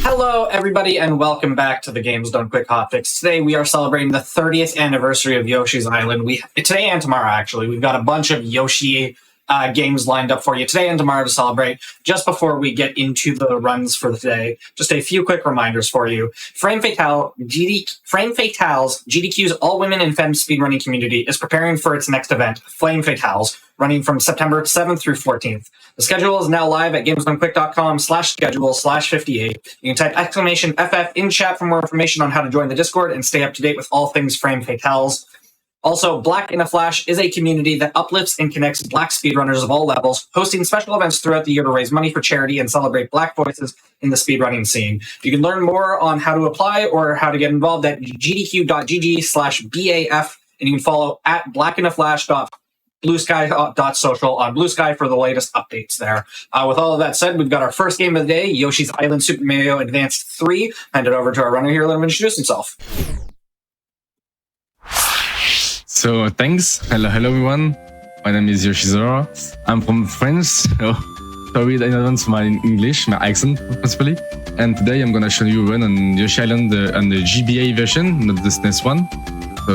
Hello, everybody, and welcome back to the Games Done Quick Hotfix. Today, we are celebrating the 30th anniversary of Yoshi's Island. Today and tomorrow, actually, we've got a bunch of Yoshi games lined up for you today and tomorrow to celebrate. Just before we get into the runs for the day, just a few quick reminders for you. Frame Fatale's GDQ's all-women and femme speedrunning community is preparing for its next event, Flame Fatales, running from September 7th through 14th. The schedule is now live at gamesdonequick.com/schedule/58. You can type !FF in chat for more information on how to join the Discord and stay up to date with all things Frame Fatales. Also, Black in a Flash is a community that uplifts and connects Black speedrunners of all levels, hosting special events throughout the year to raise money for charity and celebrate Black voices in the speedrunning scene. You can learn more on how to apply or how to get involved at gdq.gg/BAF, and you can follow at blackinaflash.bluesky.social on Blue Sky for the latest updates there. With all of that said, we've got our first game of the day, Yoshi's Island Super Mario Advanced 3. Hand it over to our runner here, let him introduce himself. So thanks. Hello everyone. My name is Yoshi. I'm from France. So sorry in advance for my English, my accent possibly. And today I'm gonna show you a run on Yoshi Island on the GBA version, not the SNES one. So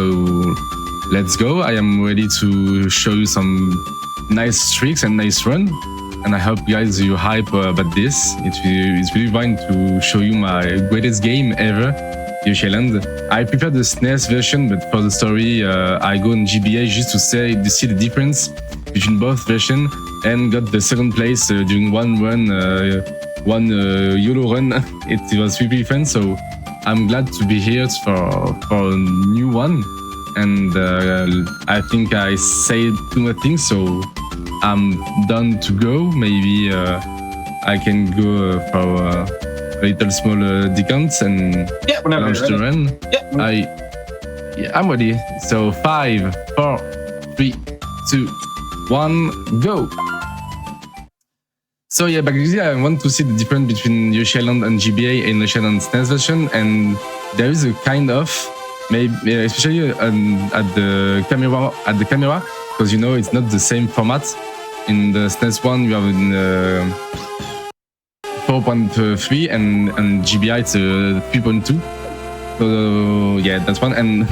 let's go. I am ready to show you some nice tricks and nice run. And I hope guys you hype about this. It's really fun to show you my greatest game ever. Yoshi Island. I prepared the SNES version, but for the story, I go on GBA just to see the difference between both versions, and got the second place during one run, YOLO run. It was really fun, so I'm glad to be here for a new one. And I think I said too much things, so I'm done to go. Maybe I can go for little small decants and launch the run. I'm ready. So 5, 4, 3, 2, 1, go. So yeah, basically I want to see the difference between Yoshi Island and GBA and Yoshi Island SNES version, and there is a kind of maybe especially at the camera because you know it's not the same format. In the SNES one you have in 4.3 and GBI it's 3.2. So yeah, that's one. And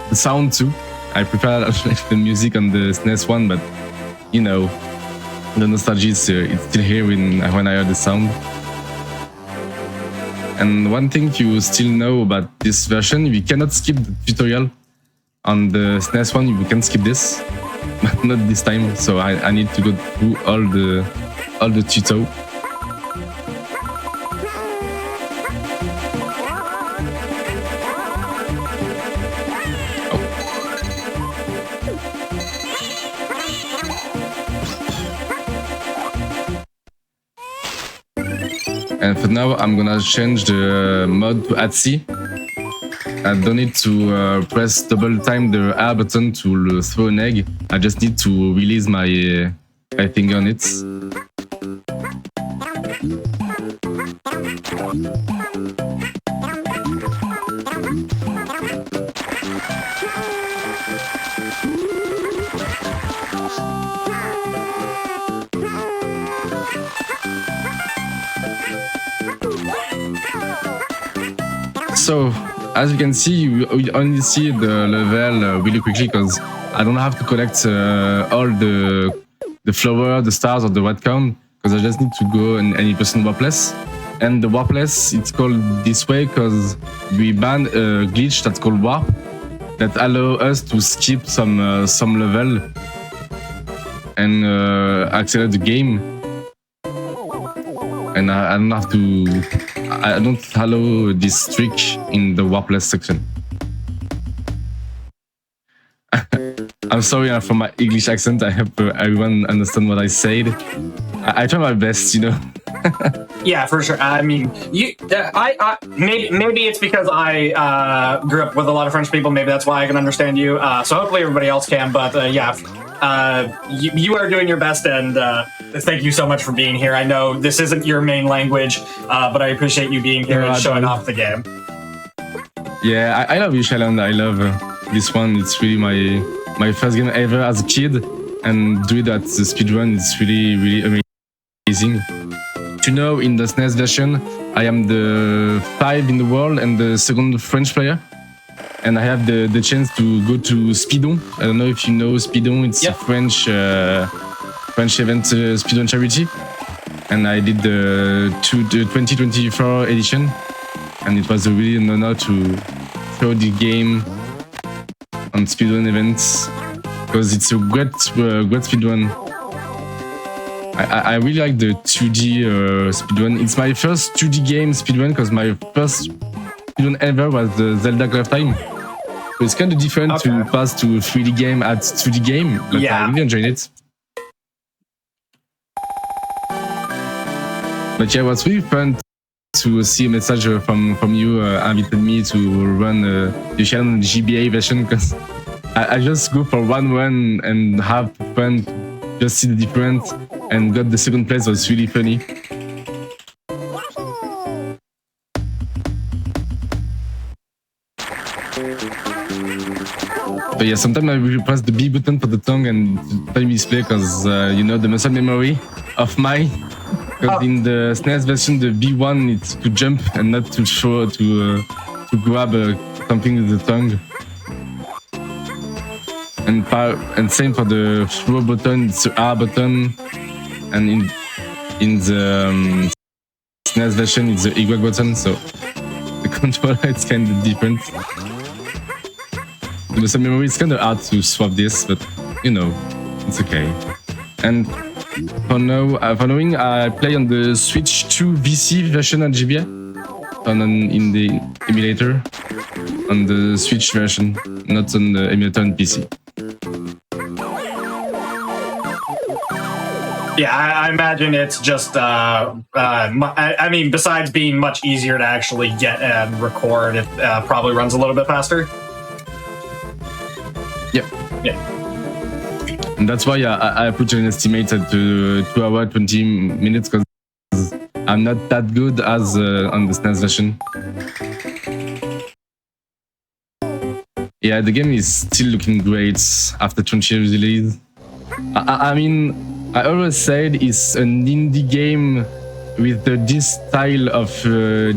the sound too. I prefer the music on the SNES one, but you know, the nostalgia it's still here when I hear the sound. And one thing you still know about this version, you cannot skip the tutorial. On the SNES one, you can skip this, but not this time. So I need to go through all the tuto. And for now, I'm gonna change the mode to ATSI. I don't need to press double time the R button to throw an egg. I just need to release my finger on it. So, as you can see, you only see the level really quickly because I don't have to collect all the flower, the stars, or the red count, because I just need to go in any person warpless. And the warpless, it's called this way because we banned a glitch that's called warp that allow us to skip some level and accelerate the game. And I don't allow this trick in the warpless section. I'm sorry for my English accent. I hope everyone understands what I said. I try my best, you know. Yeah, for sure. I mean, maybe it's because I grew up with a lot of French people. Maybe that's why I can understand you. So hopefully everybody else can. But yeah, you are doing your best, and thank you so much for being here. I know this isn't your main language, but I appreciate you being here and showing off the game. Yeah, I love Yoshi Island. I love this one. It's really my first game ever as a kid, and do it at the speedrun. It's really amazing. to know, in the SNES version, I am the 5 in the world and the second French player. And I have the chance to go to Speedrun. I don't know if you know Speedrun. It's a French event speedrun charity. And I did the 2024 edition. And it was really an honor to show the game on speedrun events because it's a great speedrun. I really like the 2D speedrun. It's my first 2D game speedrun because my first speedrun ever was the Zelda Ocarina of Time. So it's kind of different to pass to a 3D game at 2D game, but I really enjoyed it. But yeah, it was really fun to see a message from you invited me to run the channel GBA version because I just go for one run and have fun, just see the difference, and got the second place. Was really funny. But yeah, sometimes I will press the B button for the tongue and time display because you know the muscle memory of mine. Because in the SNES version, the B1 is to jump and not to throw, to grab something with the tongue. And same for the throw button, it's the R button. And in the SNES version, it's the Y button. So the controller is kind of different. The muscle memory is kind of hard to swap this, but you know, it's okay. And for knowing, I play on the Switch 2 VC version at GBA, in the emulator, on the Switch version, not on the emulator on PC. Yeah, I imagine it's just, I mean, besides being much easier to actually get and record, it probably runs a little bit faster. Yeah. Yeah. And that's why I put an estimate at 2 hours, 20 minutes, because I'm not that good as on the SNES version. Yeah, the game is still looking great after 20 years release. I mean, I always said it's an indie game with this style of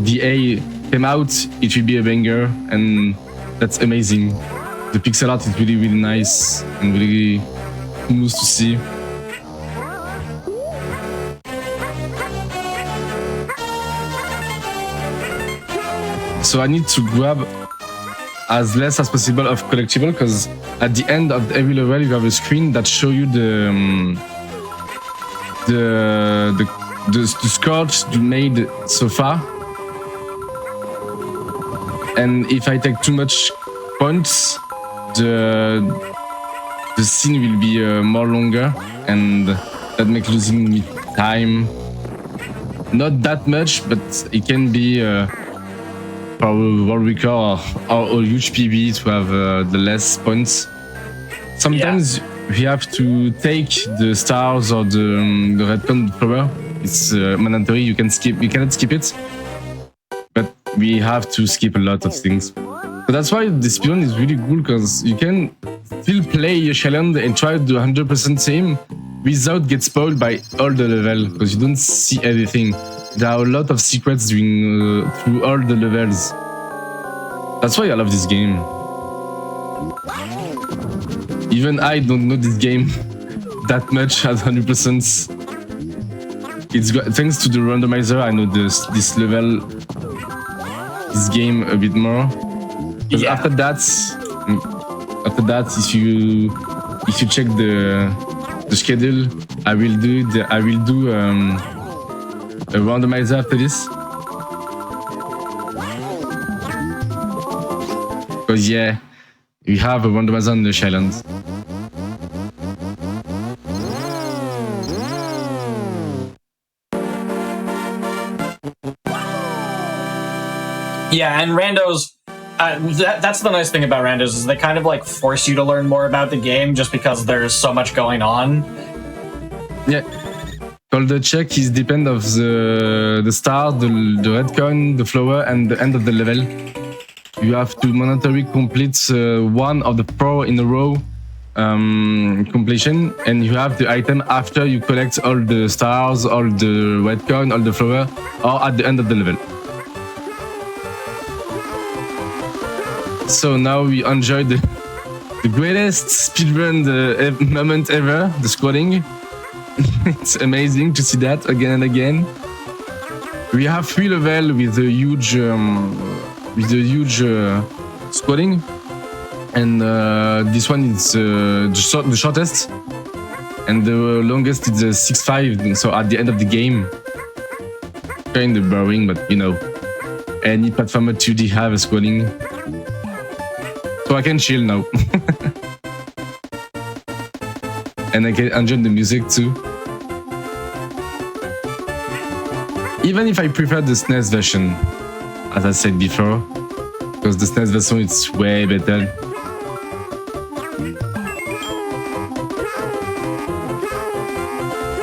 DA came out, it will be a banger, and that's amazing. The pixel art is really, really nice and really smooth to see. So I need to grab as less as possible of collectible, because at the end of every level you have a screen that show you the scores you made so far. And if I take too much points, the scene will be more longer, and that makes losing me time. Not that much, but it can be for a world record or a huge PB to have the less points. Sometimes we have to take the stars or the red cone flower. It's mandatory. You cannot skip it, but we have to skip a lot of things. So that's why the speedrun is really cool, because you can still play your challenge and try to do 100% same without get spoiled by all the level, because you don't see everything. There are a lot of secrets through all the levels. That's why I love this game. Even I don't know this game that much at 100%. It's thanks to the randomizer I know this level, this game a bit more. Yeah. After that, if you check the schedule, I will do a randomizer after this. Because yeah, we have a randomizer on the challenge. Yeah, and randos, that's the nice thing about randos, is they kind of like force you to learn more about the game just because there's so much going on. Yeah. All the check is depend of the star, the red coin, the flower, and the end of the level. You have to monetarily complete one of the 4 in a row completion, and you have the item after you collect all the stars, all the red coin, all the flower, or at the end of the level. So now we enjoy the greatest speedrun moment ever, the squatting. It's amazing to see that again and again. We have 3 levels with a huge squatting, and this one is the shortest, and the longest is 6.5. So at the end of the game, kind of boring, but you know, any platformer 2D have a squatting, so I can chill now. And I can enjoy the music too. Even if I prefer the SNES version, as I said before, because the SNES version is way better.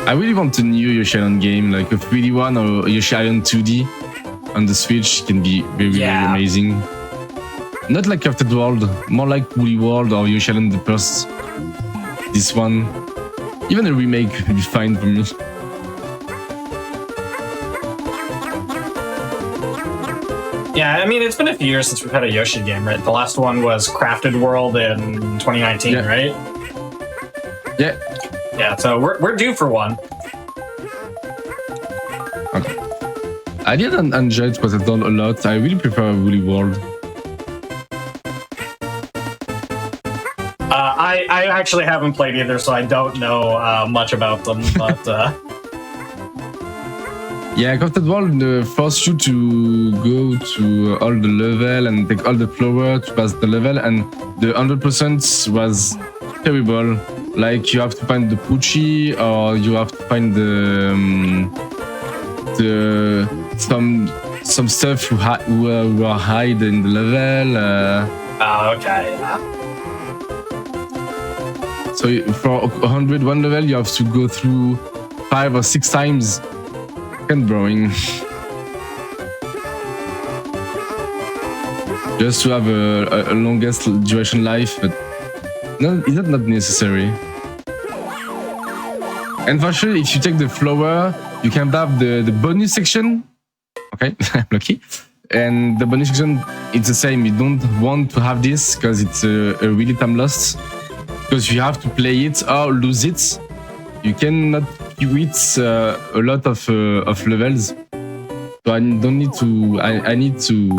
I really want a new Yoshi Island game, like a 3D one or Yoshi Island 2D on the Switch. Can be very amazing. Not like Crafted World, more like Woolly World or Yoshi Island the first. This one, even a remake would be fine for me. Yeah, I mean, it's been a few years since we've had a Yoshi game, right? The last one was Crafted World in 2019, right? Yeah. Yeah, so we're due for one. Okay. I didn't enjoy it, but I done a lot. I really prefer Woolly World. I actually haven't played either, so I don't know much about them, but... Yeah, Crafted World forced you to go to all the level and take all the flower to pass the level, and the 100% was terrible. Like you have to find the Pucci, or you have to find some stuff who are hide in the level. okay. Yeah. So for 101 level, you have to go through 5 or 6 times. Kind of boring. Just to have a longest duration life, but no, is that not necessary? And for sure, if you take the flower, you can have the bonus section. Okay, I'm lucky. And the bonus section, it's the same. You don't want to have this because it's a really time lost. Because you have to play it or lose it. You cannot reach a lot of levels. So I don't need to. I need to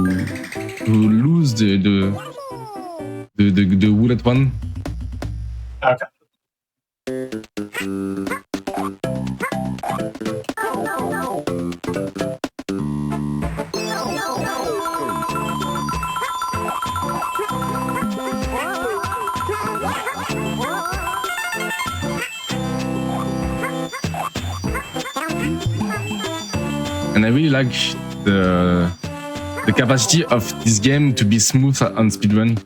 lose the bullet one. Okay. And I really like the capacity of this game to be smooth on speedrun.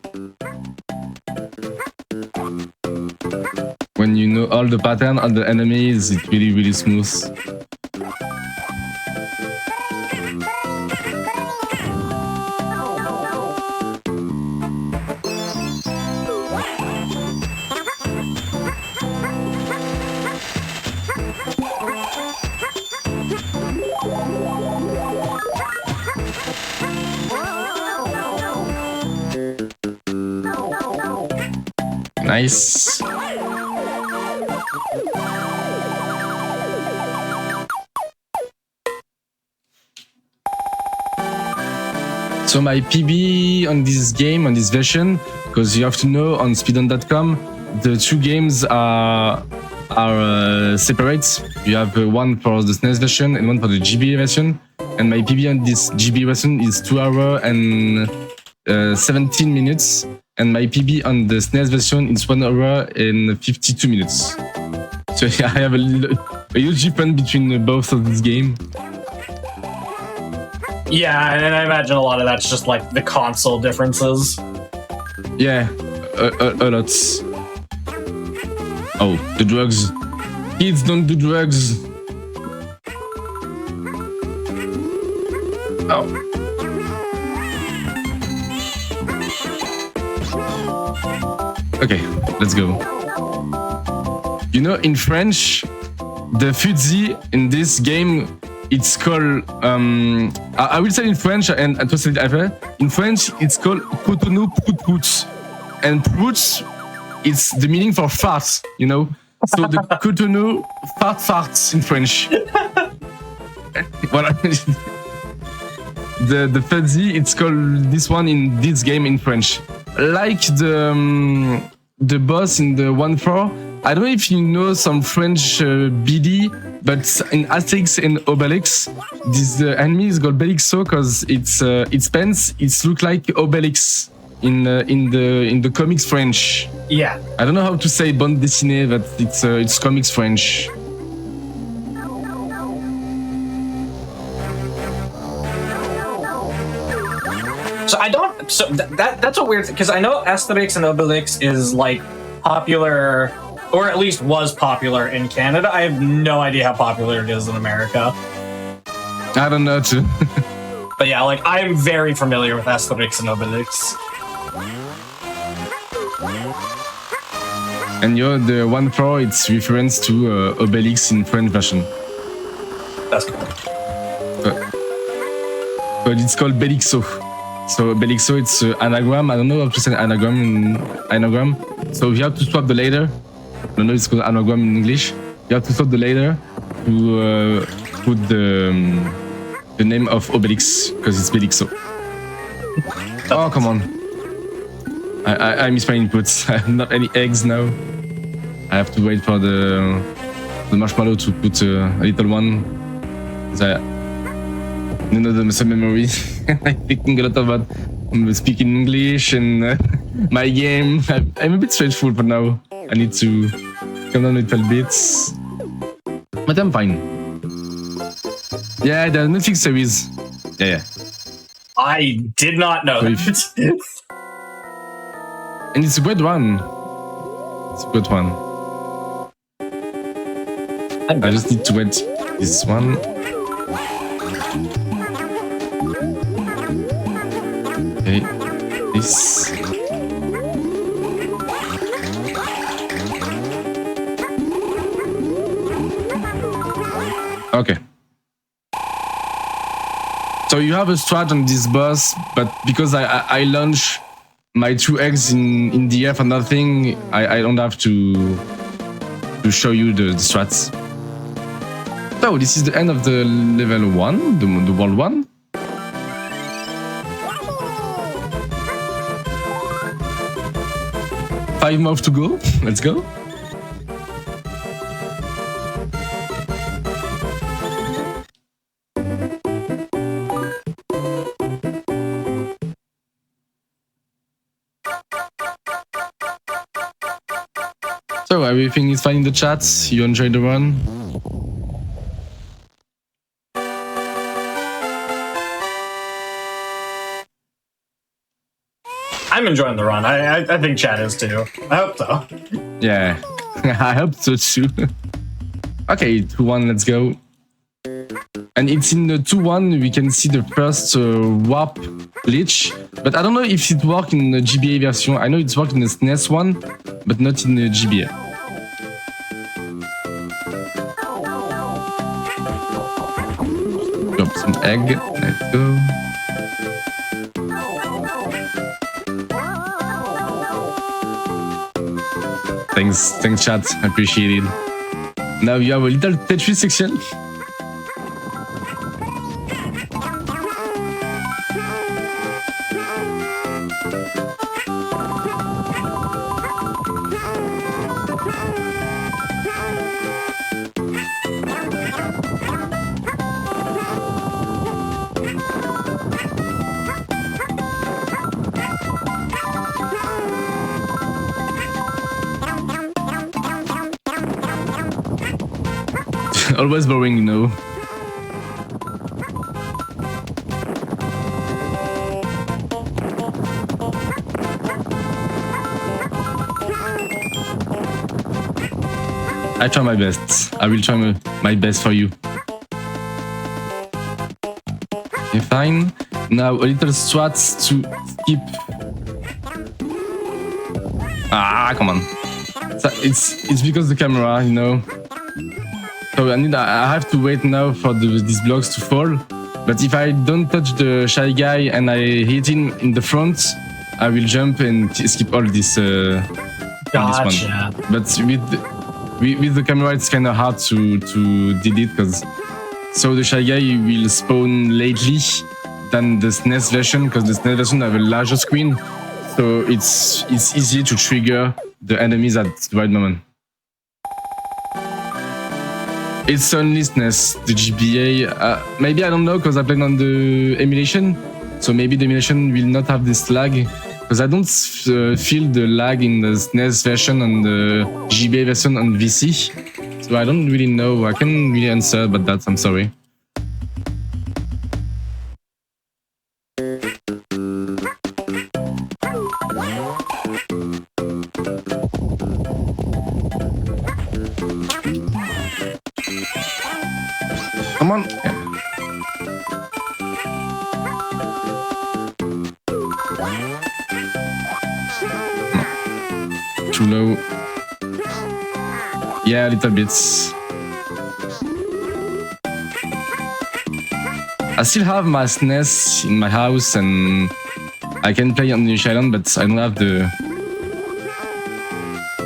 When you know all the pattern, all the enemies, it's really smooth. Nice. So my PB on this game, on this version, because you have to know on speedrun.com, the 2 games are separate. You have one for the SNES version and one for the GB version. And my PB on this GB version is 2 hours and 17 minutes. And my PB on the SNES version is 1 hour and 52 minutes. So I have a huge difference between both of these games. Yeah, and I imagine a lot of that's just like the console differences. Yeah, a lot. Oh, the drugs. Kids don't do drugs. Oh. Okay, let's go. You know, in French, the fuzzy in this game, it's called. I will say in French and translate after. In French, it's called cotonou prout. And prout, it's the meaning for farts. You know, so the cotonou farts in French. Voilà. The fuzzy, it's called this one in this game in French. Like the boss in the 1-4. I don't know if you know some French BD, but in Asterix and Obelix, this enemy is called Belixo because its pants look like Obelix in the comics French. Yeah. I don't know how to say bande dessinée, but it's comics French. So I don't. So that's a weird thing because I know Asterix and Obelix is like popular, or at least was popular in Canada. I have no idea how popular it is in America. I don't know too. But yeah, like I'm very familiar with Asterix and Obelix. And the 1-4, it's reference to Obelix in French version. That's cool. But it's called Belixo. So Belixo, it's anagram. I don't know how to say anagram. So you have to swap the letter. I don't know, it's called anagram in English. You have to swap the letter to put the name of Obelix because it's Belixo. Oh, come on. I miss my inputs. I have not any eggs now. I have to wait for the marshmallow to put a little one. You know, the muscle memory. I'm thinking a lot about speaking English and my game. I'm a bit stressful for now. I need to come down a little bit. But I'm fine. Yeah, the Netflix series. Yeah. I did not know that. And it's a good one. It's a good one. I just need to wait this one. Okay, this. Okay. So you have a strat on this boss, but because I launch my 2 eggs in the air for nothing, I don't have to show you the strats. So this is the end of the level 1, the world 1. Five more to go. Let's go. So everything is fine in the chat. You enjoyed the run? I'm enjoying the run. I think chat is too. I hope so. Yeah, I hope so too. Okay, 2-1, let's go. And it's in the 2-1 we can see the first warp glitch, but I don't know if it worked in the GBA version. I know it's worked in the SNES one, but not in the GBA. Drop some egg, let's go. Thanks chat, I appreciate it. Now you have a little Tetris section. Always boring, you know. I try my best. I will try my best for you. Okay, fine. Now a little strats to skip. Ah, come on. So it's because the camera, you know. So I have to wait now for these blocks to fall. But if I don't touch the shy guy and I hit him in the front, I will jump and skip all this. Gotcha. This one. But with the camera, it's kind of hard to did it because so the shy guy will spawn lately than the SNES version because the SNES version have a larger screen, so it's easier to trigger the enemies at the right moment. It's only SNES, the GBA. Maybe I don't know because I played on the emulation, so maybe the emulation will not have this lag. Because I don't feel the lag in the SNES version and the GBA version on VC, so I don't really know. I can't really answer about that. I'm sorry. Come on. Yeah. No. Too low. Yeah, a little bit. I still have my SNES in my house and I can play on the Yoshi Island, but I don't have the...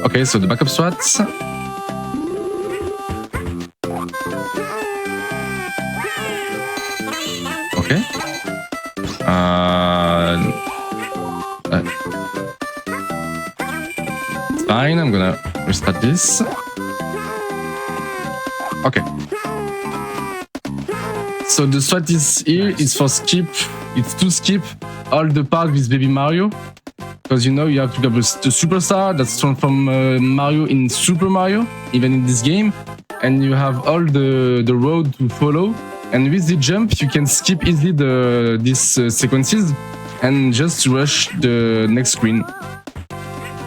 Okay, so the backup strats. Okay. It's fine, I'm gonna restart this. Okay. So the strat is here, it's for skip, it's to skip all the part with Baby Mario. Because you know you have to grab the superstar that's from Mario in Super Mario, even in this game. And you have all the road to follow. And with the jump, you can skip easily these sequences and just rush the next screen.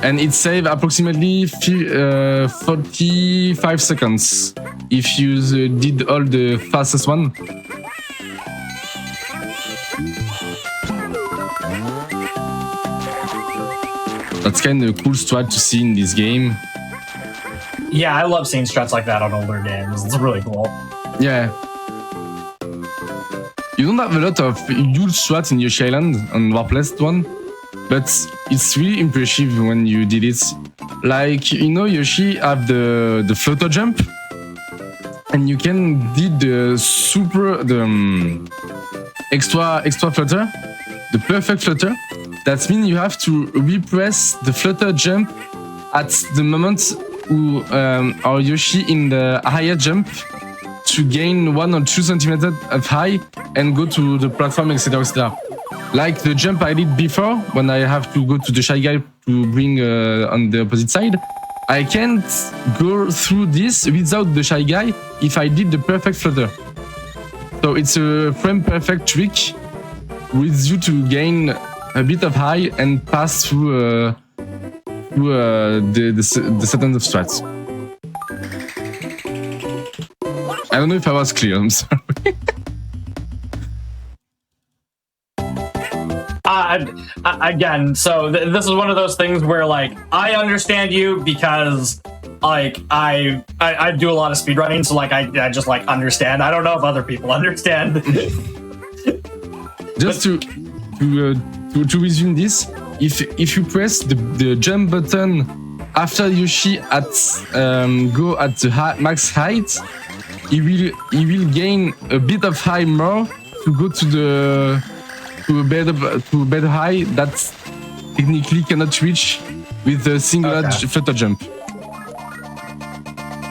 And it saves approximately 45 seconds if you did all the fastest one. That's kind of a cool strat to see in this game. Yeah, I love seeing strats like that on older games. It's really cool. Yeah. You don't have a lot of huge strats in Yoshi Island on Warplast one, but it's really impressive when you did it. Like, you know, Yoshi have the flutter jump, and you can did the extra flutter, the perfect flutter. That means you have to repress the flutter jump at the moment or Yoshi in the higher jump to gain 1 or 2 centimeters of high and go to the platform, etc. etc. Like the jump I did before when I have to go to the shy guy to bring on the opposite side. I can't go through this without the shy guy if I did the perfect flutter. So it's a frame perfect trick with you to gain a bit of high and pass through the settings of strats. I don't know if I was clear, I'm sorry. Again, so this is one of those things where, like, I understand you because, like, I do a lot of speedrunning, so, like, I just, like, understand. I don't know if other people understand. Just to resume this, if you press the jump button after Yoshi go at the max height, he will gain a bit of high more to go to a better high that technically cannot reach with the single flutter jump.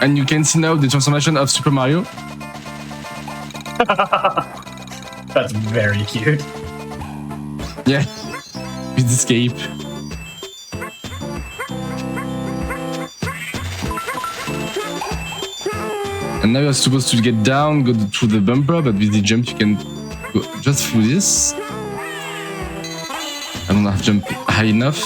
And you can see now the transformation of Super Mario. That's very cute. Yeah, with escape. And now you're supposed to get down, go through the bumper, but with the jump you can go just through this. I don't have to jump high enough.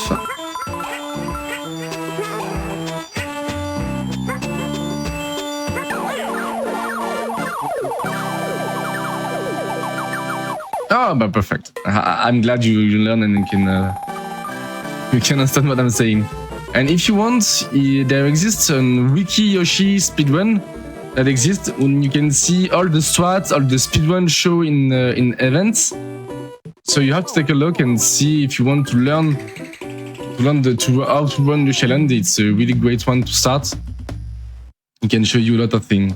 Oh, but perfect. I'm glad you learn and you can understand what I'm saying. And if you want, there exists a wiki Yoshi speedrun that exists, and you can see all the strats, all the speedrun show in events. So you have to take a look and see if you want to learn how to run Yoshi Island. It's a really great one to start. It can show you a lot of things.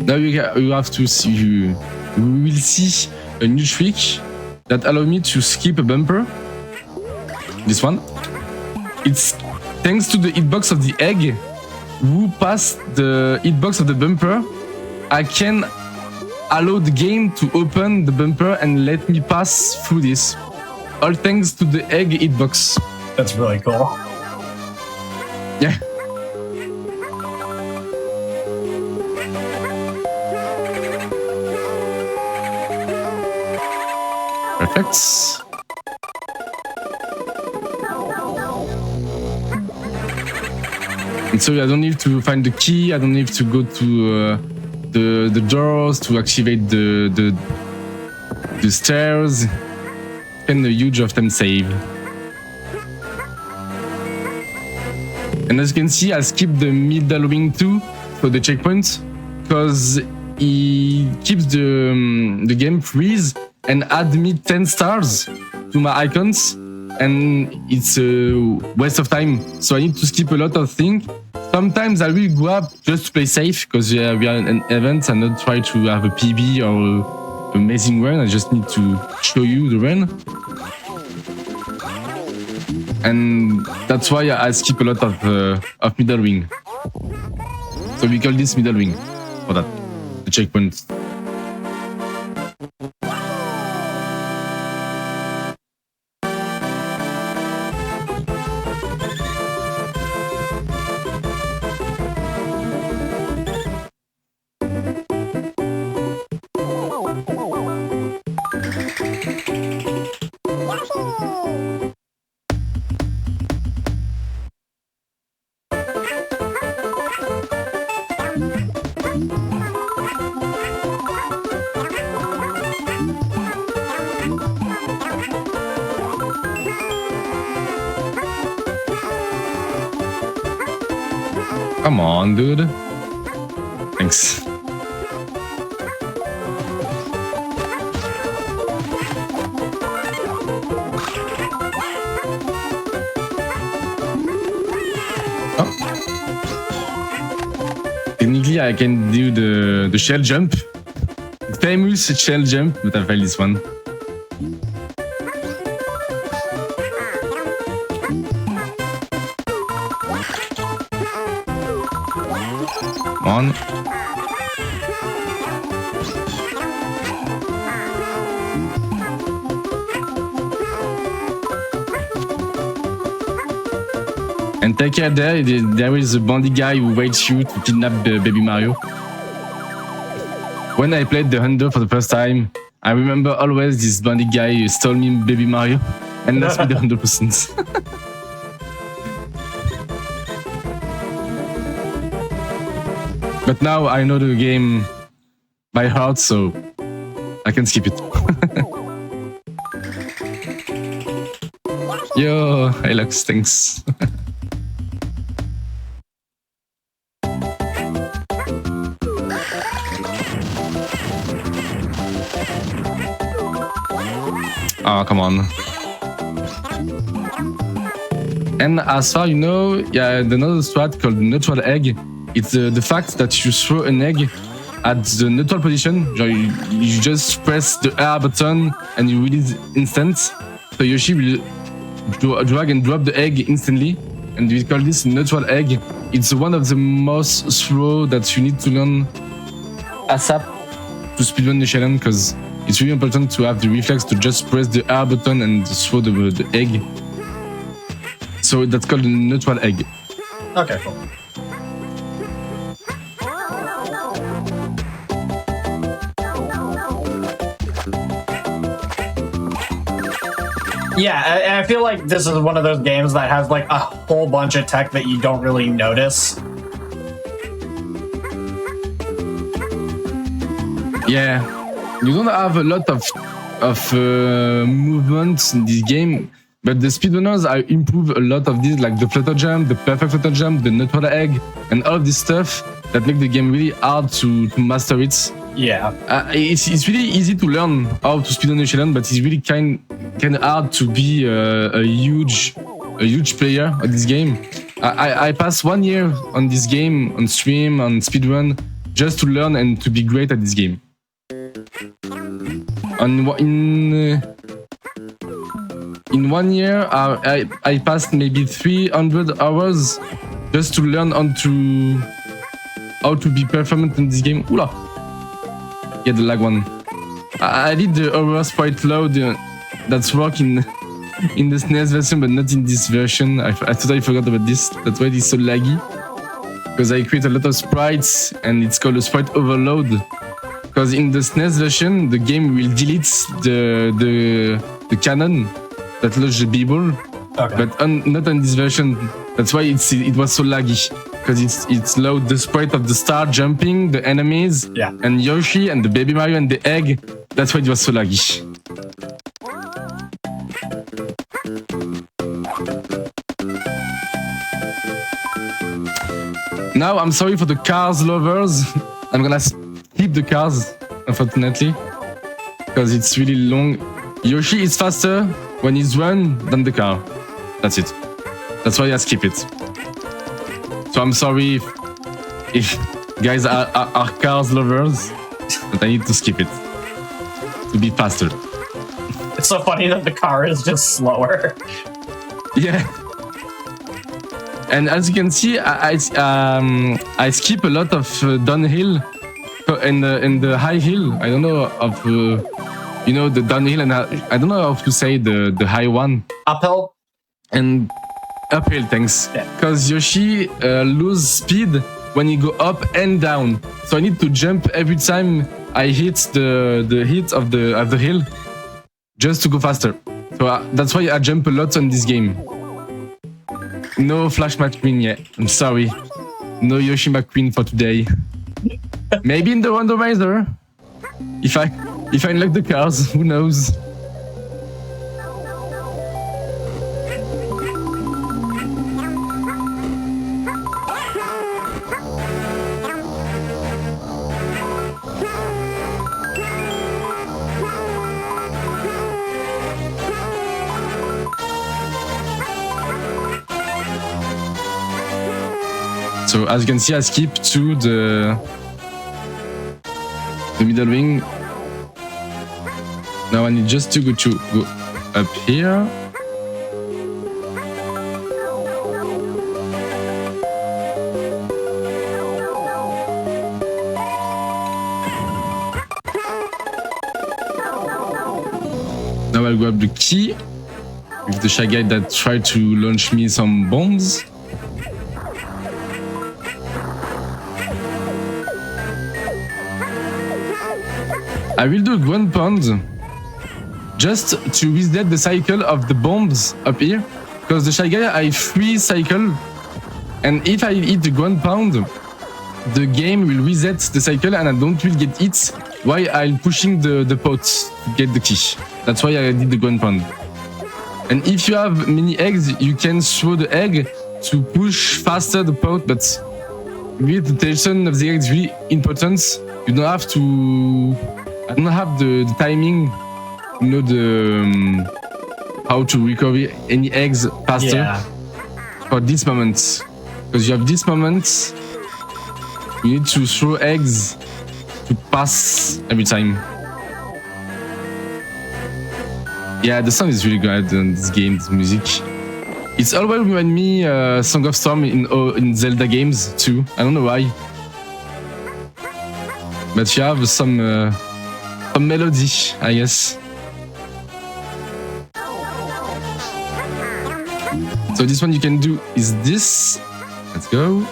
Now you have to see, you will see a new trick that allows me to skip a bumper. This one. It's thanks to the hitbox of the egg. Who passed the hitbox of the bumper, I can allow the game to open the bumper and let me pass through this. All thanks to the egg hitbox. That's really cool. Yeah. Perfect. And so I don't need to find the key, I don't need to go to the doors to activate the stairs. And a huge often save. And as you can see, I skipped the middle wing too for the checkpoint because he keeps the game freeze and add me 10 stars to my icons, and it's a waste of time. So I need to skip a lot of things. Sometimes I will go up just to play safe because we are an event and not try to have a PB or an amazing run. I just need to show you the run. And that's why I skip a lot of middle wing. So we call this middle wing for that, the checkpoint. Come on, dude. Thanks. Oh. Technically, I can do the shell jump. The famous shell jump, but I failed this one. On. And take care there is a bandit guy who waits you to kidnap Baby Mario. When I played the Hunter for the first time, I remember always this bandit guy stole me Baby Mario and lost me the 100%. But now I know the game by heart, so I can skip it. Yo, hey Lux, thanks. Oh, come on. And as far you know, yeah, another strat called neutral egg. It's the fact that you throw an egg at the neutral position. You just press the R button and you release instant. So Yoshi will drag and drop the egg instantly. And we call this neutral egg. It's one of the most throw that you need to learn ASAP to speedrun the challenge, because it's really important to have the reflex to just press the R button and throw the egg. So that's called a neutral egg. Okay, cool. Yeah, and I feel like this is one of those games that has like a whole bunch of tech that you don't really notice. Yeah, you don't have a lot of movement in this game, but the speedrunners are improve a lot of this, like the flutter jump, the perfect flutter jump, the neutral egg, and all this stuff that make the game really hard to master it. Yeah. It's really easy to learn how to speedrun Yoshi Island, but it's really kind of hard to be a huge player at this game. I passed 1 year on this game, on stream, on speedrun, just to learn and to be great at this game. In 1 year, I passed maybe 300 hours just to learn how to be performant in this game. Oula! Yeah, the lag one. I did the horror sprite load that's working in the SNES version, but not in this version. I totally forgot about this. That's why it is so laggy. Because I create a lot of sprites, and it's called a sprite overload. Because in the SNES version, the game will delete the canon that loads the b-ball, Okay. but not on this version. That's why it was so laggy. Because it's load the sprite of the star jumping, the enemies, Yeah. and Yoshi and the baby Mario and the egg. That's why it was so laggy. Now I'm sorry for the cars lovers. I'm gonna skip the cars, unfortunately, because it's really long. Yoshi is faster when he's run than the car. That's it. That's why I skip it. So I'm sorry if guys are cars lovers, but I need to skip it to be faster. It's so funny that the car is just slower. Yeah. And as you can see, I skip a lot of downhill in the high hill. I don't know of the downhill, and I don't know how to say the high one. Uphill? And uphill, thanks. Yeah. Because Yoshi lose speed when he go up and down. So I need to jump every time I hit the hit of the hill, just to go faster. So that's why I jump a lot on this game. No Flash McQueen yet. I'm sorry. No Yoshi McQueen for today. Maybe in the randomizer. If I unlock the cars, who knows? So as you can see, I skip to the middle wing. Now I need just to go up here. Now I'll grab the key with the shy guy that tried to launch me some bombs. I will do a ground pound just to reset the cycle of the bombs up here, because the shy guy I free cycle, and if I hit the ground pound, the game will reset the cycle and I don't will get hit while I'm pushing the pot to get the key. That's why I did the ground pound. And if you have many eggs, you can throw the egg to push faster the pot, but with the tension of the egg is really important. You don't have to. I don't have the timing, how to recover any eggs faster for this moment. Because you have this moment, you need to throw eggs to pass every time. Yeah, the sound is really good in this game, this music. It's always remind me Song of Storm in Zelda games too. I don't know why. But you have some melody, I guess. So this one you can do is this. Let's go.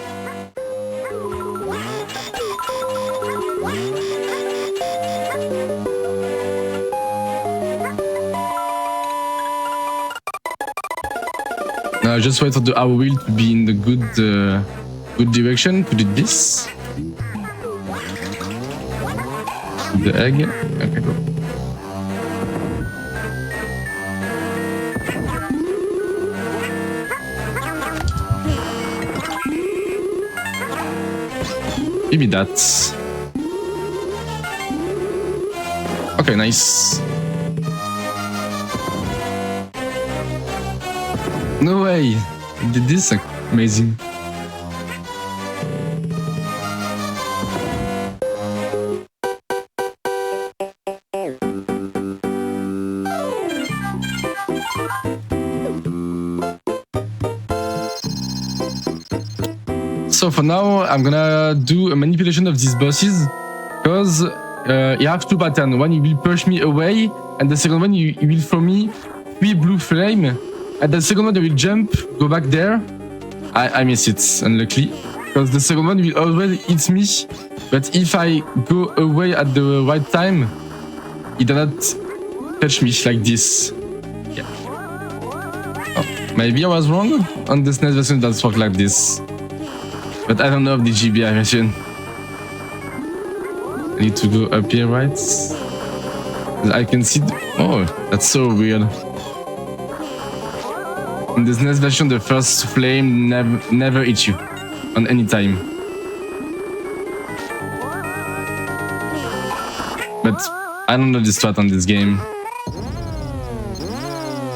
Now I just wait for the hour wheel to be in the good direction to do this. The egg. Okay, go. Maybe that's... Okay, nice. No way! I did this? Amazing. So for now, I'm gonna do a manipulation of these bosses, because you have two patterns. One, you will push me away, and the second one, you will throw me 3 blue flame, and the second one, you will jump, go back there. I miss it, unluckily, because the second one will always hit me, but if I go away at the right time, it does not touch me like this. Yeah. Oh, maybe I was wrong on the SNES version, that's work like this. But I don't know of the GBI version. I need to go up here, right? I can see... Oh, that's so weird. In the SNES version, the first flame never hits you on any time. But I don't know the strat on this game.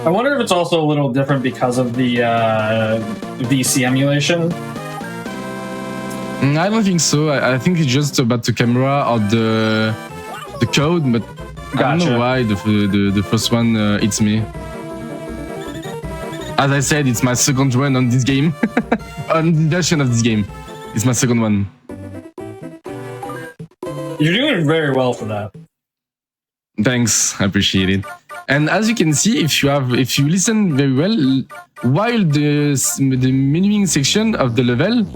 I wonder if it's also a little different because of the VC emulation. I don't think so. I think it's just about the camera or the code, but gotcha. I don't know why the first one hits me. As I said, it's my second run on this game. On the version of this game. It's my second one. You're doing very well for that. Thanks, I appreciate it. And as you can see, if you listen very well, while the menuing section of the level,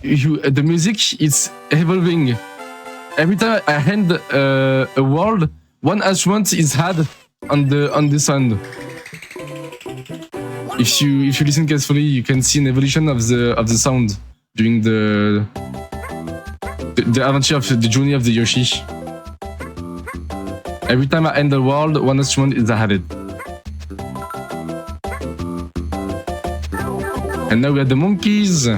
the music is evolving. Every time I hand a world, one instrument is had on the sound. If you listen carefully, you can see an evolution of the sound during the adventure of the journey of the Yoshi. Every time I end the world, one instrument is added. And now we have the monkeys.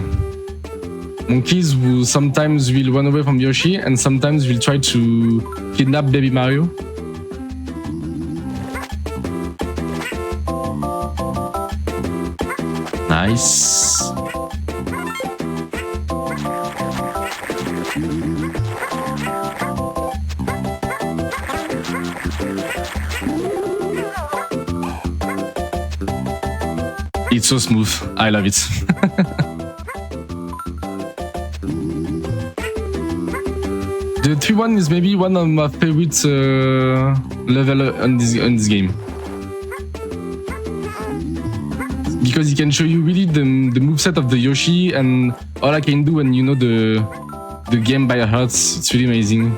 Monkeys who sometimes will run away from Yoshi and sometimes will try to kidnap Baby Mario. Nice. It's so smooth. I love it. The 3-1 is maybe one of my favorite level on this game. Because it can show you really the moveset of the Yoshi and all I can do when you know the game by heart. It's really amazing.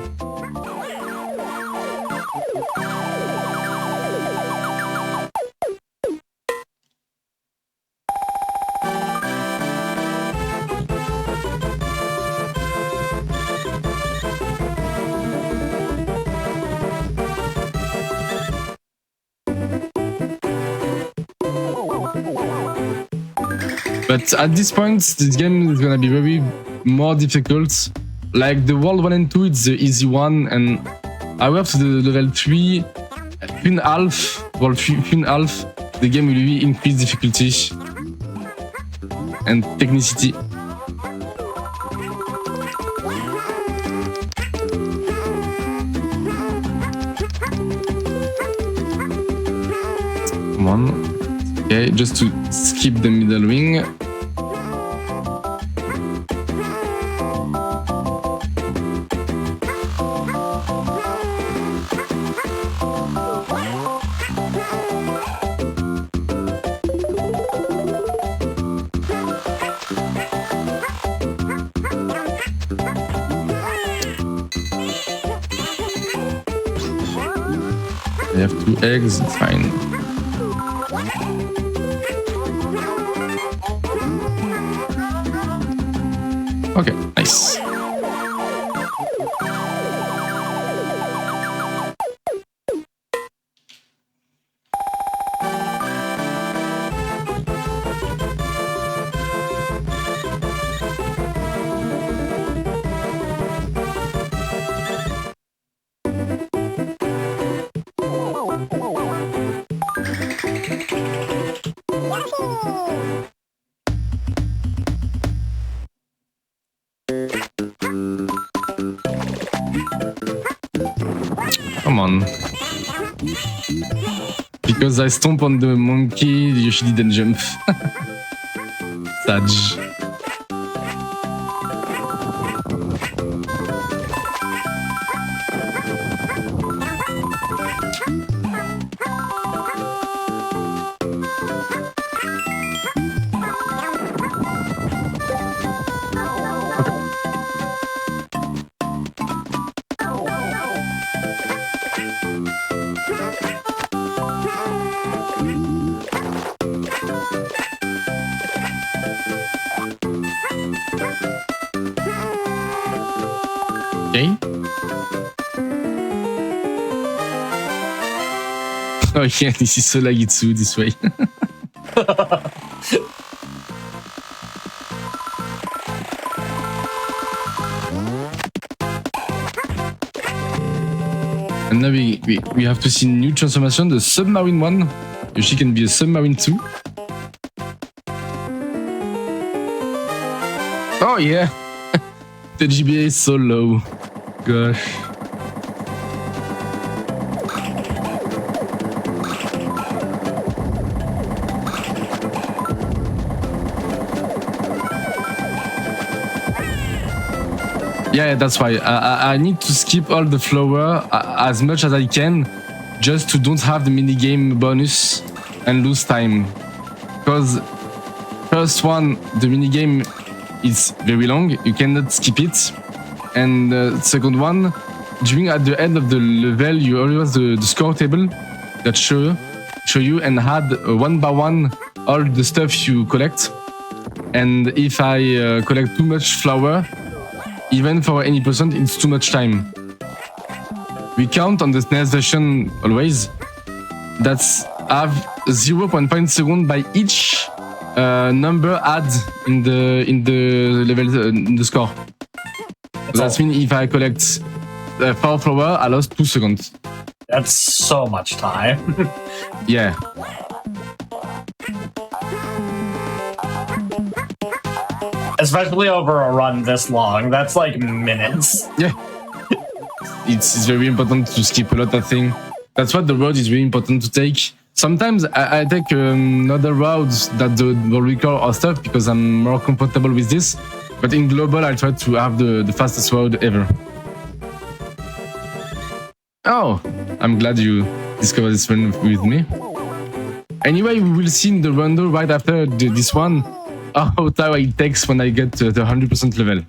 But at this point, this game is gonna be very more difficult. Like the World 1 and 2, it's the easy one, and I went to the level 3, 3.5, World 3.5, the game will really increase difficulty and technicity. Come on. Okay, just to skip the middle wing. I have 2 eggs, it's fine. Okay, nice. on. Because I stomp on the monkey, Yoshi didn't jump. Sage. Okay. Oh yeah, this is so laggy too, this way. And now we have to see new transformation, the submarine one. Yoshi can be a submarine too. Oh yeah! The GBA is so low. Gosh. Yeah, that's why I need to skip all the flower as much as I can, just to don't have the minigame bonus and lose time. Because first one, the minigame is very long, you cannot skip it. And second one, during at the end of the level, you always the score table that show you and add one by one all the stuff you collect. And if I collect too much flower, even for any percent, it's too much time. We count on the SNES version always. That's have 0.5 seconds by each number add in the level in the score. That means if I collect 4 flower, I lost 2 seconds. That's so much time. Yeah. Especially over a run this long. That's like minutes. Yeah. It's very important to skip a lot of things. That's what the road is really important to take. Sometimes I take another routes that the record or stuff because I'm more comfortable with this. But in global, I try to have the fastest road ever. Oh, I'm glad you discovered this one with me. Anyway, we will see in the rondo right after this one how time it takes when I get to the 100% level.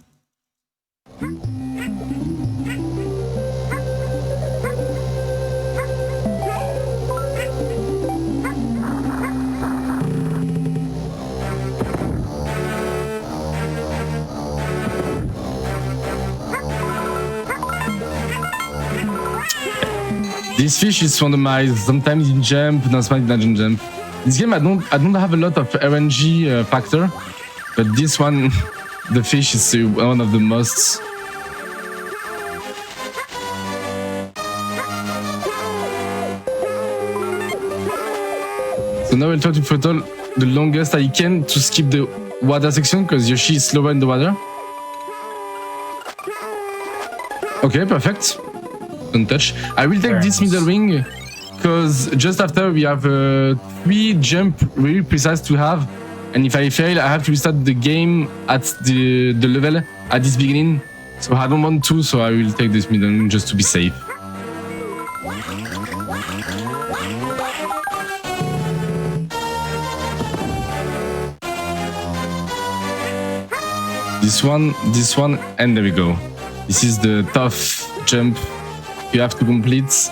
This fish is randomized. Sometimes it jump, sometimes it doesn't jump. This game I don't have a lot of RNG factor, but this one, the fish is one of the most. So now I'll try to throttle the longest I can to skip the water section because Yoshi is slower in the water. Okay, perfect. Don't touch. I will take this middle ring because just after we have 3 jump really precise to have, and if I fail, I have to restart the game at the level at this beginning. So I don't want to, so I will take this middle ring just to be safe. This one, and there we go. This is the tough jump you have to complete.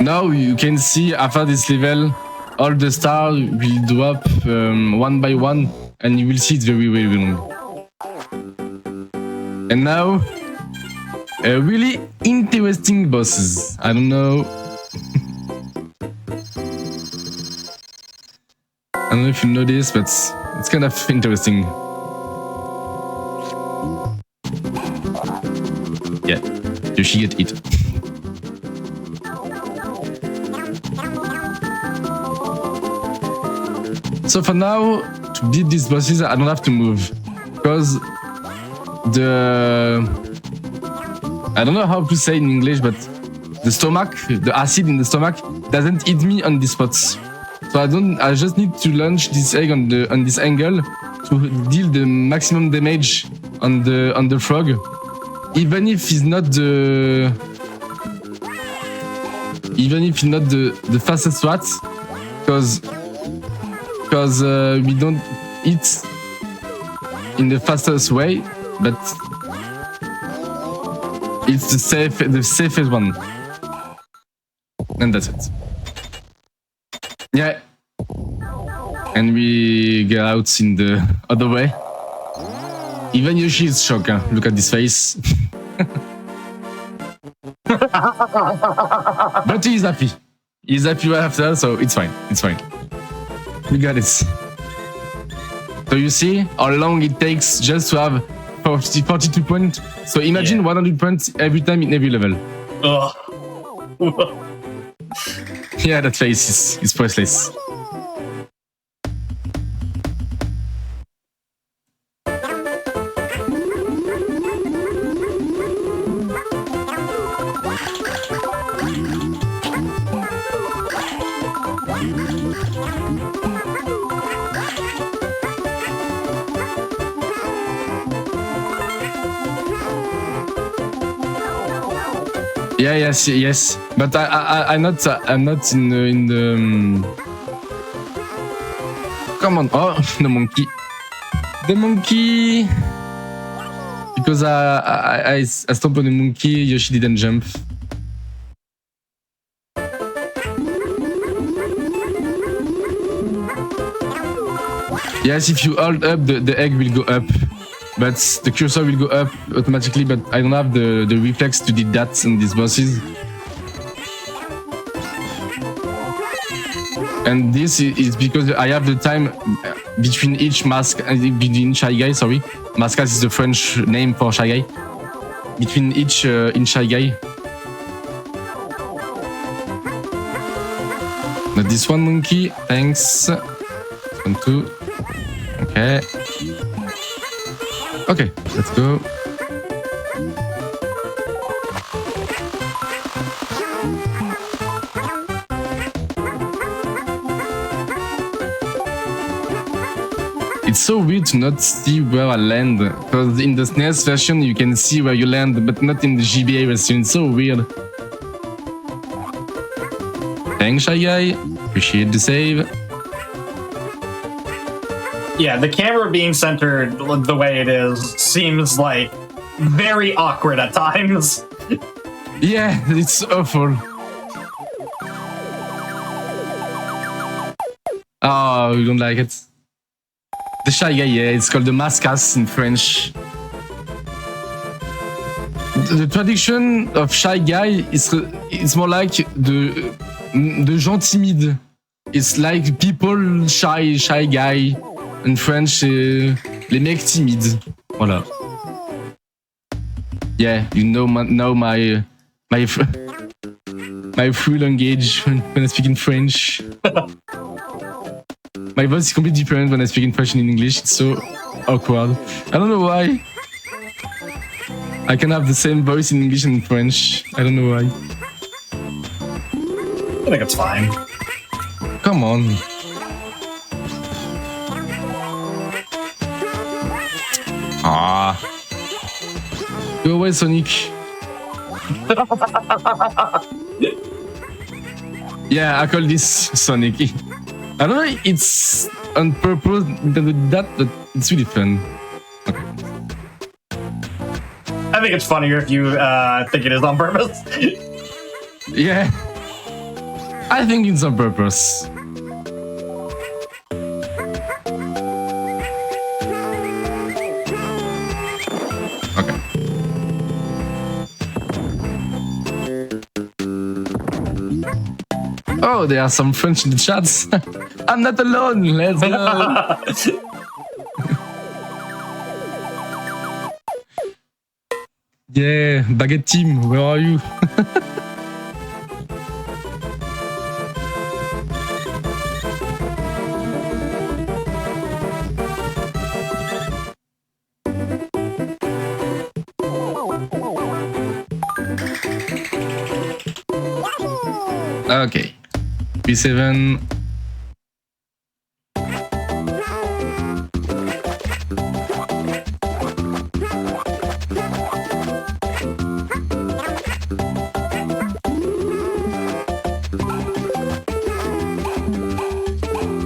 Now you can see after this level, all the stars will drop one by one, and you will see it's very, very long. And now, really interesting bosses. I don't know. I don't know if you know this, but it's kind of interesting. Yeah, Yoshi get it. So for now, to beat these bosses, I don't have to move. Because I don't know how to say in English, but the stomach, the acid in the stomach doesn't hit me on these spots. So I just need to launch this egg on this angle to deal the maximum damage on the frog. Even if he's not the fastest rat, because we don't eat in the fastest way, but it's the safest one. And that's it. Yeah. And we get out in the other way. Even Yoshi is shocked. Huh? Look at this face. But he's happy. He's happy right after, so it's fine. It's fine. We got it. So you see how long it takes just to have 42 points. So imagine 100 points every time in every level. Yeah, that face is priceless. Yeah, yes. But I'm not in the. Come on! Oh, the monkey. Because I stomped on the monkey. Yoshi didn't jump. Yes, if you hold up, the egg will go up. But the cursor will go up automatically, but I don't have the reflex to do that in these bosses. And this is because I have the time between each mask and between Shy Guy, sorry. Mascas is the French name for Shy Guy. Between each in Shy Guy. Not this one, monkey. Thanks. 1, 2. Okay. Okay, let's go. It's so weird to not see where I land, because in the SNES version you can see where you land, but not in the GBA version. It's so weird. Thanks, Shy Guy. Appreciate the save. Yeah, the camera being centered the way it is seems like very awkward at times. Yeah, it's awful. Oh, you don't like it? The Shy Guy, yeah, it's called the Mascas in French. The traduction of Shy Guy it's more like de gens timides. It's like people shy guy. In French, les mecs timides. Voilà. Yeah, you know my full language when I speak in French. My voice is completely different when I speak in French and in English. It's so awkward. I don't know why. I can have the same voice in English and in French. I don't know why. I think it's fine. Come on. Ah. Go away, Sonic. Yeah, I call this Sonic. I don't know, it's on purpose that, but it's really fun. Okay. I think it's funnier if you think it is on purpose. Yeah. I think it's on purpose. Okay. Oh, there are some French in the chats. I'm not alone. Let's go. Yeah, Baguette Team, where are you? Okay. P7.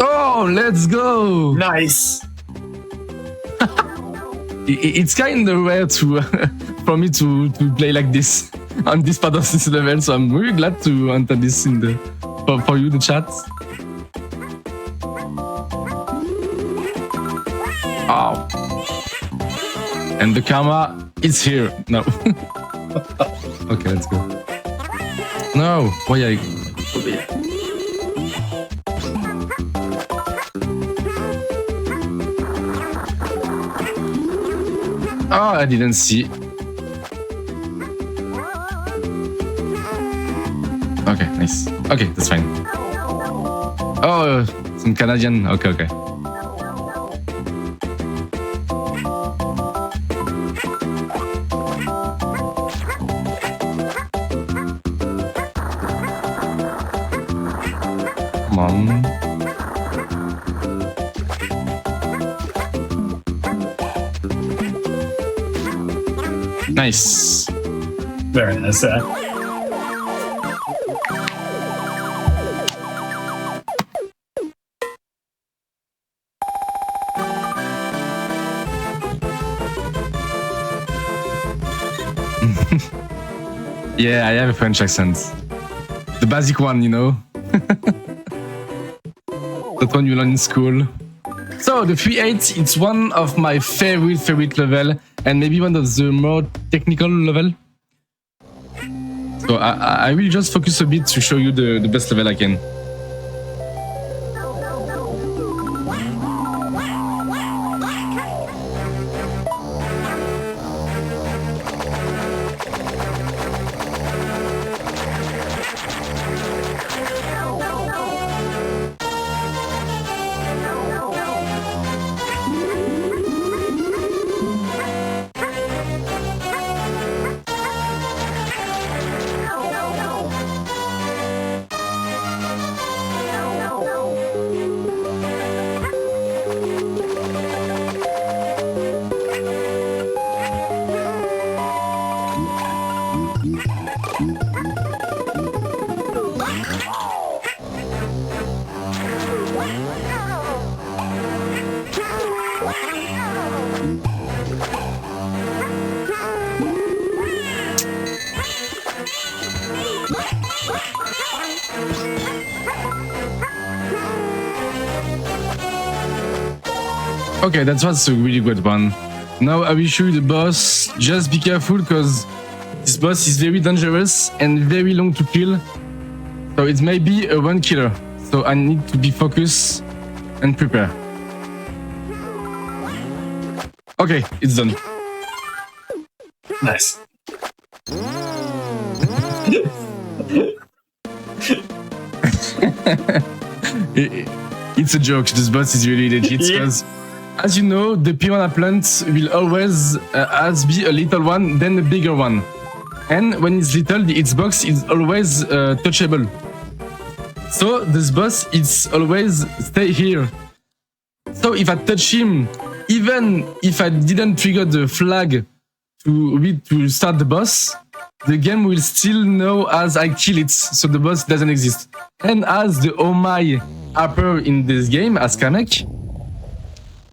Oh, let's go! Nice. It's kind of rare to for me to play like this on this part of this level, so I'm really glad to enter this in the for you the chat. Oh, and the camera is here now. Okay, let's go. No, why I? Oh, I didn't see. Okay, nice. Okay, that's fine. Oh, some Canadian. Okay, okay. Come on. Nice. Very nice. Yeah, I have a French accent. The basic one, you know. That one you learn in school. So, the 3-8, it's one of my favorite level, and maybe one of the more technical level. So, I will just focus a bit to show you the best level I can. Okay, that was a really good one. Now I will show you the boss. Just be careful because this boss is very dangerous and very long to kill. So it may be a one killer. So I need to be focused and prepare. Okay, it's done. Nice. It's a joke. This boss is really legit because, as you know, the piranha plant will always be a little one, then a bigger one. And when it's little, its box is always touchable. So this boss is always stay here. So if I touch him, even if I didn't trigger the flag to start the boss, the game will still know as I kill it, so the boss doesn't exist. And as the oh my upper in this game, as Kamek,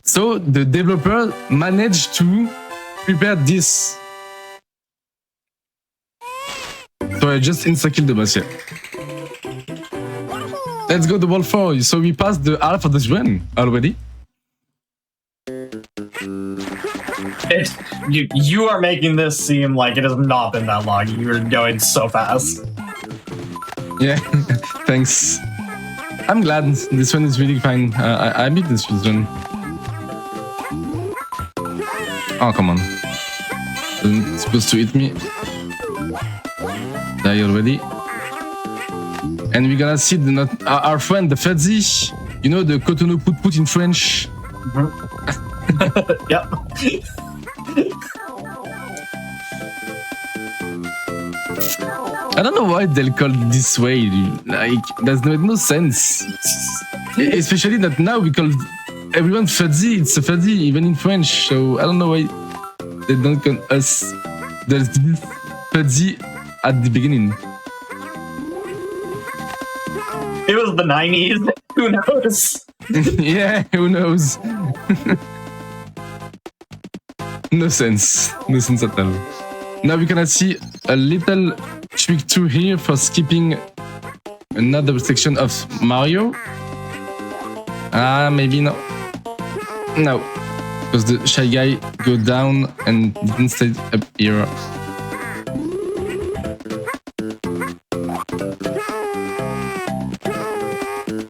so the developer managed to prepare this. So I just insta-killed the boss here. Let's go to World 4. So we passed the half of this run already. You are making this seem like it has not been that long. You're going so fast. Yeah, thanks. I'm glad this one is really fine. I beat this one. Oh, come on. It's supposed to hit me. Die already. And we're gonna see our friend, the Fredzy. You know, the Cotonou put in French. Yep. I don't know why they'll call it this way. Like, there's no sense. Especially that now we call everyone fuzzy. It's a fuzzy, even in French. So I don't know why they don't call us there's this fuzzy at the beginning. It was the 90s. Who knows? Yeah, who knows? No sense. No sense at all. Now we can see a little trick 2 here for skipping another section of Mario. Maybe no. No. Because the Shy Guy go down and didn't stay up here.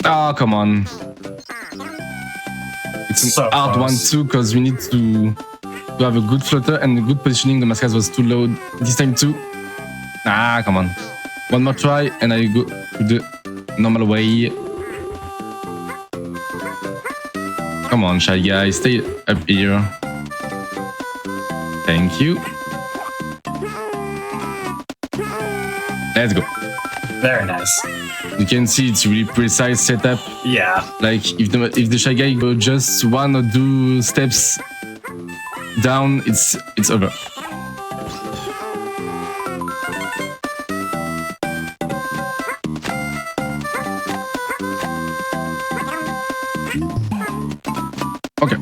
Oh, come on. It's an So hard one too, because we need to have a good flutter and a good positioning. The mascot was too low this time too. Come on. One more try and I go to the normal way. Come on, Shy Guy, stay up here. Thank you. Let's go. Very nice. You can see it's really precise setup. Yeah. Like if the Shy Guy go just 1 or 2 steps down, it's over. Okay.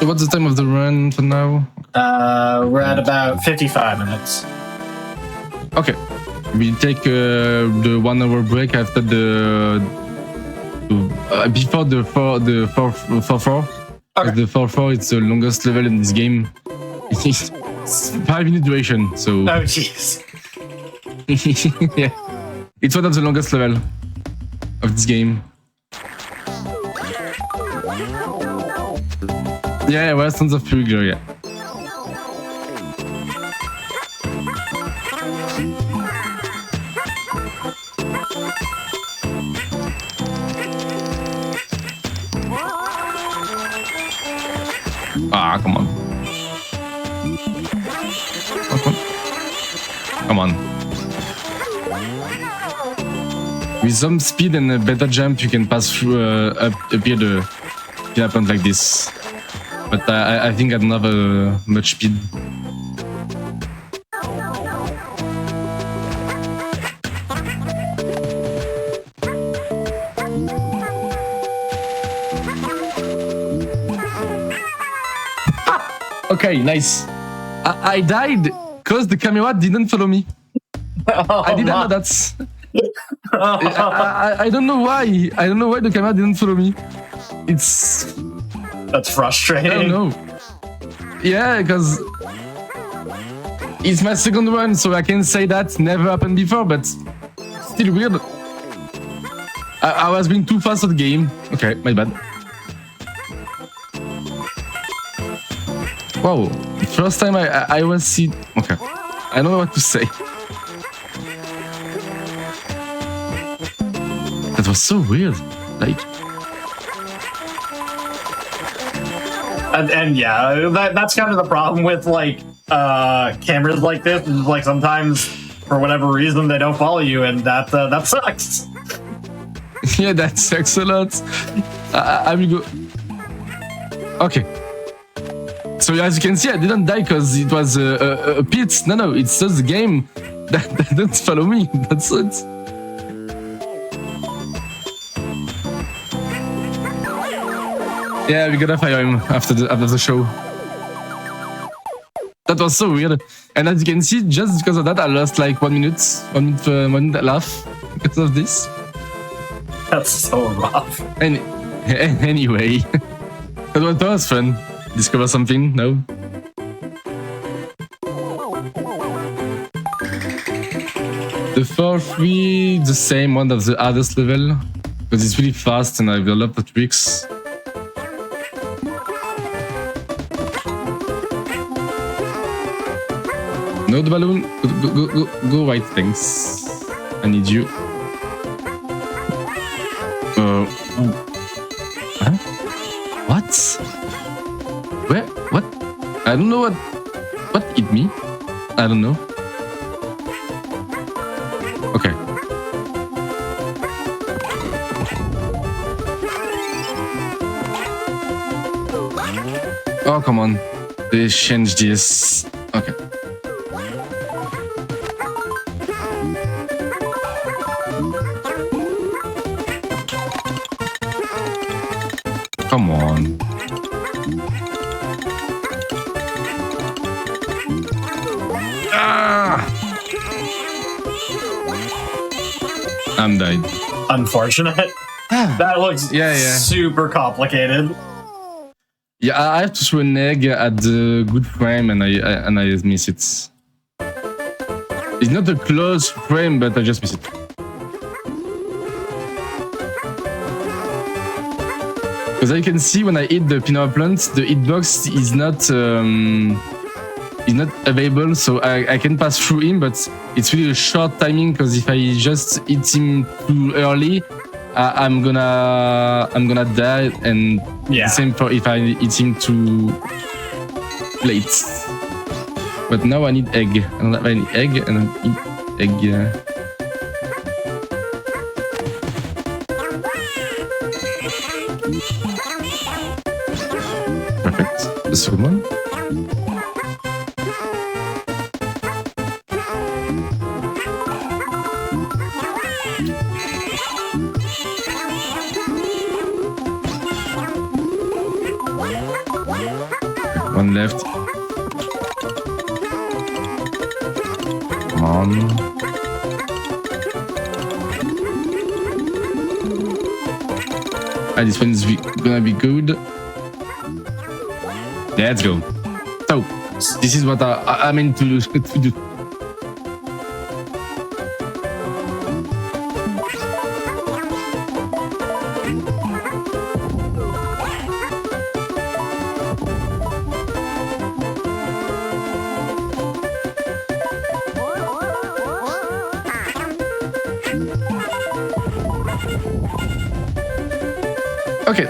So what's the time of the run for now? We're at about 55 minutes. Okay. We take the 1 hour break after before the 4-4. Okay. The 4-4 it's the longest level in this game. It's 5-minute duration, so Oh, jeez. yeah. It's one of the longest level of this game. Yeah, well, tons of Purigler, yeah. Come on. Come on. With some speed and a better jump, you can pass through up here the happen like this. But I think I don't have much speed. Okay, nice. I died because the camera didn't follow me. I didn't know that. I don't know why. I don't know why the camera didn't follow me. That's frustrating. I don't know. Yeah, because it's my second one, so I can say that never happened before, but still weird. I was being too fast at the game. Okay, my bad. Wow, first time I was see. Okay, I don't know what to say. That was so weird. Like. And yeah, that's kind of the problem with like cameras like this. Is like sometimes, for whatever reason, they don't follow you, and that sucks. Yeah, that sucks a lot. I will go. Okay. So as you can see, I didn't die because it was a pit. No, it's just the game that didn't follow me. That's it. Yeah, we gotta fire him after the show. That was so weird. And as you can see, just because of that, I lost like 1 minute, 1 minute, 1 minute laugh because of this. That's so rough. And anyway, that was fun. Discover something? No? The 4-3, the same one of the hardest level, because it's really fast and I have a lot of tricks. No, the balloon. Go right, thanks. I need you. Huh? What? Where? What? I don't know what. me? I don't know. Okay. Oh, come on. They changed this. Okay. Come on. Ah! I'm died. Unfortunate. That looks super complicated. Yeah, I have to throw an egg at the good frame and I miss it. It's not a close frame, but I just miss it. Because I can see when I hit the peanut plant, the hitbox is not available, so I can pass through him, but it's really a short timing. Because if I just hit him too early, I'm gonna die, and the same for if I hit him too late. But now I need egg. I need egg and I need egg. Perfect. The second one. One left. Come on. This one is gonna be good. Let's go. So, this is what I meant to do. Okay.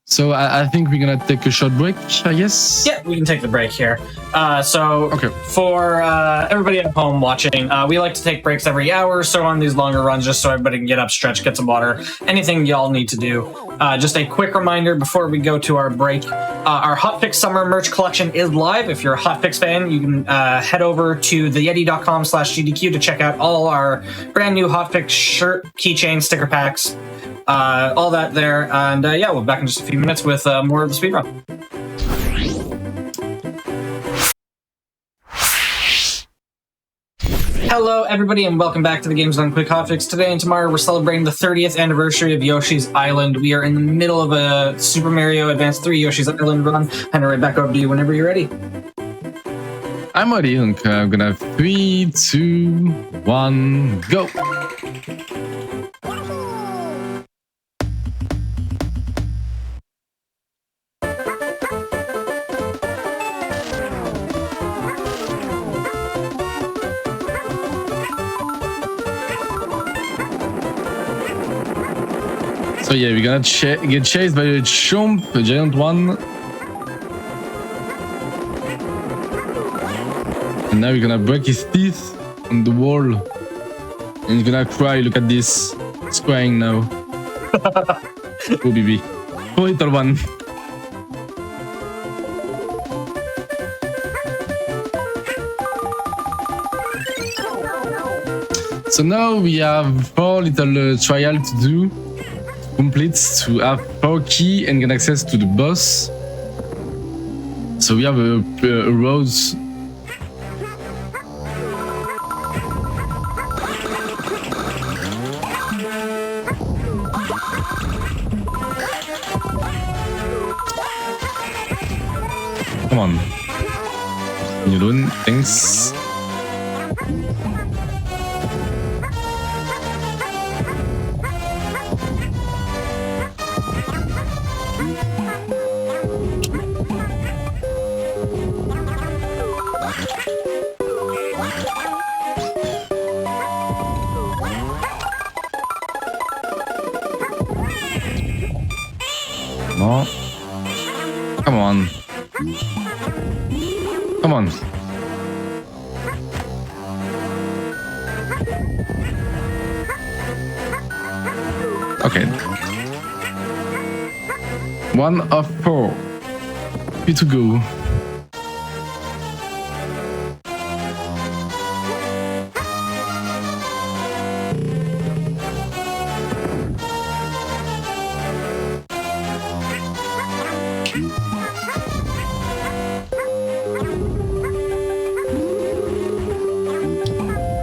So I think we're gonna take a short break, I guess. Yeah, we can take the break here. Okay. For everybody at home watching, we like to take breaks every hour or so on these longer runs, just so everybody can get up, stretch, get some water, anything y'all need to do. Just a quick reminder before we go to our break, our Hotfix summer merch collection is live. If you're a Hotfix fan, you can head over to theyeti.com/GDQ to check out all our brand new Hotfix shirt, keychain, sticker packs, all that there. And yeah, we'll be back in just a few minutes with more of the speedrun. Hello, everybody, and welcome back to the Games Done Quick Hotfix. Today and tomorrow, we're celebrating the 30th anniversary of Yoshi's Island. We are in the middle of a Super Mario Advance 3 Yoshi's Island run. And right back over to you whenever you're ready. I'm ready. I'm gonna have 3, 2, 1, go. So yeah, we're gonna get chased by a chomp, a giant one. And now we're gonna break his teeth on the wall. And he's gonna cry, look at this. He's crying now. Oh baby. Oh little one. So now we have 4 little trials to do. Complete to have 4 key and get access to the boss. So we have a rose. Come on. You don't, thanks. No. Come on. Come on. Okay. 1 of 4. 3 to go.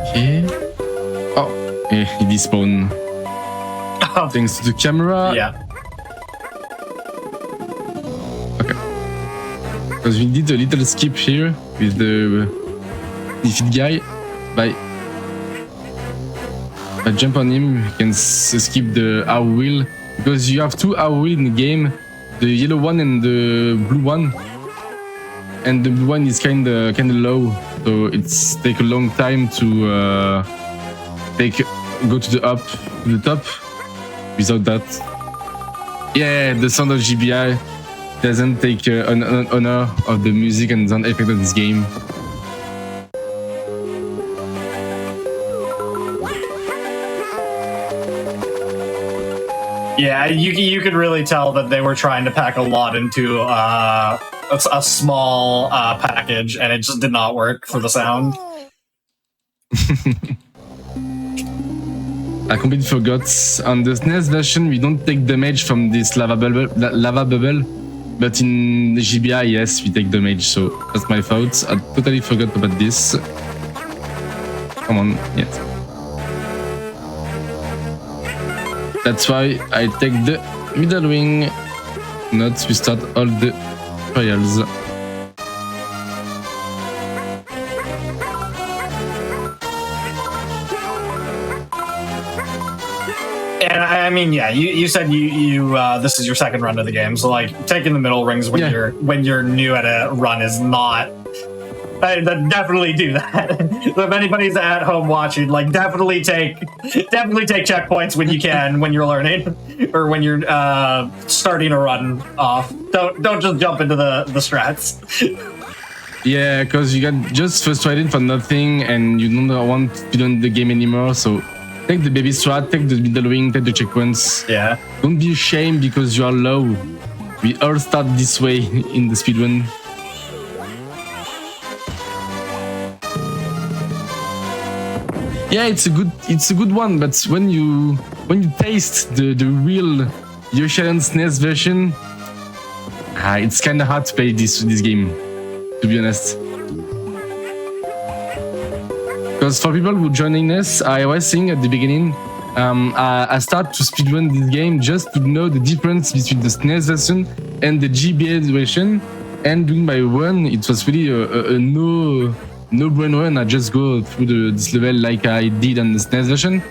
Okay. Oh, yeah, he despawned. Thanks to the camera. Yeah. Okay. Because we did a little skip here with the defeat guy. By jump on him, you can skip the hour wheel. Because you have 2 hour wheels in the game. The yellow one and the blue one. And the blue one is kinda low. So it's take a long time to go to the top. Without that, yeah, the sound of GBI doesn't take an honor of the music and sound effect of this game. Yeah, you could really tell that they were trying to pack a lot into a small package, and it just did not work for the sound. I completely forgot. On the SNES version, we don't take damage from this lava bubble, but in the GBI, yes, we take damage. So that's my fault. I totally forgot about this. Come on, yes. That's why I take the middle wing, not to start all the trials. And I mean, yeah, you said you this is your second run of the game, so like taking the middle rings when you're new at a run is not. Definitely do that. If anybody's at home watching, like definitely take checkpoints when you can, when you're learning or when you're starting a run off. Don't just jump into the strats. Yeah, because you get just frustrated for nothing and you don't want to do the game anymore. So take the baby strat, take the middle wing, take the checkpoints. Yeah. Don't be ashamed because you are low. We all start this way in the speedrun. Yeah, it's a good one, but when you taste the real Yoshi and SNES version, it's kind of hard to play this game, to be honest. Because for people who joining us, I was saying at the beginning, I start to speedrun this game just to know the difference between the SNES version and the GBA version. And doing my run, it was really a no-brainer run. I just go through this level like I did on the SNES version.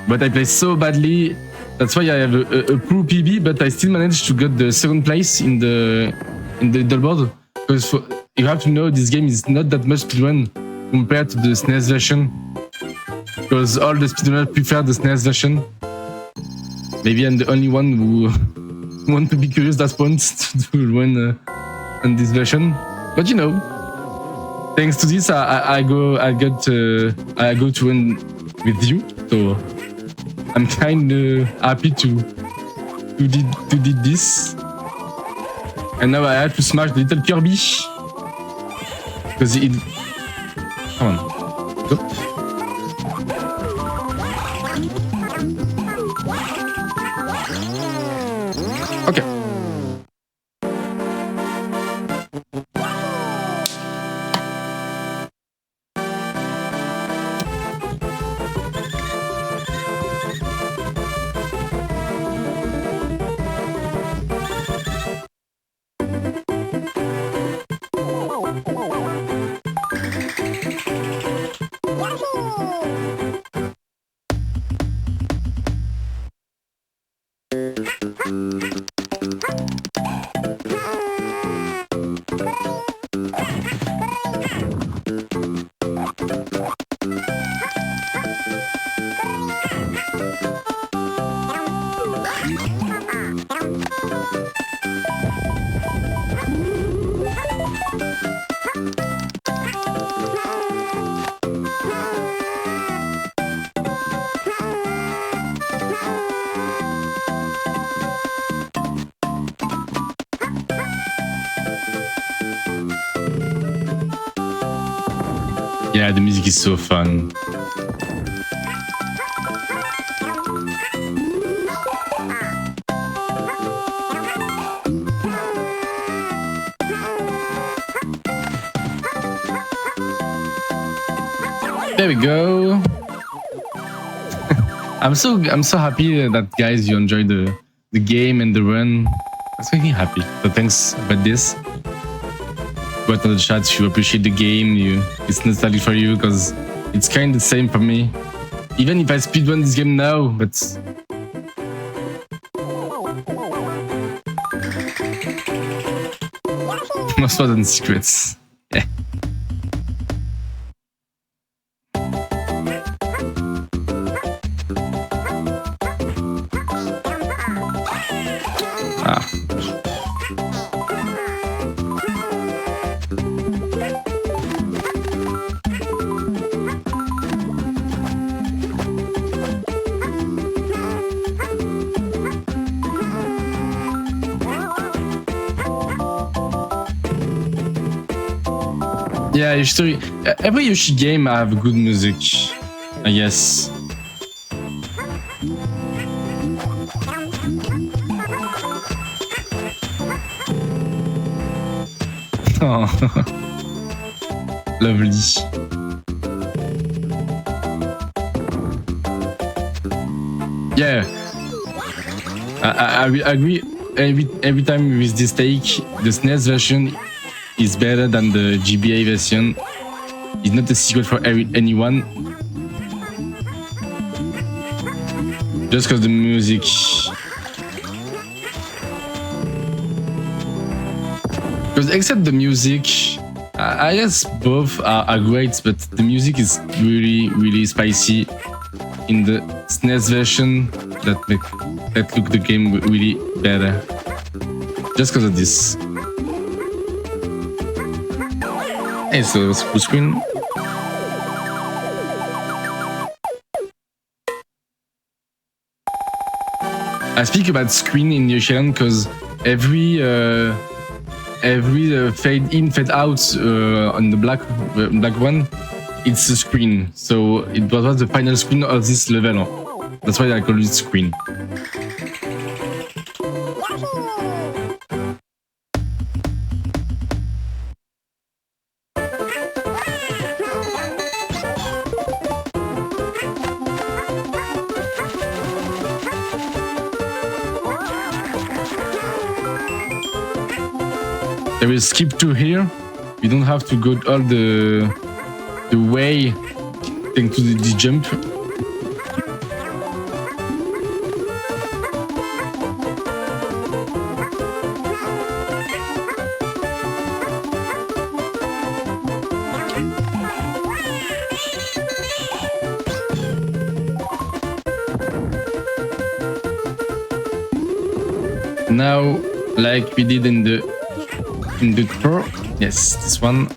But I play so badly, that's why I have a pro PB, but I still managed to get the second place in the leaderboard. Because you have to know this game is not that much speedrun compared to the SNES version. Because all the speedrunners prefer the SNES version. Maybe I'm the only one who want to be curious at points to run on this version. But you know, thanks to this, I go to run with you. So I'm kind of happy to do this. And now I have to smash the little Kirby because it. Come on, go. Okay. Yeah, the music is so fun. There we go. I'm so happy that guys you enjoyed the game and the run. I'm really happy. So thanks about this. But on the chat, you appreciate the game. It's nostalgic for you because it's kind of the same for me. Even if I speedrun this game now, but most was on secrets. Yeah. Yeah, every Yoshi game have good music, I guess. Oh, lovely. Yeah, I agree. Every time with this take, the SNES version is better than the GBA version. It's not a secret for anyone. Just because the music. Because except the music, I guess both are great, but the music is really spicy in the SNES version that look the game really better. Just because of this. Hey, so it's full screen. I speak about screen in Yoshi because every fade in, fade out on the black one, it's a screen. So it was the final screen of this level. That's why I call it screen. There is skip to here. You don't have to go all the way into the jump. Now, like we did in the pro, yes, this one.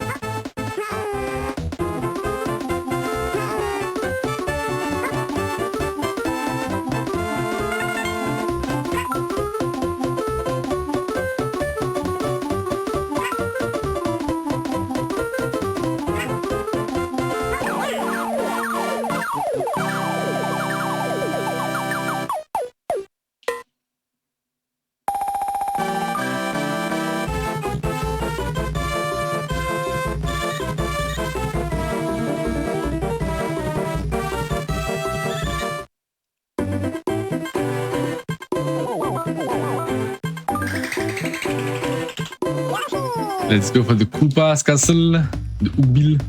Let's go for the Koopa's castle, the Ubil.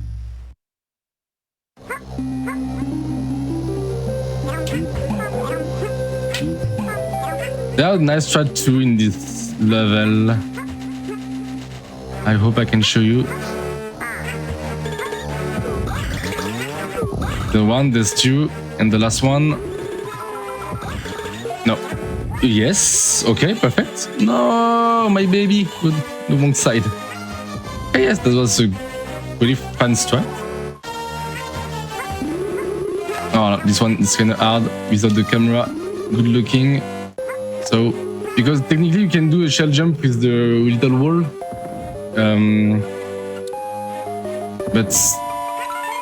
There are nice strat too in this level. I hope I can show you. The one, there's two, and the last one. No. Yes. Okay, perfect. No, my baby. Good. The wrong side. Okay, yes, that was a really fun strat. Oh, this one is kind of hard without the camera. Good looking. So, because technically you can do a shell jump with the little wall. But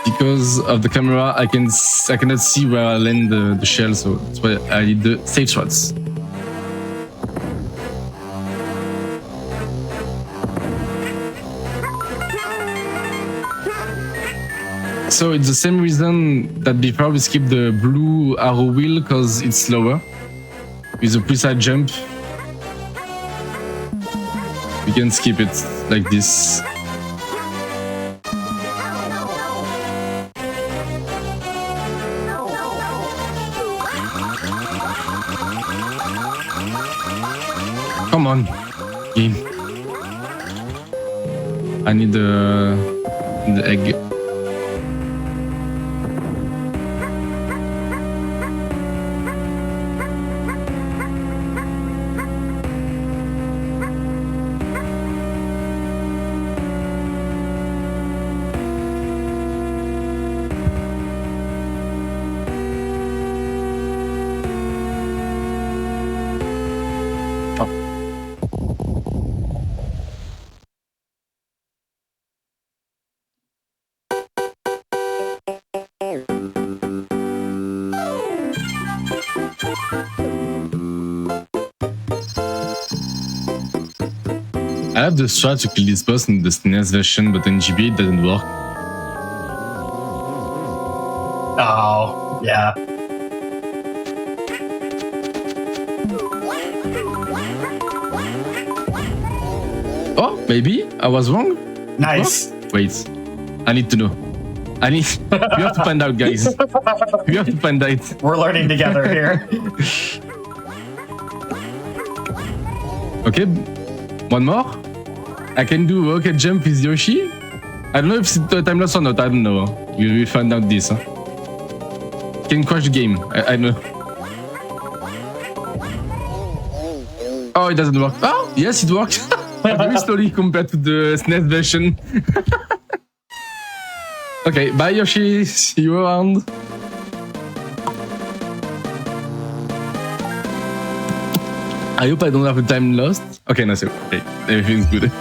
because of the camera, I cannot see where I land the shell, so that's why I need the safe shots. So it's the same reason that before we skip the blue arrow wheel, because it's slower. With a precise jump, we can skip it like this. Come on, game. I need the egg. I have the strat to kill this boss in the SNES version, but in GB it doesn't work. Oh, yeah. Oh, maybe I was wrong? Nice. Oh, wait, I need to know. We have to find out, guys. We have to find out. We're learning together here. Okay, one more. I can do rocket jump with Yoshi. I don't know if it's time lapse or not. I don't know. We will find out this. Huh? Can crash the game. I know. Oh, it doesn't work. Oh, yes, it works. Very slowly compared to the SNES version. Okay, bye Yoshi. See you around. I hope I don't have a time lost. Okay, no, so okay, everything's good.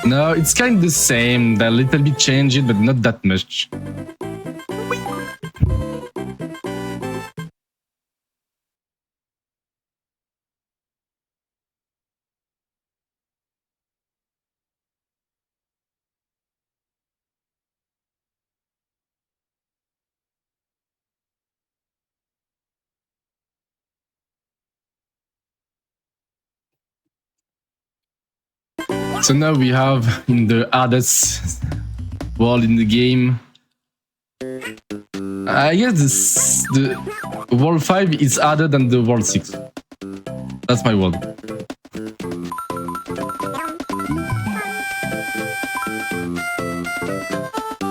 No, it's kind of the same. They a little bit changed, but not that much. So now we have in the hardest world in the game. I guess the world 5 is harder than the world 6. That's my world.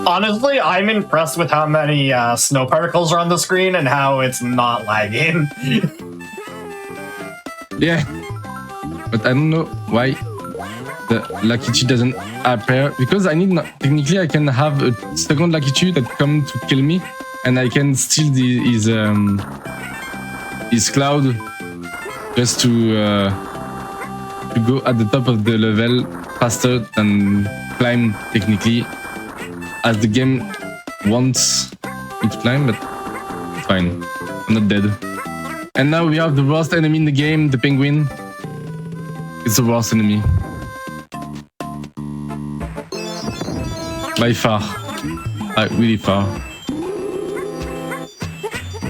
Honestly, I'm impressed with how many snow particles are on the screen and how it's not lagging. Yeah, but I don't know why the Lucky Tree doesn't appear, because I need technically I can have a second Lucky Tree that come to kill me, and I can steal his cloud just to go at the top of the level faster than climb technically, as the game wants me to climb, but it's fine. I'm not dead. And now we have the worst enemy in the game, the penguin. It's the worst enemy. By far. Like, really far.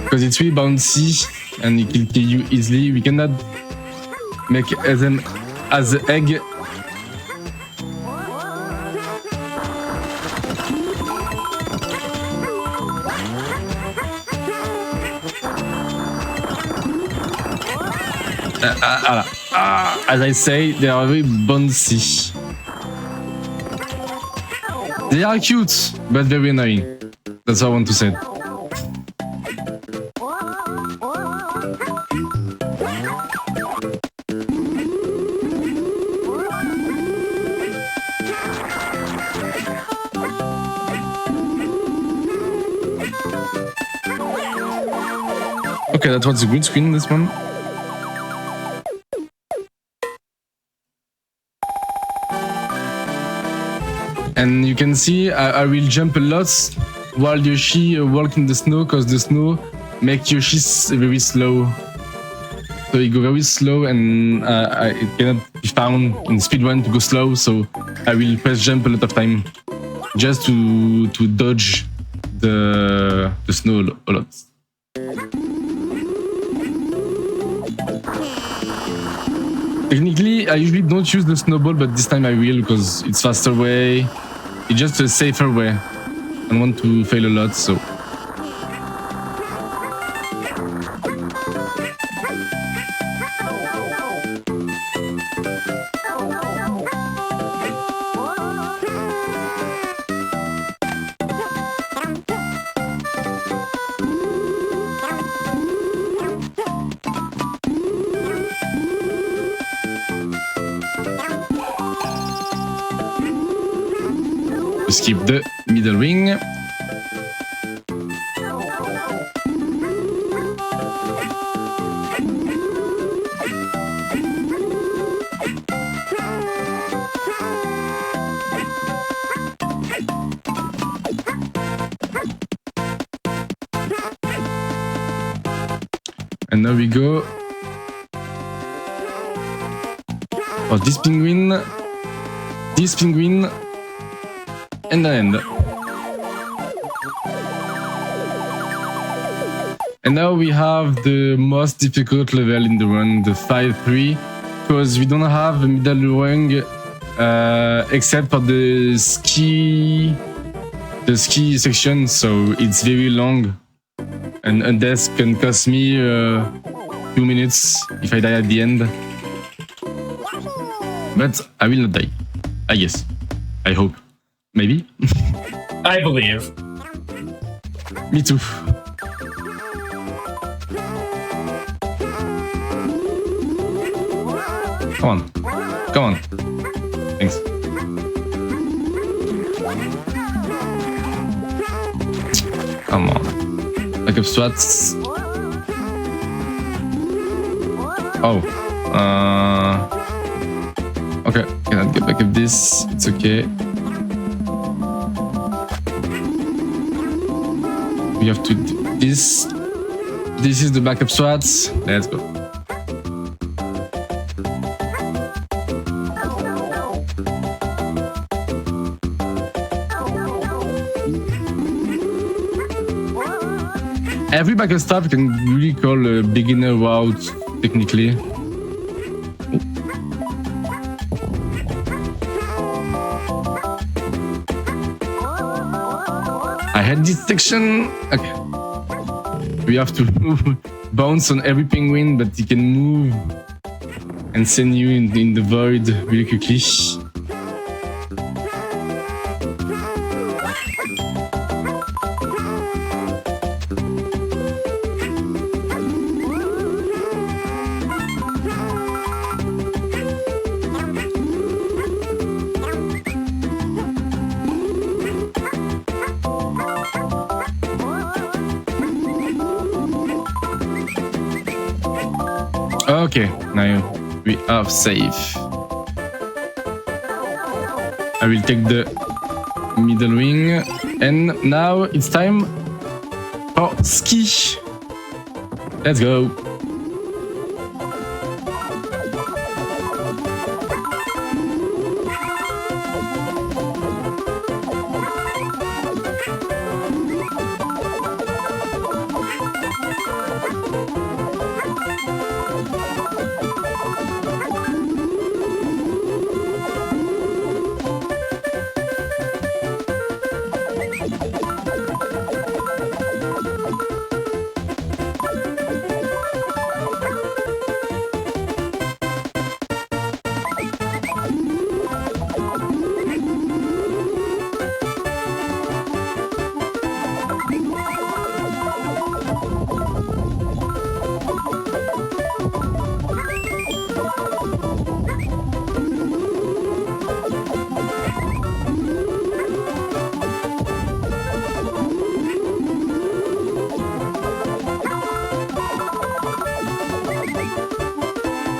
Because it's really bouncy and it can kill you easily. We cannot make them as the egg. As I say, they are very bouncy. They are cute, but very annoying. That's what I want to say. Okay, that was a good screen, this one. And you can see I will jump a lot while Yoshi walk in the snow, because the snow make Yoshi very slow. So he go very slow, and it cannot be found in speedrun to go slow. So I will press jump a lot of time just to dodge the snow a lot. Technically, I usually don't use the snowball, but this time I will, because it's faster way. It's just a safer way. I don't want to fail a lot, so. Skip the middle ring. And now we go for this penguin, and the end. And now we have the most difficult level in the run, the 5-3, because we don't have a middle ring except for the ski section, so it's very long, and a death can cost me 2 minutes if I die at the end. But I will not die, I guess. I hope. Maybe? I believe. Me too. Come on. Come on. Thanks. Come on. Backup swats. Oh. Okay. Cannot get back up this. It's okay. We have to do this. This is the backup swats. Let's go. Every backup swat can really call a beginner route, technically. I had this section. Okay. We have to bounce on every penguin, but he can move and send you in the void really quickly. Okay, now we are safe. I will take the middle wing, and now it's time for ski. Let's go.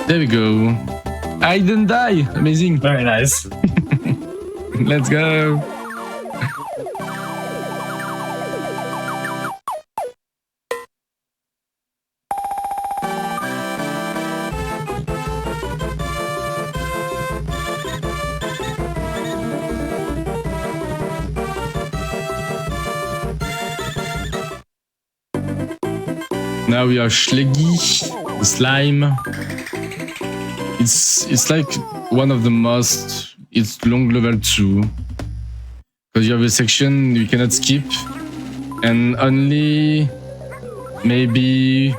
There we go. I didn't die. Amazing. Very nice. Let's go. Now we are Schleggy, the slime. It's like one of the most. It's long level 2 because you have a section you cannot skip, and only maybe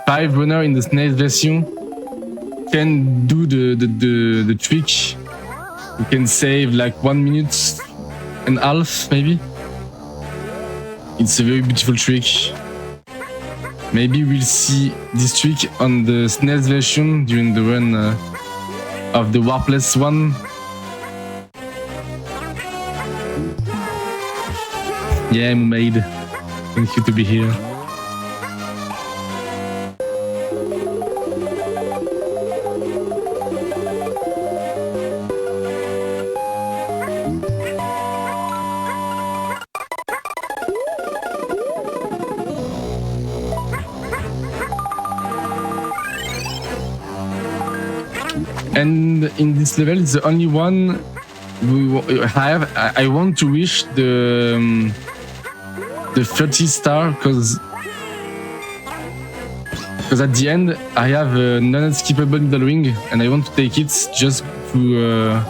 5 runners in the SNES version can do the trick. You can save like 1 minute and a half maybe. It's a very beautiful trick. Maybe we'll see this trick on the SNES version during the run of the Warpless one. Yeah, Mumaid. Thank you to be here. And in this level, it's the only one I want to wish the 30 star because at the end I have a non-skippable middle wing and I want to take it just to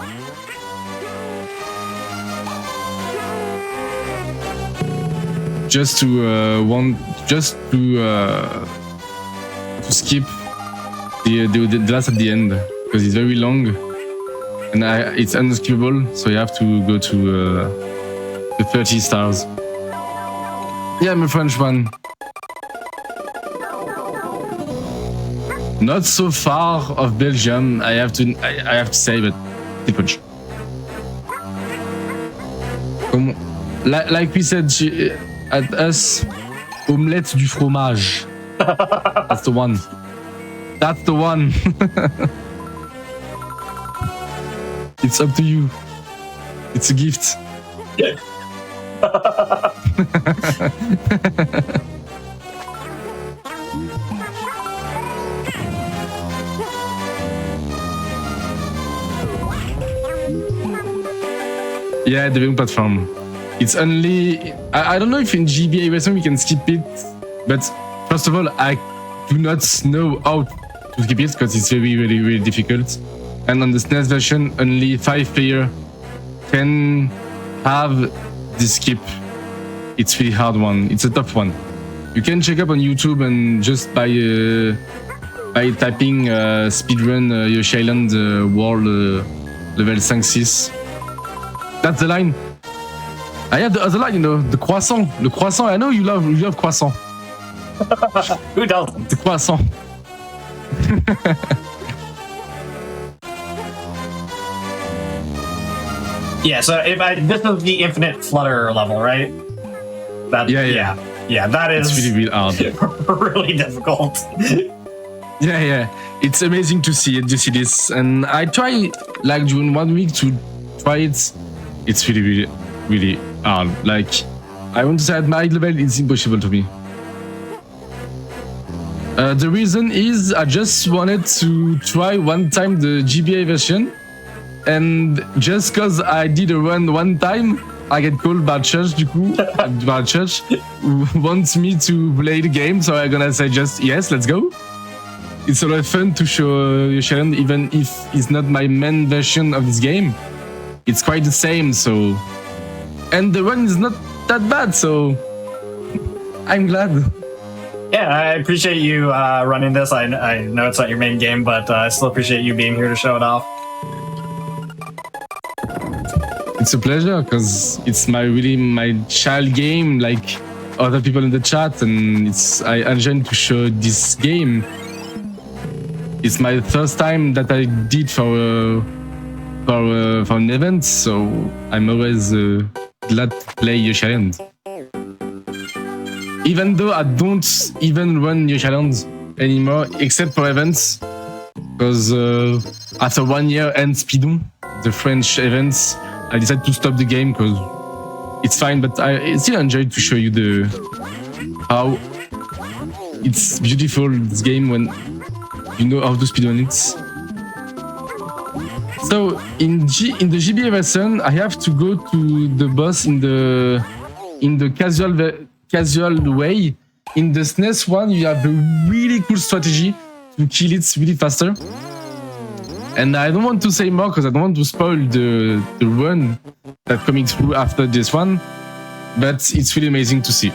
skip the last at the end because it's very long and it's unskippable, so you have to go to the 30 stars. Yeah, I'm a French one. Not so far of Belgium, I have to say, but it's French. Like we said at us, omelette du fromage. That's the one. That's the one. It's up to you. It's a gift. Yeah, the wing platform. It's only... I don't know if in GBA version we can skip it, but first of all, I do not know how to skip it because it's very, very, very difficult. And on the SNES version, only 5 players can have this skip. It's really hard one. It's a tough one. You can check up on YouTube and just by typing Speedrun Yoshi Island World level 5-6. That's the line. I have the other line, you know, the croissant. Le croissant. I know you love croissant. Who doesn't? The croissant. Yeah, so this is the infinite flutter level, right? Yeah, that is it's really hard. really difficult. Yeah. It's amazing to see this. And I try like during 1 week to try it. It's really, really, really hard. Like, I want to say at my level, it's impossible to me. The reason is I just wanted to try one time the GBA version. And just cause I did a run one time, I get called by church, by church, who wants me to play the game. So I'm gonna say just yes, let's go. It's a lot of fun to show Yoshi Island, even if it's not my main version of this game. It's quite the same, so... And the run is not that bad, so... I'm glad. Yeah, I appreciate you running this. I know it's not your main game, but I still appreciate you being here to show it off. It's a pleasure, because it's my child game, like other people in the chat, and I enjoy to show this game. It's my first time that I did for an event, so I'm always glad to play Yoshi Island. Even though I don't even run Yoshi Island anymore, except for events, because after 1 year and Speedrun, the French events, I decided to stop the game because it's fine, but I still enjoyed to show you how it's beautiful, this game, when you know how to speedrun it. So in the GBA version, I have to go to the boss in the casual way. In the SNES one, you have a really cool strategy to kill it really faster. And I don't want to say more because I don't want to spoil the run that's coming through after this one, but it's really amazing to see.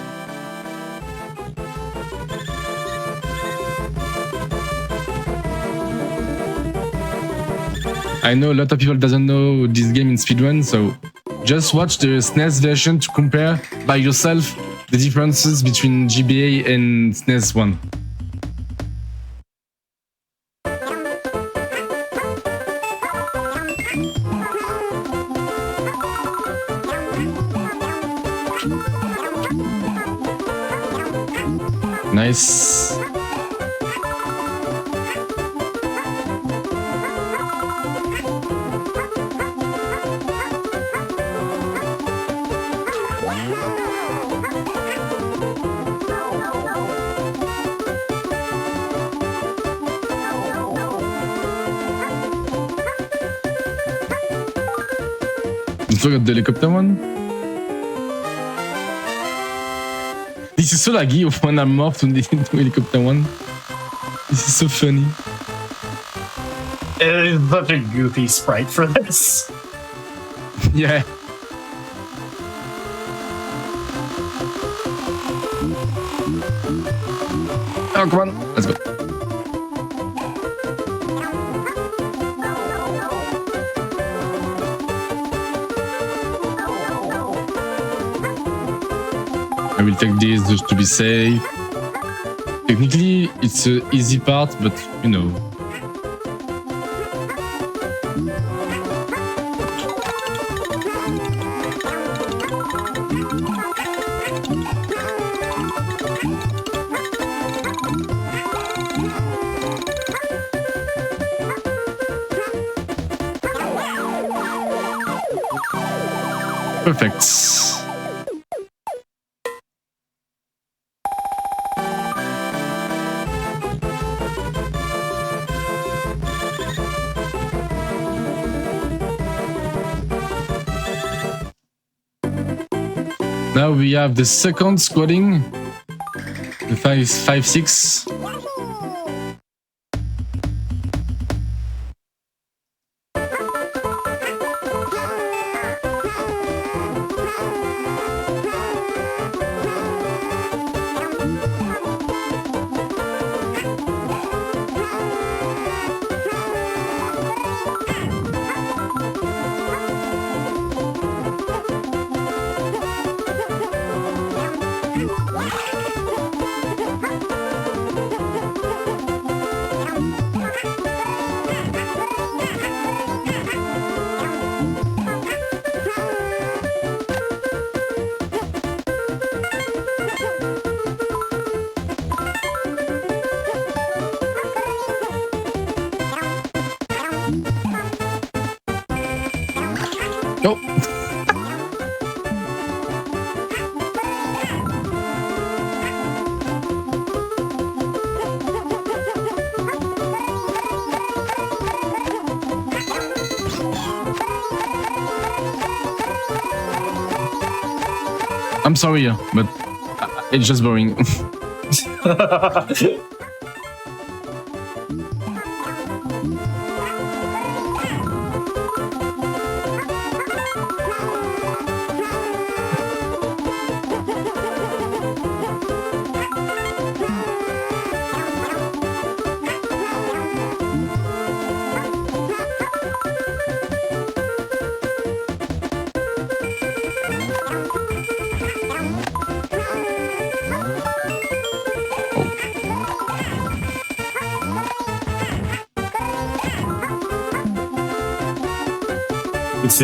I know a lot of people doesn't know this game in speedrun, so just watch the SNES version to compare by yourself the differences between GBA and SNES 1. Nice. Let's look at the helicopter one. This is so laggy when I'm morphed into helicopter one. This is so funny. It is such a goofy sprite for this. Yeah. Oh, come on. Let's go. I will take this just to be safe. Technically, it's an easy part, but you know. Perfect. Now we have the second squatting, the 5-6. Go. I'm sorry, but it's just boring.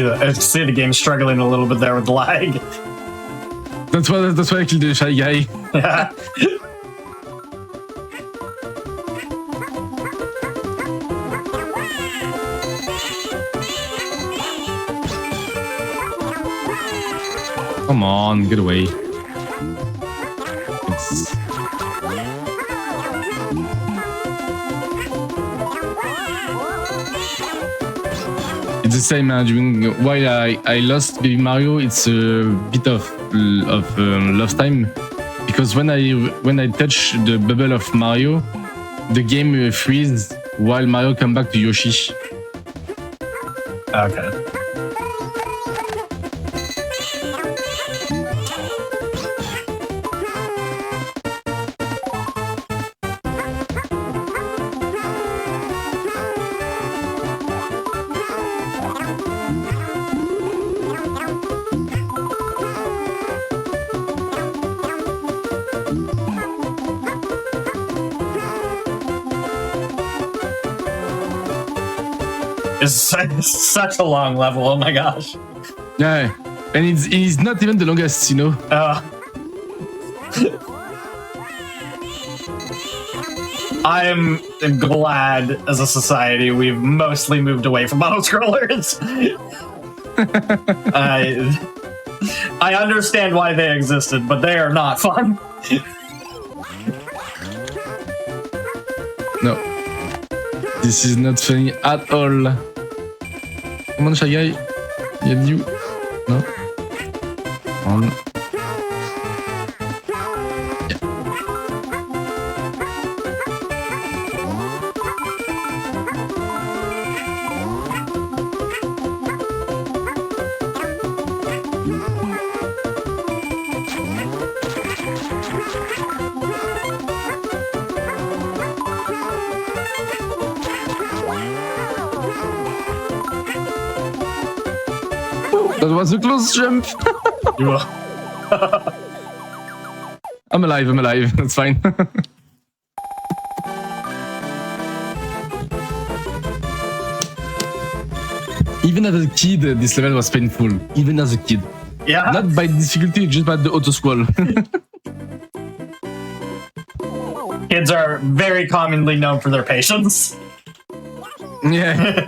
I see the game struggling a little bit there with the lag. That's why I killed the shy guy. Yeah. Come on, get away. It's... It's the same during while I lost Baby Mario. It's a bit of lost time because when I touch the bubble of Mario, the game freezes while Mario come back to Yoshi. Okay. It's such a long level. Oh my gosh. Yeah, and it's not even the longest, you know. I'm glad as a society we've mostly moved away from auto scrollers. I understand why they existed, but they are not fun. No, this is not funny at all. Come on, Shy Guy. Get you. No. On. Yeah. That was a close jump. I'm alive. That's fine. Even as a kid, this level was painful. Even as a kid. Yeah. Not by difficulty, just by the auto scroll. Kids are very commonly known for their patience. Yeah.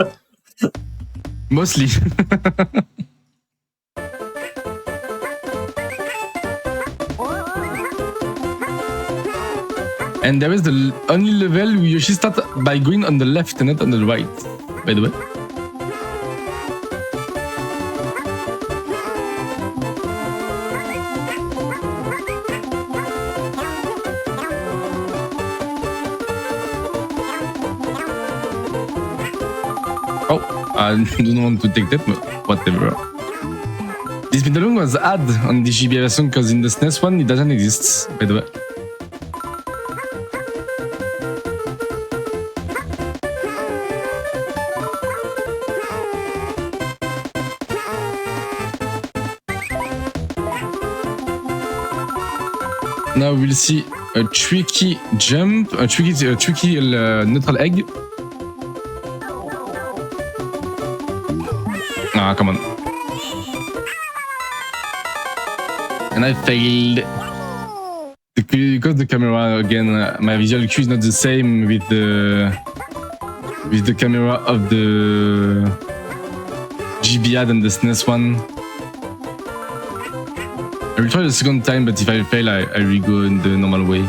Mostly. And there is the only level where Yoshi starts by going on the left and not on the right, by the way. Oh, I don't want to take that, but whatever. This Spindalung was added on the GB version because in the SNES one it doesn't exist, by the way. Now we'll see a tricky jump, a tricky neutral egg. Ah, come on. And I failed. Because the camera, again, my visual cue is not the same with the camera of the GB ad and the SNES one. I will try the second time, but if I fail, I will go in the normal way.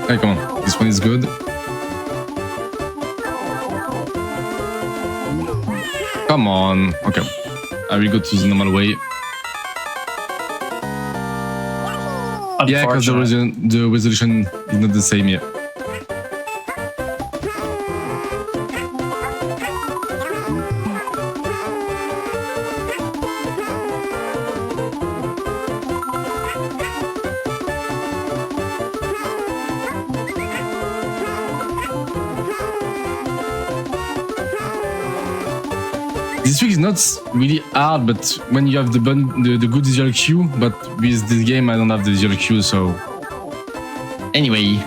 Hey, come on. This one is good. Come on. Okay. I will go to the normal way. Yeah, because the resolution is not the same yet. This trick is not really hard, but when you have the good visual cue, but with this game I don't have the visual cue, so... Anyway,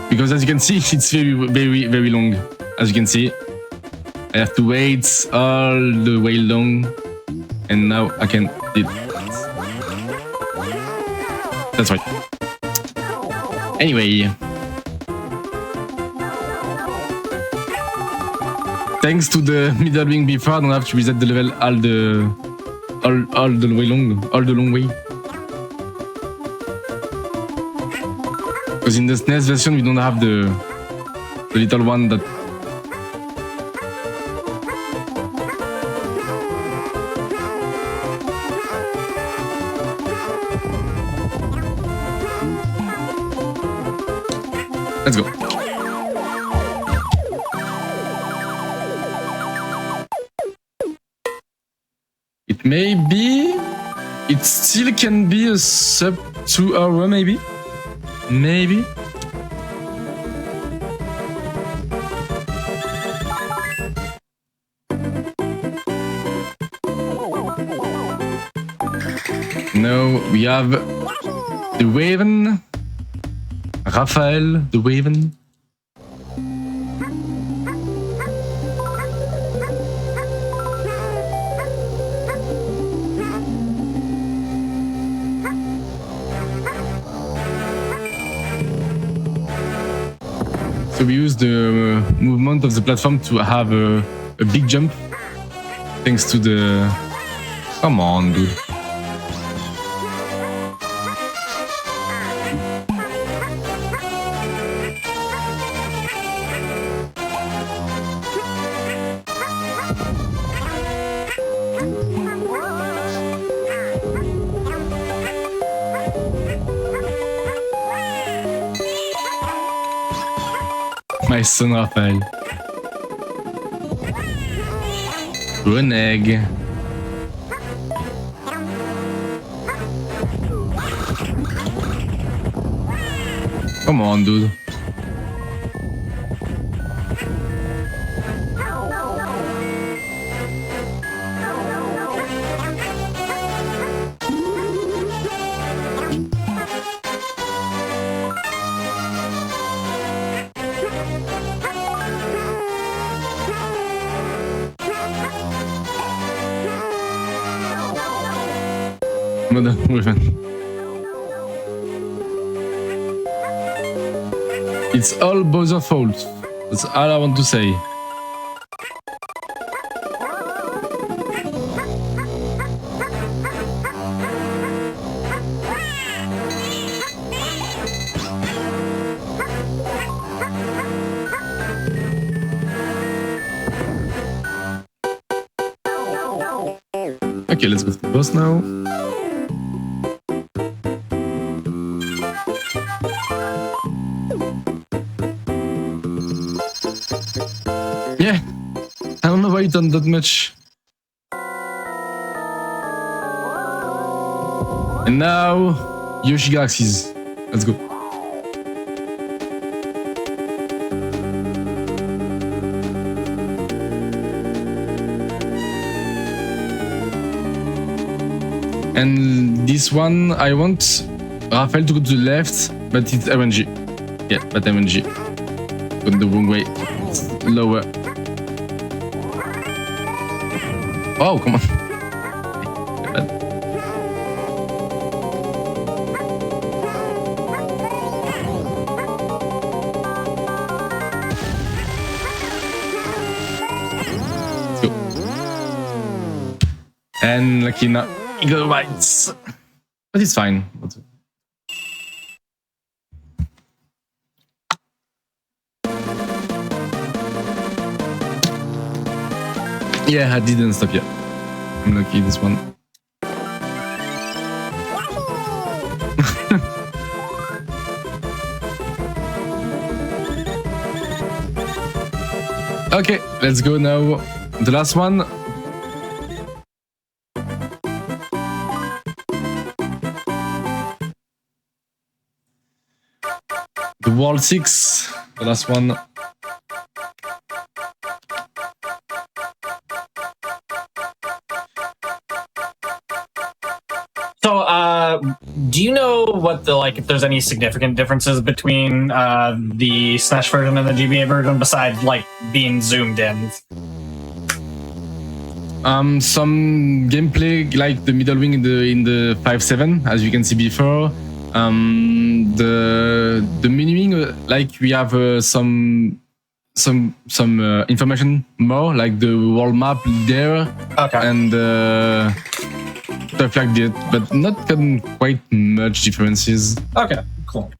because as you can see, it's very long. As you can see, I have to wait all the way long, and now I can do it. That's right. Anyway. Thanks to the middle wing before, I don't have to reset the level all the long way. Because in the SNES version we don't have the little one that. Let's go. It may be. It still can be a sub 2 hour, maybe. Maybe. No, we have the Raven. Raphael, the Raven. So we use the movement of the platform to have a big jump, thanks to the... Come on, dude. My son Raphael. An egg. Come on, dude. It's all Bowser's fault. That's all I want to say. Okay, let's go to the boss now. Yeah, I don't know why you done that much. And now, Yoshi Galaxies. Let's go. And this one, I want Raphael to go to the left, but it's RNG. Yeah, but RNG. Going the wrong way. It's lower. Oh, come on. Let's go. And lucky now, eagle bites. But it's fine. Yeah, I didn't stop yet. I'm lucky this one. Okay, let's go now. The last one. The World 6, the last one. So, do you know what the, like, if there's any significant differences between the SNES version and the GBA version besides, like, being zoomed in? Some gameplay, like the middle wing in the 5.7, as you can see before. The meaning, like we have some information more, like the world map there, Okay. and stuff like that, but not quite much differences. Okay, cool.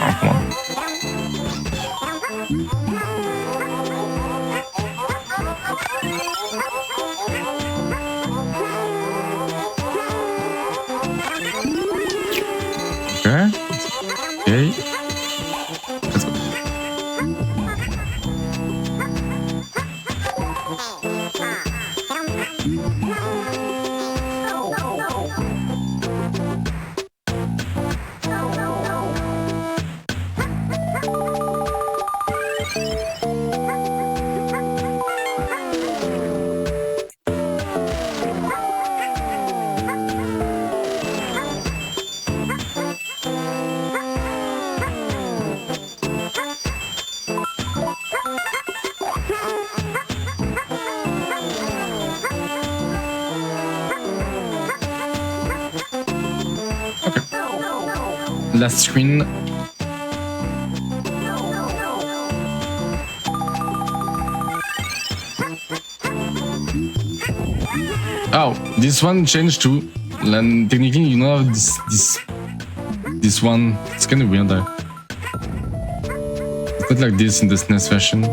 Oh, come on. Okay. Okay. Let's go. Last screen. Oh, this one changed too. And technically, you know, this one, it's kind of weird. It's not like this in the SNES version.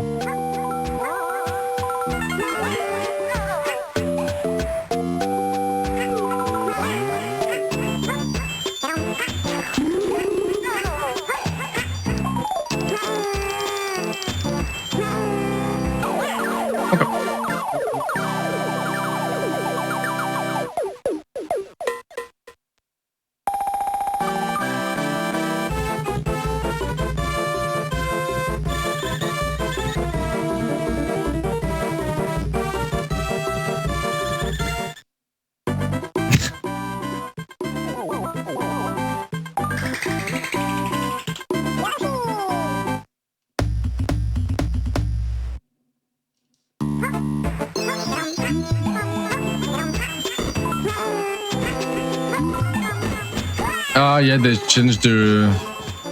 Ah, yeah, they changed the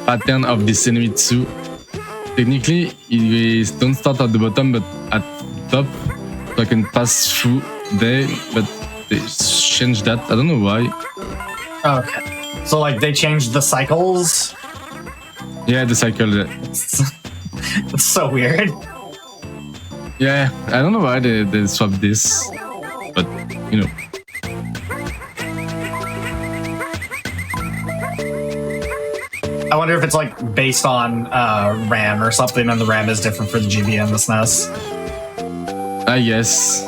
pattern of this enemy too. Technically, we don't start at the bottom, but at top, so I can pass through there, but they changed that. I don't know why. Okay. So, like, they changed the cycles? Yeah, the cycle. It's so weird. Yeah, I don't know why they swapped this, but, you know. I wonder if it's like based on RAM or something, and the RAM is different for the GB and the SNES. I guess.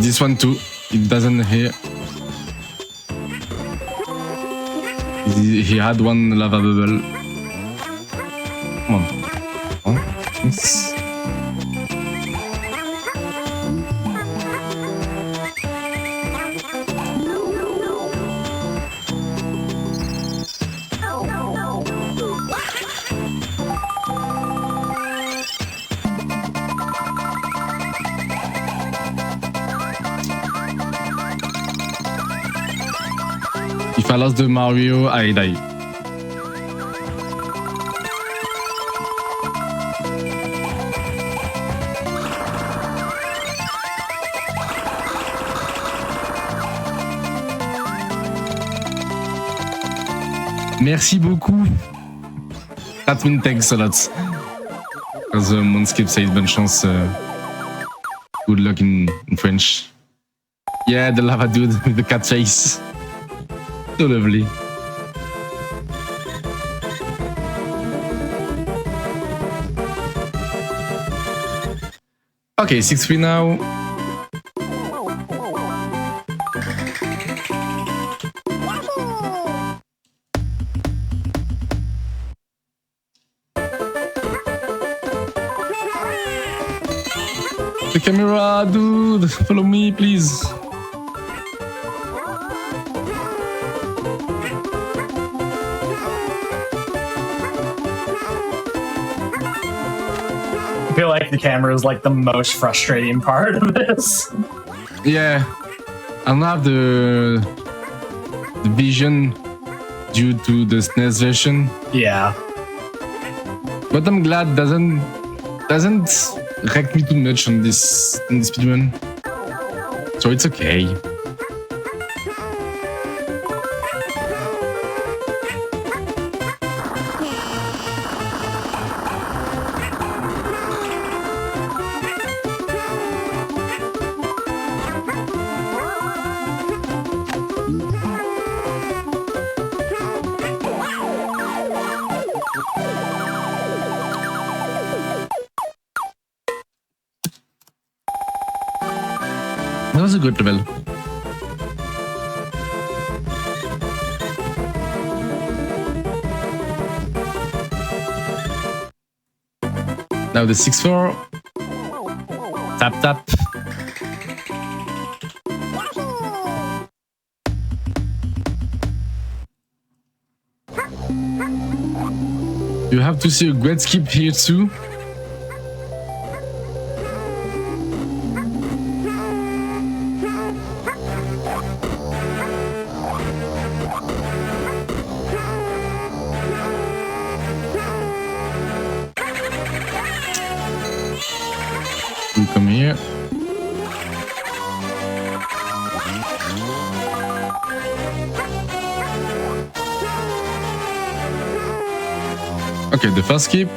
This one too, it doesn't hear. He had one lava bubble. Come on. Oh, yes. If I lost the Mario, I die. Merci beaucoup. That means thanks a lot. As Monskip said, bonne chance. Good luck in French. Yeah, the lava dude with the cat face. So lovely. Okay, 6-3 now. The camera, dude, follow me, please. the camera is like the most frustrating part of this. Yeah, I don't have the vision due to the SNES version. Yeah. But I'm glad doesn't wreck me too much on this speedrun. So it's okay. That was a good level. Now the 6-4. Tap tap. You have to see a great skip here too. You come here. Okay, the first skip.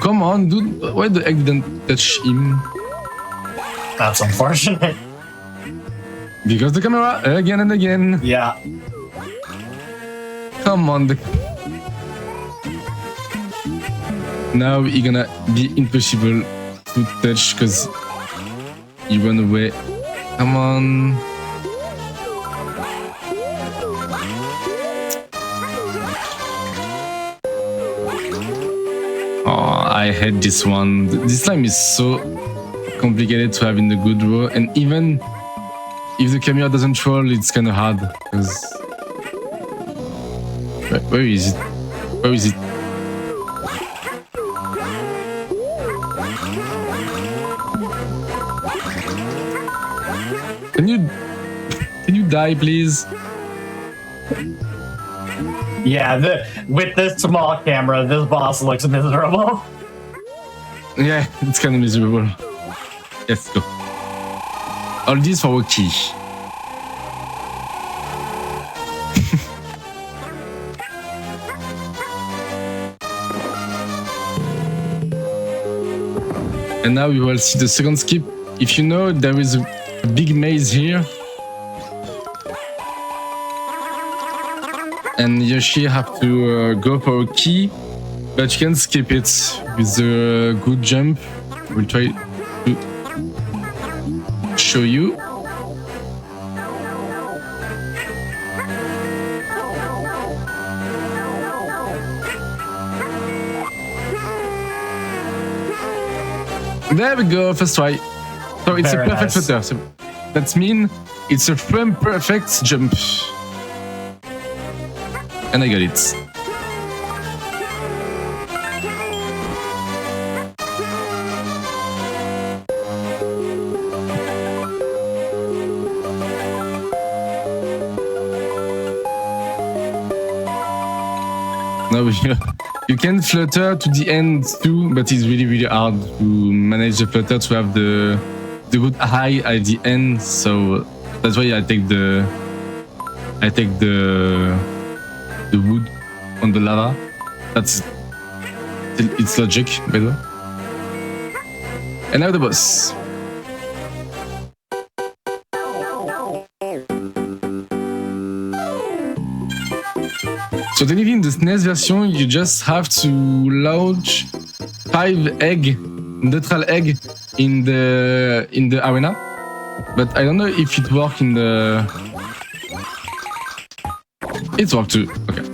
Come on, dude. Why the egg didn't touch him? That's unfortunate. Because the camera again and again. Yeah. Come on. Now it's gonna be impossible to touch because he run away. Come on. Oh, I hate this one. This slime is so complicated to have in the good row, and even if the camera doesn't roll, it's kind of hard. Because where is it? Where is it? Can you die, please? Yeah, with this small camera, this boss looks miserable. Yeah, it's kind of miserable. Let's go. All this for a key. And now you will see the second skip. If you know, there is a big maze here. And Yoshi have to go for a key, but you can skip it with a good jump. We'll try to show you. There we go, first try. So it's Very a perfect nice. flutter. So that means it's a frame perfect jump. And I got it. Now you can flutter to the end too, but it's really hard to manage the flutter to have the good high at the end. So that's why I take the wood on the lava. That's it's logic, by the way. And now the boss. So technically in the SNES version, you just have to launch 5 neutral egg in the arena. But I don't know if it works in the It's walk 2. Okay.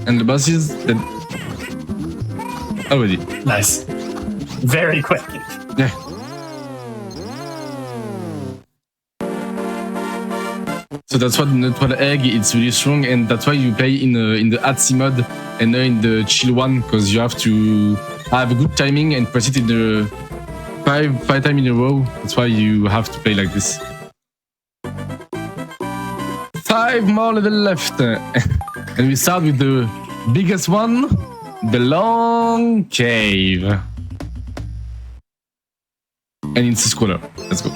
And the boss is dead. Already. Nice. Very quick. Yeah. So that's what the neutral egg, it's really strong, and that's why you play in the ATSI mode and not in the chill one, because you have to have a good timing and press it in the five times in a row. That's why you have to play like this. 5 more levels left. And we start with the biggest one, the long cave. And it's a scroller. Let's go.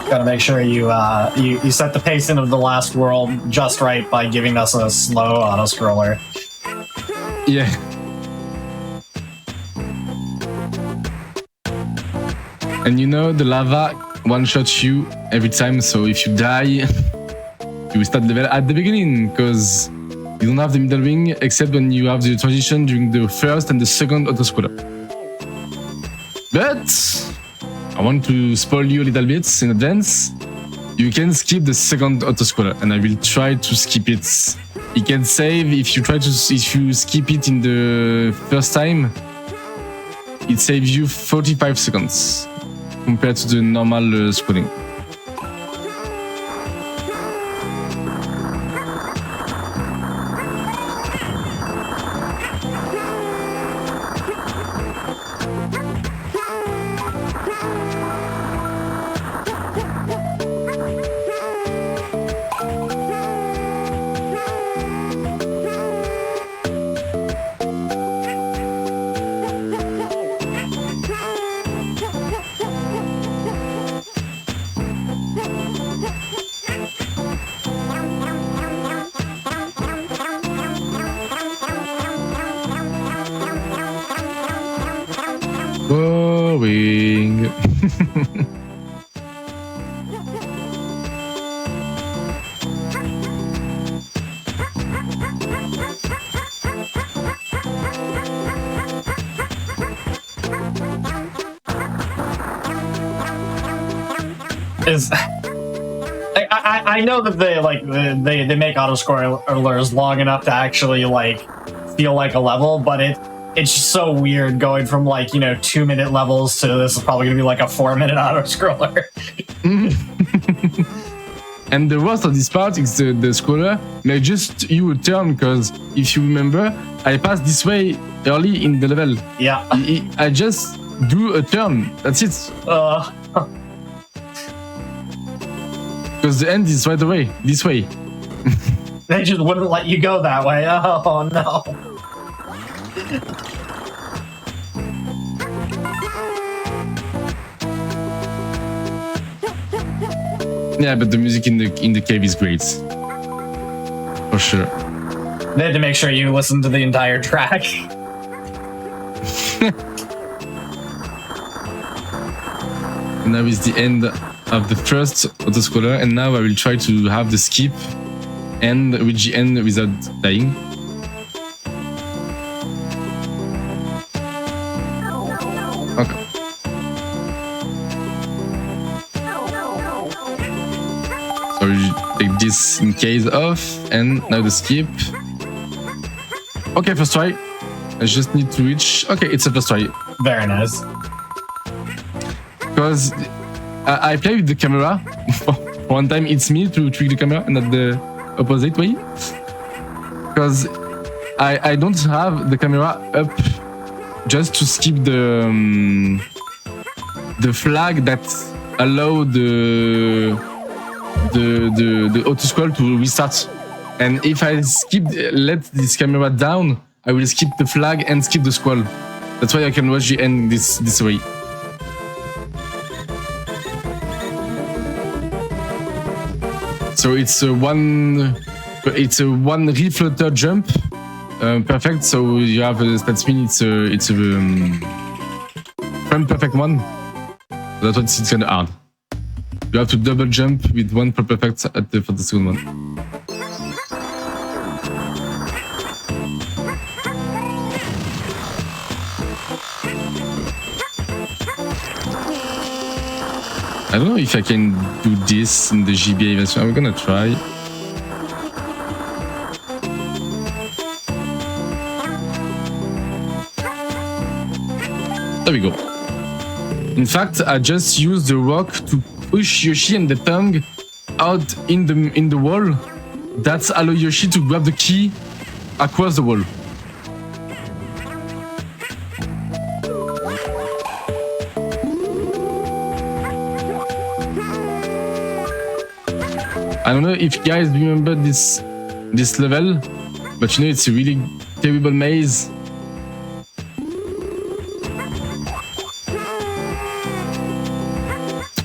Gotta make sure you set the pacing of the last world just right by giving us a slow auto scroller. Yeah. And you know the lava one-shots you every time, so if you die, you start level at the beginning, because you don't have the middle wing except when you have the transition during the first and the second auto-scroller. But I want to spoil you a little bit in advance. You can skip the second auto-scroller, and I will try to skip it. You can save if you skip it in the first time. It saves you 45 seconds compared to the normal scrolling. Boring. I know that they make auto scrollers long enough to actually like feel like a level, but it's just so weird going from 2-minute levels to this is probably gonna be like a 4-minute auto scroller. And the worst of this part is the scroller. Like just you would turn, because if you remember, I passed this way early in the level. Yeah. I just do a turn. That's it. Because the end is right away, this way. They just wouldn't let you go that way. Oh no. Yeah, but the music in the cave is great. For sure. They had to make sure you listen to the entire track. And now is the end of the first autoscroller, and now I will try to have the skip and reach the end without dying. Okay. So you take this in case off, and now the skip. Okay, first try. I just need to reach. Okay, it's a first try. Very nice. Because I play with the camera. One time it's me to trick the camera and not the opposite way. Because I don't have the camera up just to skip the flag that allow the auto scroll to restart. And if I let this camera down, I will skip the flag and skip the scroll. That's why I can watch the end this way. So it's a one refloater jump, perfect. So you have that means it's a frame perfect one. That's what it's kind of hard. You have to double jump with one proper effect for the second one. I don't know if I can do this in the GBA version. I'm gonna try. There we go. In fact, I just used the rock to push Yoshi and the tongue out in the wall. That's allow Yoshi to grab the key across the wall. I don't know if you guys remember this level, but you know it's a really terrible maze.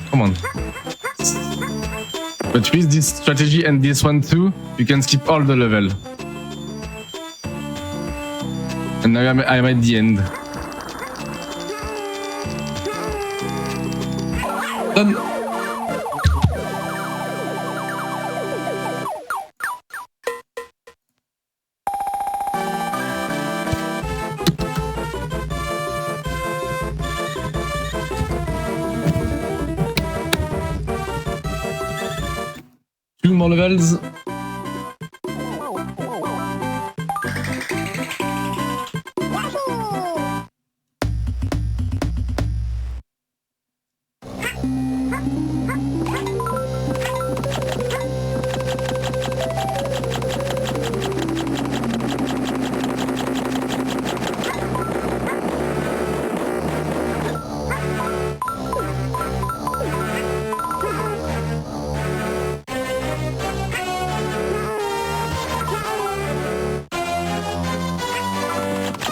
Come on. But with this strategy and this one too, you can skip all the level. And now I'm at the end. Done. Two more levels.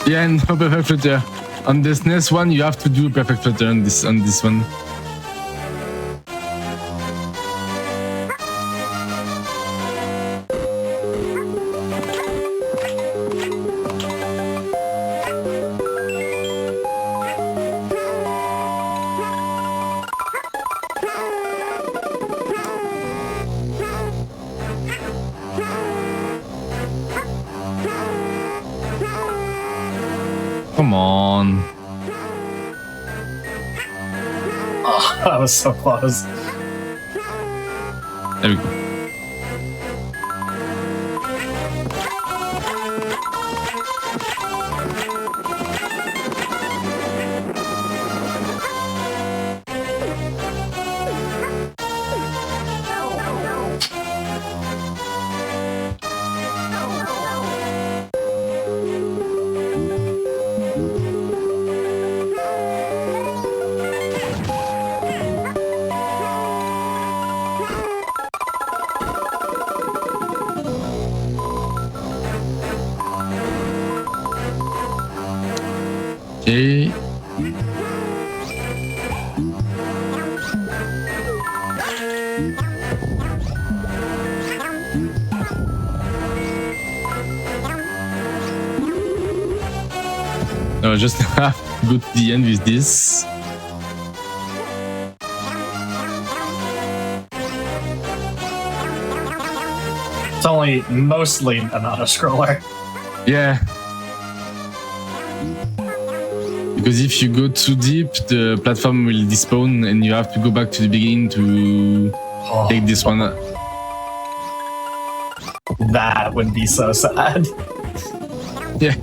Yeah, no perfect flutter. On this next one, you have to do perfect flutter on this one. Come on. Oh, that was so close. There we go. Okay. No, just have to go to the end with this. It's only mostly an auto-scroller. Yeah. Because if you go too deep, the platform will despawn and you have to go back to the beginning to take this one. That would be so sad. Yeah.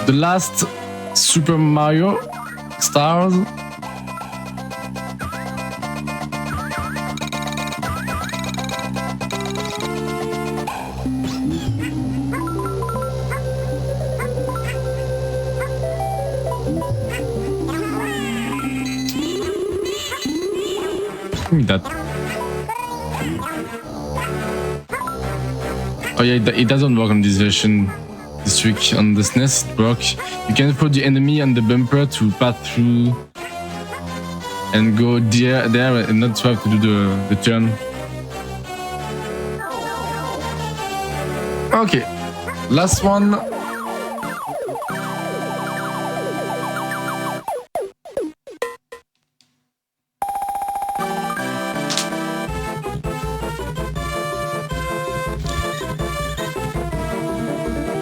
The last Super Mario Stars. Give me that. Oh yeah, it doesn't work on this version. this trick on the SNES. It works. You can throw the enemy on the bumper to pass through and go there and not have to do the turn. Okay, last one.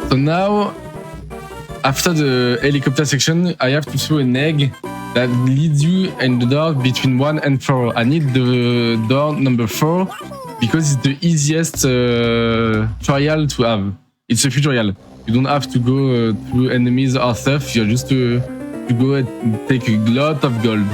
So now, after the helicopter section, I have to throw an egg that leads you in the door between 1 and 4. I need the door number 4 because it's the easiest trial to have. It's a tutorial. You don't have to go through enemies or stuff. You're just to go and take a lot of gold.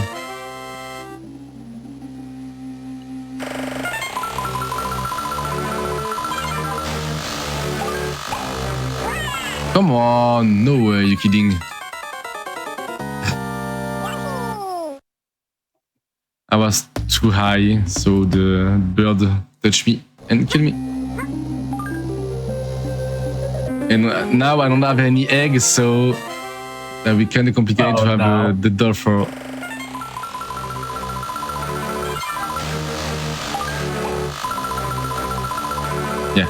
Come on, no way, you're kidding. I was too high, so the bird touched me and killed me. And now I don't have any eggs, so that we kind of complicated to have the door for. Yeah.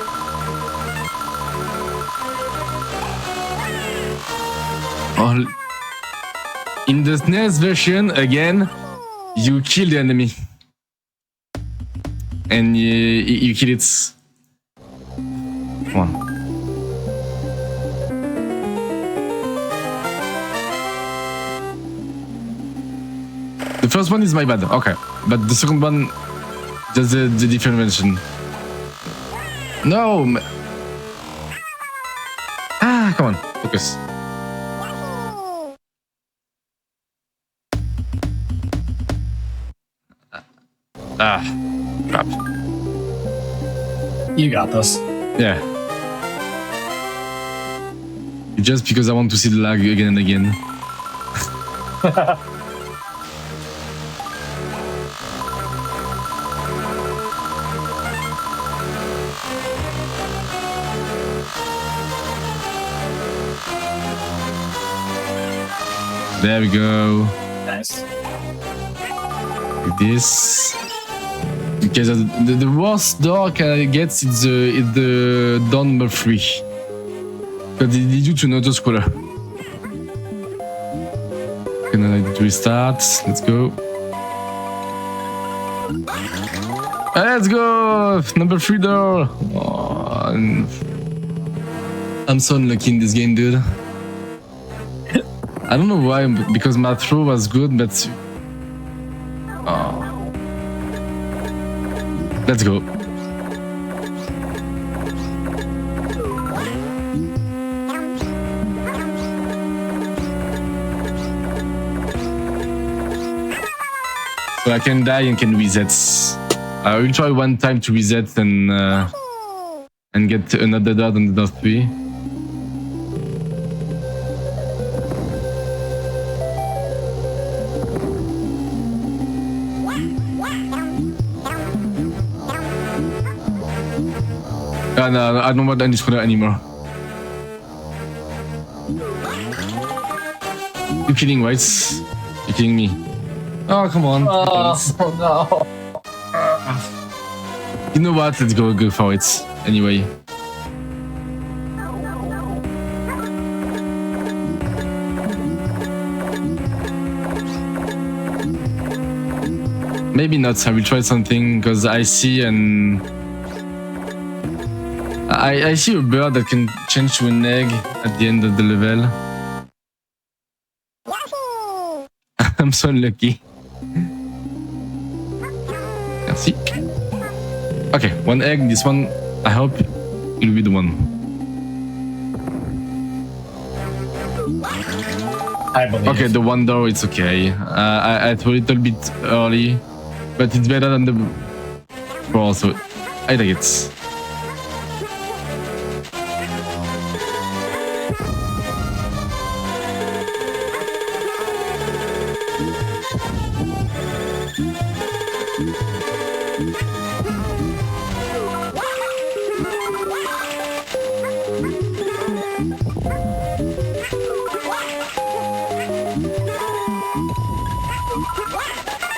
In the SNES version, again, you kill the enemy. And you kill it. Come on. The first one is my bad, okay. But the second one, just the different version. No! Ah, come on, focus. Ah, crap. You got this. Yeah. Just because I want to see the lag again and again. There we go. Nice. Like this. Because the worst door I get is the door number 3. Because it leads you to another scroller. Can I restart? Let's go. Let's go! Number 3 door! Oh, I'm so unlucky in this game, dude. I don't know why, because my throw was good, but... Oh. Let's go. So I can die and can reset. I will try one time to reset and get another dot on the dot 3. No, I don't want any scroller anymore. You're kidding, right? You're kidding me. Oh, come on. Oh, no. You know what? Let's go for it. Anyway. Maybe not. I will try something because I see and... I see a bird that can change to an egg at the end of the level. I'm so unlucky. Merci. Okay, one egg. This one, I hope, will be the one. I believe. Okay, the one door, it's okay. I thought a little bit early, but it's better than the 4, so I like it.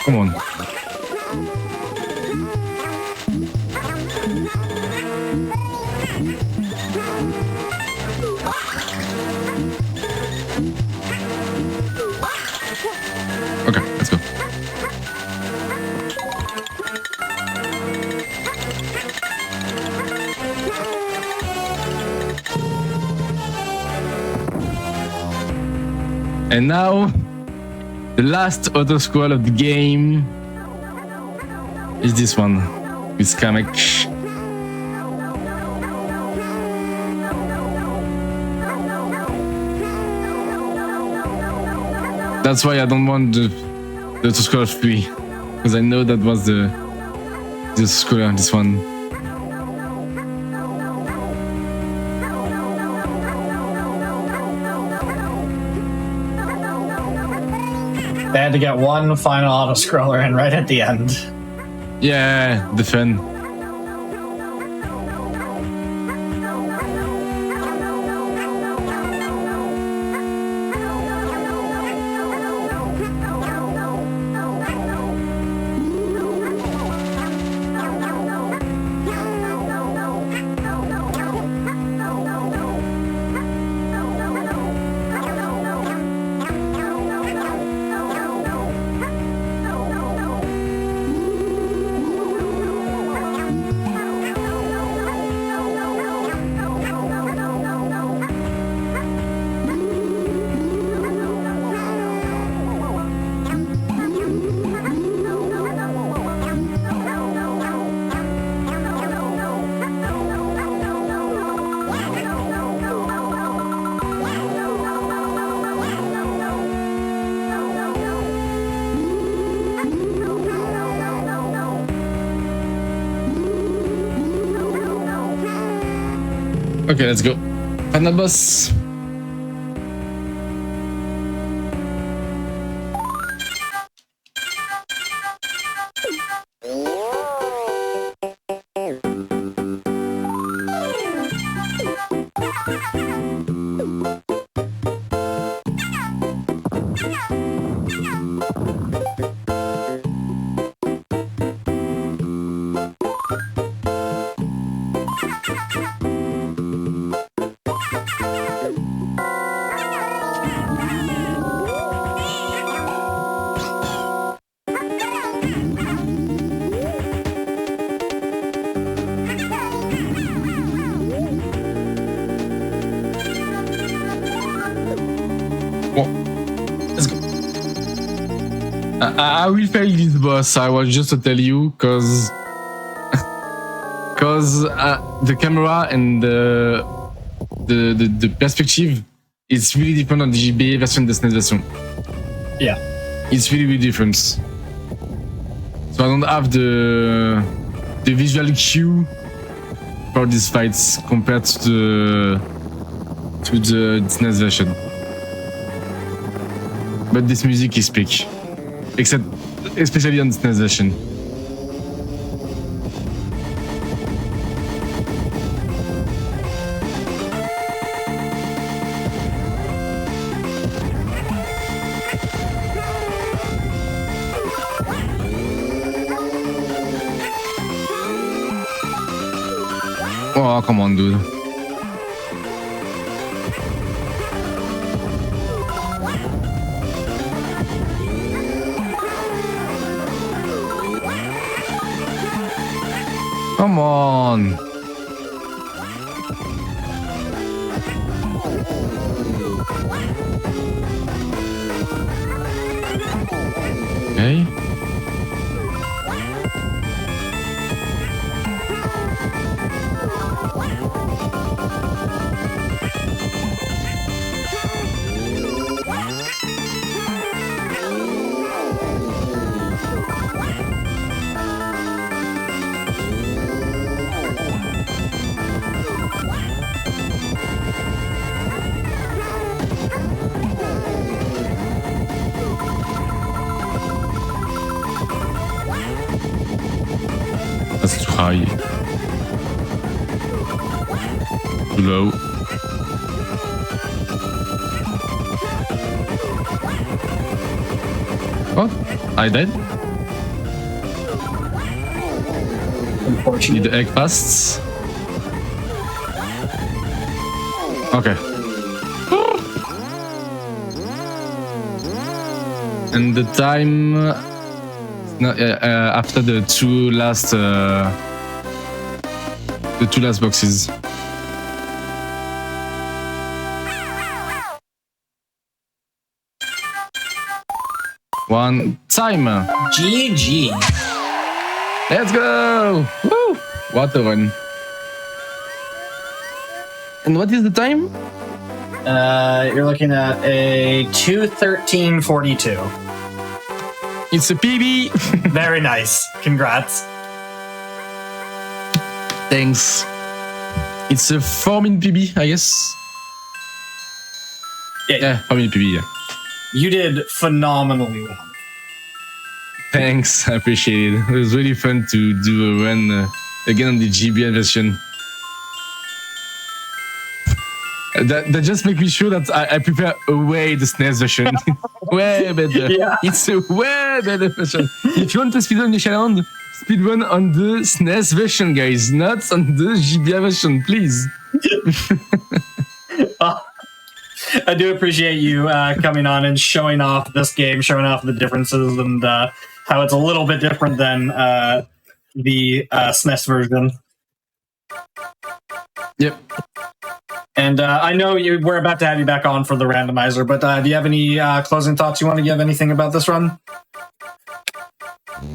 Come on. Okay, let's go. And now, the last auto scroll of the game is this one with Kamek. That's why I don't want the auto scroll of 3, because I know that was the scroller, this one. They had to get one final auto scroller in right at the end. Yeah, the fun. Okay, let's go. Final boss. Let's go. I will fail this boss. I was just to tell you, cause the camera and the perspective is really different on the GBA version, the SNES version. Yeah, it's really different. So I don't have the visual cue for these fights compared to the SNES version. But this music is peak, especially on the SNES version. Oh, come on, dude. Come on. Okay. That's too high. Too low. What? I died? Need the egg fast. Okay. And the time after the two last boxes. One time. GG. Let's go! Woo! What a run. And what is the time? You're looking at a 2:13:42. It's a PB. Very nice. Congrats. Thanks. It's a 4-minute PB, I guess. Yeah, 4-minute PB, yeah. You did phenomenally well. Thanks, I appreciate it. It was really fun to do a run again on the GBN version. That just make me sure that I prepare away the SNES version. Way better. Yeah. It's a way better version. If you want to speedrun the challenge, speedrun on the SNES version, guys, not on the GBN version, please. I do appreciate you coming on and showing off this game, showing off the differences and how it's a little bit different than the SNES version. Yep. And I know we're about to have you back on for the randomizer, but do you have any closing thoughts you want to give? Anything about this run?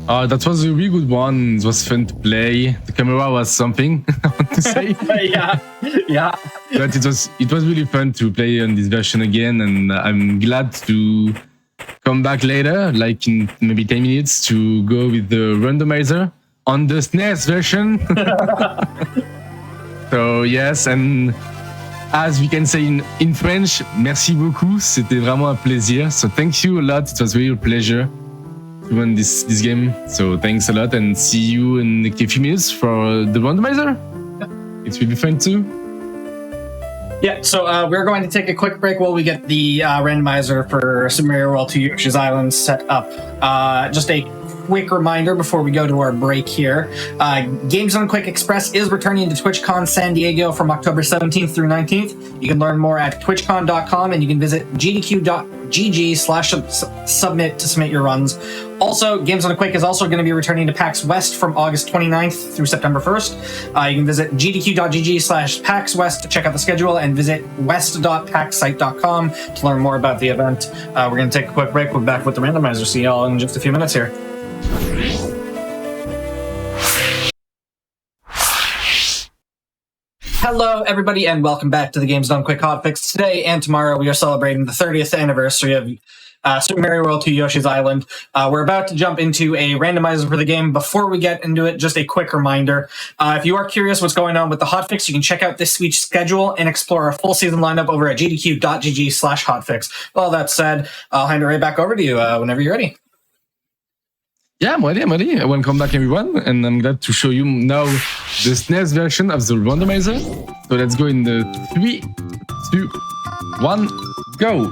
That was a really good one. It was fun to play. The camera was something, I want to say. yeah. But it was really fun to play on this version again, and I'm glad to come back later, like in maybe 10 minutes, to go with the randomizer on the SNES version. So yes, and as we can say in French, merci beaucoup. C'était vraiment un plaisir. So thank you a lot. It was really a pleasure to run this game. So thanks a lot, and see you in a few minutes for the randomizer. It will be fun too. Yeah, so we're going to take a quick break while we get the randomizer for Super Mario World 2 Yoshi's Island set up. Just a quick reminder before we go to our break here. Game Zone Quick Express is returning to TwitchCon San Diego from October 17th through 19th. You can learn more at twitchcon.com, and you can visit gdq.gg/submit to submit your runs. Also, Games on a Quick is also going to be returning to PAX West from August 29th through September 1st. You can visit gdq.gg/PAX West to check out the schedule, and visit west.paxsite.com to learn more about the event. We're going to take a quick break. We're back with the randomizer. See y'all in just a few minutes here. Hello, everybody, and welcome back to the Games Done Quick Hotfix. Today and tomorrow, we are celebrating the 30th anniversary of Super Mario World 2 Yoshi's Island. We're about to jump into a randomizer for the game. Before we get into it, just a quick reminder. If you are curious what's going on with the hotfix, you can check out this week's schedule and explore our full season lineup over at gdq.gg/hotfix. With all that said, I'll hand it right back over to you whenever you're ready. Yeah, I'm ready. Welcome back, everyone, and I'm glad to show you now the SNES version of the randomizer. So let's go in the 3, 2, 1, go.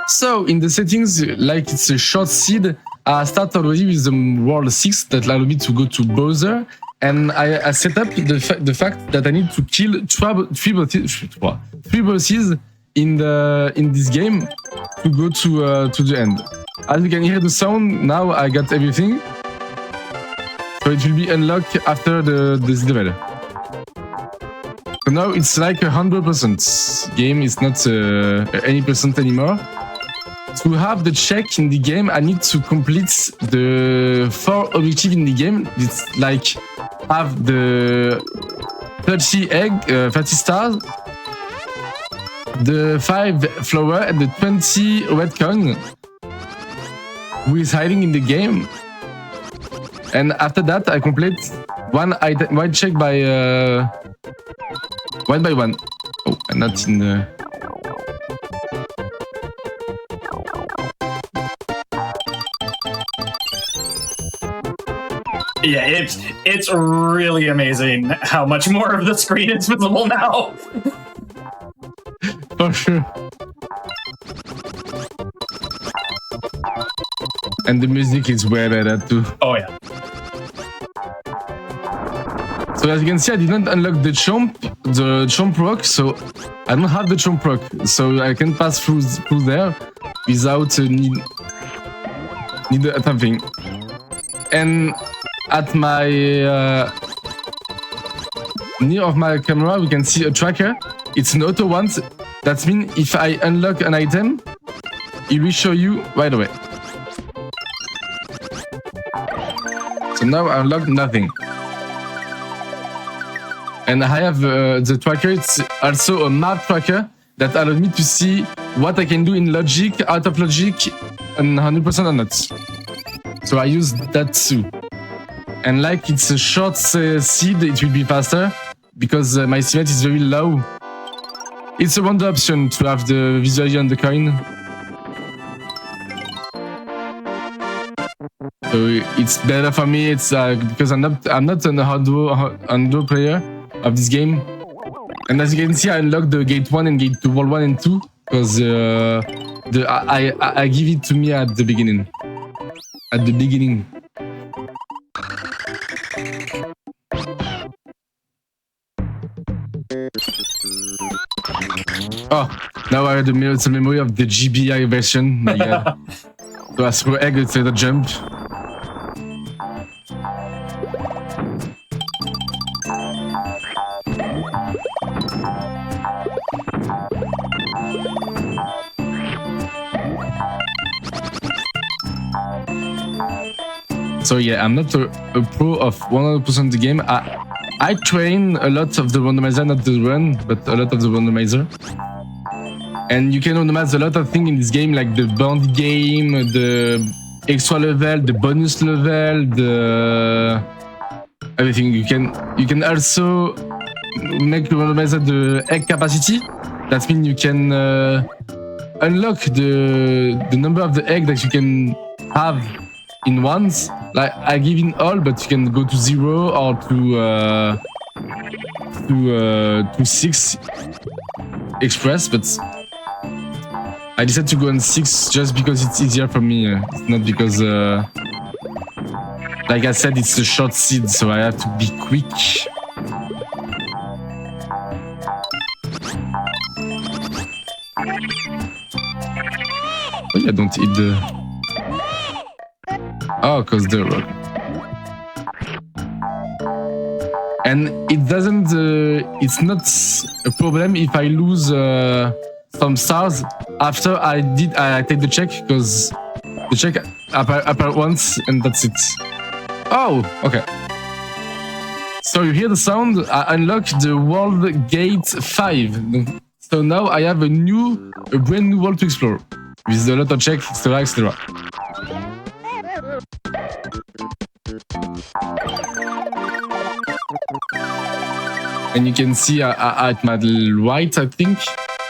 So in the settings, like it's a short seed, I start already with the World 6 that allowed me to go to Bowser, and I set up the fact that I need to kill three bosses in this game to go to the end. As you can hear the sound, now I got everything. So it will be unlocked after this level. So now it's like 100% game, it's not any percent anymore. To have the check in the game, I need to complete the 4 objectives in the game. It's like have the 30 stars, the 5 flower, and the 20 red coin, who is hiding in the game. And after that, I complete one check by one by one. Oh, I'm not in the. Yeah, it's really amazing how much more of the screen is visible now. For sure. And the music is way better too. Oh yeah. So as you can see, I didn't unlock the chomp rock, so I don't have the chomp rock, so I can pass through there without need something. And at my near of my camera, we can see a tracker. It's an auto one. That means if I unlock an item, it will show you right away. So now I unlocked nothing. And I have the tracker, it's also a map tracker that allows me to see what I can do in logic, out of logic, and 100% or not. So I use that too. And like it's a short seed, it will be faster because my estimate is very low. It's a wonder option to have the visually on the coin. So it's better for me. It's because I'm not an hardcore player of this game. And as you can see, I unlocked the gate 1 and gate 2, wall 1 and 2 because I give it to me at the beginning. Oh, now I have the memory of the GBI version. My god. So I throw egg instead of jump. So yeah, I'm not a pro of 100% the game. I train a lot of the randomizer, not the run, but a lot of the randomizer. And you can randomize a lot of things in this game, like the bounty game, the extra level, the bonus level, the everything. You can also make randomizer the egg capacity. That means you can unlock the number of the egg that you can have in ones. Like I give in all, but you can go to 0 or to 6 express. But I decided to go on 6 just because it's easier for me. It's not because, like I said, it's a short seed, so I have to be quick. Oh yeah, don't eat the... Oh, cause the rock. And it doesn't. It's not a problem if I lose some stars after I take the check, because the check appear once and that's it. Oh, okay. So you hear the sound. I unlocked the world gate 5. So now I have a brand new world to explore with a lot of check, etc., etc. And you can see at my right, I think,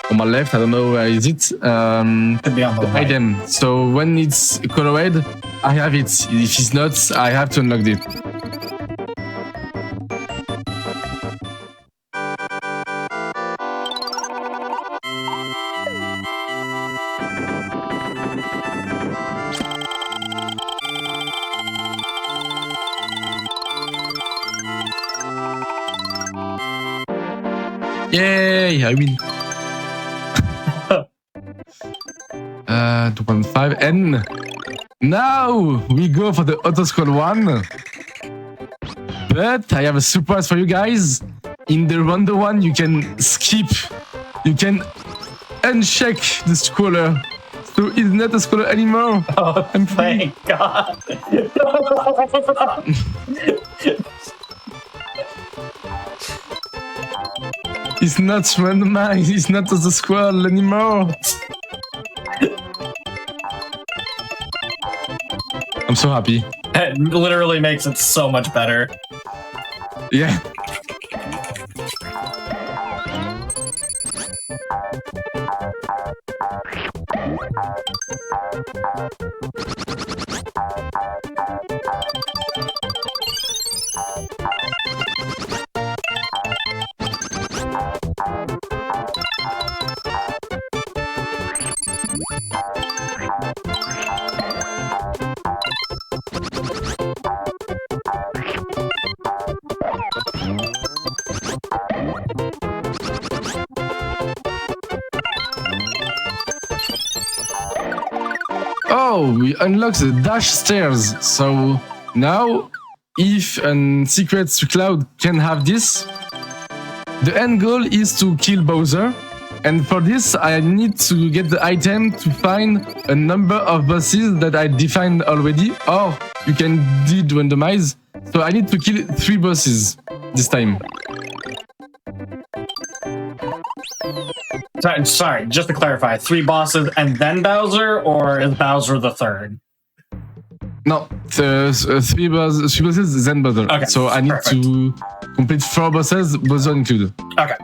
or my left, I don't know where is it. Could be on the right. Item. So when it's colored, I have it. If it's not, I have to unlock it. Yay, I win. 2.5 and now we go for the auto scroll one. But I have a surprise for you guys. In the round one, you can skip. You can uncheck the scroller. So it's not a scroller anymore. Oh, thank God. It's not randomized, it's not the scroll anymore. I'm so happy. It literally makes it so much better. Yeah. Oh, we unlocked the dash stairs. So now, if a secret cloud can have this, the end goal is to kill Bowser. And for this, I need to get the item to find a number of bosses that I defined already, or you can did randomize. So I need to kill 3 bosses this time. Sorry, just to clarify, 3 bosses and then Bowser, or is Bowser the third? No, 3 bosses, then Bowser. Okay, so I need to complete 4 bosses, Bowser included. Okay.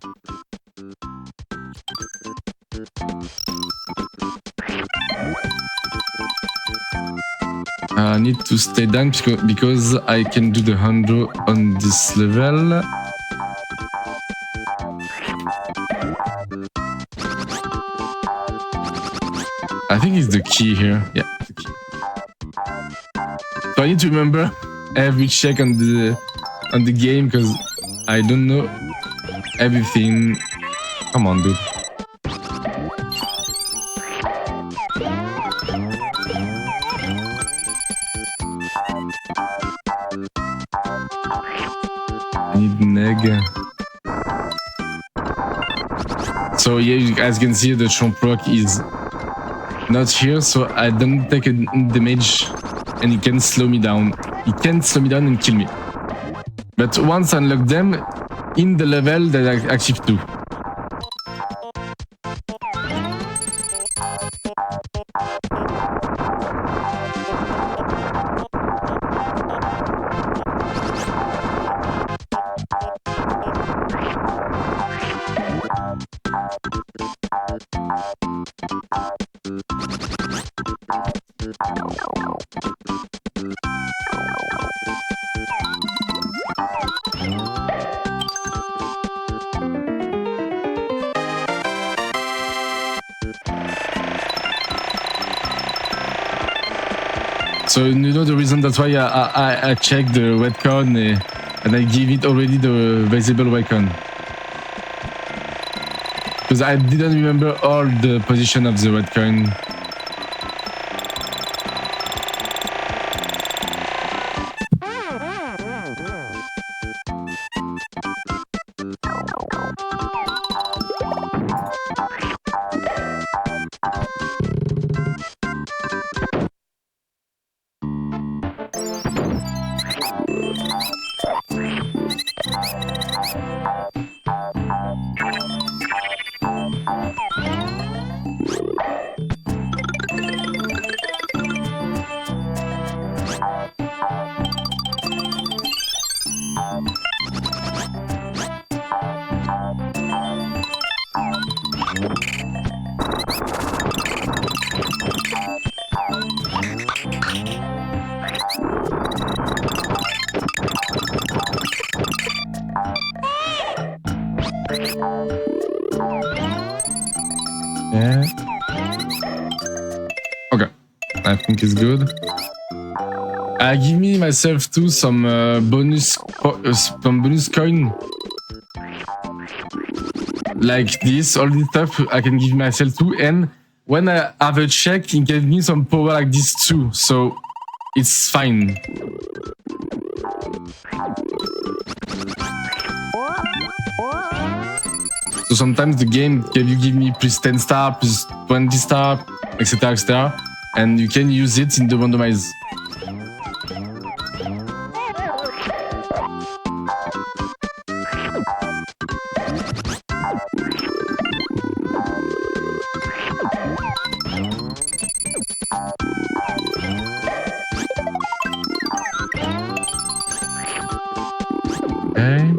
I need to stay down because I can do the 100 on this level. I think it's the key here. Yeah, the key. So I need to remember every check on the game because I don't know everything. Come on, dude. I need an egg. So yeah, you guys can see the Chomp Rock is not here, so I don't take a damage and he can slow me down. He can slow me down and kill me. But once I unlock them, in the level that I achieve 2. So you know the reason that's why I check the red coin and I give it already the visible red coin. Because I didn't remember all the position of the red coin. Yeah. Okay, I think it's good. I give me myself too some bonus coin. Like this, all this stuff I can give myself too, and when I have a check, it gives me some power like this too, so it's fine. So sometimes the game can you give me plus 10 star, plus 20 star, etc, etc, and you can use it in the randomize. Okay.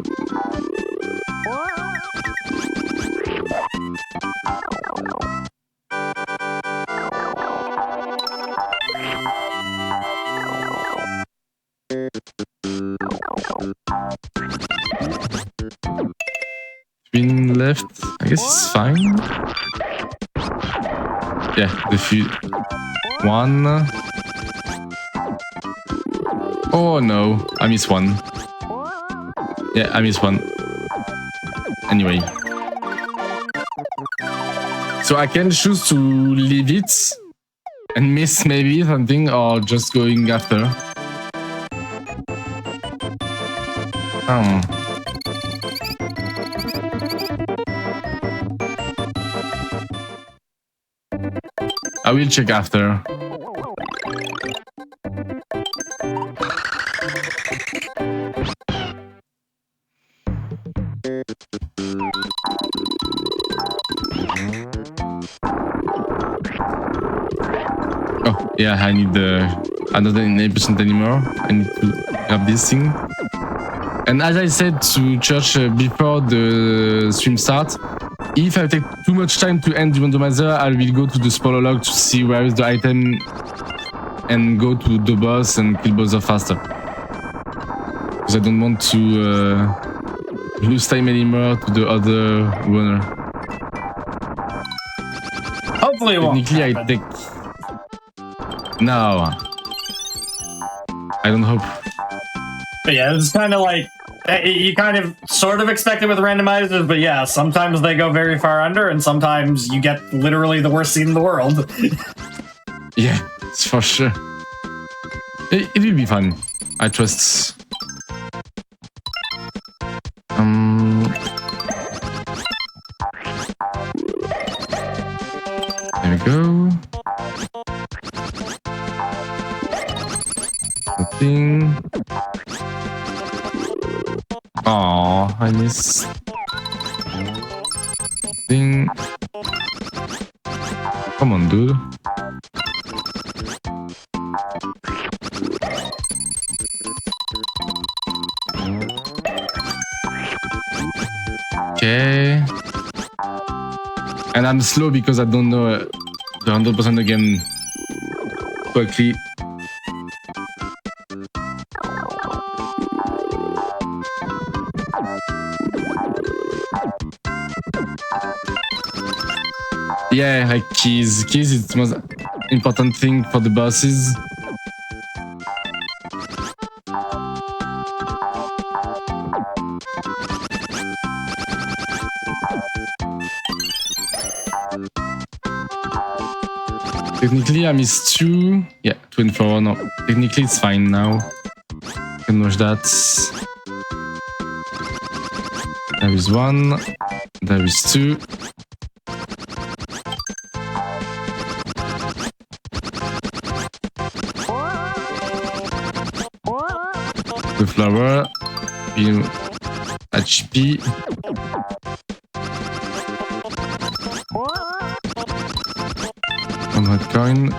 Spin left, I guess it's fine. Yeah, the few. One. Oh no, I missed one. Yeah, I missed one. Anyway. So I can choose to leave it and miss maybe something, or just going after. Oh. I will check after. Oh, yeah, I need another 8% anymore. I need to grab this thing. And as I said to Church before the stream start, if I take too much time to end the randomizer, I will go to the spoiler log to see where is the item and go to the boss and kill Bowser faster. Because I don't want to lose time anymore to the other runner. Hopefully it won't. Technically, I take... No. I don't hope. But yeah, it's kind of like, you kind of sort of expect it with randomizers, but yeah, sometimes they go very far under, and sometimes you get literally the worst scene in the world. Yeah, it's for sure. It will be fun. I trust. There we go. Nothing. Aw, I missed. Thing. Come on, dude. Okay. And I'm slow because I don't know the 100% again quickly. Yeah, like keys. Keys is the most important thing for the bosses. Technically, I missed 2. Yeah, 2 and 4. No, technically it's fine now. Can watch that. There is 1. There is 2. The flower. HP. One red coin,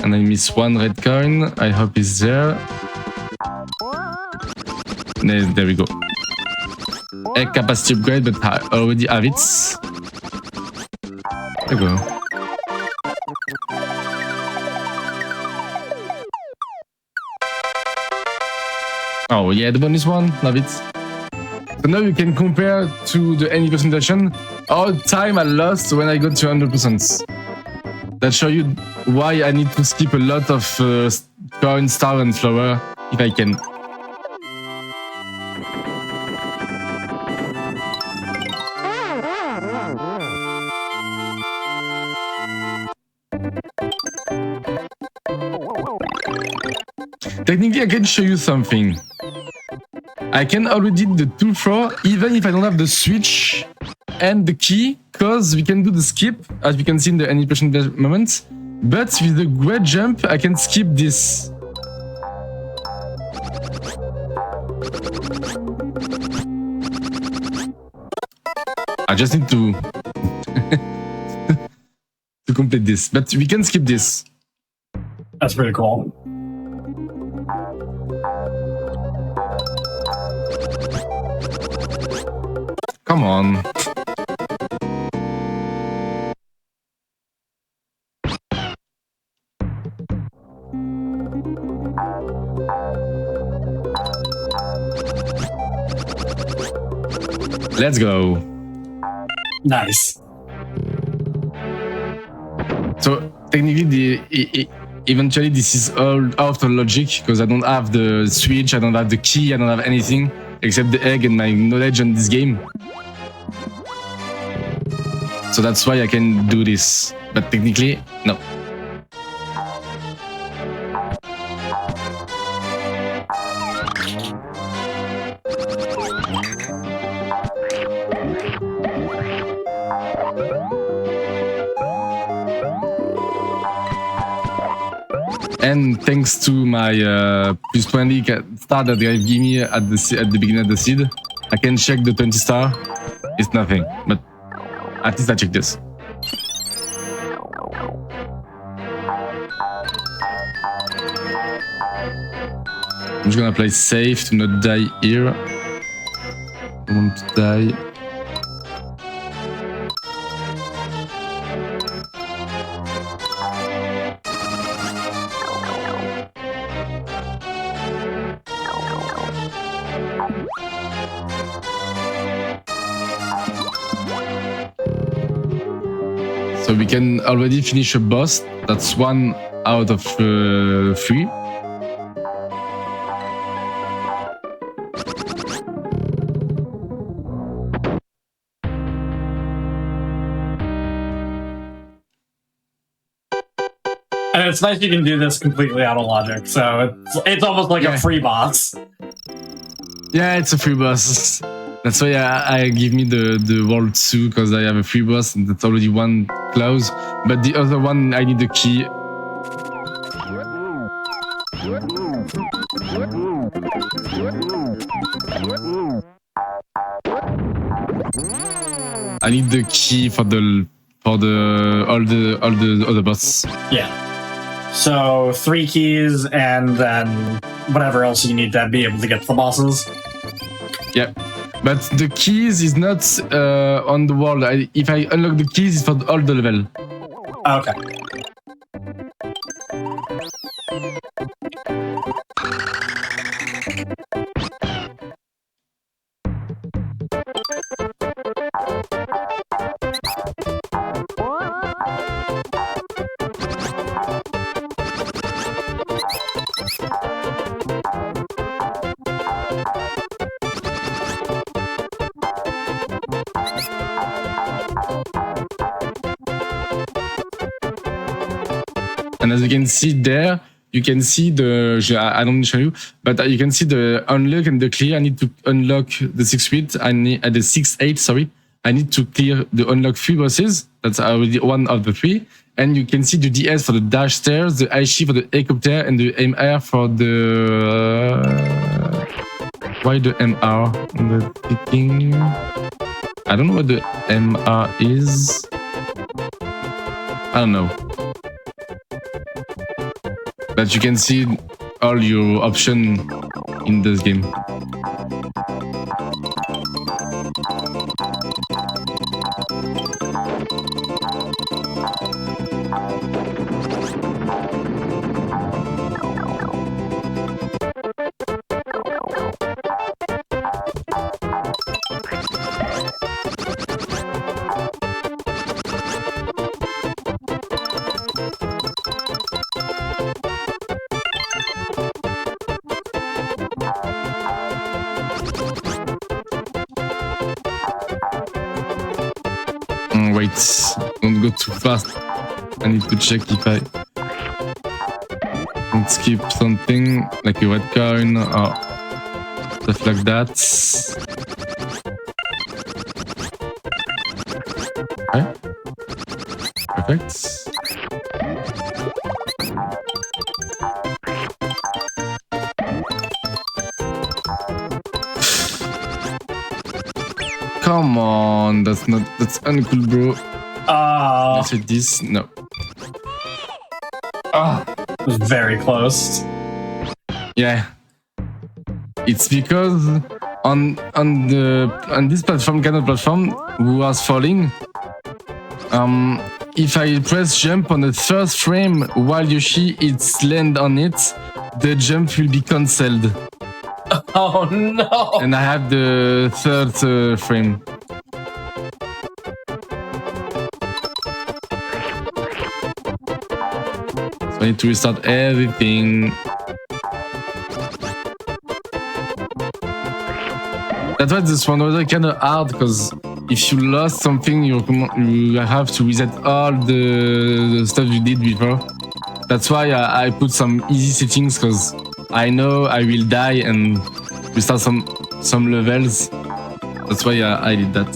and I miss 1 red coin. I hope it's there. There we go. Egg capacity upgrade, but I already have it. There we go. Oh yeah, the bonus one, love it. So now you can compare to the any presentation all time I lost when I got to 100%. That show you why I need to skip a lot of coin, star, and flower if I can. Technically, I can show you something. I can already do the 2 throw even if I don't have the switch and the key, because we can do the skip as we can see in the animation moment. But with the great jump, I can skip this. I just need to to complete this, but we can skip this. That's pretty cool. Come on. Let's go. Nice. So technically, eventually this is all out of logic because I don't have the switch, I don't have the key, I don't have anything except the egg and my knowledge on this game. So that's why I can do this. But technically, no. And thanks to my plus 20 star that they give me at the beginning of the seed, I can check the 20 star. It's nothing, but at least I check this. I'm just gonna play safe to not die here. I want to die. So we can already finish a boss. That's 1 out of 3. And it's nice you can do this completely out of logic, so it's almost like a free boss. Yeah, it's a free boss. That's why I give me the world 2, because I have a free boss and that's already 1 close. But the other one, I need the key. I need the key for all the other boss. Yeah. So 3 keys and then whatever else you need to be able to get to the bosses. Yeah. But the keys is not on the world. If I unlock the keys, it's for all the level. Okay. And as you can see there, you can see I don't show you, but you can see the unlock and the clear. I need to unlock the 6-8. I need the 6-8. Sorry, I need to clear the unlock 3 bosses. That's already 1 of the 3. And you can see the DS for the dash stairs, the IC for the helicopter, and the MR for the. Why the MR on the picking? I don't know what the MR is. I don't know. But you can see all your options in this game. Wait, don't go too fast. I need to check if I don't skip something like a red coin or stuff like that. Okay. Perfect. Come on, that's uncool, bro. I said this, no. It was very close. Yeah. It's because on this platform, kind of platform, who was falling, if I press jump on the first frame while Yoshi is land on it, the jump will be cancelled. Oh no! And I have the 3rd frame. So I need to restart everything. That's why this one was kind of hard, because if you lost something, you have to reset all the stuff you did before. That's why I put some easy settings, because I know I will die and restart some levels. That's why I did that.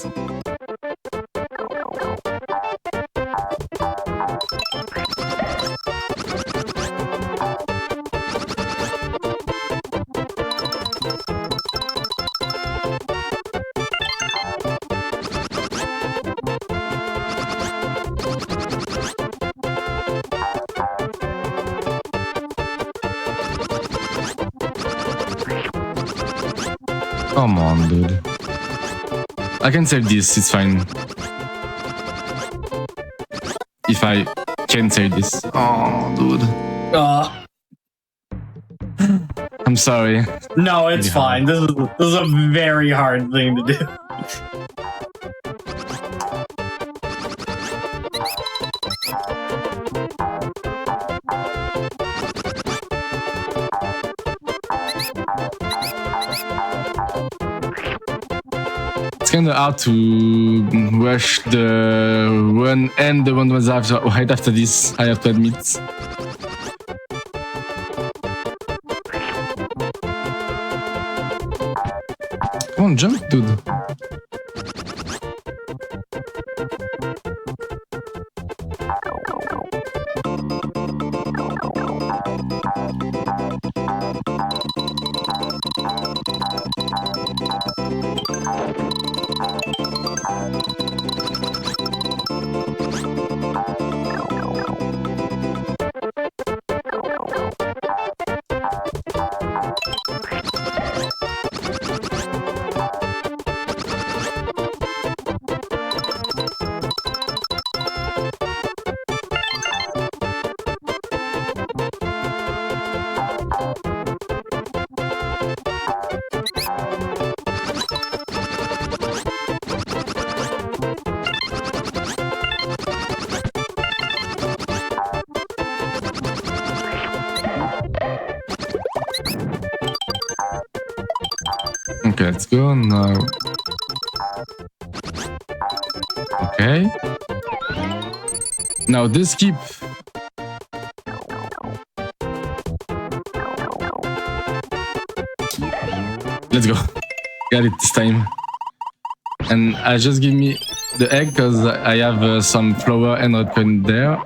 Come on, dude. I can save this, it's fine. If I can save this. Oh, dude. I'm sorry. No, it's Really fine. This is a very hard thing to do. It's kind of hard to rush the run and the randomizer right after this, I have to admit. Come on, jump, dude. Okay, let's go now. Okay. Now this keep. Let's go. Got it this time. And I just give me the egg because I have some flour and red coin there.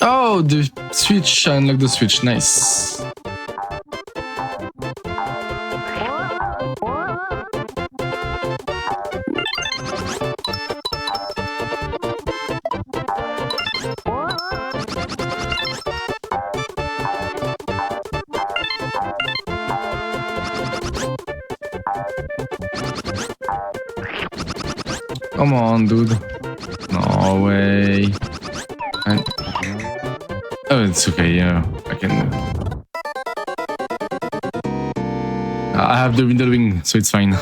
Oh, the switch, I unlocked the switch, nice. Come on, dude. No way. Oh, it's okay, yeah. I can... I have the window wing, so it's fine.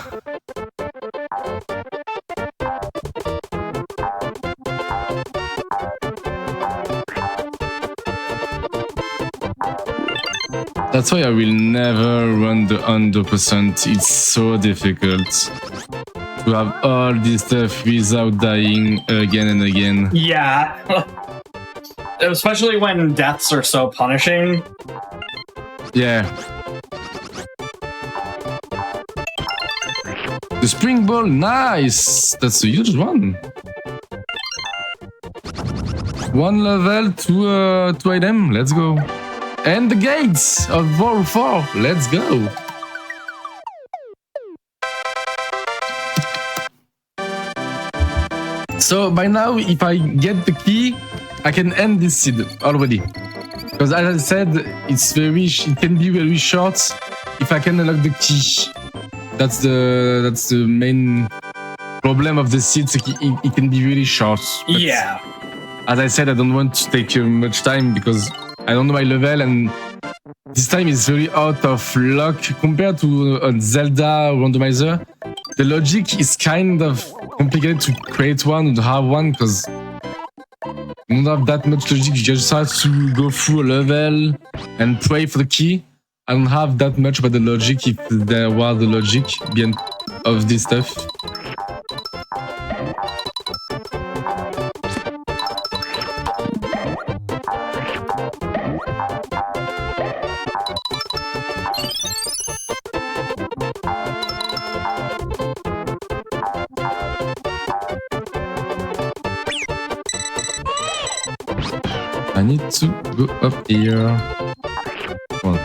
That's why I will never run the 100%. It's so difficult to have all this stuff without dying again and again. Yeah. Especially when deaths are so punishing. Yeah. The spring ball, nice! That's a huge one. One level, two item, let's go. And the gates of Vol 4, let's go. So by now, if I get the key, I can end this seed already. Because as I said, it can be very short if I can unlock the key. That's the main problem of the seeds. It can be really short. But yeah. As I said, I don't want to take much time because I don't know my level, and this time is very out of luck compared to a Zelda randomizer. The logic is kind of complicated to create one and have one because you don't have that much logic. You just have to go through a level and pray for the key. I don't have that much about the logic if there was the logic behind of this stuff. I need to go up here. Well.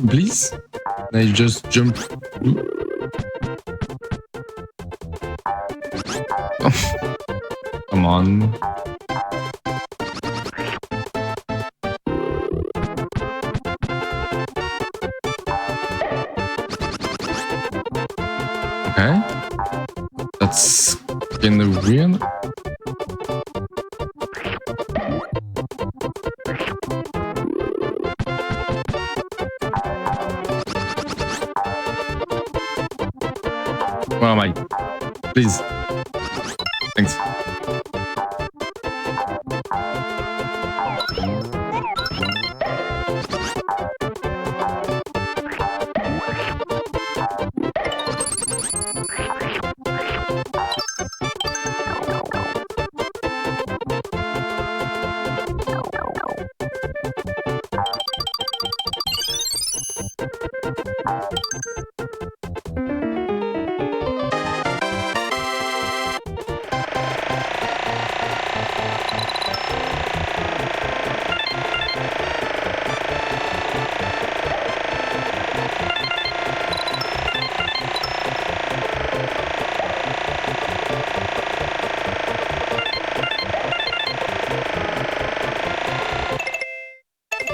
please? Can I just jump? Come on. Okay. That's kinda weird. Where am I? Please. Thanks.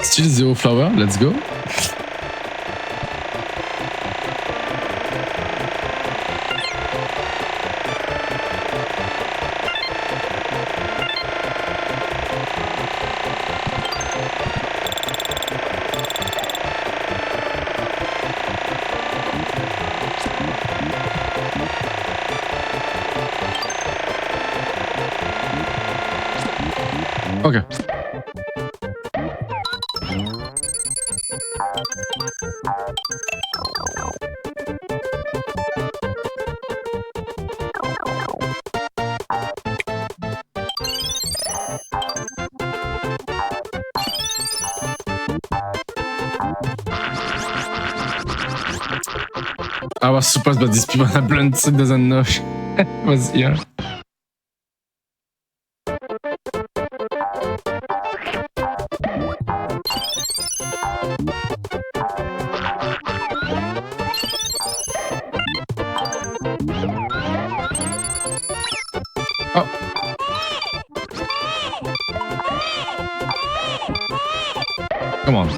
Still 0 flower, let's go. Okay. I was surprised by these people that blunt doesn't know was here. Oh. Come on.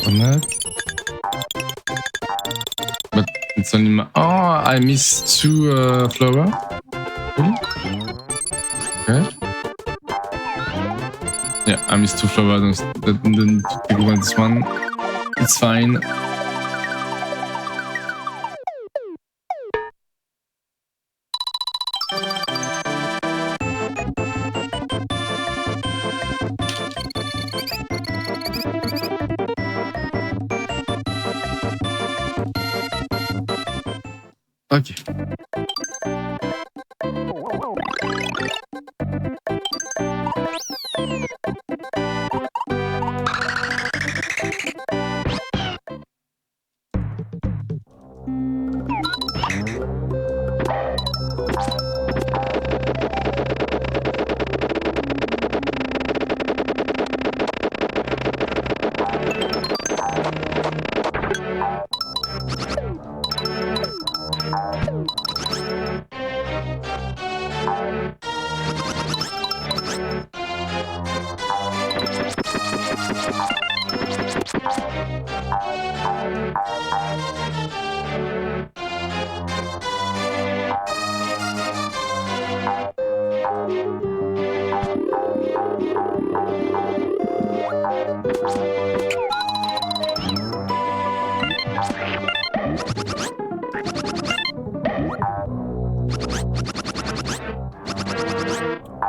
On that. But it's only my... Oh, I missed 2 flower. Really? Okay. Yeah, I missed 2 flowers. Didn't take away this one. It's fine. Okay.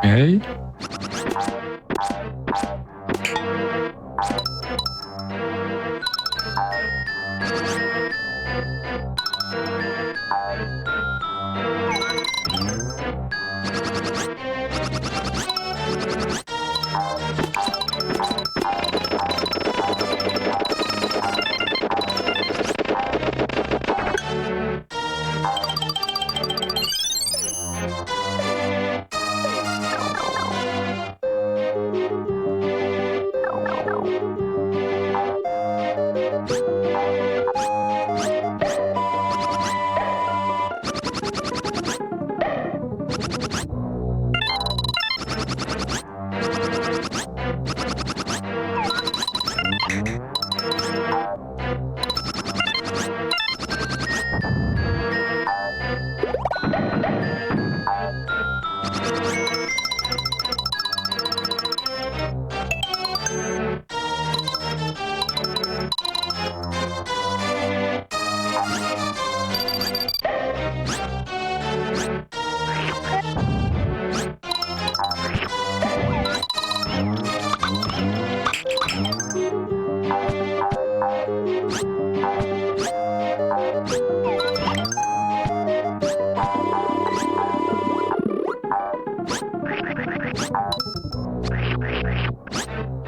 Okay.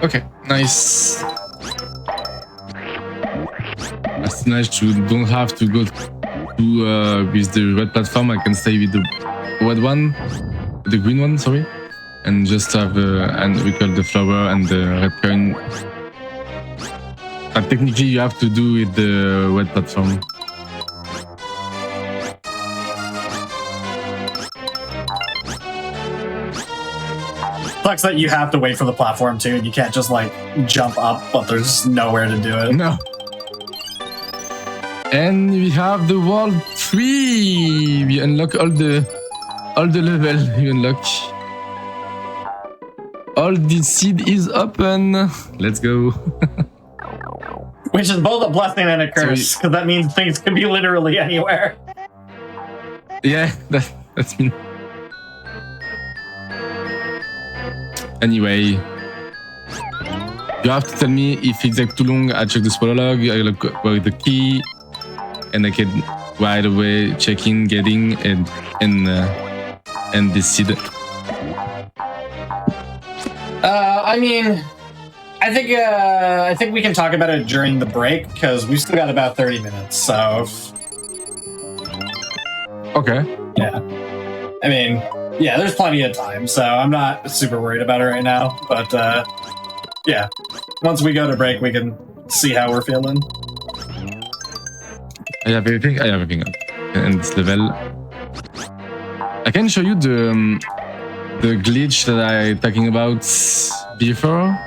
Okay, nice. It's nice to don't have to go to with the red platform. I can stay with the red one, the green one, sorry, and just have and we call the flower and the red coin. But technically, you have to do with the red platform. Sucks that you have to wait for the platform too, and you can't just like jump up, but there's nowhere to do it. No. And we have the world 3. We unlock all the level. We unlock. All the seed is open. Let's go. Which is both a blessing and a curse, because that means things can be literally anywhere. Yeah, that's me. Anyway, you have to tell me if it takes too long. I check the spoiler log, I look for the key, and I can right away check in, getting and the seed. I mean, I think we can talk about it during the break because we still got about 30 minutes. So, Okay. yeah. I mean, yeah, there's plenty of time, so I'm not super worried about it right now. But yeah, once we go to break, we can see how we're feeling. I have everything. In this level. I can show you the glitch that I talking about before.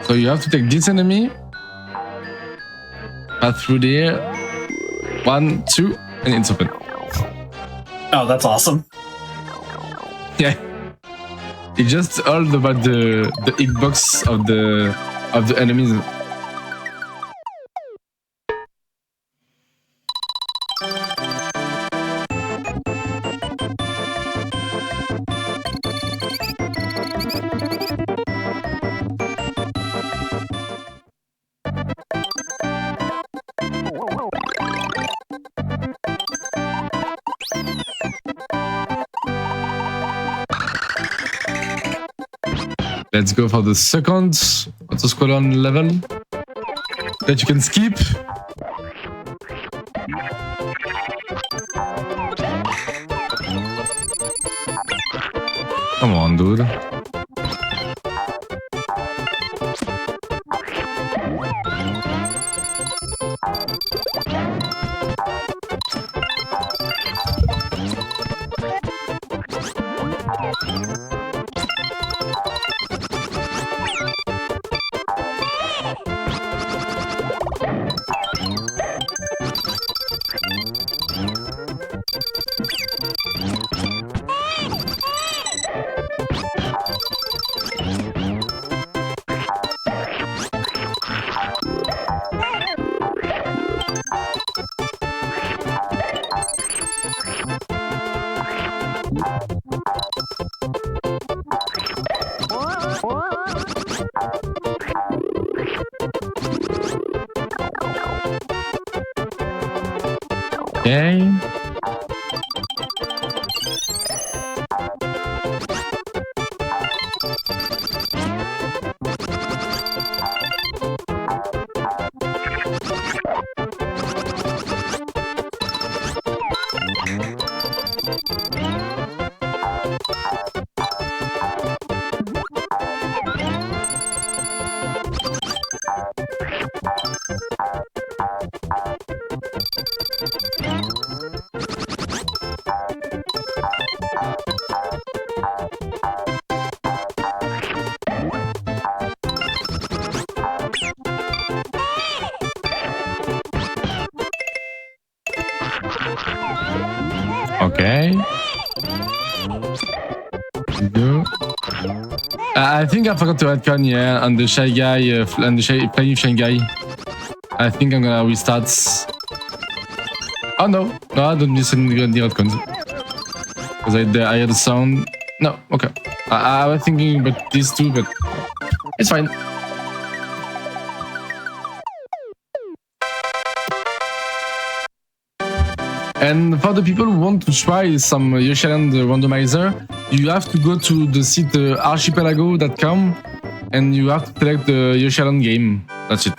So you have to take this enemy, pass through there, 1, 2, and it's open. Oh, that's awesome. Yeah, it's just all about the hitbox of the enemies. Let's go for the second auto-scroll level that you can skip. Come on, dude. Okay. Okay. Go. I think I forgot to add con, yeah, on the shy guy, on the playing with shy guy. I think I'm gonna restart. Oh no, no, I don't listen to the outcomes. Because I heard the sound. No, okay. I was thinking about these two, but it's fine. And for the people who want to try some Yoshi Island randomizer, you have to go to the site archipelago.com and you have to select the Yoshi Island game. That's it.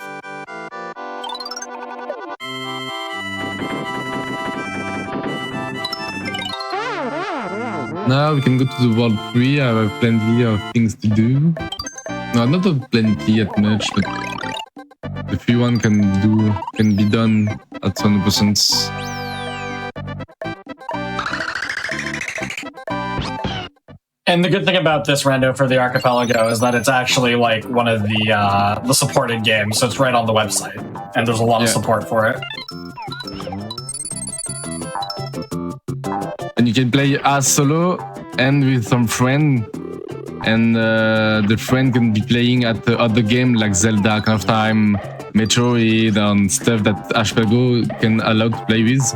Now we can go to the World 3. I have plenty of things to do. No, not plenty yet much, but the free one can be done at 100%. And the good thing about this rando for the archipelago is that it's actually like one of the supported games, so it's right on the website, and there's a lot of support for it. And you can play as solo and with some friend, and the friend can be playing at the other game like Zelda, Kind of Time, Metroid, and stuff that Archipelago can allow to play with.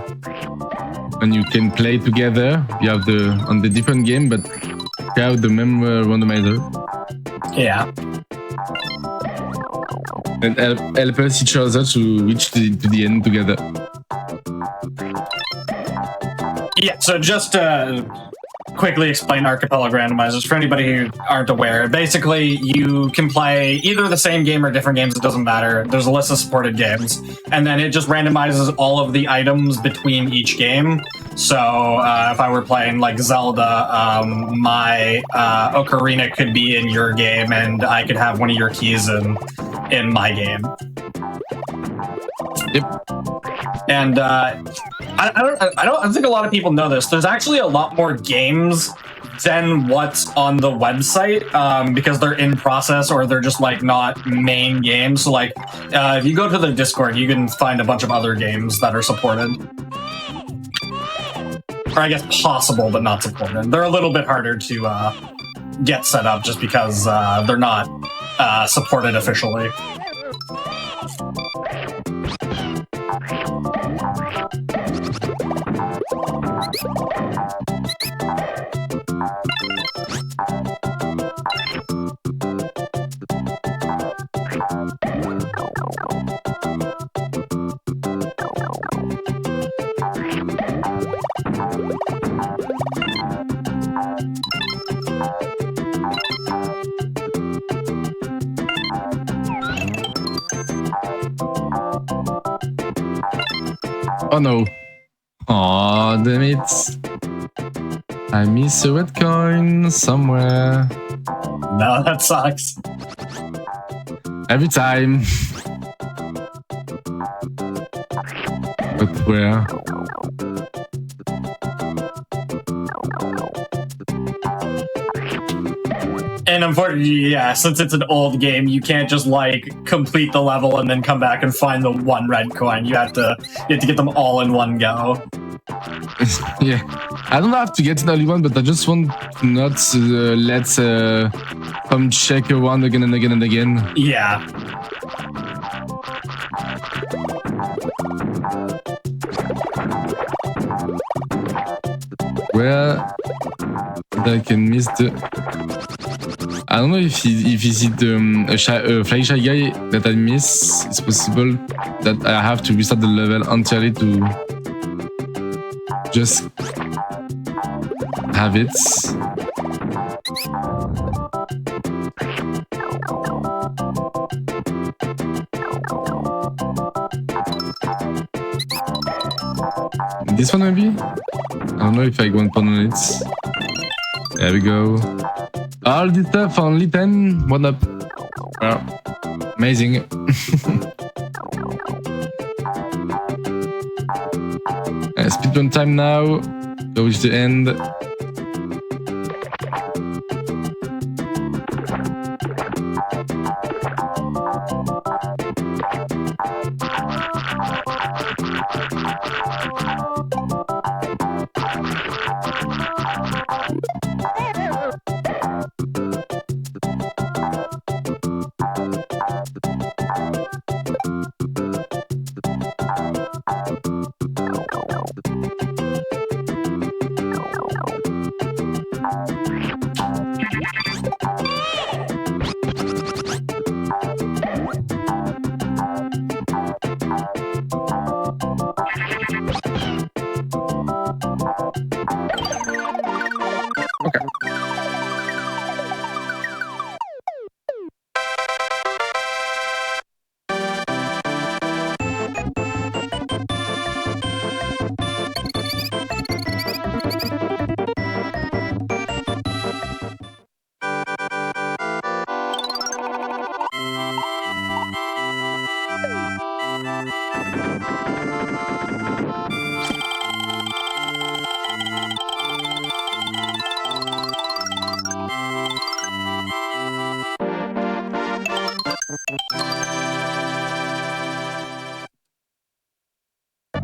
And you can play together. You have on the different game, but you have the member randomizer. Yeah. And help us each other to reach to the end together. Yeah, so just to quickly explain Archipelago randomizers for anybody who aren't aware. Basically, you can play either the same game or different games, it doesn't matter. There's a list of supported games, and then it just randomizes all of the items between each game. So if I were playing like Zelda, my ocarina could be in your game, and I could have one of your keys in my game. Yep. And I don't think a lot of people know this. There's actually a lot more games than what's on the website because they're in process or they're just like not main games. So like if you go to the Discord, you can find a bunch of other games that are supported. Or I guess possible, but not supported. They're a little bit harder to get set up just because they're not supported officially. Oh no. Aw, damn it. I miss a red coin somewhere. No, that sucks. Every time. But where? And unfortunately, yeah, since it's an old game, you can't just like complete the level and then come back and find the one red coin. You have to get them all in one go. Yeah, I don't have to get an early one, but I just want to not let some check around again and again and again. Yeah. Where I can miss the... I don't know if is it a Fly Shy guy that I miss. It's possible that I have to restart the level entirely to just have it. This one maybe? I don't know if I go and on it. There we go. All this stuff only 10. What up? Wow. Amazing. Speedrun time now. Go reach the end.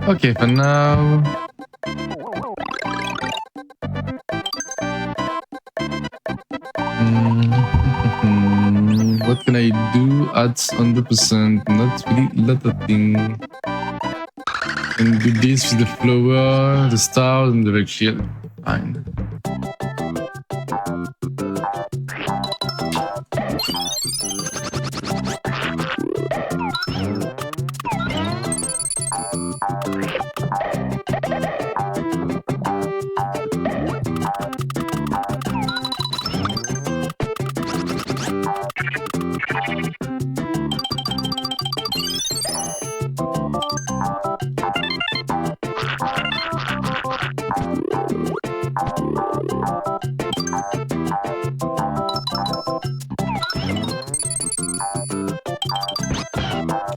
Okay, for now. What can I do at 100%? Not really a lot of things. And do this with the flower, the stars, and the red shield. Fine.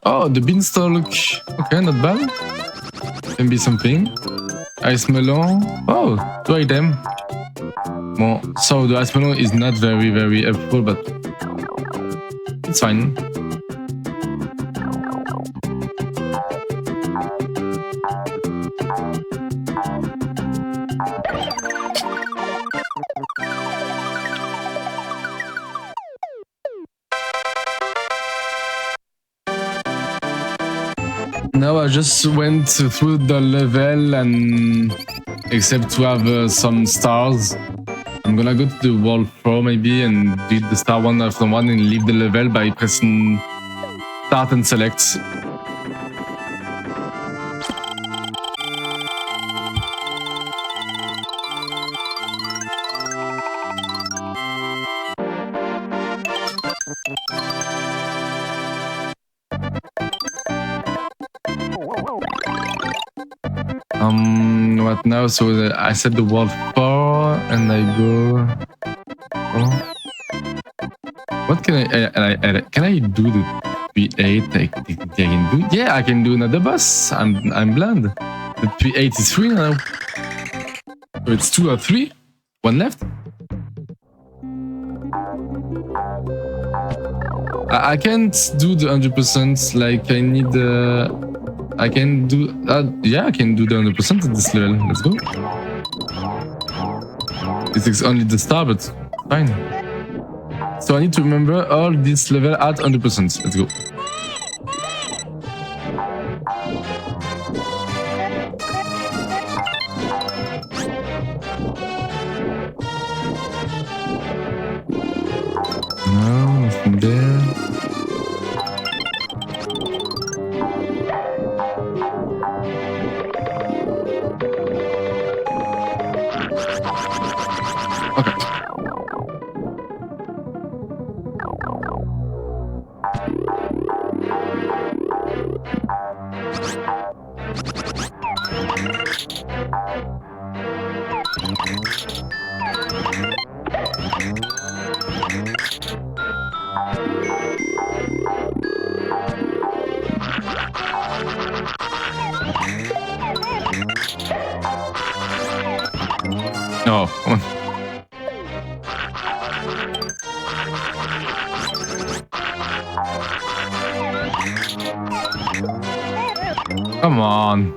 Oh, the beanstalk. Okay, not bad. Can be something. Ice melon. Oh, 2 items. Well, so the ice melon is not very helpful, but it's fine. Now I just went through the level and except to have some stars. I'm gonna go to the world 4 maybe and do the star one after one and leave the level by pressing start and select. What now? So I set the world 4 and I go. Oh. What can I can I do the P8? I can do. Yeah, I can do another boss. I'm blind. The P8 is 3 now. So it's 2 or 3. 1 left. I can't do the 100%. Like I need I can do yeah, I can do the 100% at this level. Let's go. This is only the star, but fine. So I need to remember all this level at 100%. Let's go. No, nothing there. Okay. No, come on. Come on.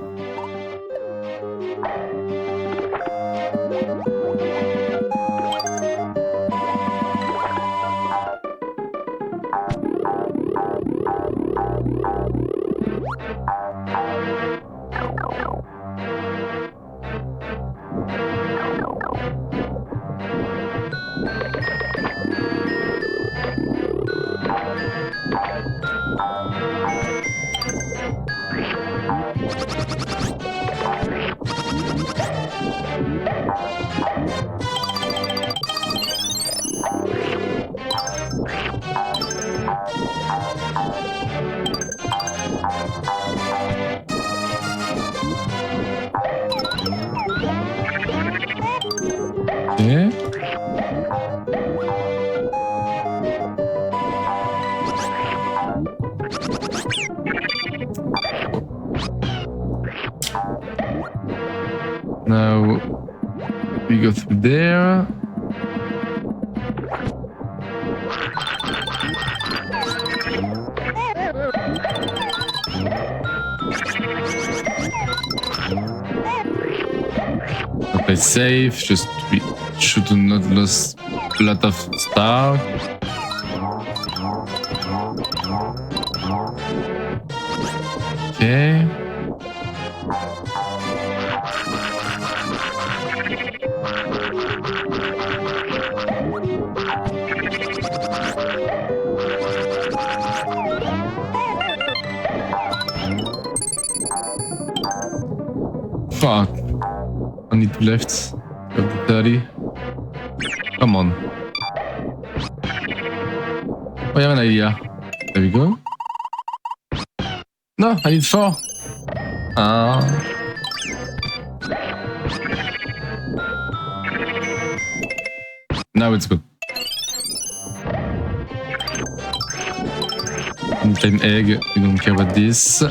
Yeah. Now we go through there. Play safe, just we should not lose a lot of star. Okay. Fuck. Only 2 left of the 30. Come on. Oh, I have an idea. There we go. No, I need 4. Now it's good. Time egg, we don't care about this.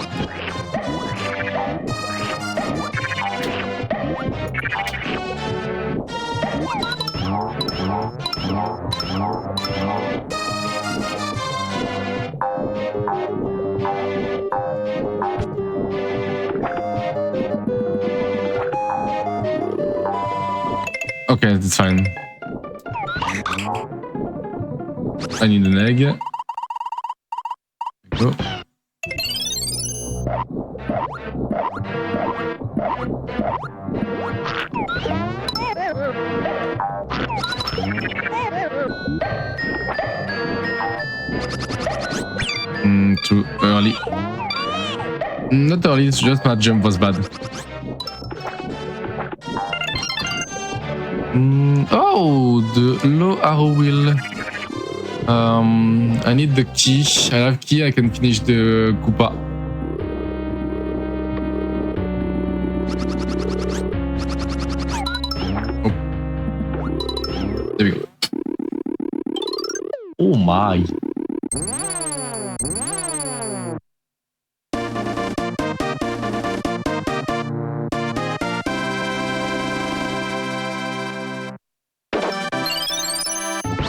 Okay, that's fine. I need an egg. Go. Too early. Not early, it's just my jump was bad. Oh, the low arrow wheel. I need the key. I have key, I can finish the Koopa. Oh. There we go. Oh my.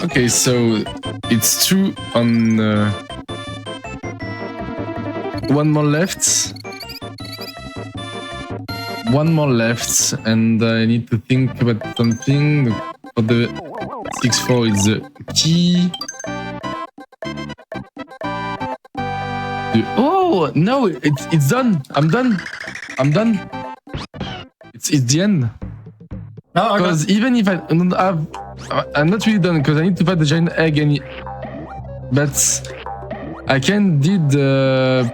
Okay, so it's 2 on 1 more left. 1 more left, and I need to think about something. For the 6-4, it's the key. Oh no, it's done. I'm done. It's the end. Oh, okay. Because even if I don't have, I'm not really done because I need to fight the giant egg, but I can do the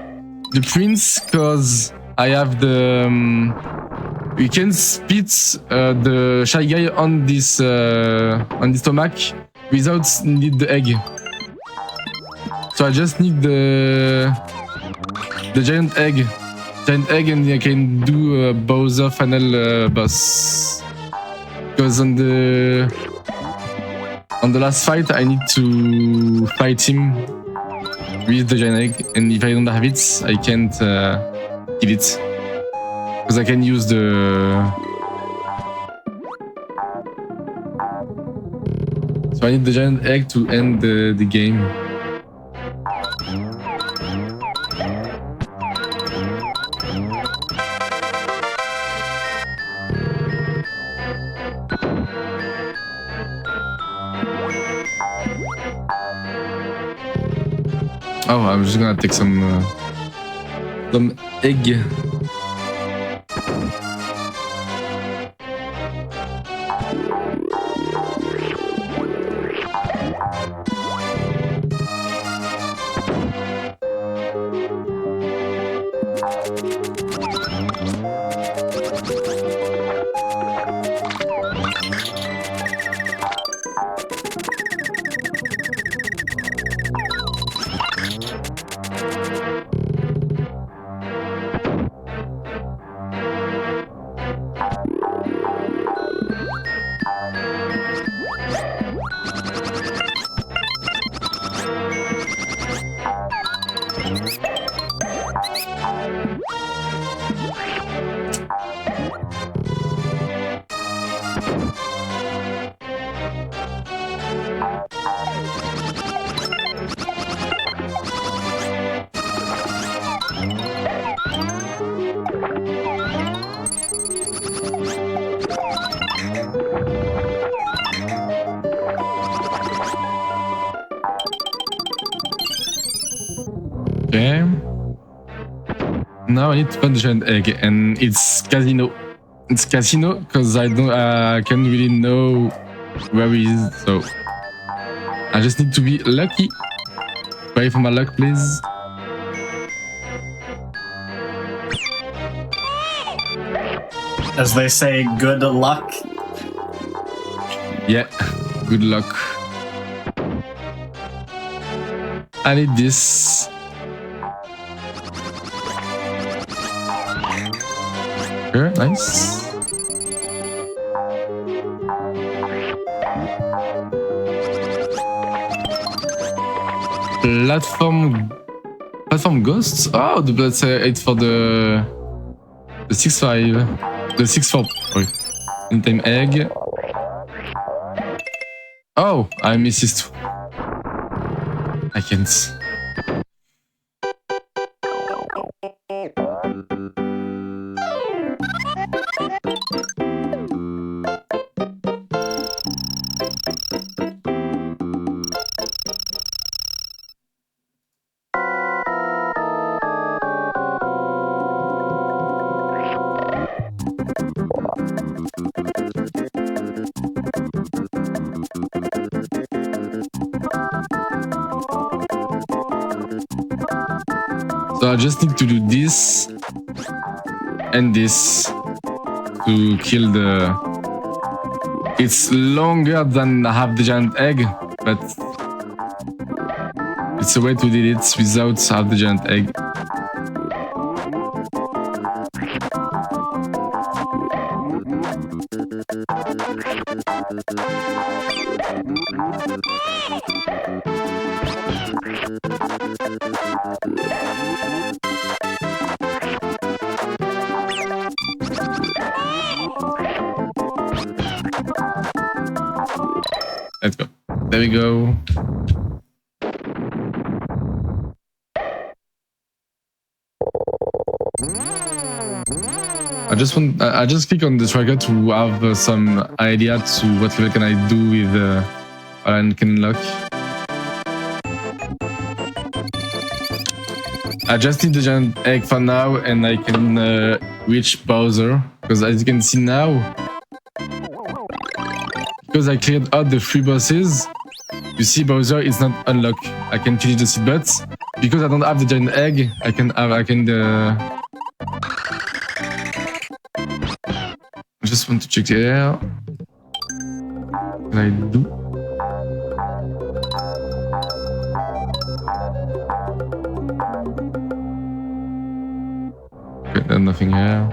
prince because I have the we can spit the shy guy on this stomach without need the egg. So I just need the giant egg, and I can do Bowser final boss. Because on the last fight, I need to fight him with the giant egg, and if I don't have it, I can't kill it. Because I can use the... So I need the giant egg to end the game. Oh, I'm just gonna take some egg. Now I need to find the giant egg, and it's casino. It's casino because I can't really know where he is. So I just need to be lucky. Pray for my luck, please. As they say, good luck. Yeah, good luck. I need this. Okay, nice. Platform ghosts? Oh, let's say it's for the 6-5. The 6-4. Sorry. In-time egg. Oh, I missed this. I can't. So I just need to do this and this to kill the... It's longer than half the giant egg, but it's a way to do it without half the giant egg. Let's go. There we go. I just click on the tracker to have some idea to what level can I do with what I can unlock. I just need the giant egg for now, and I can reach Bowser, because as you can see now, because I cleared out the 3 bosses, you see Bowser is not unlocked. I can finish the seed, but because I don't have the giant egg, I just want to check here. What can I do? Okay, there's nothing here.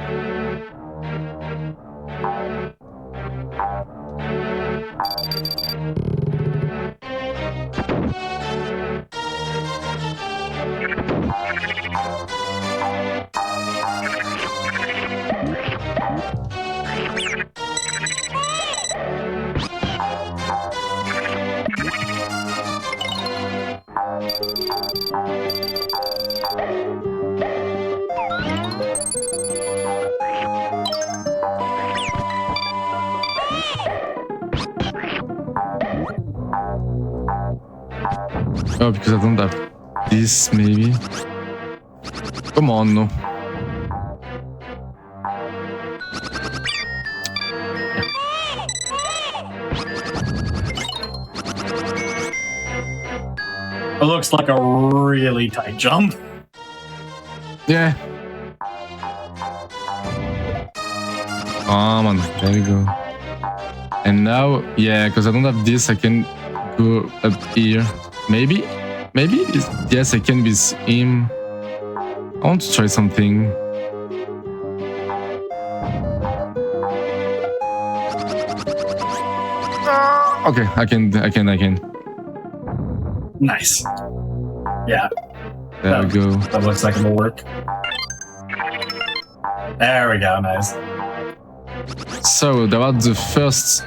Oh, because I don't have this, maybe. Come on, no. It looks like a really tight jump. Yeah. Come on, there we go. And now, yeah, because I don't have this, I can go up here. Maybe? Yes, I can with him. I want to try something. Okay, I can. Nice. Yeah. There we go. That looks like it'll work. There we go, nice. So, that was the first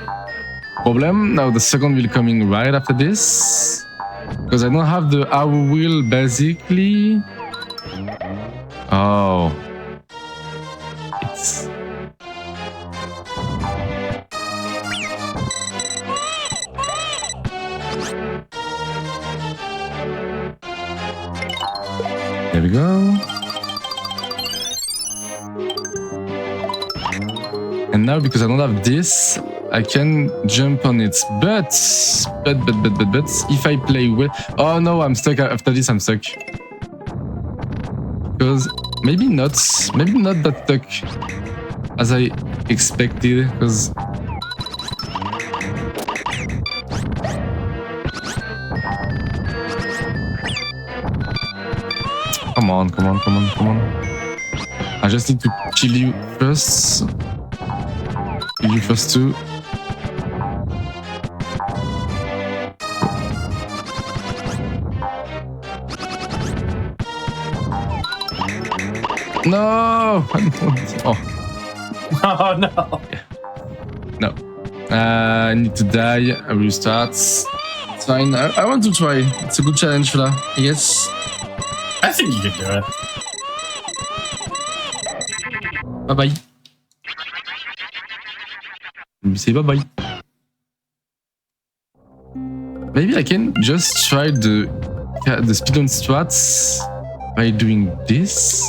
problem. Now the second will coming right after this. Because I don't have the hour wheel, basically. Oh. It's... There we go. And now because I don't have this, I can jump on it. But if I play well, oh no, I'm stuck. After this, I'm stuck. Because maybe not that stuck as I expected. Because come on. I just need to kill you first. Kill you first too. No! Oh. Oh no. Yeah. No. I need to die. I will restart. It's fine. I want to try. It's a good challenge for that, I guess. I think you can do it. Bye-bye. Say bye-bye. Maybe I can just try the speedrun strats by doing this.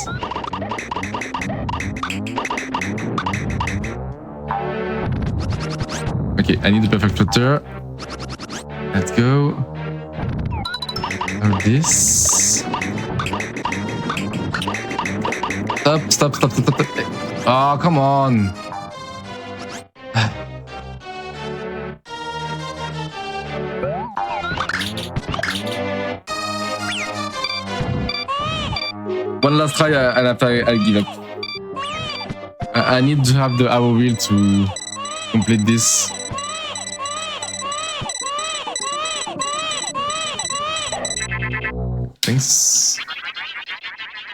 Okay, I need the perfect flutter. Let's go. Now this. Stop. Oh, come on. One last try and after I'll give up. I need to have the arrow wheel to complete this. Thanks.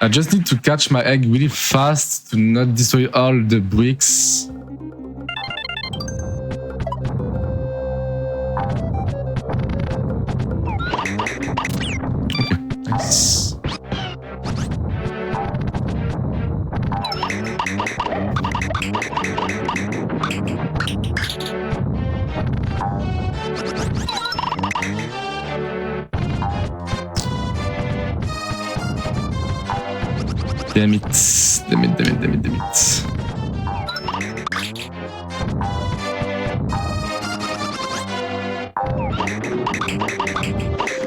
I just need to catch my egg really fast to not destroy all the bricks. Okay, nice. Damn it.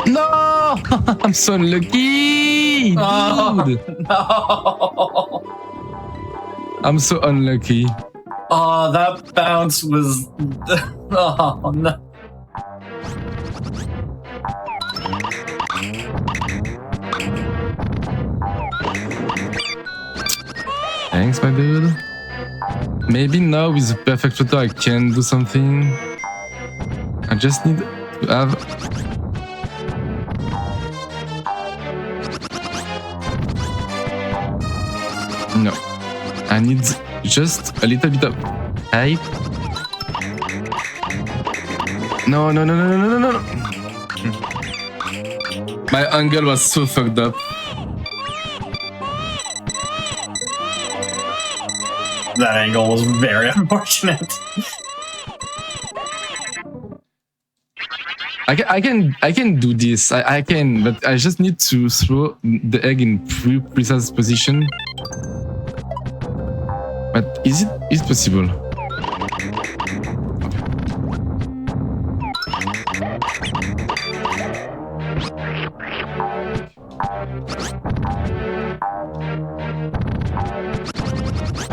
No! I'm so unlucky! Oh, Dude. no. I'm so unlucky. Oh, that bounce was... Oh, no. Thanks, my dude. Maybe now with the perfect photo I can do something. I just need to have... No. I need just a little bit of hype. No. My angle was so fucked up. That angle was very unfortunate. I can do this. I can, but I just need to throw the egg in precise position. But is it possible?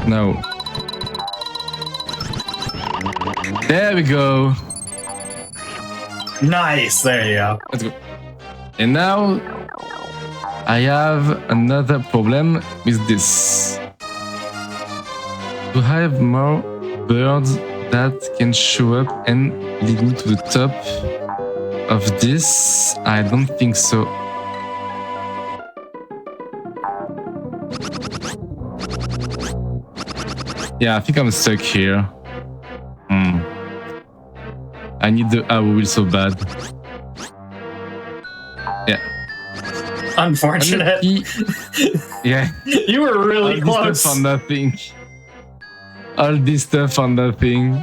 No. There we go. Nice, there you go. Let's go. And now I have another problem with this. To have more birds that can show up and lead me to the top of this, I don't think so. Yeah, I think I'm stuck here. I need the arrow wheel so bad. Yeah. Unfortunate. Yeah. You were really All close. this stuff on nothing. All this stuff on nothing.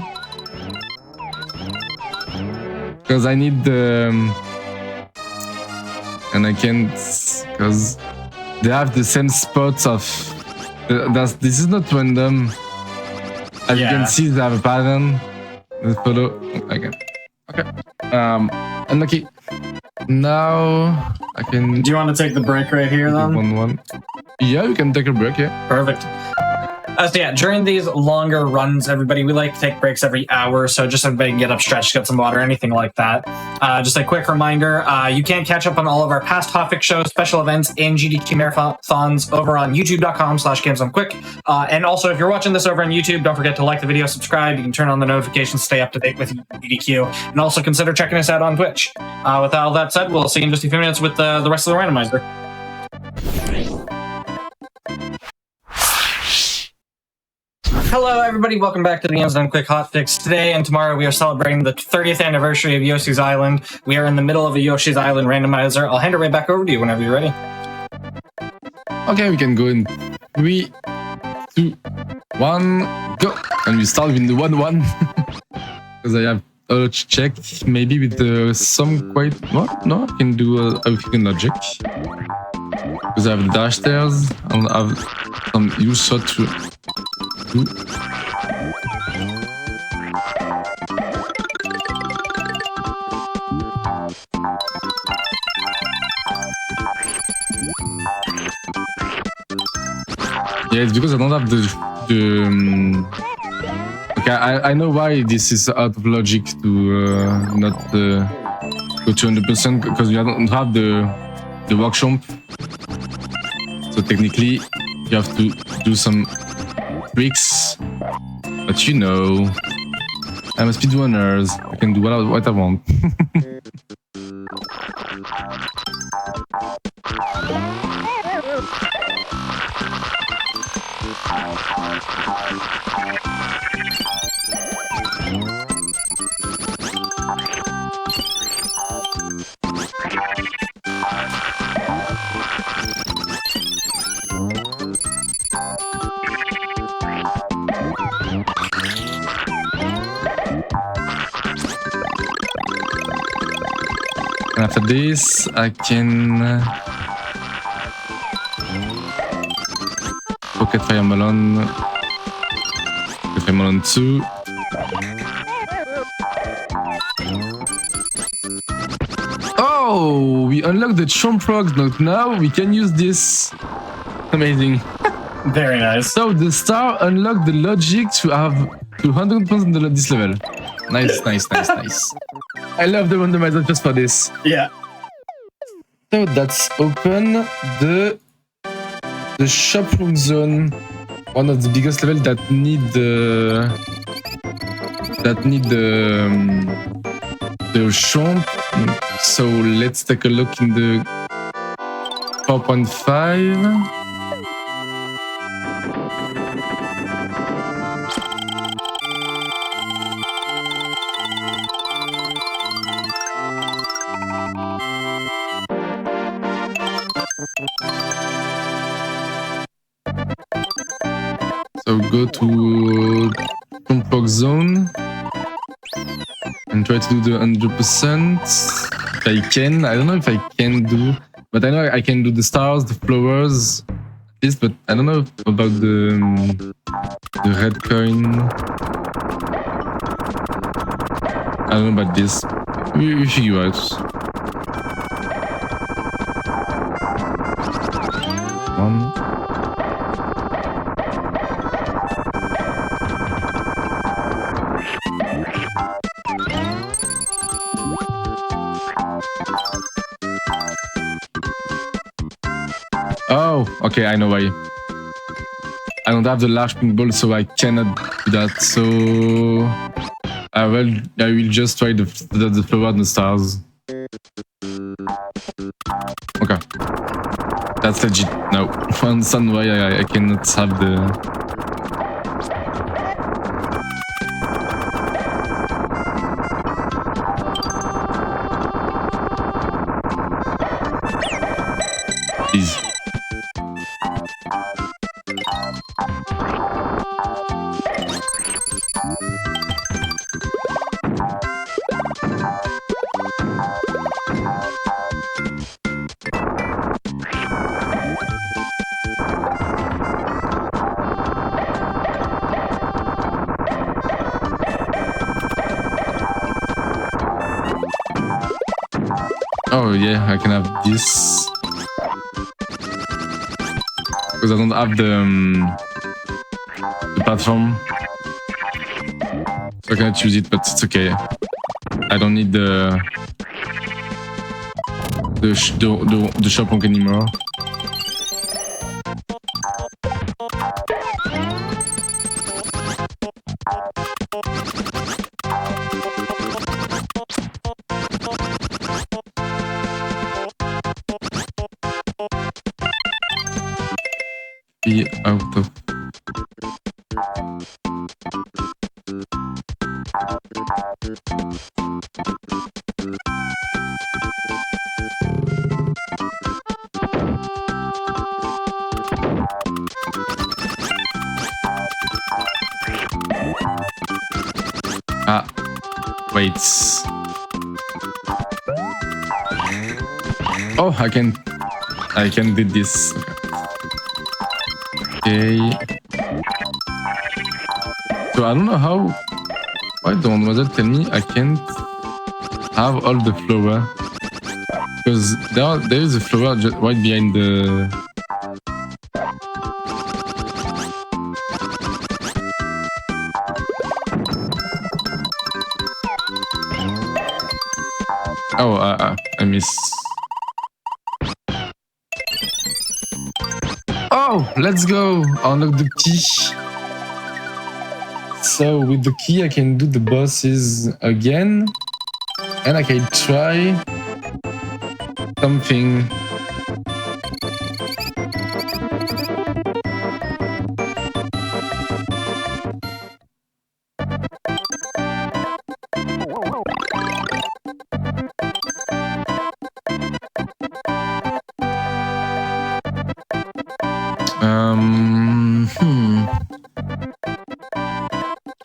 Because I need the... and I can't... because they have the same spots of... this is not random. As you Yeah. can see, they have a pattern. Let's follow again. Okay. Unlucky. Now I can Do you want to take the break right here do then? 1-1. Yeah, we can take a break. Yeah. Perfect. So yeah, during these longer runs, everybody, we like to take breaks every hour, so just so everybody can get up, stretch, get some water, anything like that. Just a quick reminder, you can catch up on all of our past Hotfix shows, special events, and GDQ marathons over on youtube.com/GamesOnQuick. And also, if you're watching this over on YouTube, don't forget to like the video, subscribe. You can turn on the notifications, stay up to date with GDQ, and also consider checking us out on Twitch. With all that said, we'll see you in just a few minutes with the rest of the randomizer. Hello, everybody. Welcome back to the Games Done Quick Hotfix. Today and tomorrow, we are celebrating the 30th anniversary of Yoshi's Island. We are in the middle of a Yoshi's Island randomizer. I'll hand it right back over to you whenever you're ready. Okay, we can go in 3, 2, 1, go. And we start with the 1-1. Because I have a check, maybe with some quite... What? No, I can do a freaking logic. Because I have the dash stairs, and I have some use shot to... Yeah, it's because I don't have the okay, I know why this is out of logic to not go to 100% because we don't have the workshop. So technically, you have to do some tricks. But you know, I'm a speedrunner. I can do what I want. And after this, I can pocket fire melon, pocket fire melon 2. Oh, we unlocked the chomp rocks. Now we can use this. Amazing. Very nice. So the star unlocked the logic to have 200 points on this level. Nice. I love the randomizer just for this. Yeah. So that's open the shop room zone, one of the biggest levels that need the chomp. So let's take a look in the 4.5. So go to Complex Zone and try to do the 100%. If I can, I don't know if I can do, but I know I can do the stars, the flowers, at least, but I don't know about the red coin. I don't know about this. We figure out. One. Oh, okay, I know why. I don't have the large pink ball, so I cannot do that. So I will just try the flower and the stars. Okay, that's legit. No, I understand why I cannot have the. Please. Oh yeah, I can have this. Because I don't have the platform. So I cannot use it, but it's okay. I don't need the shop link anymore. Be out of. Ah, wait. Oh, I can do this. Okay. So I don't know how. Why don't Mademoiselle tell me I can't have all the flower? Because there is a flower just right behind the. Oh, I miss. Oh, let's go! Unlock the key. So with the key, I can do the bosses again, and I can try something.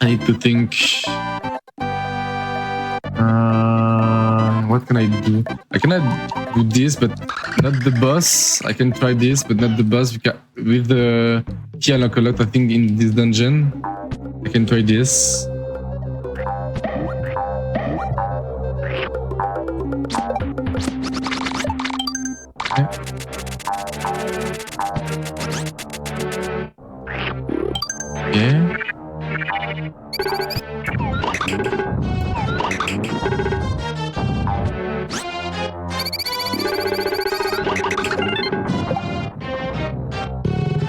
I need to think. What can I do? I cannot do this, but not the boss. I can try this, but not the boss. Because with the key unlock a lot, I think in this dungeon, I can try this. Okay.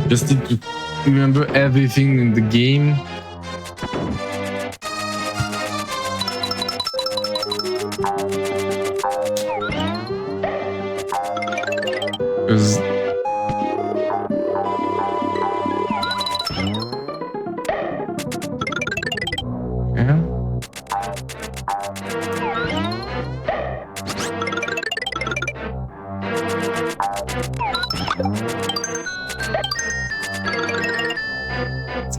Just need to remember everything in the game. Because yeah.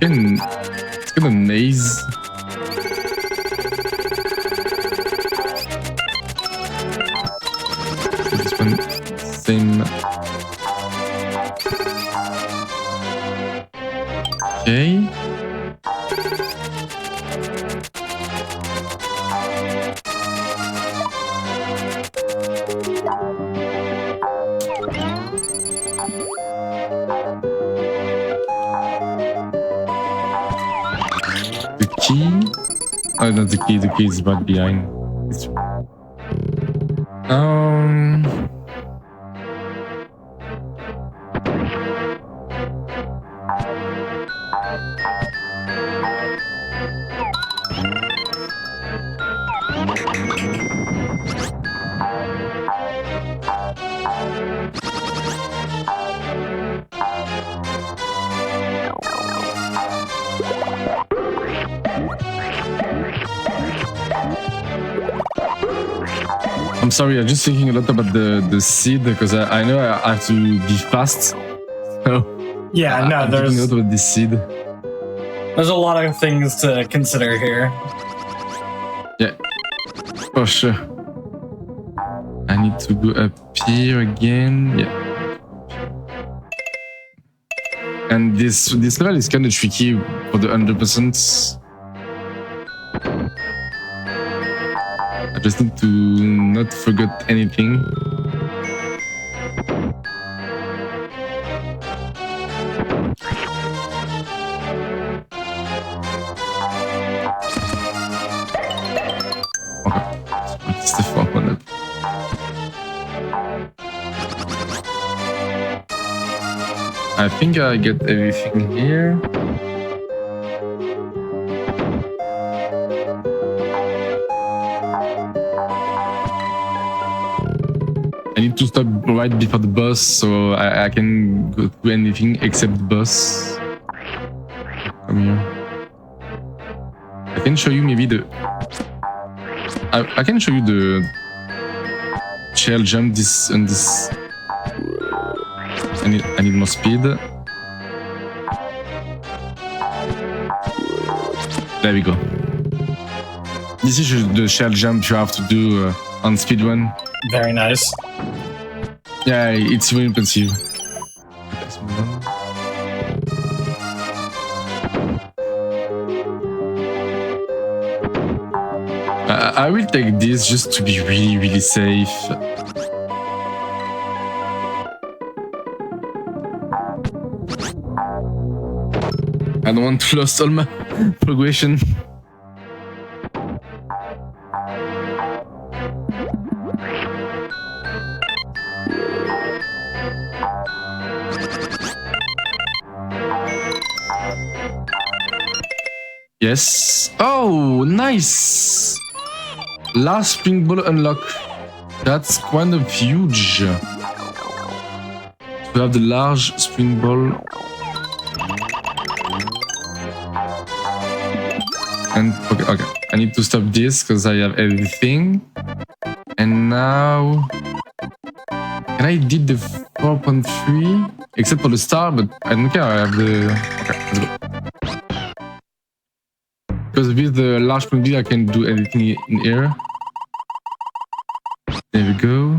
It's kind of maze. This one, same. Okay. Key? Oh, not the key. The key is right behind. I'm sorry, I'm just thinking a lot about the seed because I know I have to be fast. So Yeah, no, I'm thinking a lot about this seed. there's a lot of things to consider here. Yeah, for sure. I need to go up here again. Yeah. And this level is kind of tricky for the 100%. just need to not forget anything. Okay, what's the fuck on it? I think I get everything here. I need to stop right before the boss, so I can go to anything except the boss. Come here. I can show you maybe the... I can show you the shell jump this and this. I need more speed. There we go. This is the shell jump you have to do on speedrun. Very nice. Yeah, it's really impressive. I will take this just to be really, really safe. I don't want to lose all my progression. Yes. Oh, nice. Last spring ball unlock. That's kind of huge. So we have the large spring ball. And okay. I need to stop this because I have everything. And now... Can I did the 4.3? Except for the star, but I don't care. I have the... Okay, let's go. Because with the large spring ball, I can do everything in air. There we go.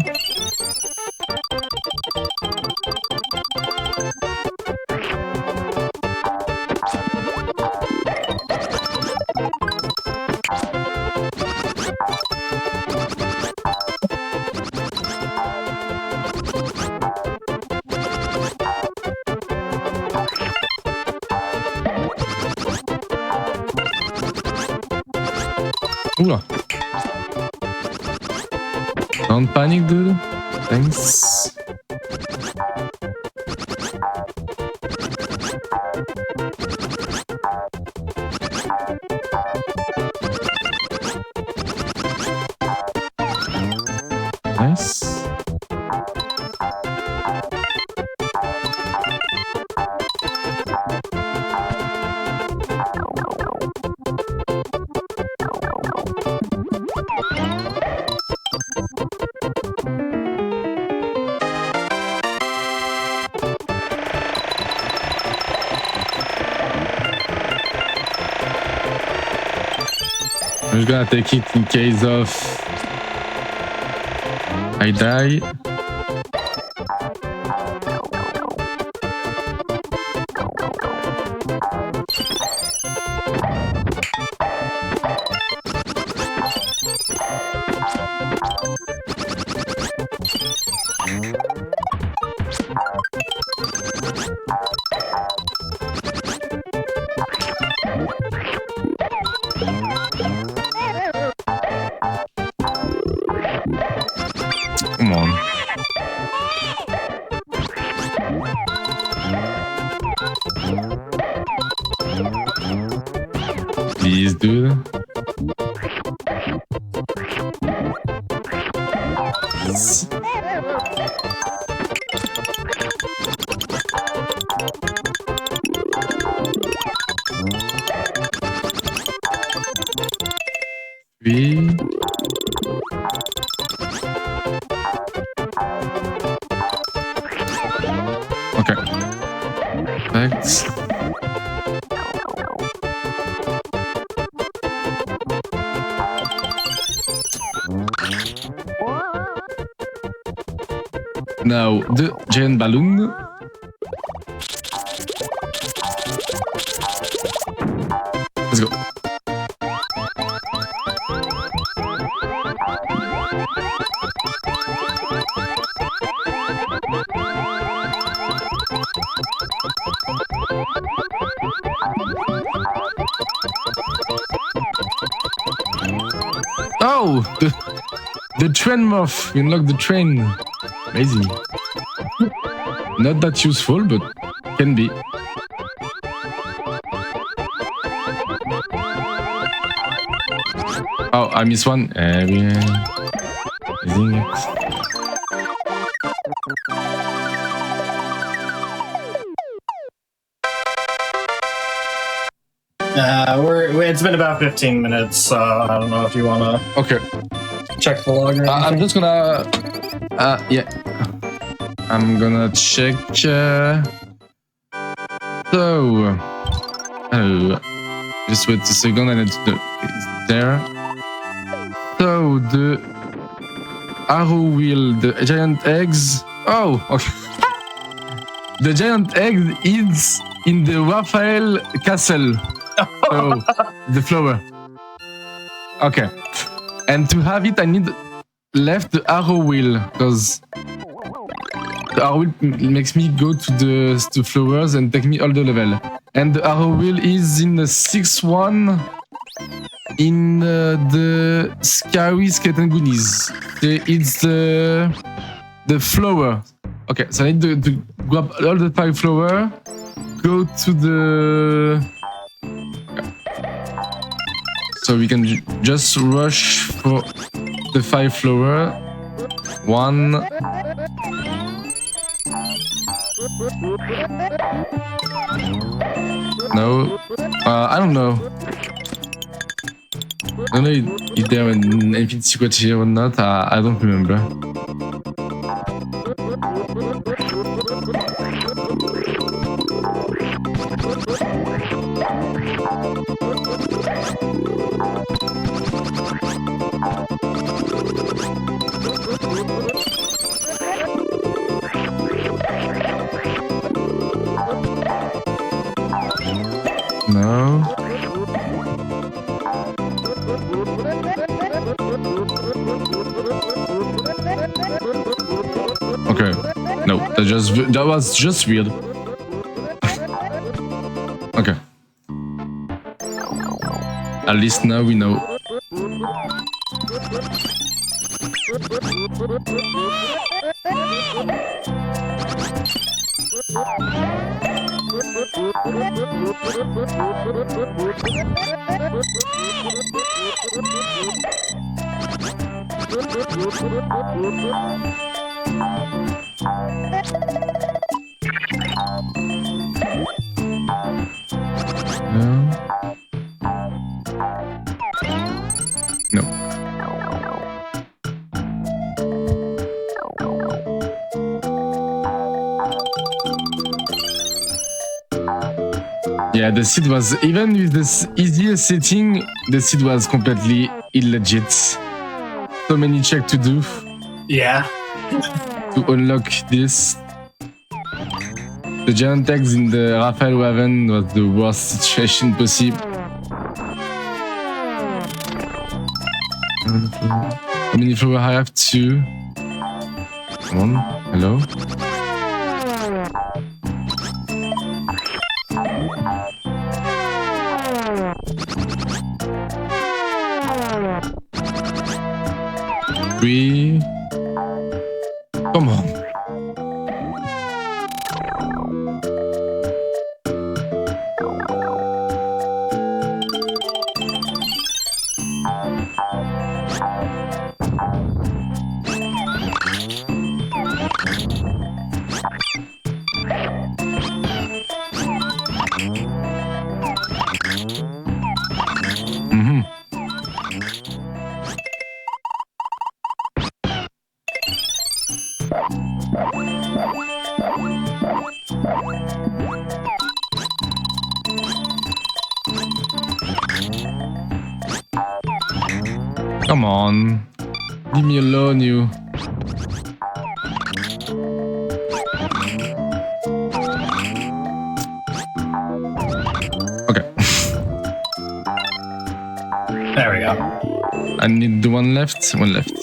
Oula. Don't panic, dude. Thanks. Nice. I'm just gonna take it in case of I die. Come on. Please, dude. Three. Okay. Thanks. Now, the giant balloon. Let's go. Oh, the train morph. You unlock the train. Amazing. Not that useful, but can be. Oh, I missed one. Amazing. It's been about 15 minutes, so I don't know if you want to Okay. check the log or I'm anything. just gonna. Yeah. I'm gonna check. So. Oh. Just wait a second. I need to. It's there. So the arrow wheel, the giant eggs. Oh, okay. The giant egg is in the Raphael castle. So the flower. Okay. And to have it, I need left the arrow wheel because the arrow wheel makes me go to the flowers and take me all the level. And the arrow wheel is in the 6-1 in the Scary Skeleton Goonies. It's the flower. Okay, so I need to grab all the 5 flower, go to the. Okay. So we can just rush for the 5 flower. 1. No, I don't know. I don't know if there an infinite secret here or not. I don't remember. No. Okay. No, that was just weird. Okay. At least now we know. No. Yeah, the seed was, even with this easiest setting, the seed was completely illegit. So many checks to do Yeah. to unlock this. The giant eggs in the Raphael Raven was the worst situation possible. How many flowers I have? 2. Come on, hello? Three. Come on. Come on. Leave me alone, you. Okay. There we go. I need the one left. One left.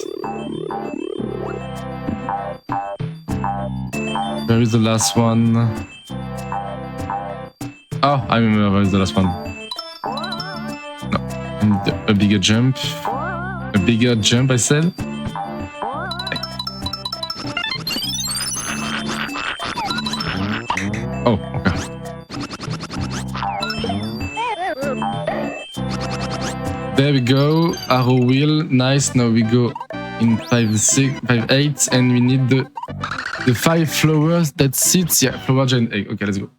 Where is the last one? Oh, I remember where is the last one. No. I need a bigger jump. A bigger jump, I said. Oh, okay. There we go. Arrow wheel. Nice. Now we go in 5, 6, 5, 8, and we need the 5 flowers that sits. Yeah, flower giant egg. Okay, let's go.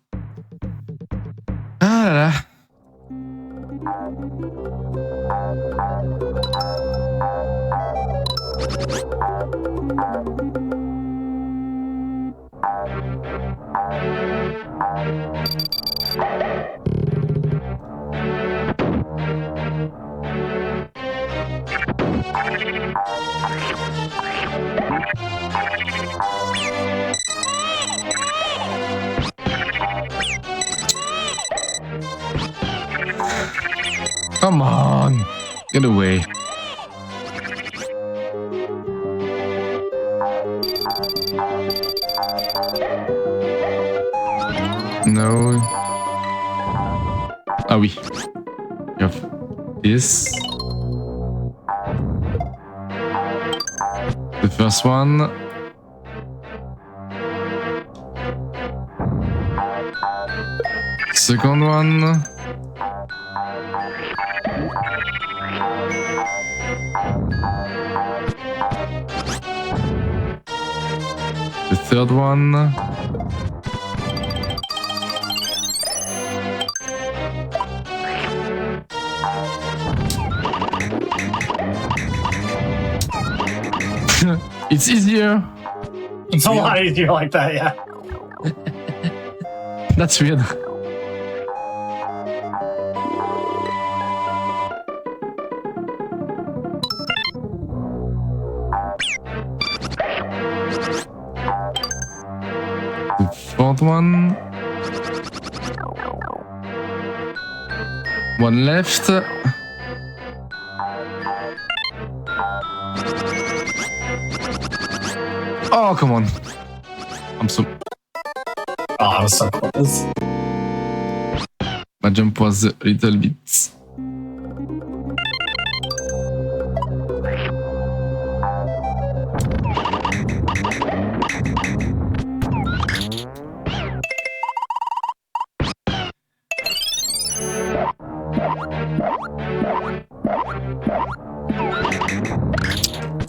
Ah là là. Come on, get away. No. Ah oui. You have this. The first one. Second one. The third one. It's easier. It's a lot easier like that, yeah. That's weird. The fourth one. One left. Oh, come on. I'm so... Oh, I was so close. My jump was a little bit...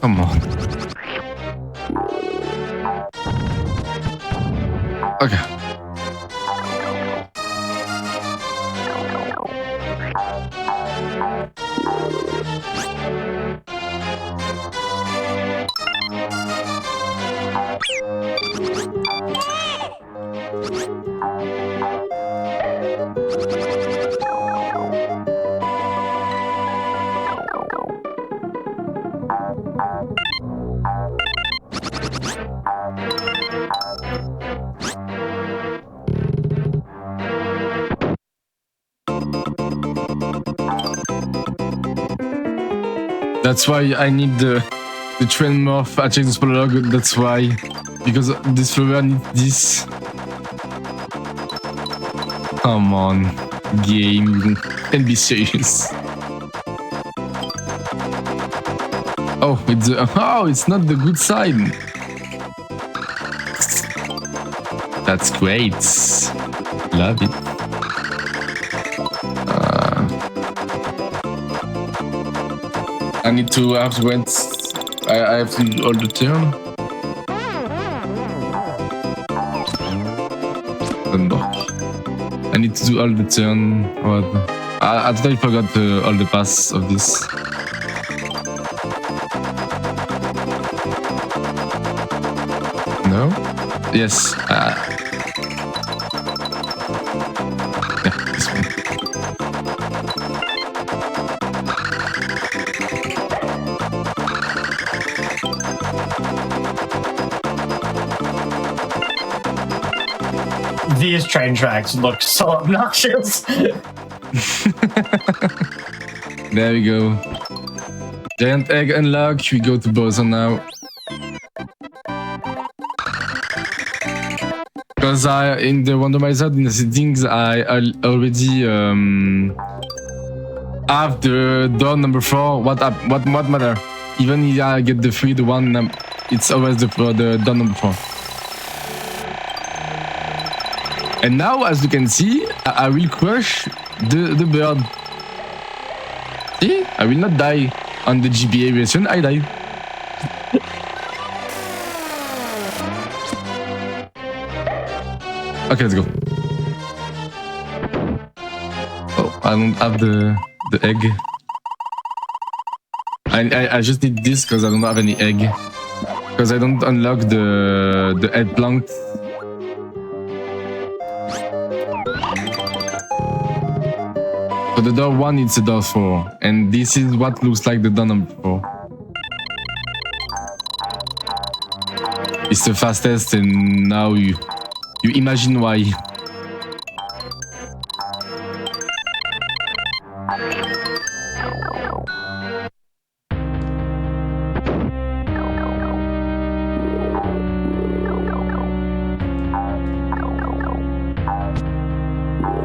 Come on. Okay. That's why I need the train morph. I checked this prologue, that's why. Because this flower needs this. Come on, game. And be serious. Oh, it's not the good side. That's great. Love it. I need to have to wait. I have to do all the turn. I need to do all the turn. What? I totally forgot all the paths of this. No? Yes. Yeah, this one. These train tracks look so obnoxious. There we go. Giant egg unlock. We go to Bowser now. Because in the randomizer, in the settings, I already have the door number 4. What matter? Even if I get the 3, the 1, it's always the done number 4. And now, as you can see, I will crush the bird. See? I will not die. On the GBA version, I die. Okay, let's go. Oh, I don't have the egg. I just need this because I don't have any egg. Because I don't unlock the eggplant. So the door 1 is the door 4. And this is what looks like the door number 4. It's the fastest and now you imagine why.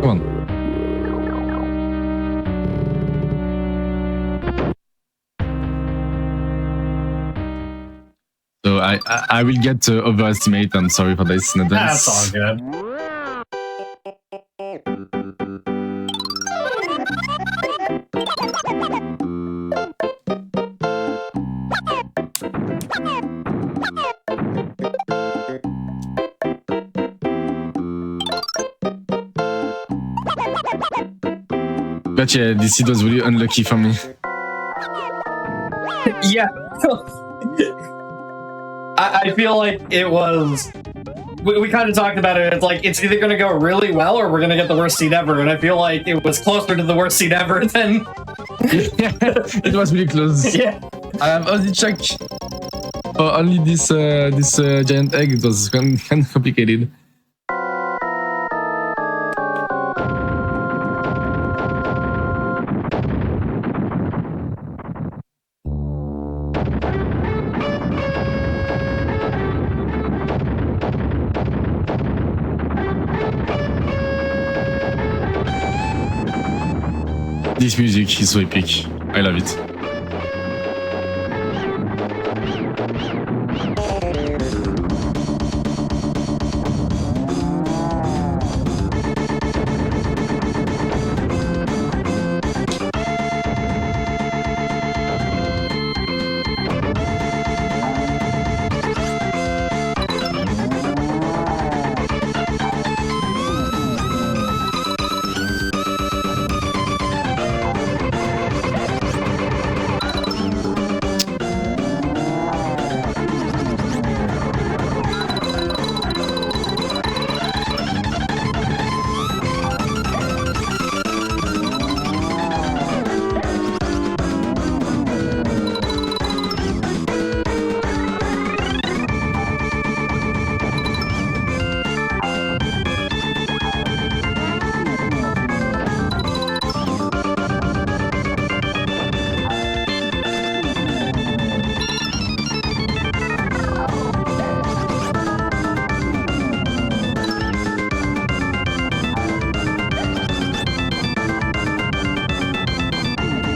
Come on. So I will get overestimate. I'm sorry for this in advance. That's all good. But yeah, this seed was really unlucky for me. Yeah. I feel like it was... We kind of talked about it. It's like, it's either going to go really well or we're going to get the worst seed ever. And I feel like it was closer to the worst seed ever than... Yeah, it was really close. Yeah. I have only checked for only this giant egg. It was kind of complicated. This music is so epic. I love it.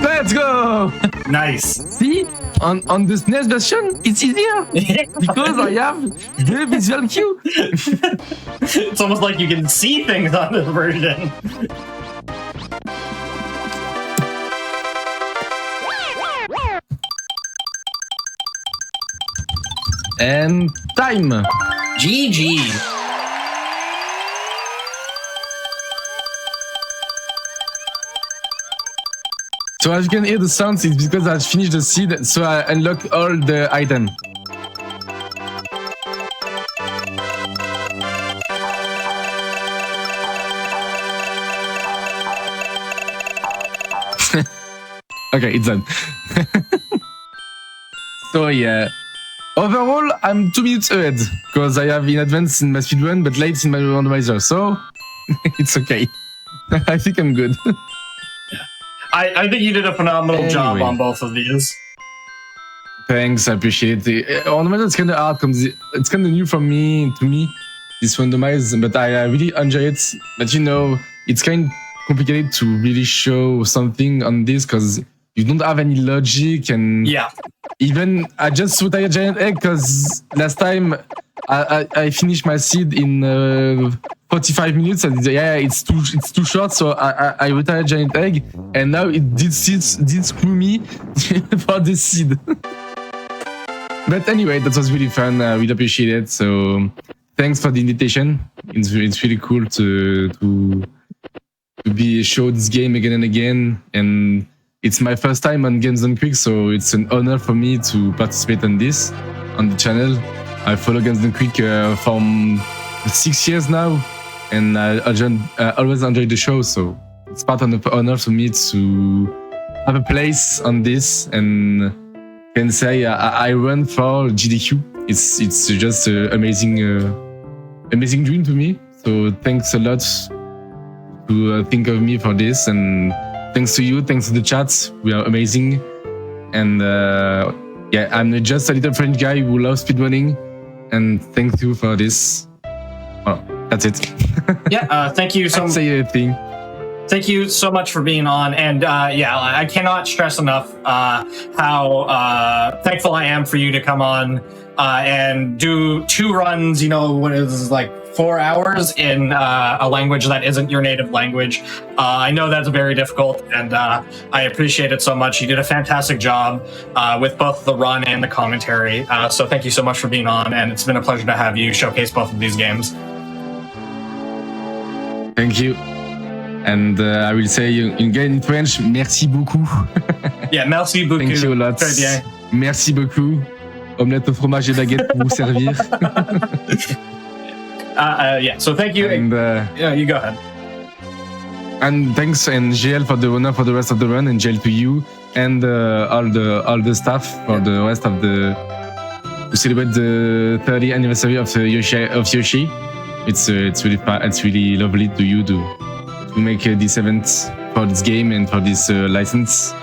Let's go! Nice. See? On the SNES version, it's easier because I have the visual cue. It's almost like you can see things on this version. And time. GG. So as you can hear the sounds, it's because I finished the seed, so I unlock all the items. Okay, it's done. So yeah, overall I'm 2 minutes ahead because I have in advance in my speedrun but late in my randomizer, so it's okay. I think I'm good. I think you did a phenomenal job on both of these. Thanks, I appreciate it. Randomizer is kind of hard because it's kind of new to me, this randomize, but I really enjoy it. But you know, it's kind of complicated to really show something on this because you don't have any logic and Yeah. Even I just retired giant egg because last time I finished my seed in 45 minutes and yeah, it's too short, so I retired giant egg and now it did screw me for the seed. But anyway, that was really fun. I really appreciate it. So thanks for the invitation. It's really cool to be show this game again and again, and it's my first time on Games Done Quick, so it's an honor for me to participate on this on the channel. I follow Games Done Quick from 6 years now, and I always enjoy the show. So it's part of the honor for me to have a place on this, and can say I run for GDQ. It's just an amazing dream to me. So thanks a lot to think of me for this, and thanks to you, thanks to the chat. We are amazing. And yeah, I'm just a little French guy who loves speedrunning. And thank you for this. Oh, that's it. Yeah, thank you so much. Say anything. Thank you so much for being on. And yeah, I cannot stress enough how thankful I am for you to come on and do 2 runs, you know, what is like 4 hours in a language that isn't your native language. I know that's very difficult, and I appreciate it so much. You did a fantastic job with both the run and the commentary. So thank you so much for being on, and it's been a pleasure to have you showcase both of these games. Thank you. And I will say again in French, merci beaucoup. Yeah, merci beaucoup. Thank you a lot. Très bien. Merci beaucoup. Omelette au fromage et baguette pour vous servir. Yeah, so thank you. And, yeah, you go ahead. And thanks and GL for the runner for the rest of the run, and GL to you and all the staff for the rest of the to celebrate the 30th anniversary of Yoshi. It's really fun. It's really lovely to you to make this event for this game and for this license.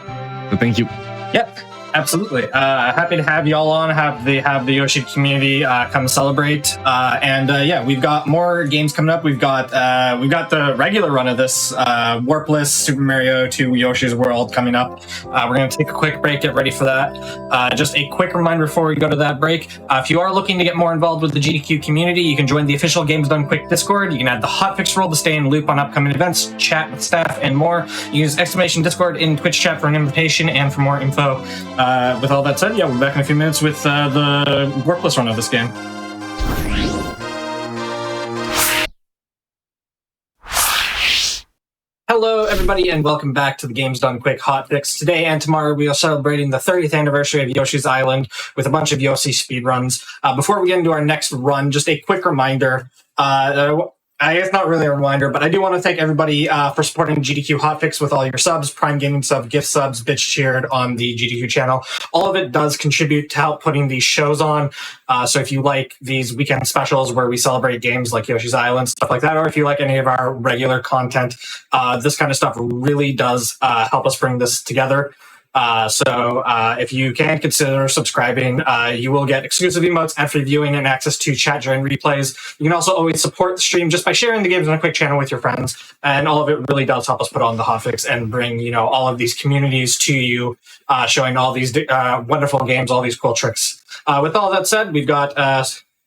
So thank you. Yep. Absolutely. Happy to have you all on. Have the Yoshi community come celebrate. And yeah, we've got more games coming up. We've got the regular run of this Warpless Super Mario to Yoshi's World coming up. We're going to take a quick break. Get ready for that. Just a quick reminder before we go to that break. If you are looking to get more involved with the GDQ community, you can join the official Games Done Quick Discord. You can add the Hotfix role to stay in loop on upcoming events, chat with staff, and more. Use !Discord in Twitch chat for an invitation and for more info. With all that said, yeah, we're back in a few minutes with the Warpless run of this game. Hello, everybody, and welcome back to the Games Done Quick Hotfix. Today and tomorrow, we are celebrating the 30th anniversary of Yoshi's Island with a bunch of Yoshi speedruns. Before we get into our next run, just a quick reminder. It's not really a reminder, but I do want to thank everybody for supporting GDQ Hotfix with all your subs, Prime Gaming subs, gift subs, bitch cheered on the GDQ channel. All of it does contribute to help putting these shows on. So if you like these weekend specials where we celebrate games like Yoshi's Island, stuff like that, or if you like any of our regular content, this kind of stuff really does help us bring this together. So if you can consider subscribing, you will get exclusive emotes, ad-free viewing, and access to chat during replays. You can also always support the stream just by sharing the Games on a Quick channel with your friends. And all of it really does help us put on the hotfix and bring, you know, all of these communities to you, showing all these wonderful games, all these cool tricks. With all that said, we've got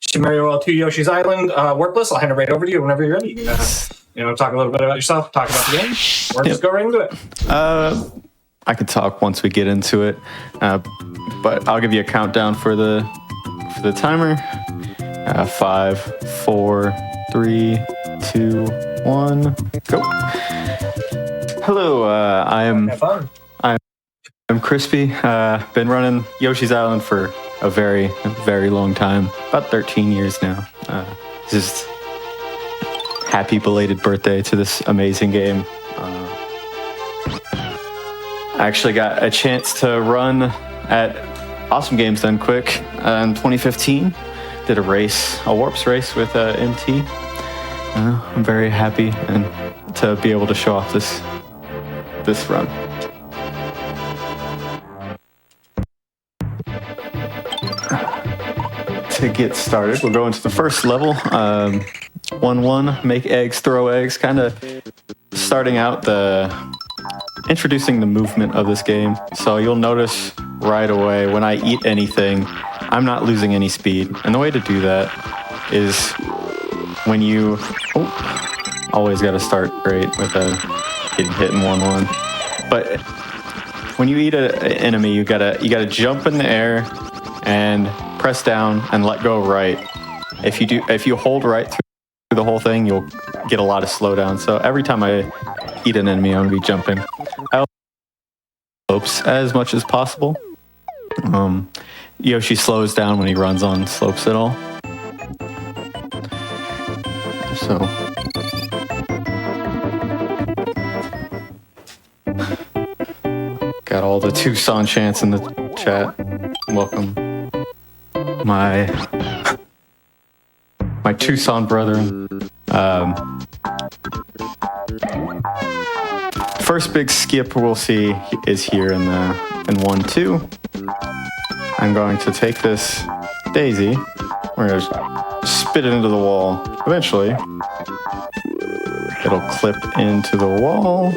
Super Mario World 2 Yoshi's Island, Warpless. I'll hand it right over to you whenever you're ready. You can, talk a little bit about yourself, talk about the game, or just go right into it. I could talk once we get into it, but I'll give you a countdown for the timer. 5, 4, 3, 2, 1, go. Hello, I'm Crispy. Been running Yoshi's Island for a very, very long time, about 13 years now. Just happy belated birthday to this amazing game. I actually got a chance to run at Awesome Games Done Quick in 2015. Did a Warps race with MT. I'm very happy and to be able to show off this run. To get started, we'll go into the first level. 1-1, make eggs, throw eggs, kind of starting out introducing the movement of this game. So you'll notice right away. When I eat anything, I'm not losing any speed. And the way to do that is when you... Oh, always got to start great with getting hit in 1-1. But when you eat an enemy, you gotta jump in the air and press down and let go right. If you hold right through the whole thing, you'll get a lot of slowdown. So every time I eat an enemy, I'm gonna be jumping. I slopes as much as possible. Yoshi slows down when he runs on slopes at all. So got all the Tucson chants in the chat. Welcome, my Tucson brethren. First big skip we'll see is here in 1-2. I'm going to take this daisy. We're going to spit it into the wall. Eventually, it'll clip into the wall.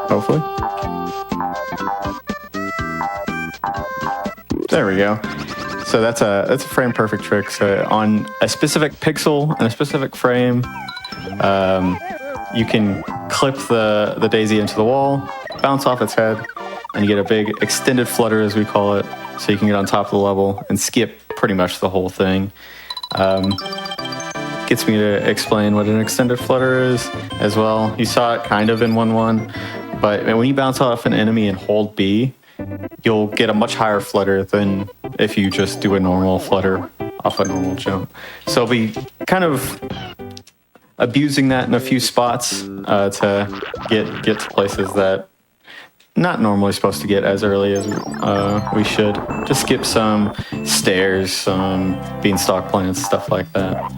Hopefully. There we go. So that's a frame perfect trick. So on a specific pixel and a specific frame, you can clip the daisy into the wall, bounce off its head, and you get a big extended flutter, as we call it, so you can get on top of the level and skip pretty much the whole thing. Gets me to explain what an extended flutter is as well. You saw it kind of in 1-1, but when you bounce off an enemy and hold B, you'll get a much higher flutter than if you just do a normal flutter off a normal jump. So I'll be kind of abusing that in a few spots to get to places that not normally supposed to get as early as we should. Just skip some stairs, some beanstalk plants, stuff like that.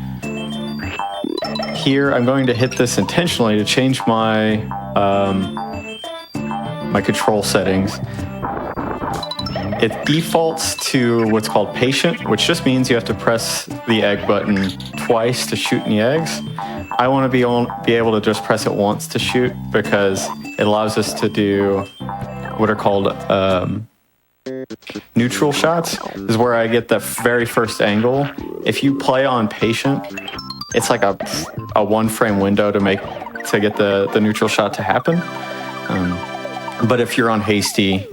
Here, I'm going to hit this intentionally to change my my control settings. It defaults to what's called patient, which just means you have to press the egg button twice to shoot any eggs. I want to be able to just press it once to shoot because it allows us to do what are called neutral shots. This is where I get the very first angle. If you play on patient, it's like a one frame window to get the neutral shot to happen. But if you're on hasty,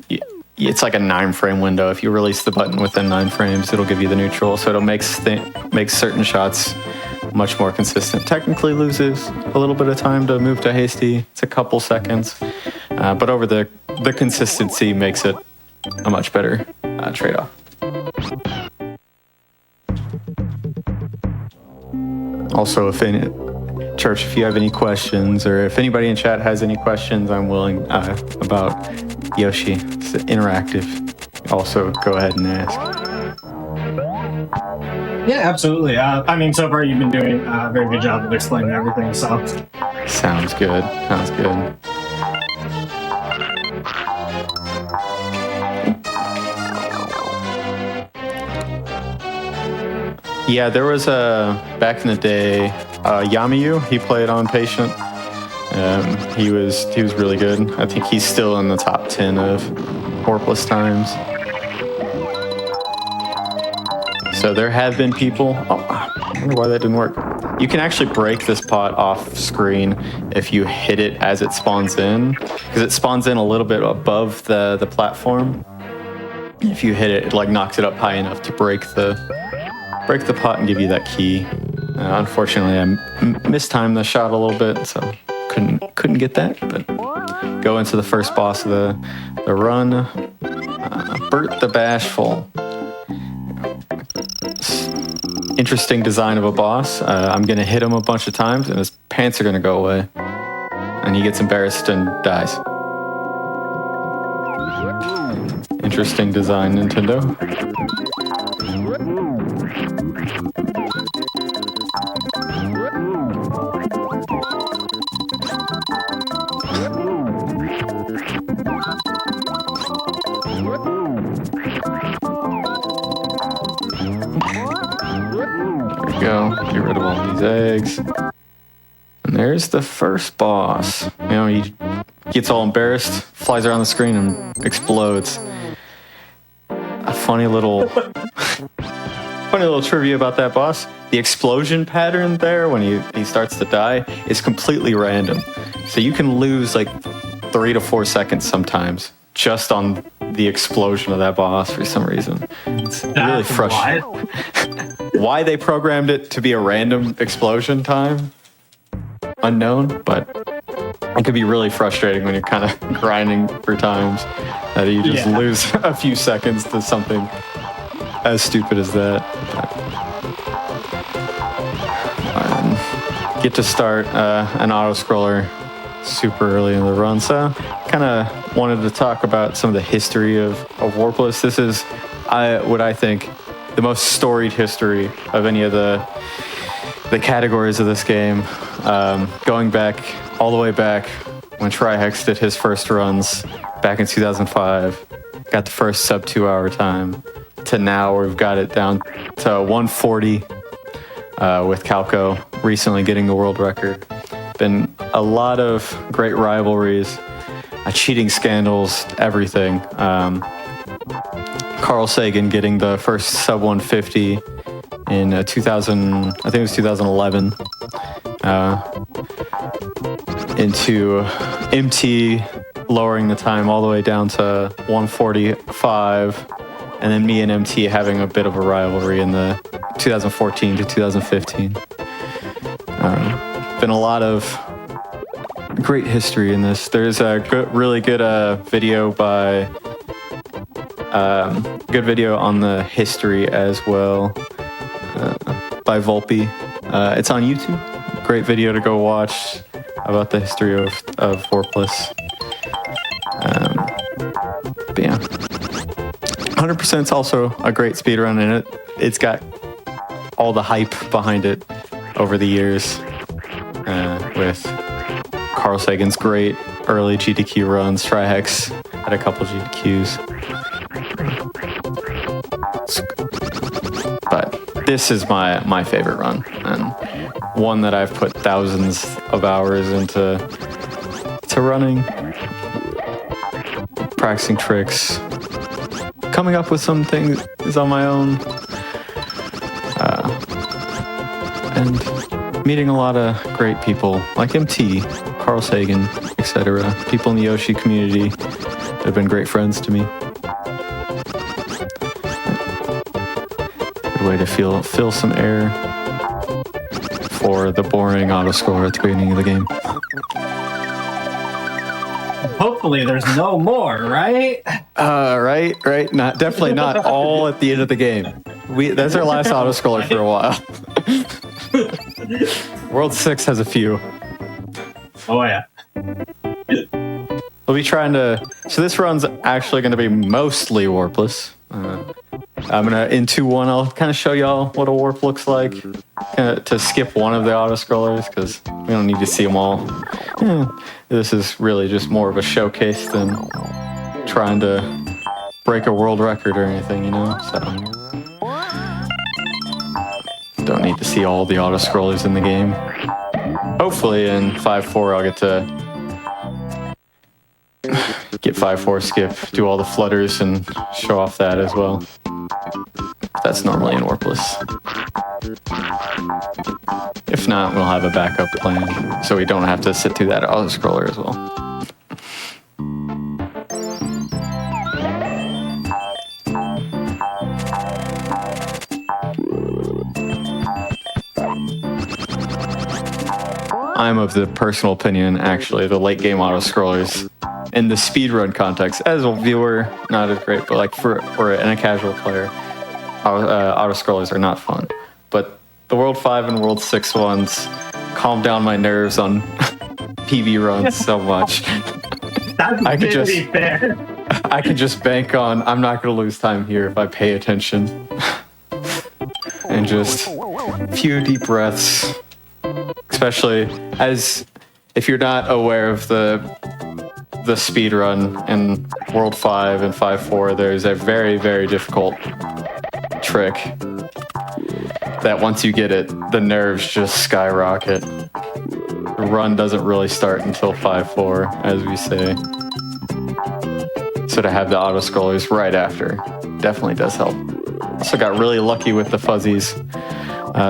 it's like a 9 frame window. If you release the button within 9 frames, it'll give you the neutral. So it'll make certain shots much more consistent. Technically loses a little bit of time to move to hasty. It's a couple seconds. But over the consistency makes it a much better trade-off. Also, if you have any questions, or if anybody in chat has any questions, I'm willing about Yoshi. It's interactive. Also, go ahead and ask. Yeah, absolutely. I mean, so far you've been doing a very good job of explaining everything, so. Sounds good. Sounds good. Yeah, there was back in the day, Yamayu. He played on patient. He was really good. I think he's still in the top 10 of Warpless times. So there have been people. Oh, I wonder why that didn't work. You can actually break this pot off screen if you hit it as it spawns in, because it spawns in a little bit above the platform. If you hit it, it like knocks it up high enough to break the pot and give you that key. Unfortunately, I mistimed the shot a little bit, so couldn't get that. But go into the first boss of the run, Bert the Bashful. Interesting design of a boss. I'm gonna hit him a bunch of times, and his pants are gonna go away, and he gets embarrassed and dies. Interesting design, Nintendo. There we go. Get rid of all these eggs. And there's the first boss. You know, you gets all embarrassed, flies around the screen, and explodes. A funny little trivia about that boss. The explosion pattern there when he starts to die is completely random. So you can lose like 3 to 4 seconds sometimes just on the explosion of that boss for some reason. It's really frustrating. Why they programmed it to be a random explosion time, unknown, but it could be really frustrating when you're kind of grinding for times that you just lose a few seconds to something as stupid as that. Get to start an auto-scroller super early in the run, so kind of wanted to talk about some of the history of Warpless. This is what I think the most storied history of any of the categories of this game, going back all the way back when Trihex did his first runs back in 2005, got the first sub 2 hour time, to now we've got it down to 140 with Calco recently getting the world record. Been a lot of great rivalries, cheating scandals, everything. Carl Sagan getting the first sub 150 in 2000, I think it was 2011, into MT lowering the time all the way down to 145, and then me and MT having a bit of a rivalry in the 2014 to 2015. Been a lot of great history in this. There's a really good video on the history as well by Volpe. It's on YouTube. Great video to go watch about the history of Warpless. But yeah, 100% is also a great speedrun, and it's got all the hype behind it over the years with Carl Sagan's great early GDQ runs. Trihex had a couple GDQs. But this is my favorite run, and one that I've put thousands of hours into running, practicing tricks, coming up with some things on my own, and meeting a lot of great people like MT, Carl Sagan, etc. People in the Yoshi community that have been great friends to me. Good way to fill some air for the boring autoscroller at the beginning of the game. Hopefully there's no more, right? Right. Definitely not all at the end of the game. That's our last autoscroller for a while. World 6 has a few. Oh yeah. We'll be trying to... So this run's actually going to be mostly warpless. I'm going to, in 2-1, I'll kind of show y'all what a warp looks like. To skip one of the autoscrollers, because we don't need to see them all. This is really just more of a showcase than trying to break a world record or anything, you know? So don't need to see all the autoscrollers in the game. Hopefully in 5-4 I'll get 5-4 skip, do all the flutters and show off that as well. That's normally in warpless. If not, we'll have a backup plan so we don't have to sit through that autoscroller as well. I'm of the personal opinion, actually, the late game autoscrollers in the speedrun context, as a viewer, not as great, but like for in a casual player, autoscrollers are not fun. But the World 5 and World 6 ones calm down my nerves on PB runs so much. I could just bank on I'm not going to lose time here if I pay attention. And just a few deep breaths. Especially as if you're not aware of the speedrun in World 5 and 5-4, there's a very, very difficult trick that once you get it, the nerves just skyrocket. the run doesn't really start until 5-4, as we say. So to have the auto scrollers right after definitely does help. Also got really lucky with the fuzzies.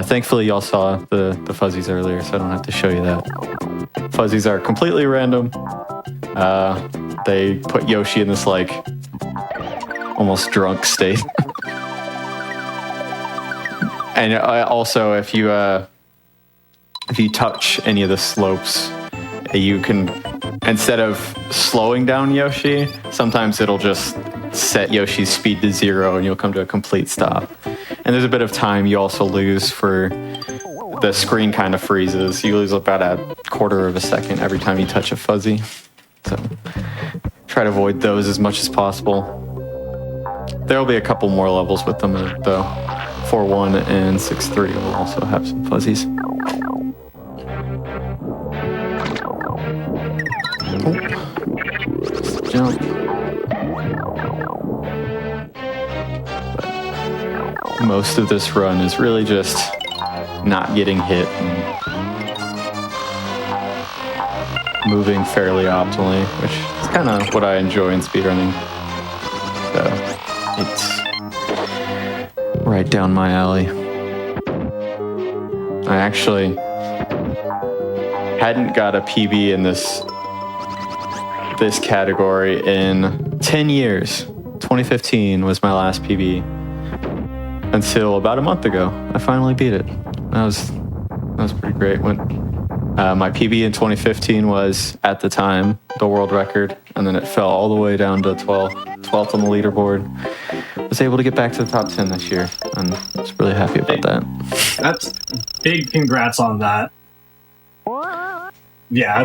Thankfully, y'all saw the fuzzies earlier, so I don't have to show you that. Fuzzies are completely random. They put Yoshi in this like almost drunk state. And also, if you touch any of the slopes, you can, instead of slowing down Yoshi, sometimes it'll just set Yoshi's speed to 0 and you'll come to a complete stop. And there's a bit of time you also lose for the screen kind of freezes. You lose about a quarter of a second every time you touch a fuzzy. So try to avoid those as much as possible. There will be a couple more levels with them though. 4-1 and 6-3 will also have some fuzzies. Jump. But most of this run is really just not getting hit and moving fairly optimally, which is kind of what I enjoy in speedrunning. So it's right down my alley. I actually hadn't got a PB in this category in 10 years. 2015 was my last PB. Until about a month ago, I finally beat it. That was pretty great. When my PB in 2015 was, at the time, the world record, and then it fell all the way down to 12th on the leaderboard. I was able to get back to the top 10 this year, and I was really happy about that. That's big congrats on that. Yeah,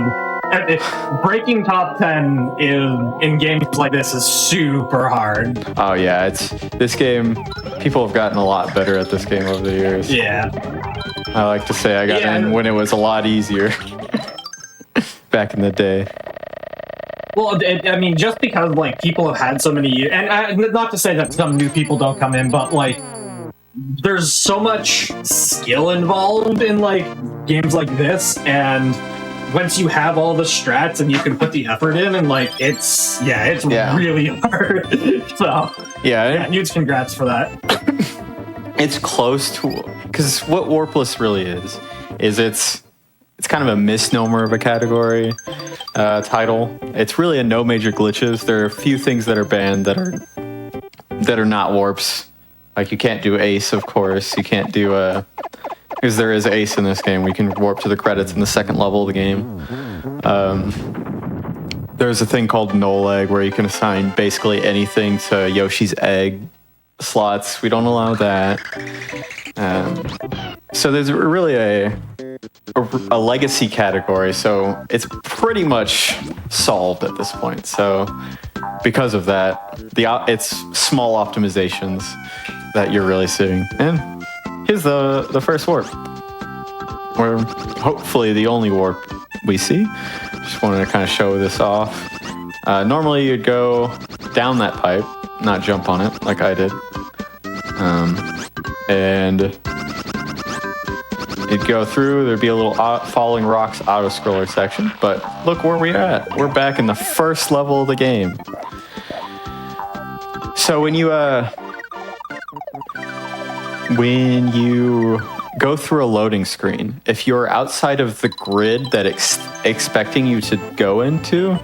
breaking top 10 in games like this is super hard. Oh yeah, this game. People have gotten a lot better at this game over the years. Yeah, I like to say I got in when it was a lot easier back in the day. well, I mean, just because like people have had so many years, and not to say that some new people don't come in, but like there's so much skill involved in like games like this, and once you have all the strats and you can put the effort in, and like it's really hard. So yeah, huge congrats for that. It's close to, because what Warpless really is it's kind of a misnomer of a category title. It's really a no major glitches. There are a few things that are banned that are not warps. Like you can't do ace, of course. You can't do because there is ace in this game. We can warp to the credits in the second level of the game. There's a thing called null egg where you can assign basically anything to Yoshi's egg slots. We don't allow that. So there's really a legacy category. So it's pretty much solved at this point. So because of that, it's small optimizations that you're really seeing. And here's the first warp. Or hopefully the only warp we see. Just wanted to kind of show this off. Normally you'd go down that pipe, not jump on it like I did. And you'd go through, there'd be a little falling rocks auto-scroller section, but look where we're at. We're back in the first level of the game. So when you go through a loading screen, if you're outside of the grid that expecting you to go into,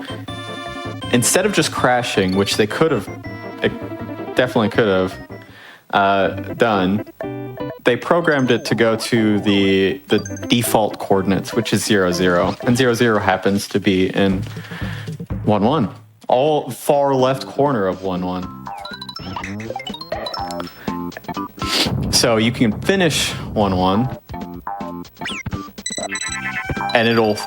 instead of just crashing, which they definitely could have done, they programmed it to go to the default coordinates, which is 0, 0. And 0, 0 happens to be in 1, 1. All far left corner of 1, 1. So you can finish 1, 1, and it'll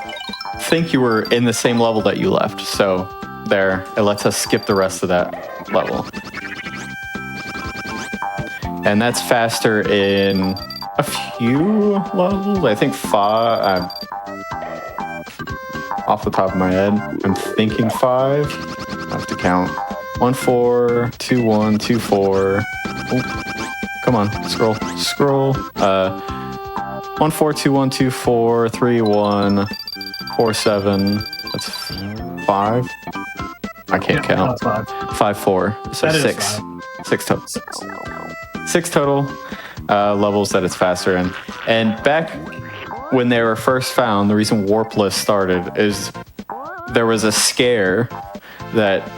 think you were in the same level that you left. So there, it lets us skip the rest of that level. And that's faster in a few levels. I think 5. Off the top of my head, I'm thinking 5. I have to count. 1, 4, 2, 1, 2, 4. Oh, come on, scroll. 1, 4, 2, 1, 2, 4, 3, 1, 4, 7. That's 5. I can't count. That's 5. 5, 4. So That is 6. 5. 6 total. 6 total levels that it's faster in. And back when they were first found, the reason Warpless started is there was a scare that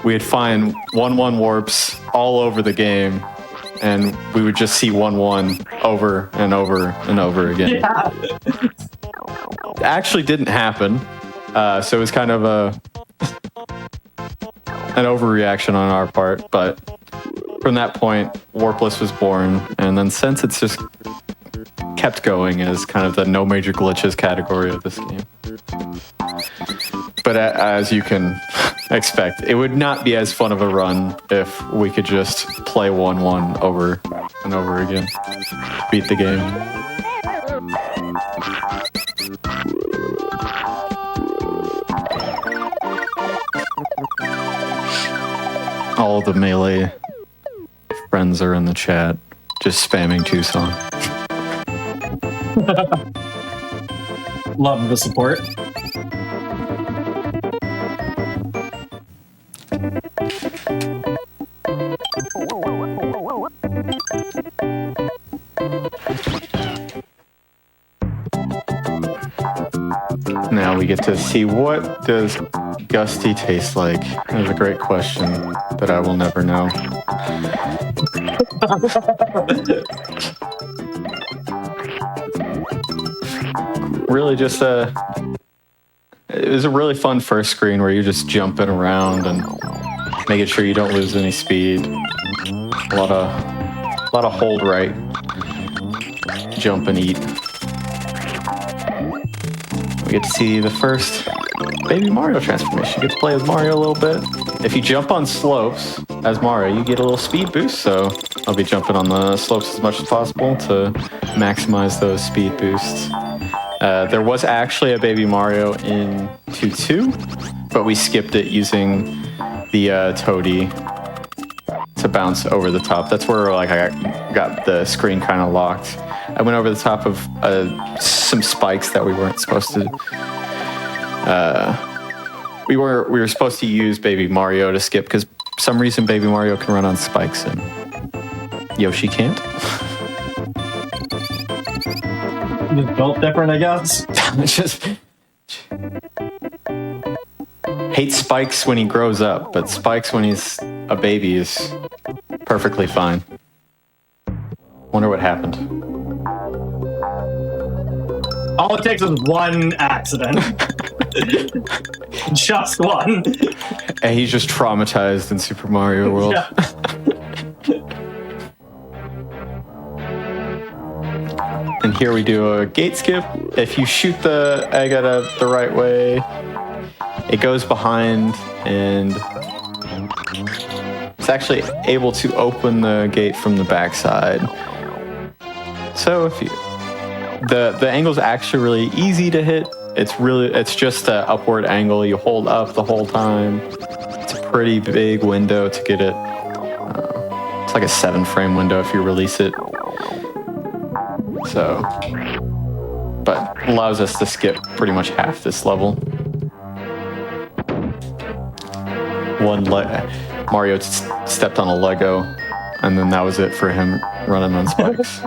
we'd find 1-1 warps all over the game, and we would just see 1-1 over and over and over again. Yeah. It actually didn't happen, so it was kind of an overreaction on our part, but from that point, Warpless was born, and then since it's just kept going as kind of the no major glitches category of this game. But as you can expect, it would not be as fun of a run if we could just play 1-1 over and over again. Beat the game. All the Melee friends are in the chat, just spamming Tucson. Love the support. Now we get to see, what does Gusty taste like? That's a great question that I will never know. Really just it was a really fun first screen where you're just jumping around and making sure you don't lose any speed. A lot of hold right, jump and eat. We get to see the first Baby Mario transformation. You get to play as Mario a little bit. If you jump on slopes as Mario, you get a little speed boost, so I'll be jumping on the slopes as much as possible to maximize those speed boosts. There was actually a Baby Mario in 2-2, but we skipped it using the Toadie to bounce over the top. That's where I got the screen kind of locked. I went over the top of some spikes that we weren't supposed to. We were supposed to use Baby Mario to skip because for some reason Baby Mario can run on spikes and Yoshi can't. Just built different, I guess. It's just hates spikes when he grows up, but spikes when he's a baby is perfectly fine. Wonder what happened. All it takes is one accident. Just one. And he's just traumatized in Super Mario World. Yeah. And here we do a gate skip. If you shoot the egg at the right way, it goes behind and it's actually able to open the gate from the backside. So if you the angle's actually really easy to hit. It's just an upward angle. You hold up the whole time. It's a pretty big window to get it. It's like a 7-frame window if you release it. So, but allows us to skip pretty much half this level. Mario stepped on a Lego, and then that was it for him running on spikes.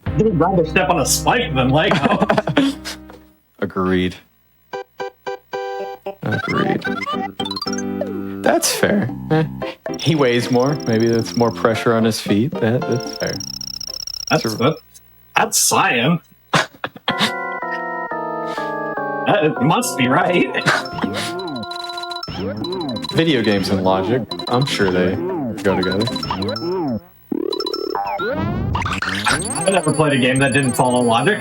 I'd rather step on a spike than Lego. Agreed. That's fair. He weighs more. Maybe that's more pressure on his feet. That's fair. That's science. That must be right. Video games and logic, I'm sure they go together. I never played a game that didn't follow logic.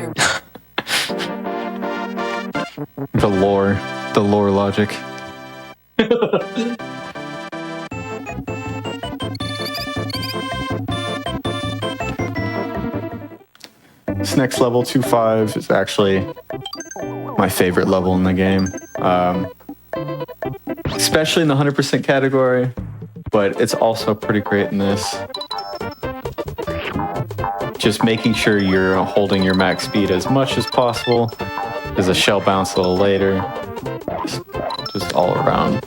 The lore logic. This next level, 2-5, is actually my favorite level in the game. Especially in the 100% category, but it's also pretty great in this. just making sure you're holding your max speed as much as possible. There's a shell bounce a little later. Just all around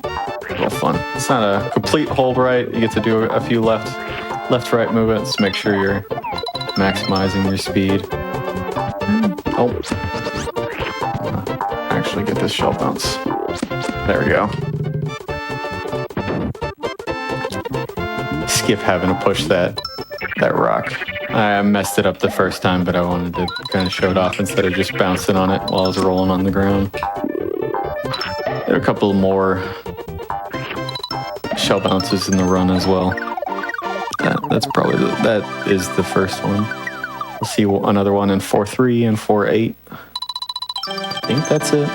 real fun. It's not a complete hold right. You get to do a few left-right movements to make sure you're maximizing your speed. Oh. Actually get this shell bounce. There we go. Skip having to push that rock. I messed it up the first time, but I wanted to kind of show it off instead of just bouncing on it while I was rolling on the ground. There are a couple more shell bounces in the run as well. That is the first one. We'll see another one in 4.3 and 4.8. I think that's it.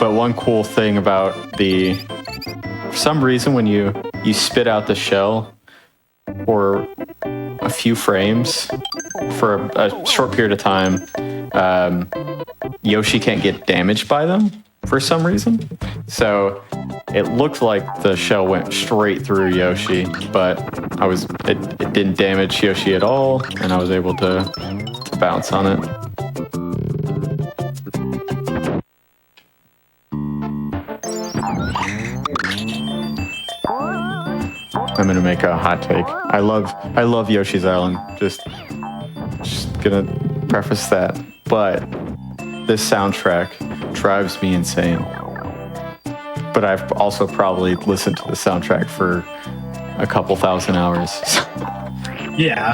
But one cool thing about for some reason when you spit out the shell for a few frames for a short period of time, Yoshi can't get damaged by them for some reason. So it looked like the shell went straight through Yoshi, but it didn't damage Yoshi at all, and I was able to bounce on it. I'm gonna make a hot take. I love Yoshi's Island. Just gonna preface that. But this soundtrack drives me insane. But I've also probably listened to the soundtrack for a couple thousand hours. Yeah.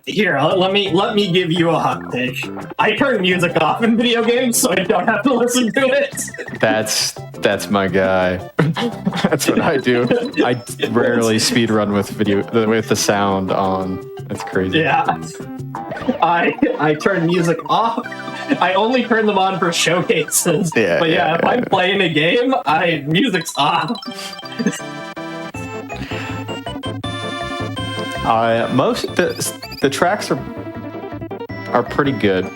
Here, let me give you a hot take. I turn music off in video games so I don't have to listen to it. That's my guy. That's what I do. I rarely speedrun with the sound on. That's crazy. Yeah. I turn music off. I only turn them on for showcases. But if I'm playing a game, music's off. Most the tracks are pretty good.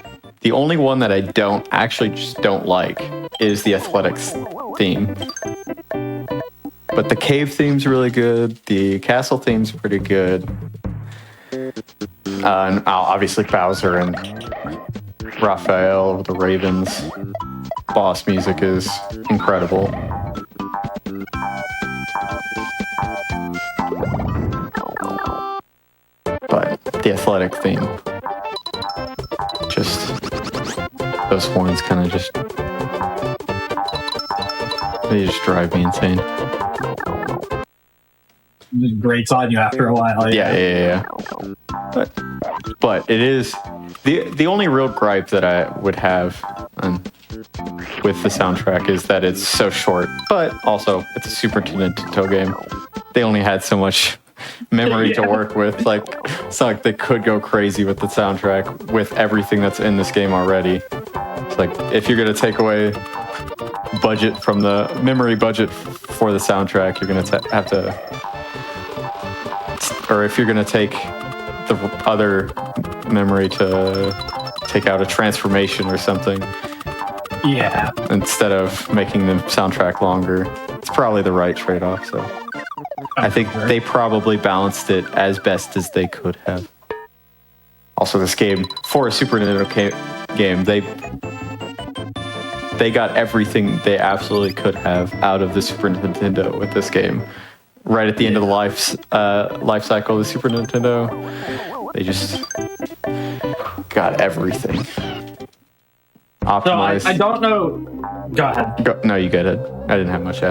The only one that I just don't like is the athletics theme. But the cave theme's really good. The castle theme's pretty good. And obviously Bowser and Raphael, the Ravens boss music is incredible. But the athletic theme, just those horns kind of they just drive me insane. It grates on you after a while. Yeah. But it is the only real gripe that I would have with the soundtrack is that it's so short. But also, it's a Super Nintendo game. They only had so much memory to work with. Like, it's not like they could go crazy with the soundtrack with everything that's in this game already. It's like, if you're gonna take away budget from the memory budget for the soundtrack, you're gonna have to, or if you're gonna take the other memory to take out a transformation or something. Yeah. Instead of making the soundtrack longer, it's probably the right trade-off. So I think they probably balanced it as best as they could have. Also, this game, for a Super Nintendo game, they got everything they absolutely could have out of the Super Nintendo with this game. Right at the end of the life cycle of the Super Nintendo, they just got everything. Optimized. So I don't know. Go ahead. No, you get it. I didn't have much to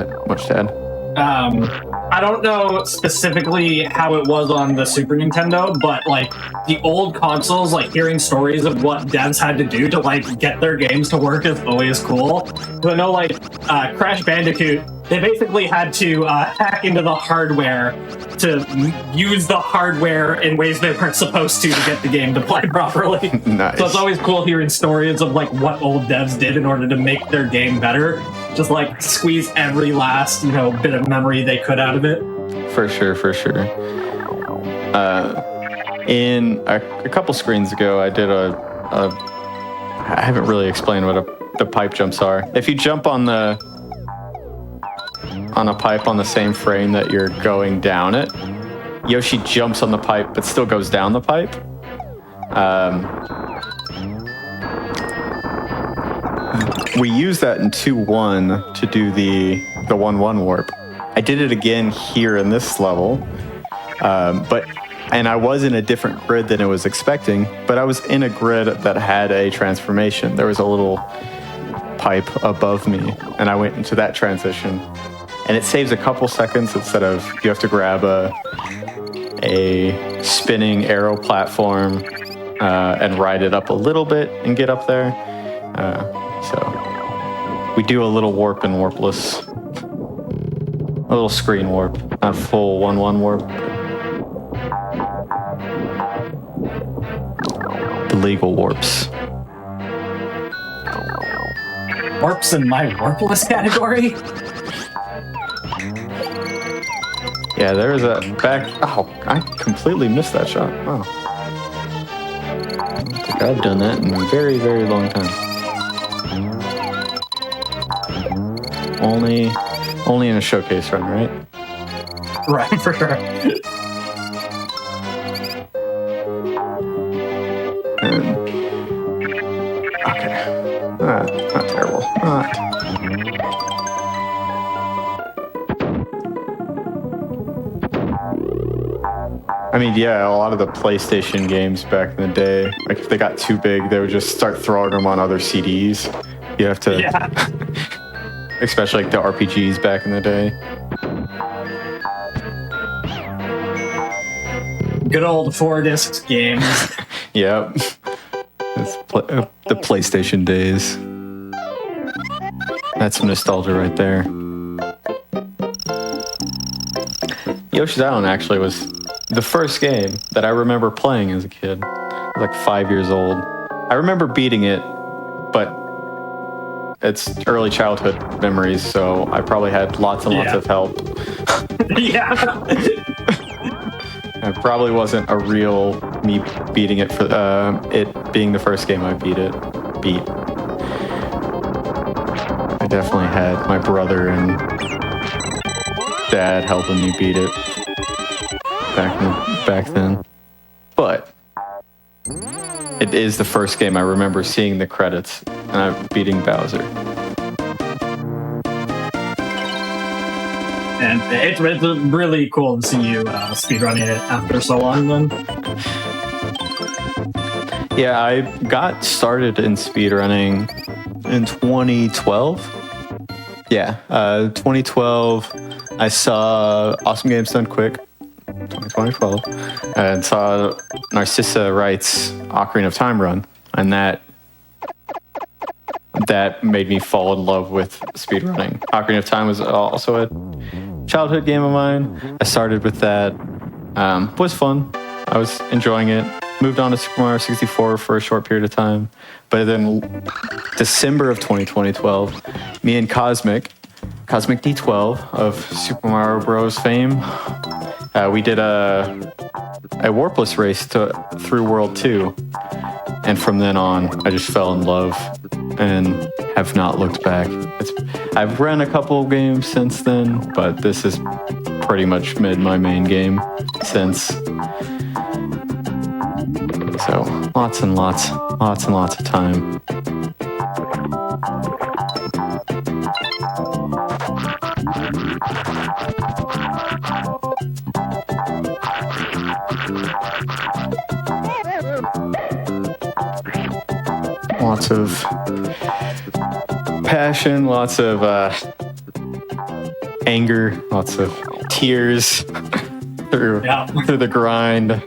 add. I don't know specifically how it was on the Super Nintendo, but like the old consoles, like hearing stories of what devs had to do to like get their games to work is always cool. So I know like Crash Bandicoot, they basically had to hack into the hardware to use the hardware in ways they weren't supposed to get the game to play properly. Nice. So it's always cool hearing stories of like what old devs did in order to make their game better. Just like squeeze every last, bit of memory they could out of it. For sure. In a couple screens ago, I did I haven't really explained what the pipe jumps are. If you jump on the on a pipe on the same frame that you're going down it. Yoshi jumps on the pipe, but still goes down the pipe. We use that in 2-1 to do the 1-1 warp. I did it again here in this level, and I was in a different grid than I was expecting, but I was in a grid that had a transformation. There was a little pipe above me, and I went into that transition, and it saves a couple seconds instead of you have to grab a spinning arrow platform and ride it up a little bit and get up there. So we do a little warp and warpless, a little screen warp, not full 1-1 warp. The legal warps. Warps in my warpless category? Yeah, there was a back. Oh, I completely missed that shot. Wow. I don't think I've done that in a very, very long time. Only in a showcase run, right? Right, for sure. Okay. Not terrible. I mean, yeah, a lot of the PlayStation games back in the day, like if they got too big, they would just start throwing them on other CDs. You have to, Yeah. Especially like the RPGs back in the day. Good old 4-disc games. Yep. It's the PlayStation days. That's some nostalgia right there. Yoshi's Island actually was the first game that I remember playing as a kid. I was like 5 years old. I remember beating it, but it's early childhood memories, so I probably had lots and lots of help. Yeah. It probably wasn't a real me beating it for it being the first game I beat. I definitely had my brother and dad helping me beat it back then. But it is the first game I remember seeing the credits and I'm beating Bowser. And it's really cool to see you speedrunning it after so long then. Yeah, I got started in speedrunning in 2012. Yeah, 2012. I saw Awesome Games Done Quick, 2012, and saw Narcissa Wright's Ocarina of Time run, and that made me fall in love with speedrunning. Ocarina of Time was also a childhood game of mine. I started with that. Was fun. I was enjoying it. Moved on to Super Mario 64 for a short period of time. But then December of 2012, me and Cosmic D12 of Super Mario Bros. Fame, we did a warpless race through World 2. And from then on, I just fell in love and have not looked back. I've run a couple of games since then, but this has pretty much been my main game since. So lots and lots of time. Lots of passion, lots of anger, lots of tears through the grind.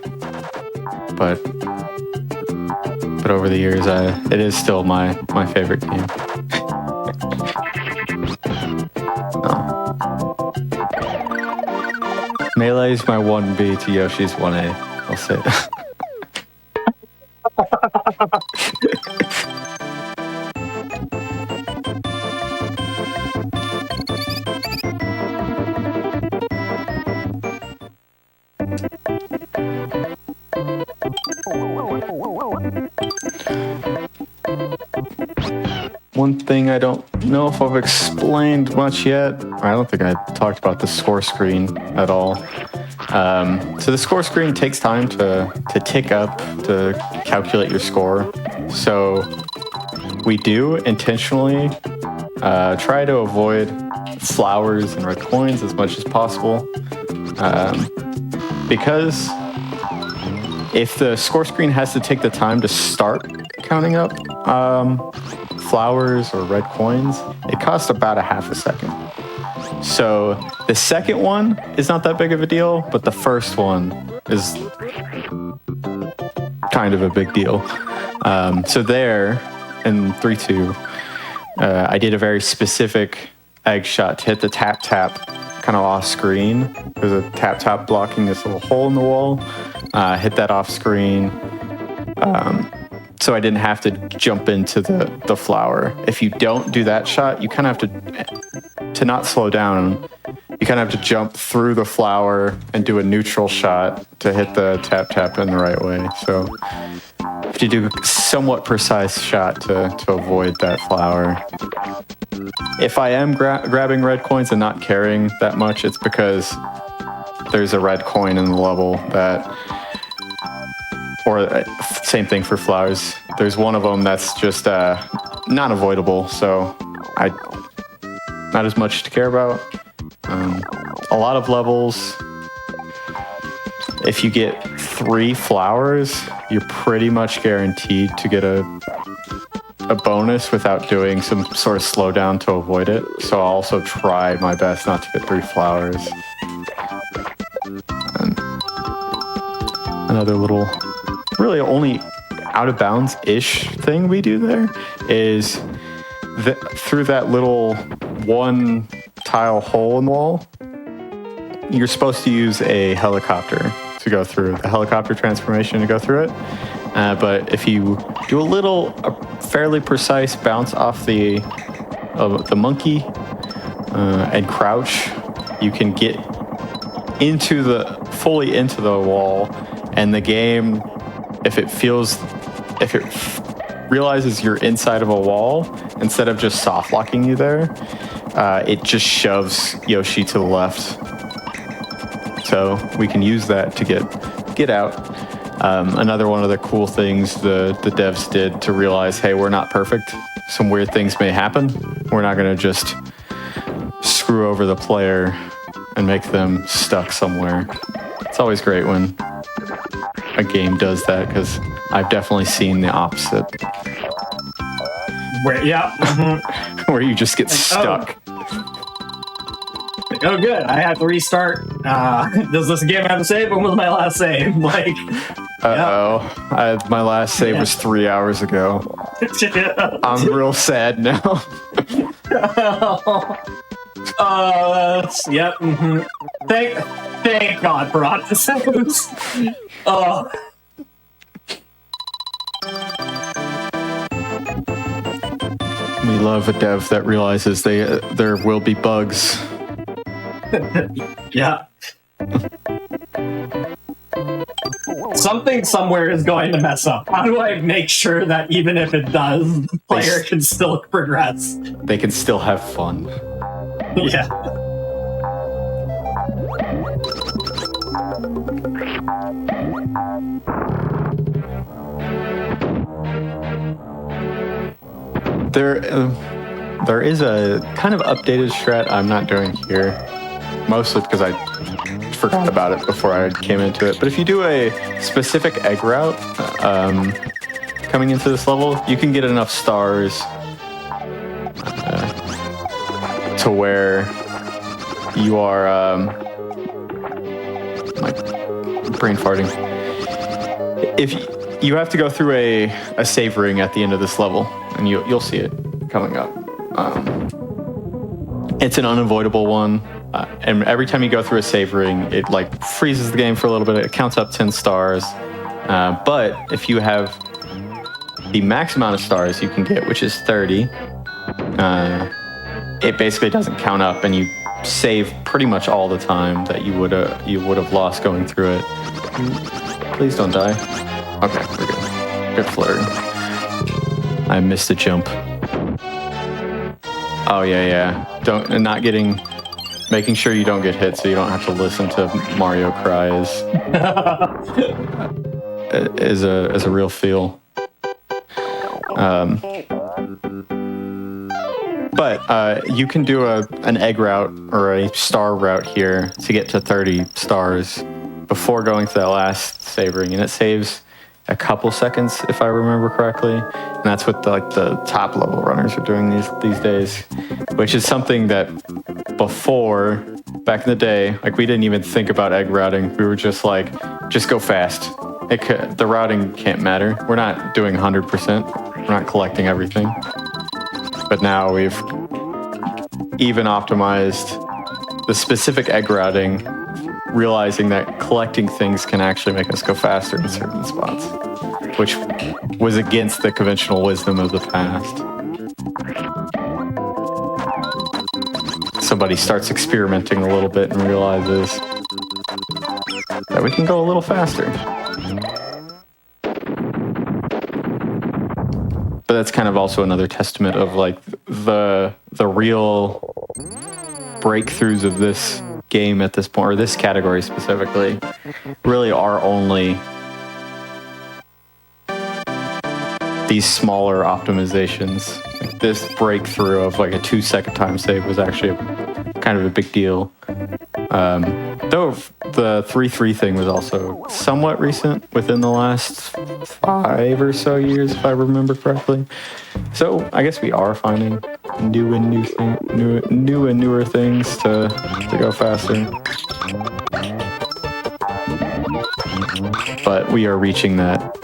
But over the years, it is still my favorite game. Melee is my 1B to Yoshi's 1A. I'll say that. one thing I don't know if I've explained much yet. I don't think I talked about the score screen at all. So the score screen takes time to tick up, to calculate your score. So we do intentionally try to avoid flowers and red coins as much as possible. Because if the score screen has to take the time to start counting up flowers or red coins, it costs about a half a second. So the second one is not that big of a deal, but the first one is kind of a big deal. So there, in 3-2, I did a very specific egg shot to hit the tap-tap kind of off screen. There's a tap-tap blocking this little hole in the wall. Hit that off screen. So I didn't have to jump into the flower. If you don't do that shot, you kind of have to not slow down, you kind of have to jump through the flower and do a neutral shot to hit the tap-tap in the right way. So you have to do a somewhat precise shot to avoid that flower. If I am grabbing red coins and not caring that much, it's because there's a red coin in the level that, or same thing for flowers. There's one of them that's just not avoidable, so not as much to care about. A lot of levels, if you get 3 flowers, you're pretty much guaranteed to get a bonus without doing some sort of slowdown to avoid it. So I'll also try my best not to get 3 flowers. And another little, really only out of bounds-ish thing we do there is through that little one tile hole in the wall, you're supposed to use a helicopter to go through, the helicopter transformation to go through it. But if you do a fairly precise bounce off the monkey and crouch, you can get fully into the wall, and the game, if it realizes you're inside of a wall, instead of just soft locking you there, it just shoves Yoshi to the left. So we can use that to get out. Another one of the cool things the devs did to realize, hey, we're not perfect. Some weird things may happen. We're not going to just screw over the player and make them stuck somewhere. It's always great when a game does that, because I've definitely seen the opposite. Where you just get stuck. Oh, good. I have to restart. Does this game have a save? When was my last save? My last save was 3 hours ago. I'm real sad now. Yep. Thank God for honest saves. We love a dev that realizes there will be bugs. Yeah. Something somewhere is going to mess up. How do I make sure that even if it does, the player can still progress? They can still have fun. Yeah. There is a kind of updated strat I'm not doing here, mostly because I forgot about it before I came into it. But if you do a specific egg route coming into this level, you can get enough stars to where you are like brain farting. If you have to go through a save ring at the end of this level, and you'll see it coming up. It's an unavoidable one, and every time you go through a save ring, it like freezes the game for a little bit. It counts up 10 stars, but if you have the max amount of stars you can get, which is 30, it basically doesn't count up, and you save pretty much all the time that you would have lost going through it. Please don't die. Okay, we're good. Good flurry. I missed a jump. Oh yeah. Making sure you don't get hit, so you don't have to listen to Mario cry is a real feel. But you can do an egg route or a star route here to get to 30 stars before going to that last savoring, and it saves a couple seconds if I remember correctly. And that's what the top level runners are doing these days, which is something that before, back in the day, like we didn't even think about egg routing. We were just like, just go fast. The routing can't matter. We're not doing 100%. We're not collecting everything. But now we've even optimized the specific egg routing, realizing that collecting things can actually make us go faster in certain spots, which was against the conventional wisdom of the past. Somebody starts experimenting a little bit and realizes that we can go a little faster. But that's kind of also another testament of like the real breakthroughs of this game at this point, or this category specifically, really are only these smaller optimizations. Like this breakthrough of like a 2-second time save was actually kind of a big deal. Though the 3-3 thing was also somewhat recent, within the last 5 or so years, if I remember correctly. So I guess we are finding new and newer things to go faster. But we are reaching that,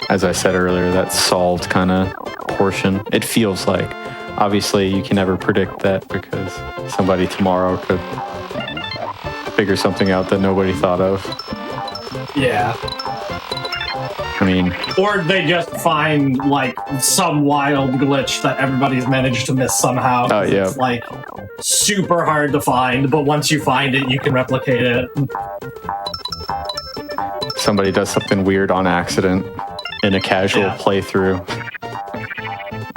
as I said earlier, that solved kind of portion. It feels like. Obviously, you can never predict that because somebody tomorrow could figure something out that nobody thought of. Yeah. I mean... Or they just find, like, some wild glitch that everybody's managed to miss somehow. Oh, yeah. It's, like, super hard to find, but once you find it, you can replicate it. Somebody does something weird on accident in a casual playthrough,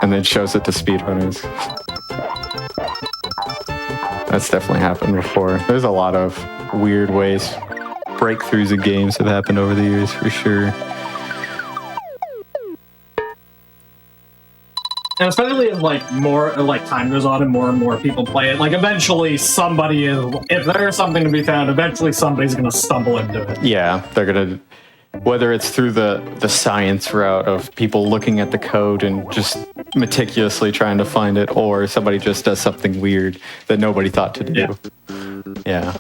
and then shows it to speedrunners. That's definitely happened before. There's a lot of weird ways breakthroughs in games have happened over the years, for sure. And especially as time goes on and more people play it, like eventually somebody is, if there's something to be found, eventually somebody's gonna stumble into it. Yeah, they're gonna, whether it's through the science route of people looking at the code and just meticulously trying to find it, or somebody just does something weird that nobody thought to do. Yeah.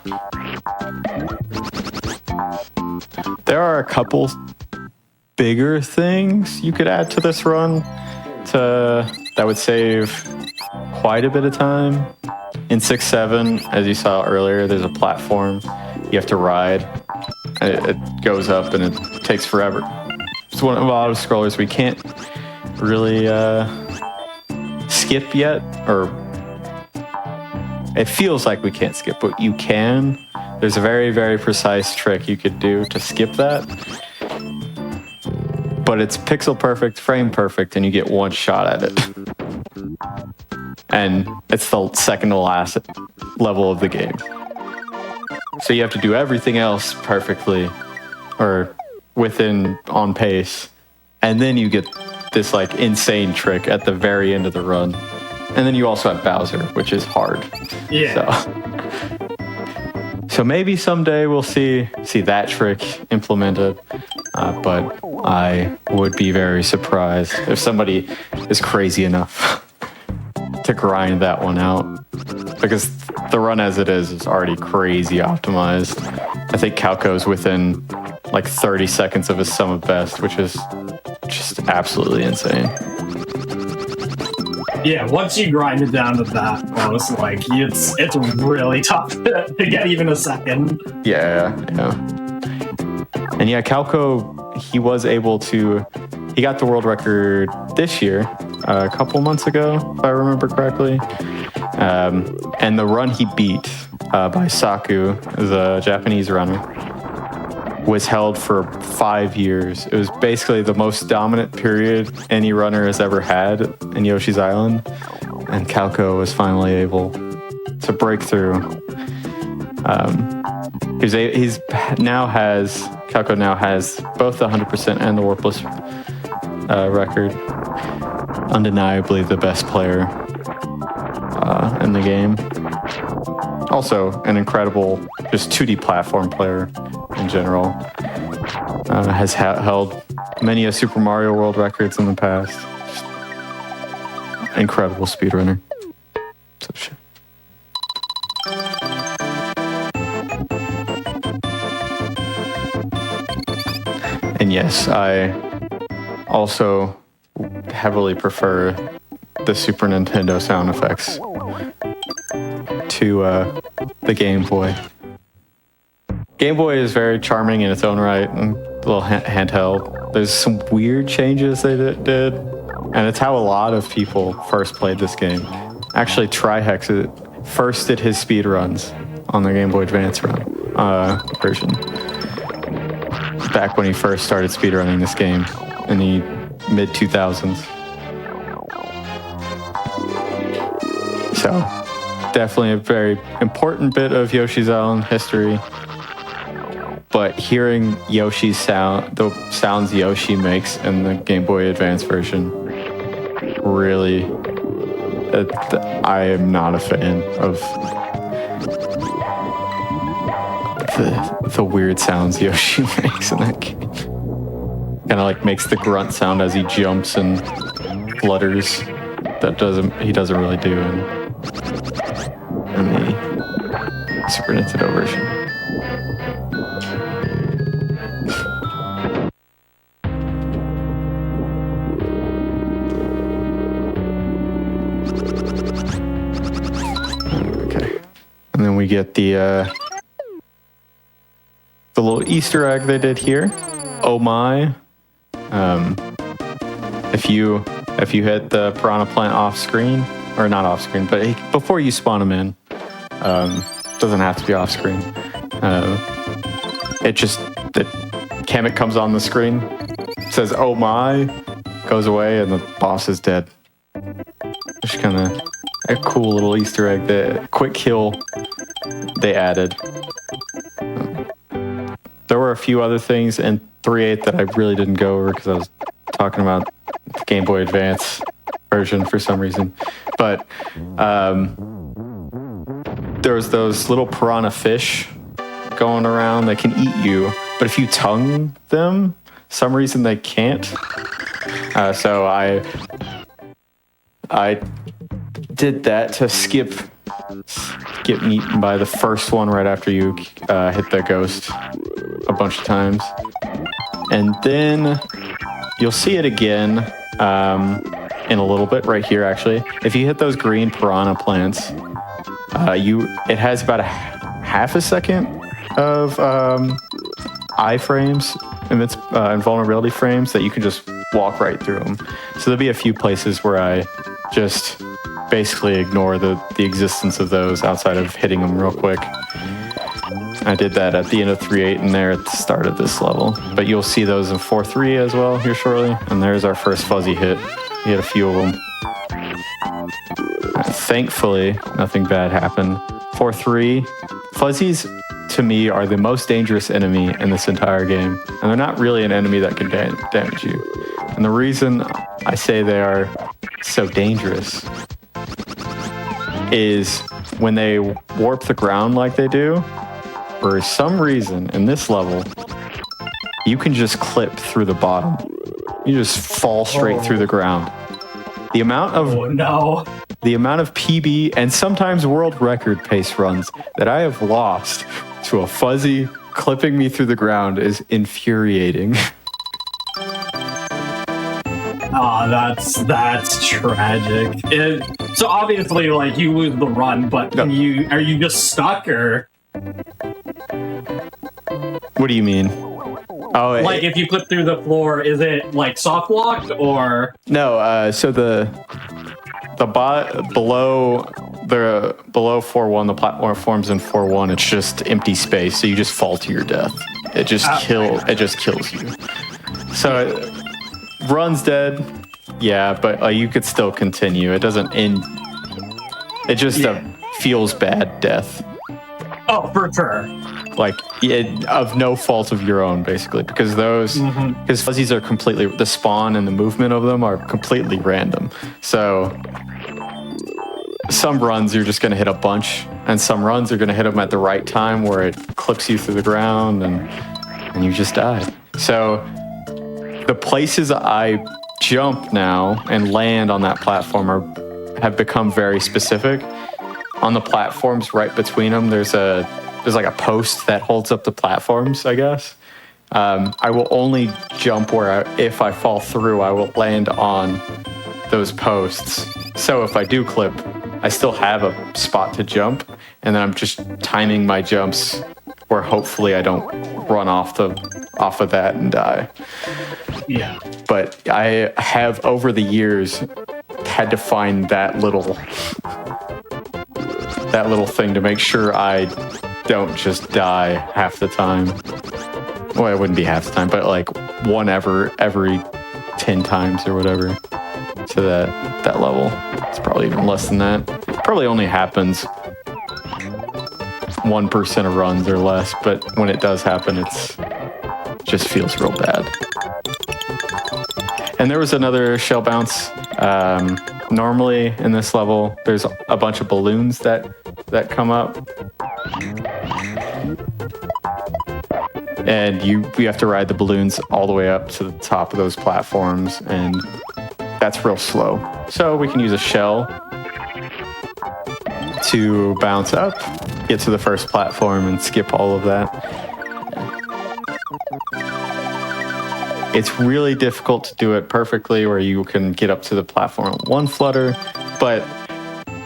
There are a couple bigger things you could add to this run that would save quite a bit of time. In 6-7, as you saw earlier, there's a platform you have to ride. It goes up and it takes forever. It's one of a lot of scrollers we can't really skip yet, or it feels like we can't skip, but you can. There's a very, very precise trick you could do to skip that. But it's pixel perfect, frame perfect, and you get one shot at it. And it's the second to last level of the game. So you have to do everything else perfectly, or on pace, and then you get this like insane trick at the very end of the run. And then you also have Bowser, which is hard. Yeah. So maybe someday we'll see that trick implemented, but I would be very surprised if somebody is crazy enough to grind that one out, because the run as it is already crazy optimized. I think Calco's within like 30 seconds of his sum of best, which is just absolutely insane. Yeah, once you grind it down to that close, like it's really tough to get even a second. Yeah. And yeah, Calco, he got the world record this year, a couple months ago, if I remember correctly. And the run he beat by Saku, is a Japanese runner, was held for 5 years. It was basically the most dominant period any runner has ever had in Yoshi's Island. and Calco was finally able to break through. Calco now has both the 100% and the warpless record. Undeniably the best player in the game. Also, an incredible just 2D platform player in general. Has held many a Super Mario World records in the past. Just incredible speedrunner. So shit. And yes, I also heavily prefer the Super Nintendo sound effects to the Game Boy. Game Boy is very charming in its own right, and a little handheld. There's some weird changes they did, and it's how a lot of people first played this game. Actually, Trihex first did his speedruns on the Game Boy Advance version. Back when he first started speedrunning this game in the mid-2000s. So, definitely a very important bit of Yoshi's Island history. But hearing Yoshi's the sounds Yoshi makes in the Game Boy Advance version, really, I am not a fan of the weird sounds Yoshi makes in that game. Kind of like makes the grunt sound as he jumps and flutters. He doesn't really do in the Super Nintendo version. And then we get the little Easter egg they did here. Oh my! If you hit the piranha plant off screen, or not off screen, but before you spawn them in, doesn't have to be off screen. The Kamek comes on the screen, says "Oh my," goes away, and the boss is dead. Just kind of a cool little Easter egg. The quick kill they added. There were a few other things in 3.8 that I really didn't go over because I was talking about the Game Boy Advance version for some reason. But there was those little piranha fish going around that can eat you, but if you tongue them, some reason they can't. So I did that to get eaten by the first one right after you hit the ghost a bunch of times. And then you'll see it again in a little bit right here, actually. If you hit those green piranha plants, it has about a half a second of iframes and its invulnerability frames that you can just walk right through them. So there'll be a few places where I just basically ignore the existence of those outside of hitting them real quick. I did that at the end of 3.8 and there at the start of this level. But you'll see those in 4.3 as well here shortly. And there's our first fuzzy hit. We hit a few of them. Thankfully, nothing bad happened. 4.3, fuzzies to me are the most dangerous enemy in this entire game. And they're not really an enemy that can damage you. And the reason I say they are so dangerous is when they warp the ground like they do, for some reason in this level, you can just clip through the bottom. You just fall straight through the ground. The amount of PB and sometimes world record pace runs that I have lost to a fuzzy clipping me through the ground is infuriating. Oh, that's tragic. So obviously, like, you lose the run, but are you just stuck, or? What do you mean? Oh, like if you clip through the floor, is it like soft locked or? No. So the below 4.1, the platform forms in 4.1. It's just empty space, so you just fall to your death. It just kills you. So run's dead. Yeah, but you could still continue. It doesn't end It just feels bad death. Oh, for sure. Like of no fault of your own, basically, because because fuzzies are completely, the spawn and the movement of them are completely random. So some runs you're just going to hit a bunch, and some runs you're going to hit them at the right time where it clips you through the ground and you just die. So the places I jump now and land on that platform have become very specific. On the platforms right between them, there's like a post that holds up the platforms, I guess. I will only jump where if I fall through, I will land on those posts. So if I do clip, I still have a spot to jump, and then I'm just timing my jumps where hopefully I don't run off of that and die. Yeah. But I have over the years had to find that little thing to make sure I don't just die half the time. Well, it wouldn't be half the time, but like one every 10 times or whatever to that level. It's probably even less than that. Probably only happens 1% of runs or less, but when it does happen, it just feels real bad. And there was another shell bounce. Normally in this level, there's a bunch of balloons that come up. And you have to ride the balloons all the way up to the top of those platforms, and that's real slow. So we can use a shell to bounce up, get to the first platform, and skip all of that. It's really difficult to do it perfectly where you can get up to the platform one flutter, but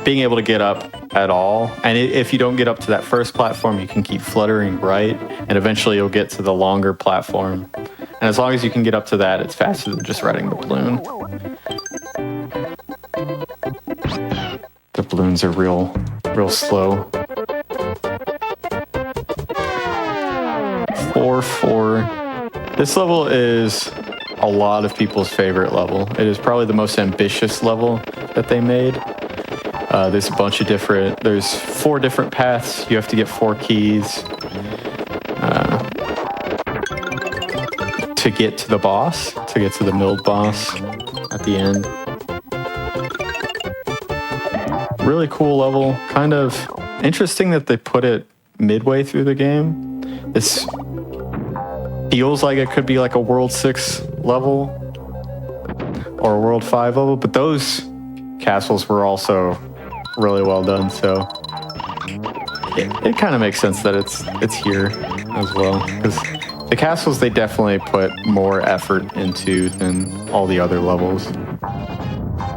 being able to get up at all, and if you don't get up to that first platform, you can keep fluttering right, and eventually you'll get to the longer platform. And as long as you can get up to that, it's faster than just riding the balloon. The balloons are real slow. 4-4. This level is a lot of people's favorite level. It is probably the most ambitious level that they made. There's a bunch of there's 4 different paths. You have to get 4 keys to get to the boss, to get to the milled boss at the end. Really cool level. Kind of interesting that they put it midway through the game. This feels like it could be like a World 6 level or a World 5 level, but those castles were also really well done, so it kind of makes sense that it's here as well, because the castles, they definitely put more effort into than all the other levels.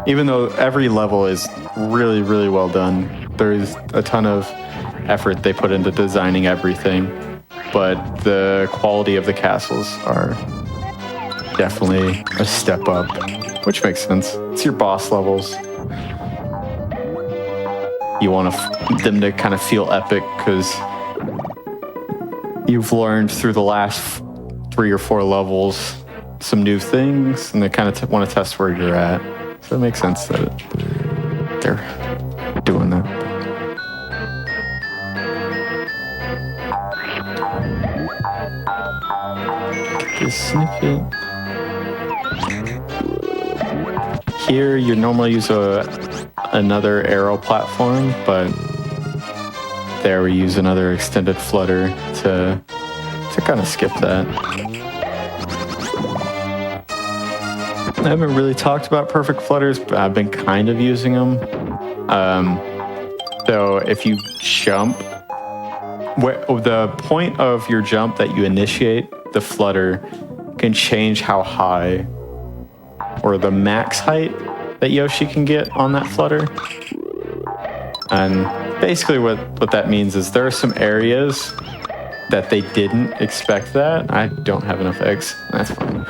Even though every level is really, really well done, there's a ton of effort they put into designing everything, but the quality of the castles are definitely a step up, which makes sense. It's your boss levels. You want them to kind of feel epic because you've learned through the last 3 or 4 levels some new things, and they kind of want to test where you're at. So it makes sense that they're doing that. This snippet. Here, you normally use another arrow platform, but there we use another extended flutter to kind of skip that. I haven't really talked about perfect flutters, but I've been kind of using them. So if you jump, the point of your jump that you initiate the flutter can change how high or the max height that Yoshi can get on that flutter. And basically what that means is there are some areas that they didn't expect that. I don't have enough eggs. That's fine.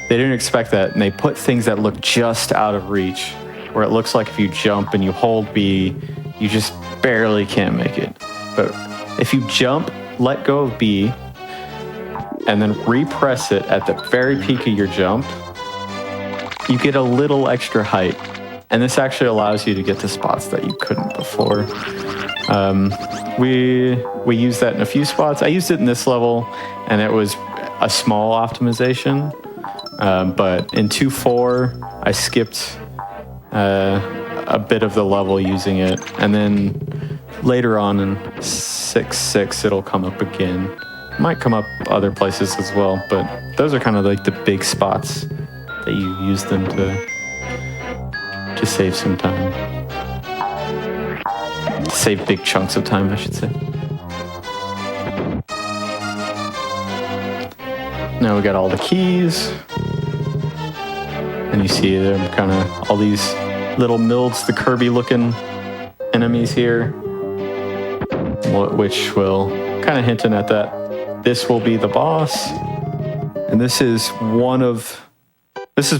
They didn't expect that, and they put things that look just out of reach, where it looks like if you jump and you hold B, you just barely can't make it. But if you jump, let go of B, and then repress it at the very peak of your jump, you get a little extra height. And this actually allows you to get to spots that you couldn't before. We used that in a few spots. I used it in this level, and it was a small optimization. But in 2.4, I skipped a bit of the level using it. And then later on in 6.6, it'll come up again. Might come up other places as well, but those are kind of like the big spots that you use them to save some time. Save big chunks of time, I should say. Now we got all the keys. And you see them kind of all these little milds, the Kirby looking enemies here, which will kind of hinting at that this will be the boss. And this is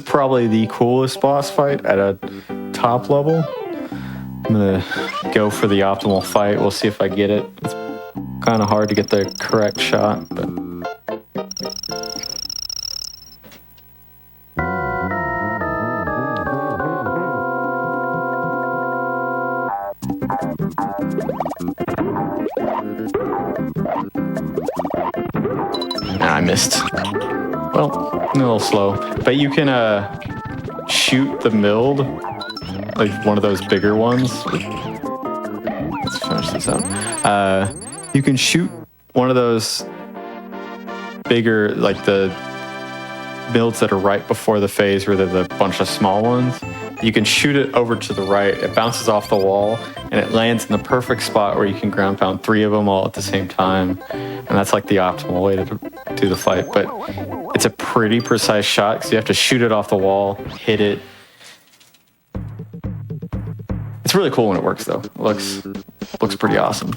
probably the coolest boss fight at a top level. I'm gonna go for the optimal fight. We'll see if I get it. It's kind of hard to get the correct shot, but I missed. Well, a little slow. But you can shoot the mild, like one of those bigger ones. Let's finish this out. You can shoot one of those bigger, like the milds that are right before the phase where they're the bunch of small ones. You can shoot it over to the right. It bounces off the wall, and it lands in the perfect spot where you can ground pound 3 of them all at the same time. And that's like the optimal way to do the fight. But it's a pretty precise shot because you have to shoot it off the wall, hit it. It's really cool when it works, though. It looks pretty awesome.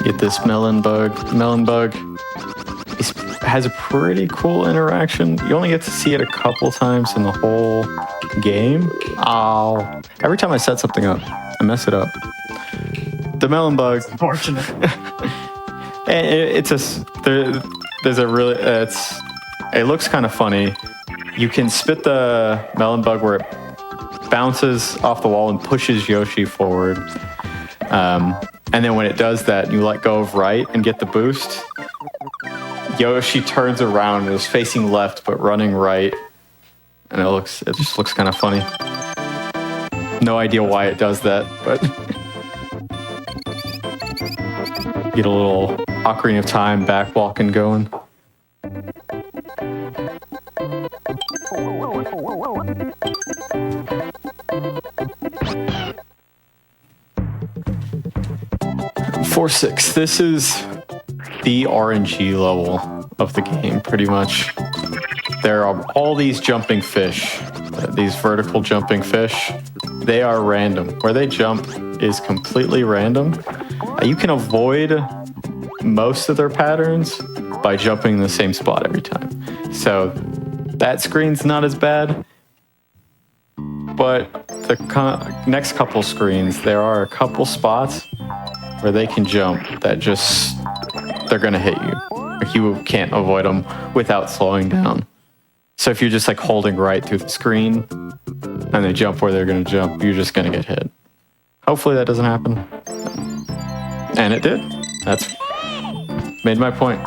Get this melon bug. Melon bug has a pretty cool interaction. You only get to see it a couple times in the whole game. Oh, every time I set something up, I mess it up. The melon bug. Unfortunate. There's a really it looks kind of funny. You can spit the melon bug where it bounces off the wall and pushes Yoshi forward. And then when it does that, you let go of right and get the boost. Yoshi turns around and is facing left but running right, and it just looks kind of funny. No idea why it does that, but get a little Ocarina of Time back walking going. For 6, this is the RNG level of the game, pretty much. There are all these jumping fish, these vertical jumping fish. They are random. Where they jump is completely random. You can avoid most of their patterns by jumping in the same spot every time. So that screen's not as bad. But the next couple screens, there are a couple spots where they can jump that they're gonna hit you. Like you can't avoid them without slowing down. So if you're just like holding right through the screen and they jump where they're gonna jump, you're just gonna get hit. Hopefully that doesn't happen. And it did. That's made my point.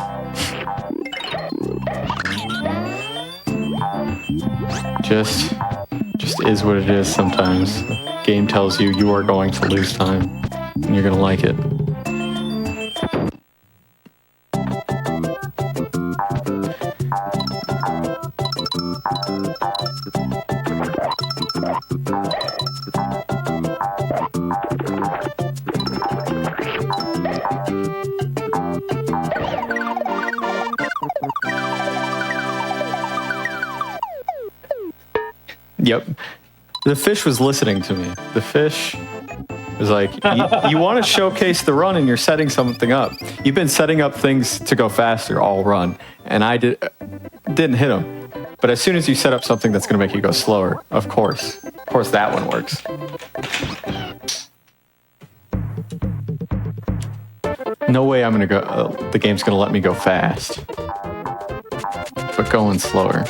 Just is what it is sometimes. The game tells you you are going to lose time and you're gonna like it. Yep. The fish was listening to me. The fish was like, you want to showcase the run and you're setting something up. You've been setting up things to go faster all run. And I didn't hit him. But as soon as you set up something that's going to make you go slower, of course that one works. No way I'm going to go, the game's going to let me go fast. But going slower.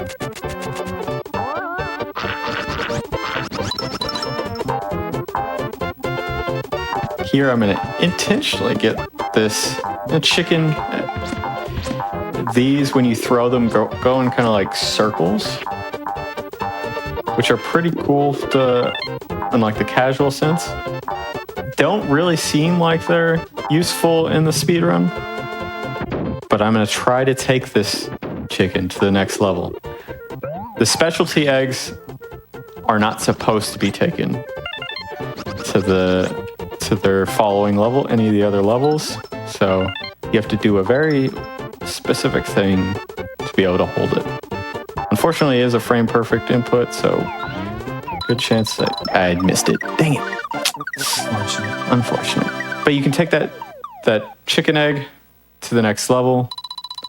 Here I'm going to intentionally get this chicken. These, when you throw them, go in kind of like circles, which are pretty cool in like the casual sense. Don't really seem like they're useful in the speedrun, but I'm going to try to take this chicken to the next level. The specialty eggs are not supposed to be taken to their following level, any of the other levels, so you have to do a very specific thing to be able to hold it. Unfortunately, it is a frame perfect input, so good chance that I missed it. Dang it. Unfortunate. But you can take that chicken egg to the next level,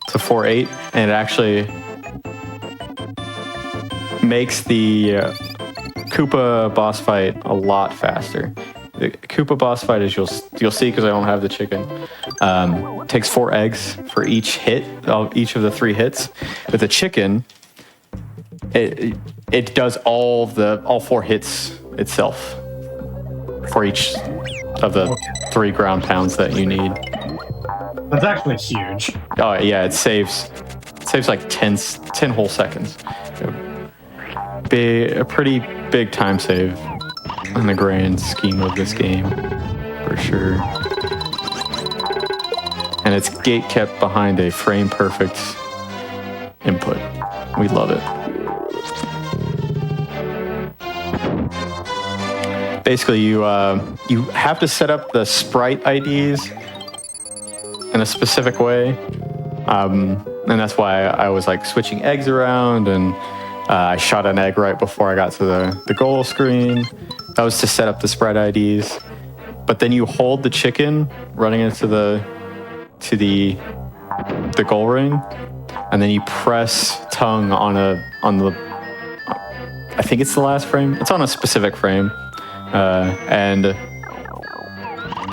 to 4-8, and it actually makes the Koopa boss fight a lot faster. The Koopa boss fight, as you'll see, because I don't have the chicken, takes 4 eggs for each hit, each of the 3 hits. With the chicken, it does all 4 hits itself for each of the 3 ground pounds that you need. That's actually huge. Oh yeah, it saves like 10 whole seconds. A pretty big time save in the grand scheme of this game, for sure. And it's gate kept behind a frame perfect input. We love it. Basically, you have to set up the sprite IDs in a specific way, and that's why I was like switching eggs around, and I shot an egg right before I got to the goal screen. That was to set up the sprite IDs. But then you hold the chicken running into the goal ring, and then you press tongue on the I think it's the last frame. It's on a specific frame, and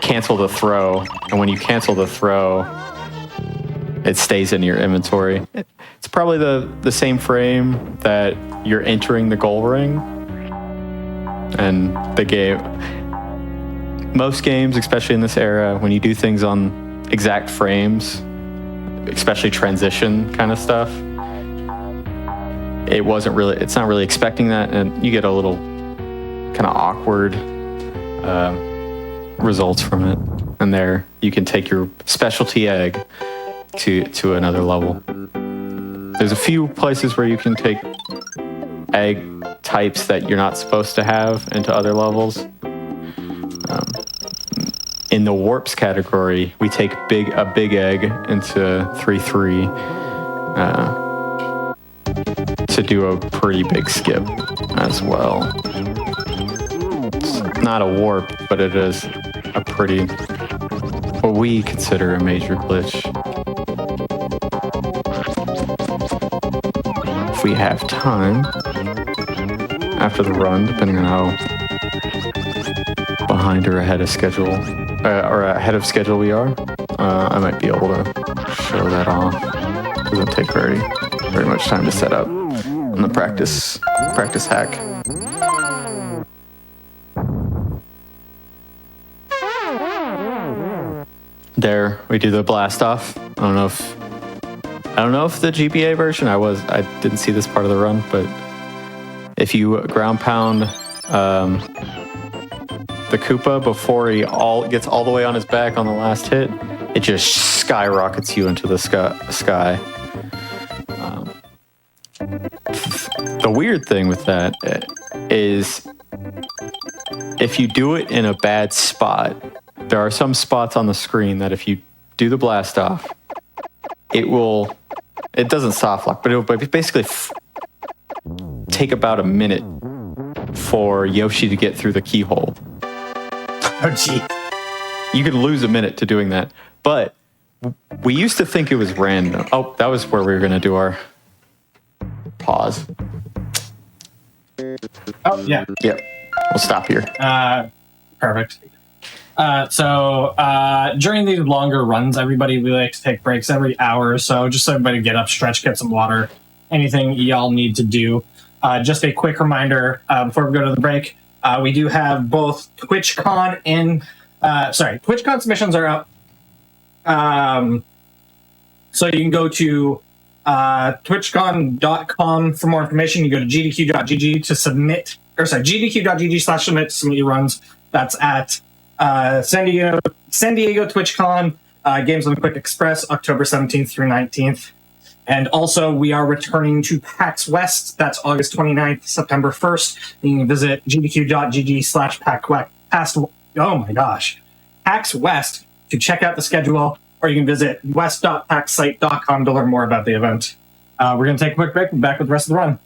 cancel the throw. And when you cancel the throw, it stays in your inventory. It's probably the same frame that you're entering the goal ring. And the game, most games, especially in this era, when you do things on exact frames, especially transition kind of stuff, it's not really expecting that, and you get a little kind of awkward results from it. And there you can take your specialty egg to another level. There's a few places where you can take egg types that you're not supposed to have into other levels. In the warps category, we take a big egg into 3-3 to do a pretty big skip as well. It's not a warp, but it is a pretty, what we consider a major glitch. If we have time after the run, depending on how behind or ahead of schedule, we are, I might be able to show that off. It doesn't take very much time to set up on the practice hack. There, we do the blast off. I don't know if the GBA version, I didn't see this part of the run, but if you ground pound the Koopa before he gets all the way on his back on the last hit, it just skyrockets you into the sky. The weird thing with that is if you do it in a bad spot, there are some spots on the screen that if you do the blast off, it doesn't soft lock, but it will basically take about a minute for Yoshi to get through the keyhole. Oh, gee. You could lose a minute to doing that. But we used to think it was random. Oh, that was where we were going to do our pause. Oh, yeah. Yep. We'll stop here. Perfect. So during these longer runs, we like to take breaks every hour or so, just so everybody get up, stretch, get some water, anything y'all need to do. Just a quick reminder before we go to the break, we do have both TwitchCon and TwitchCon submissions are up. So you can go to twitchcon.com for more information. You go to gdq.gg to submit, gdq.gg/submit to submit your runs. That's at San Diego TwitchCon, Games on the Quick Express, October 17th through 19th. And also, we are returning to PAX West. That's August 29th, September 1st. You can visit PAX West to check out the schedule, or you can visit west.paxsite.com to learn more about the event. We're going to take a quick break. We'll be back with the rest of the run.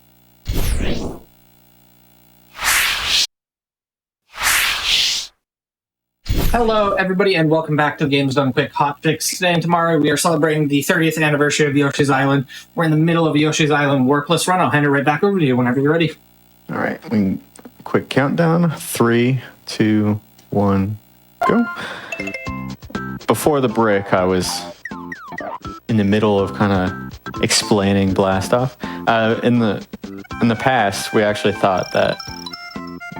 Hello, everybody, and welcome back to the Games Done Quick Hotfix. Today and tomorrow, we are celebrating the 30th anniversary of Yoshi's Island. We're in the middle of a Yoshi's Island workless run. I'll hand it right back over to you whenever you're ready. All right. Quick countdown. 3, 2, 1, go. Before the break, I was in the middle of kind of explaining Blast Off. In the past, we actually thought that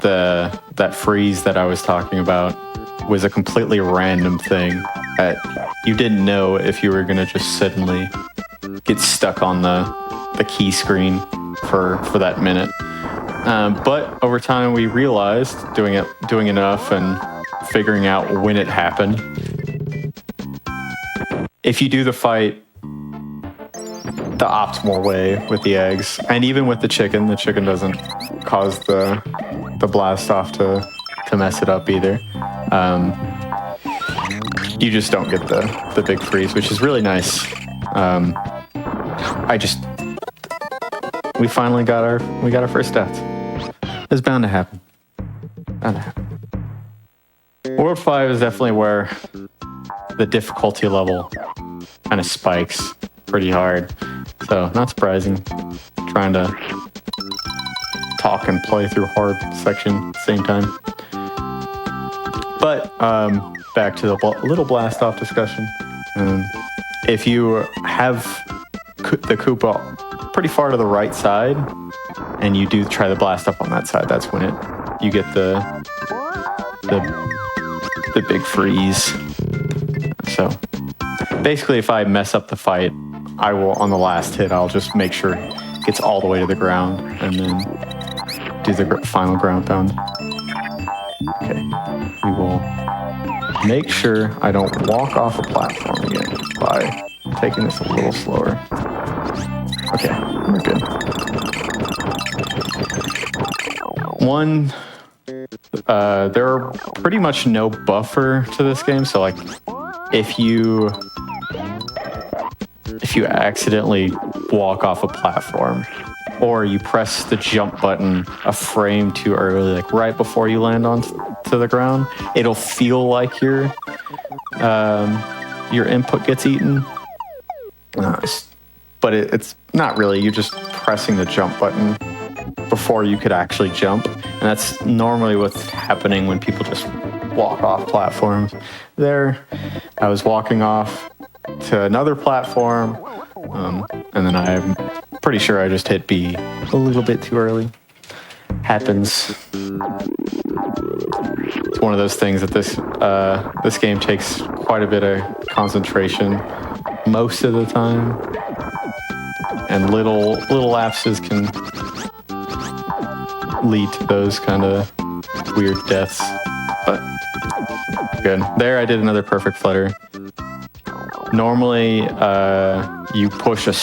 that freeze that I was talking about was a completely random thing that you didn't know if you were going to just suddenly get stuck on the key screen for that minute. But over time we realized doing enough and figuring out when it happened. If you do the fight the optimal way with the eggs, and even with the chicken doesn't cause the blast off to mess it up either. You just don't get the big freeze, which is really nice. We finally got our first death. It's bound to happen. World 5 is definitely where the difficulty level kind of spikes pretty hard. So not surprising. Trying to talk and play through hard section at the same time. But back to the little blast off discussion. If you have the Koopa pretty far to the right side, and you do try the blast off on that side, that's when you get the big freeze. So basically, if I mess up the fight, I will, on the last hit, I'll just make sure it gets all the way to the ground, and then do the final ground pound. Okay, we will make sure I don't walk off a platform again by taking this a little slower. Okay, we're good. There are pretty much no buffer to this game, so like if you accidentally walk off a platform, or you press the jump button a frame too early, like right before you land onto the ground, it'll feel like your input gets eaten. But it's not really. You're just pressing the jump button before you could actually jump. And that's normally what's happening when people just walk off platforms. I was walking off to another platform, and then I'm pretty sure I just hit B a little bit too early. Happens. It's one of those things that this game takes quite a bit of concentration most of the time, and little lapses can lead to those kind of weird deaths. But good. There, I did another perfect flutter. Normally, you push a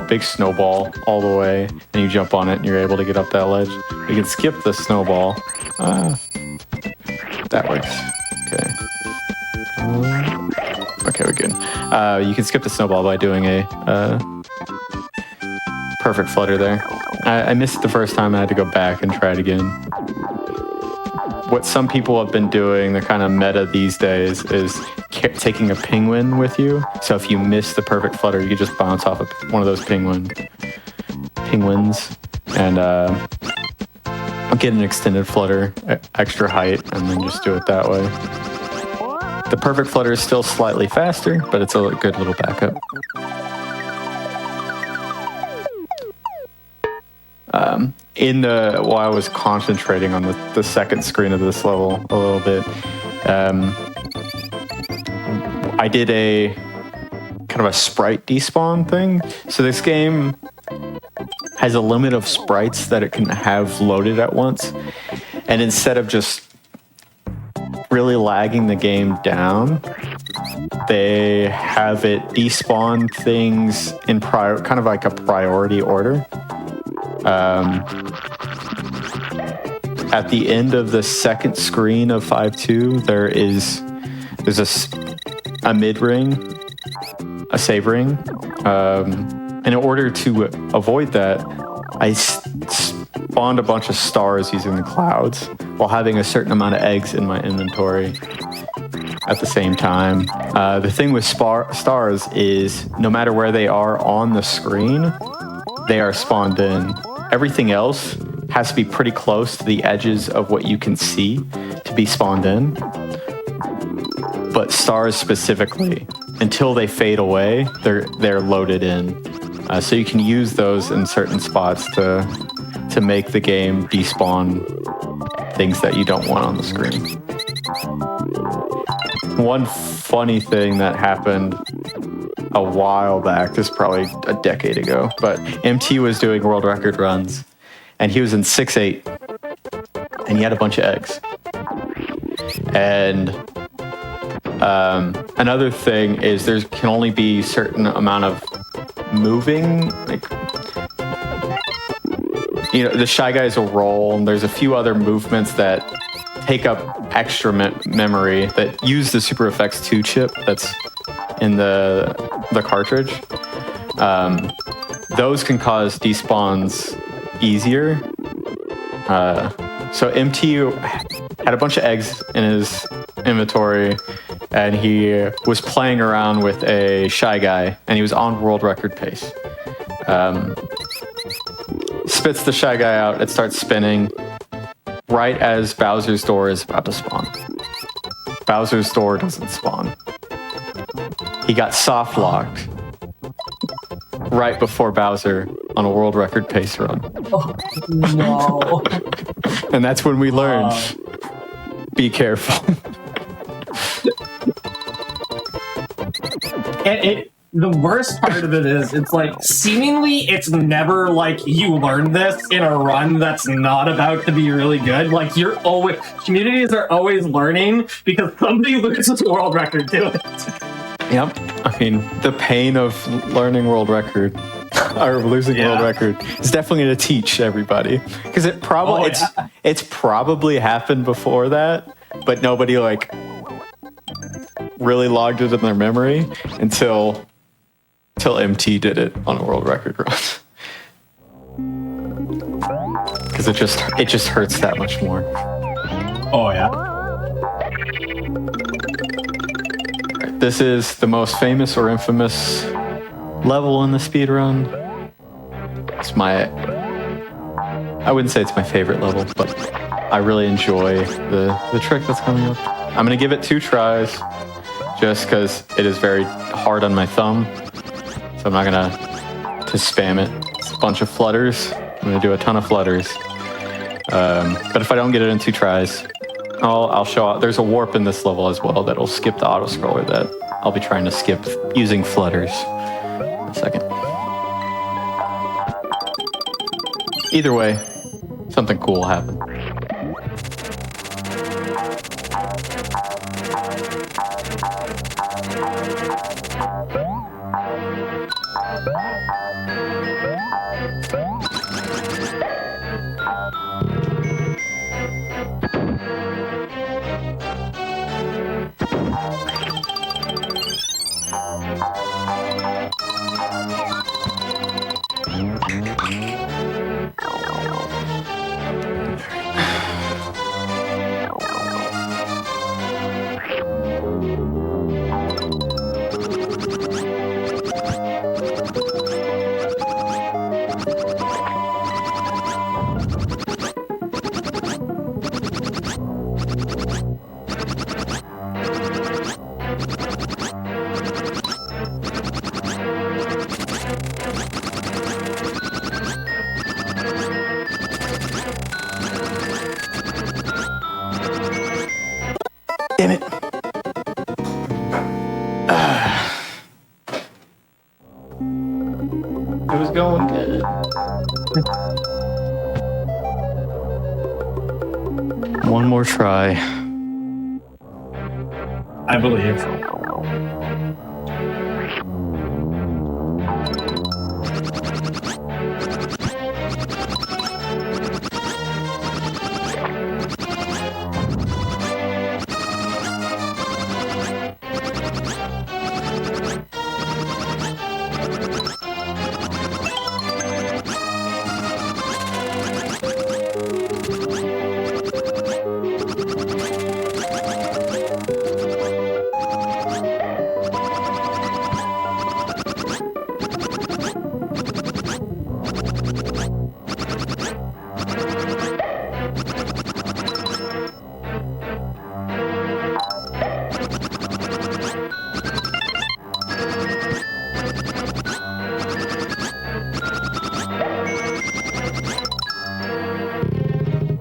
big snowball all the way, and you jump on it, and you're able to get up that ledge. You can skip the snowball. That works. Okay, we're good. You can skip the snowball by doing a perfect flutter there. I missed it the first time. I had to go back and try it again. What some people have been doing, the kind of meta these days, is taking a penguin with you. So if you miss the perfect flutter, you can just bounce off one of those penguins penguins, and get an extended flutter, extra height, and then just do it that way. The perfect flutter is still slightly faster, but it's a good little backup. While I was concentrating on the second screen of this level a little bit, I did a kind of a sprite despawn thing. So this game has a limit of sprites that it can have loaded at once. And instead of just really lagging the game down, they have it despawn things in kind of like a priority order. At the end of the second screen of 5.2, there's a mid ring, a save ring. And in order to avoid that, I spawned a bunch of stars using the clouds while having a certain amount of eggs in my inventory at the same time. The thing with stars is no matter where they are on the screen, they are spawned in. Everything else has to be pretty close to the edges of what you can see to be spawned in. But stars specifically, until they fade away, they're loaded in. So you can use those in certain spots to make the game despawn things that you don't want on the screen. One funny thing that happened a while back, this is probably a decade ago, but MT was doing world record runs, and he was in 6.8, and he had a bunch of eggs. And another thing is there can only be certain amount of moving, like, you know, the Shy Guys will roll, and there's a few other movements that take up extra memory that use the Super Effects 2 chip that's in the cartridge. Those can cause despawns easier. So MT had a bunch of eggs in his inventory, and he was playing around with a Shy Guy, and he was on world record pace. Spits the Shy Guy out, it starts spinning right as Bowser's door is about to spawn. Bowser's door doesn't spawn. He got soft locked right before Bowser on a world record pace run. Oh, no. And that's when we learned, be careful. And the worst part of it is, it's like, seemingly it's never like you learn this in a run that's not about to be really good. Like, communities are always learning because somebody loses a world record to it. Yep. I mean, the pain of learning world record or losing world record is definitely going to teach everybody, because it's probably happened before that, but nobody like really logged it in their memory until MT did it on a world record run. Because it just hurts that much more. Oh yeah. This is the most famous or infamous level in the speedrun. I wouldn't say it's my favorite level, but I really enjoy the trick that's coming up. I'm gonna give it 2 tries, just because it is very hard on my thumb. So I'm not gonna spam it. It's a bunch of flutters. I'm gonna do a ton of flutters. But if I don't get it in 2 tries, I'll show out. There's a warp in this level as well that'll skip the auto scroller that I'll be trying to skip using flutters in a second. Either way, something cool will happen. One more try. I believe.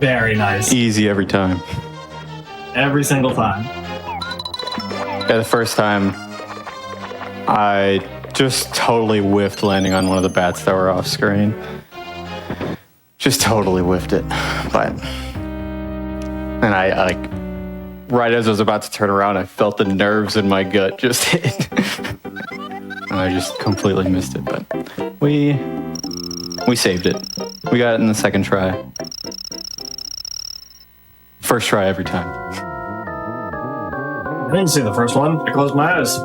Very nice. Easy every time. Every single time. Yeah, the first time, I just totally whiffed landing on one of the bats that were off screen. Just totally whiffed it. And I like, right as I was about to turn around, I felt the nerves in my gut just hit. And I just completely missed it, but we saved it. We got it in the second try. First try every time. I didn't see the first one. I closed my eyes. 2,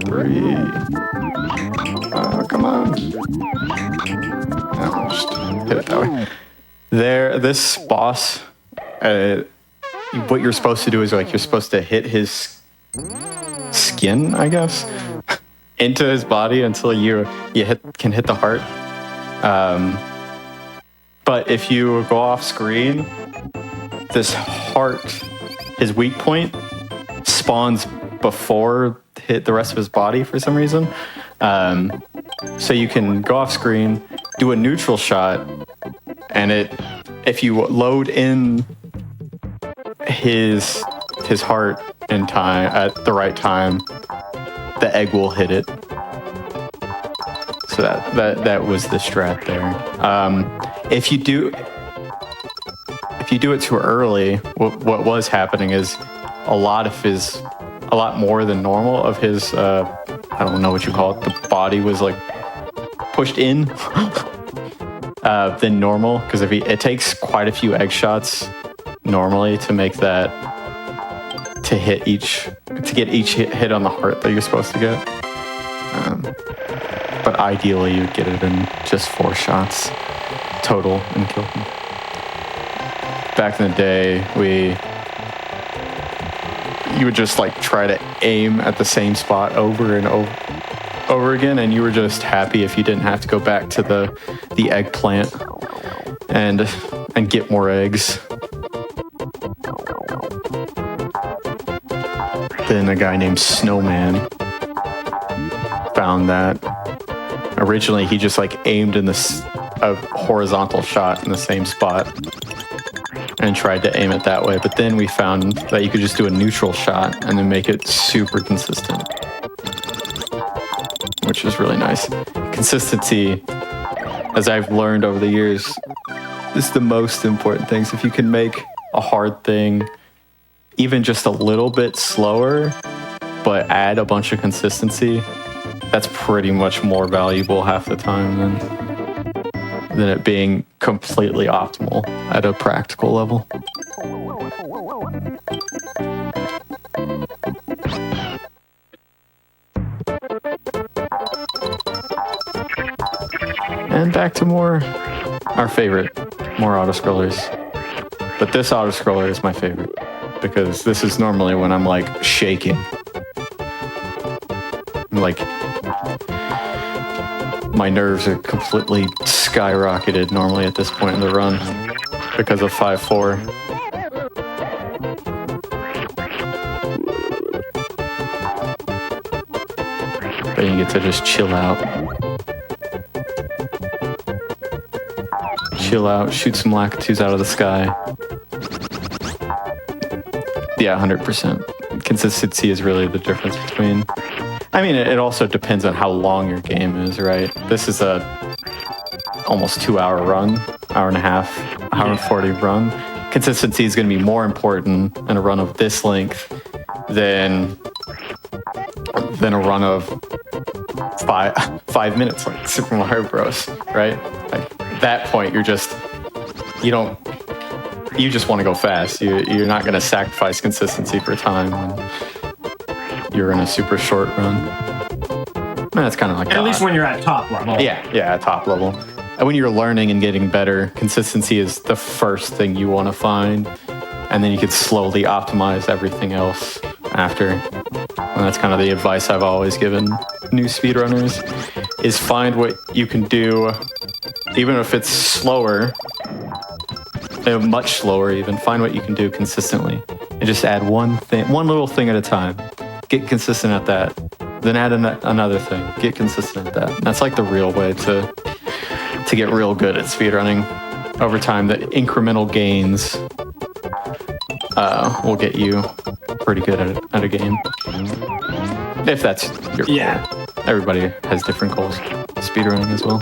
3. Oh, come on. I'll just hit it that way. This boss, what you're supposed to do is like you're supposed to hit his skin, I guess, into his body until you can hit the heart. But if you go off screen, this heart, his weak point, spawns before hit the rest of his body for some reason. So you can go off screen, do a neutral shot, and if you load in his heart in time at the right time, the egg will hit it. So that was the strat there. If you do it too early, what was happening is a lot more than normal of his I don't know what you call it, the body was like pushed in than normal, because it takes quite a few egg shots normally to make that, to get each hit on the heart that you're supposed to get. But ideally you'd get it in just 4 shots total and kill him. Back in the day, you would just like try to aim at the same spot over and over again, and you were just happy if you didn't have to go back to the eggplant and get more eggs. Then a guy named Snowman found that. Originally, he just like aimed in a horizontal shot in the same spot and tried to aim it that way. But then we found that you could just do a neutral shot and then make it super consistent, which is really nice. Consistency, as I've learned over the years, is the most important thing. So if you can make a hard thing even just a little bit slower, but add a bunch of consistency, that's pretty much more valuable half the time than it being completely optimal at a practical level. And back to more auto-scrollers. But this auto-scroller is my favorite, because this is normally when I'm like shaking. Like, my nerves are completely skyrocketed normally at this point in the run because of 5-4. But you get to just chill out. Chill out, shoot some Lakitus out of the sky. Yeah, 100%. Consistency is really the difference between. I mean, it also depends on how long your game is, right? This is a almost 2-hour run, hour and a half, hour and 40 run. Consistency is going to be more important in a run of this length than a run of 5 minutes, like Super Mario Bros. Right? Like at that point, you just want to go fast. You're not going to sacrifice consistency for time when you're in a super short run. And that's kind of like At least when you're at top level. Yeah, at top level. And when you're learning and getting better, consistency is the first thing you want to find, and then you can slowly optimize everything else after. And that's kind of the advice I've always given new speedrunners, is find what you can do, even if it's slower, much slower even, find what you can do consistently. And just add one little thing at a time. Get consistent at that. Then add another thing. Get consistent at that. And that's like the real way to get real good at speedrunning. Over time, the incremental gains will get you pretty good at a game. If that's your goal. Yeah. Everybody has different goals. Speedrunning as well.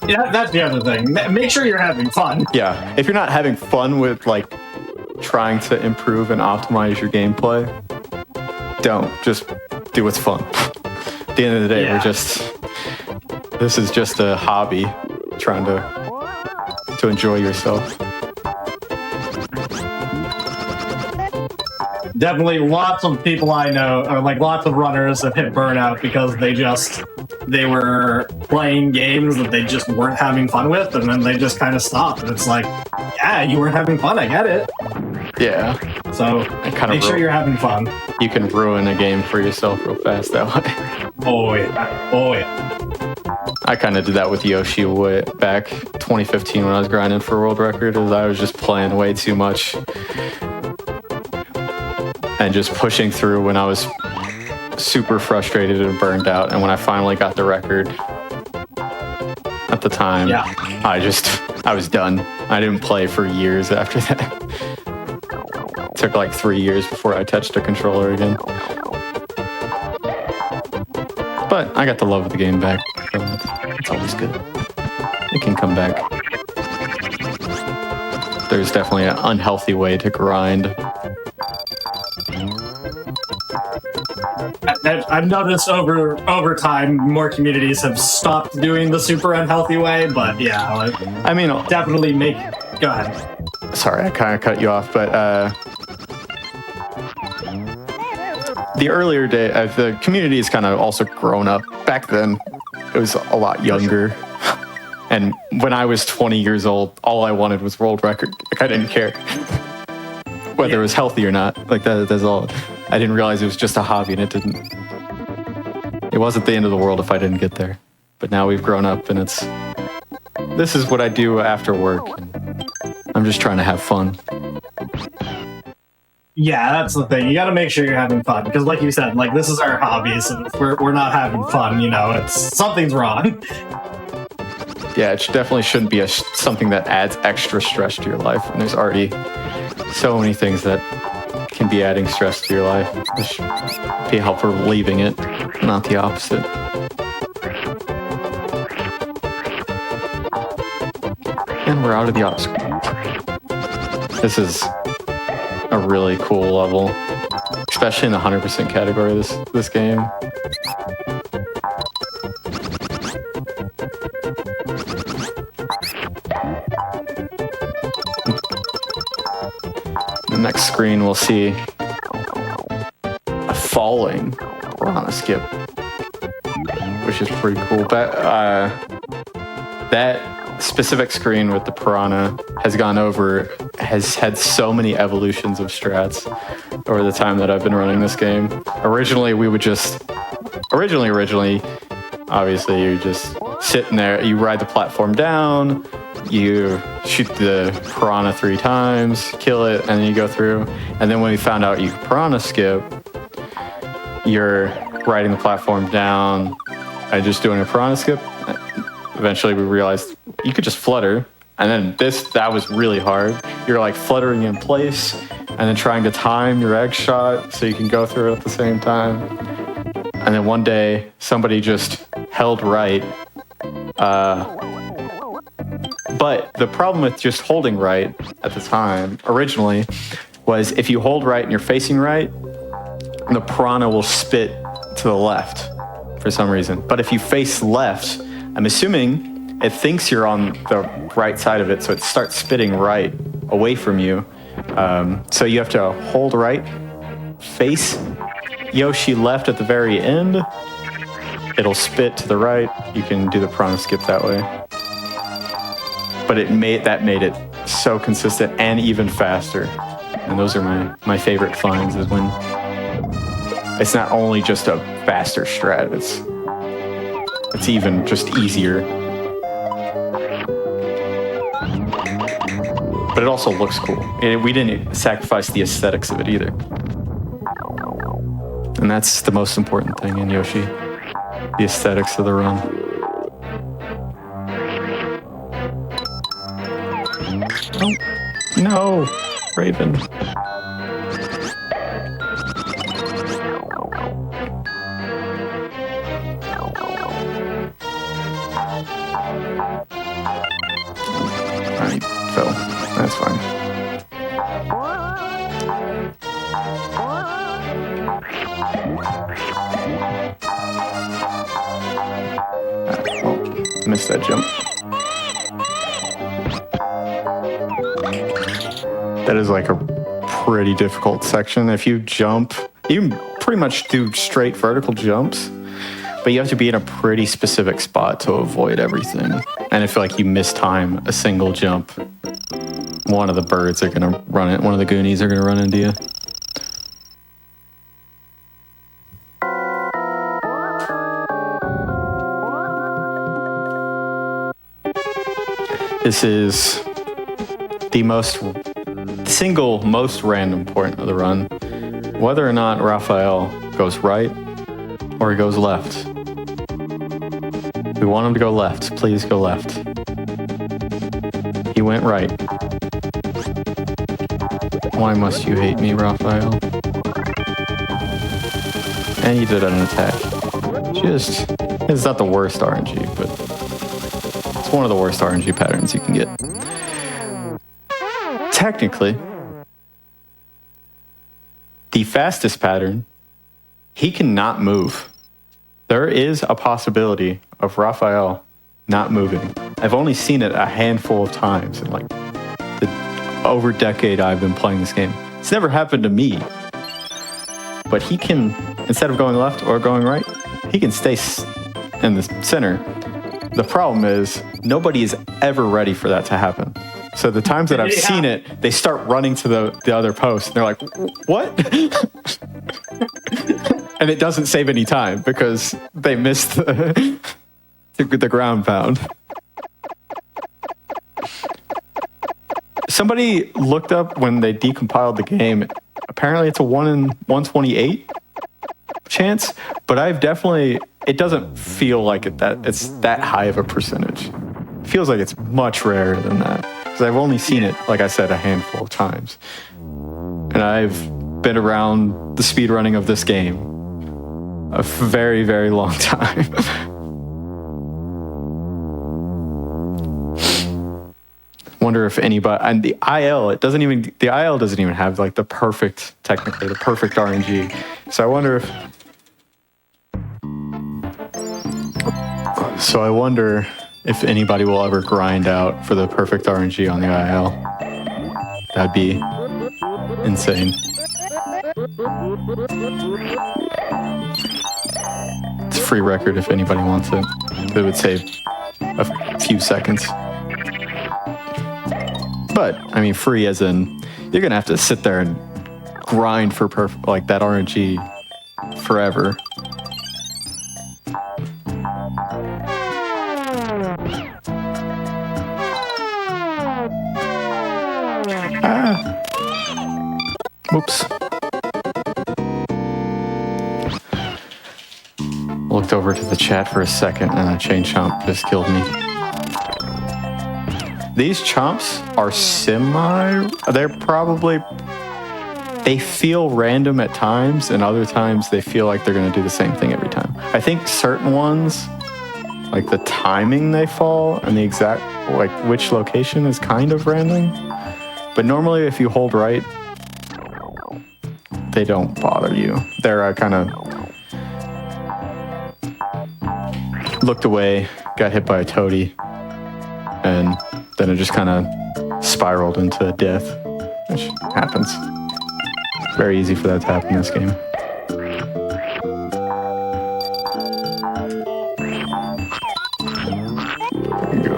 Yeah, that's the other thing. Make sure you're having fun. Yeah. If you're not having fun with like trying to improve and optimize your gameplay, don't. Just do what's fun. At the end of the day, this is just a hobby, trying to enjoy yourself. Definitely lots of people I know, or like lots of runners have hit burnout because they were playing games that they just weren't having fun with, and then they just kind of stopped. And it's like, yeah, you weren't having fun, I get it. Yeah. So make sure you're having fun. You can ruin a game for yourself real fast that way. Oh yeah. I kind of did that with Yoshi back 2015 when I was grinding for world record. Is I was just playing way too much and just pushing through when I was super frustrated and burned out. And when I finally got the record at the time, I was done. I didn't play for years after that. It took like 3 years before I touched a controller again. But I got the love of the game back. So it's always good. It can come back. There's definitely an unhealthy way to grind. I've noticed over time, more communities have stopped doing the super unhealthy way, but yeah, I mean, definitely go ahead. Sorry, I kind of cut you off, but the earlier day, the community has kind of also grown up. Back then, it was a lot younger. And when I was 20 years old, all I wanted was world record. Like, I didn't care whether it was healthy or not. Like, that's all. I didn't realize it was just a hobby, and it wasn't the end of the world if I didn't get there. But now we've grown up, and this is what I do after work. And I'm just trying to have fun. Yeah, that's the thing. You got to make sure you're having fun, because like you said, like, this is our hobbies, and if we're not having fun, something's wrong. Yeah, it definitely shouldn't be something that adds extra stress to your life. And there's already so many things that can be adding stress to your life. It should be helpful relieving it, not the opposite. And we're out of the obstacle. This is a really cool level, especially in the 100% category of this game. The next screen we'll see a falling piranha skip, which is pretty cool. But that specific screen with the piranha has had so many evolutions of strats over the time that I've been running this game. Originally, obviously, you're just sitting there, you ride the platform down, you shoot the piranha 3 times, kill it, and then you go through. And then when we found out you could piranha skip, you're riding the platform down and just doing a piranha skip. Eventually we realized you could just flutter. And then that was really hard. You're like fluttering in place, and then trying to time your egg shot so you can go through it at the same time. And then one day, somebody just held right. But the problem with just holding right at the time, originally, was if you hold right and you're facing right, the piranha will spit to the left for some reason. But if you face left, I'm assuming it thinks you're on the right side of it, so it starts spitting right away from you. So you have to hold right, face Yoshi left at the very end. It'll spit to the right. You can do the piranha skip that way. But it made it so consistent and even faster. And those are my favorite finds, is when it's not only just a faster strat, it's even just easier. But it also looks cool. We didn't sacrifice the aesthetics of it either. And that's the most important thing in Yoshi, the aesthetics of the run. Oh, no, Raven. Alright, fell. That's fine. Oh, missed that jump. That is like a pretty difficult section. If you jump, you can pretty much do straight vertical jumps, but you have to be in a pretty specific spot to avoid everything. And if like you mistime a single jump, one of the birds are gonna run it, one of the Goonies are gonna run into you. This is the single most random point of the run. Whether or not Raphael goes right or he goes left. We want him to go left. Please go left. He went right. Why must you hate me, Raphael? And he did an attack. It's not the worst RNG, but it's one of the worst RNG patterns you can get. Technically, the fastest pattern, he cannot move. There is a possibility of Raphael not moving. I've only seen it a handful of times in like the over decade I've been playing this game. It's never happened to me. But he can, instead of going left or going right, he can stay in the center. The problem is nobody is ever ready for that to happen. So the times that I've seen it, they start running to the other post. And they're like, what? And it doesn't save any time because they missed the ground pound. Somebody looked up when they decompiled the game. Apparently it's a 1 in 128 chance, but it doesn't feel like it's that high of a percentage. It feels like it's much rarer than that. Because I've only seen it, like I said, a handful of times. And I've been around the speedrunning of this game a very, very long time. Wonder if anybody, and the IL doesn't even have like the perfect RNG. So I wonder if anybody will ever grind out for the perfect RNG on the IL. That'd be insane. It's a free record if anybody wants it. It would save a few seconds. But, I mean, free as in, you're gonna have to sit there and grind for like that RNG forever. Oops. Looked over to the chat for a second and a chain chomp just killed me. These chomps are they're probably they feel random at times, and other times they feel like they're going to do the same thing every time. I think certain ones, like the timing they fall and the exact, like which location is kind of random. But normally if you hold right, they don't bother you. They're kind of looked away, got hit by a toady, and then it just kind of spiraled into death, which happens. Very easy for that to happen in this game. There you go.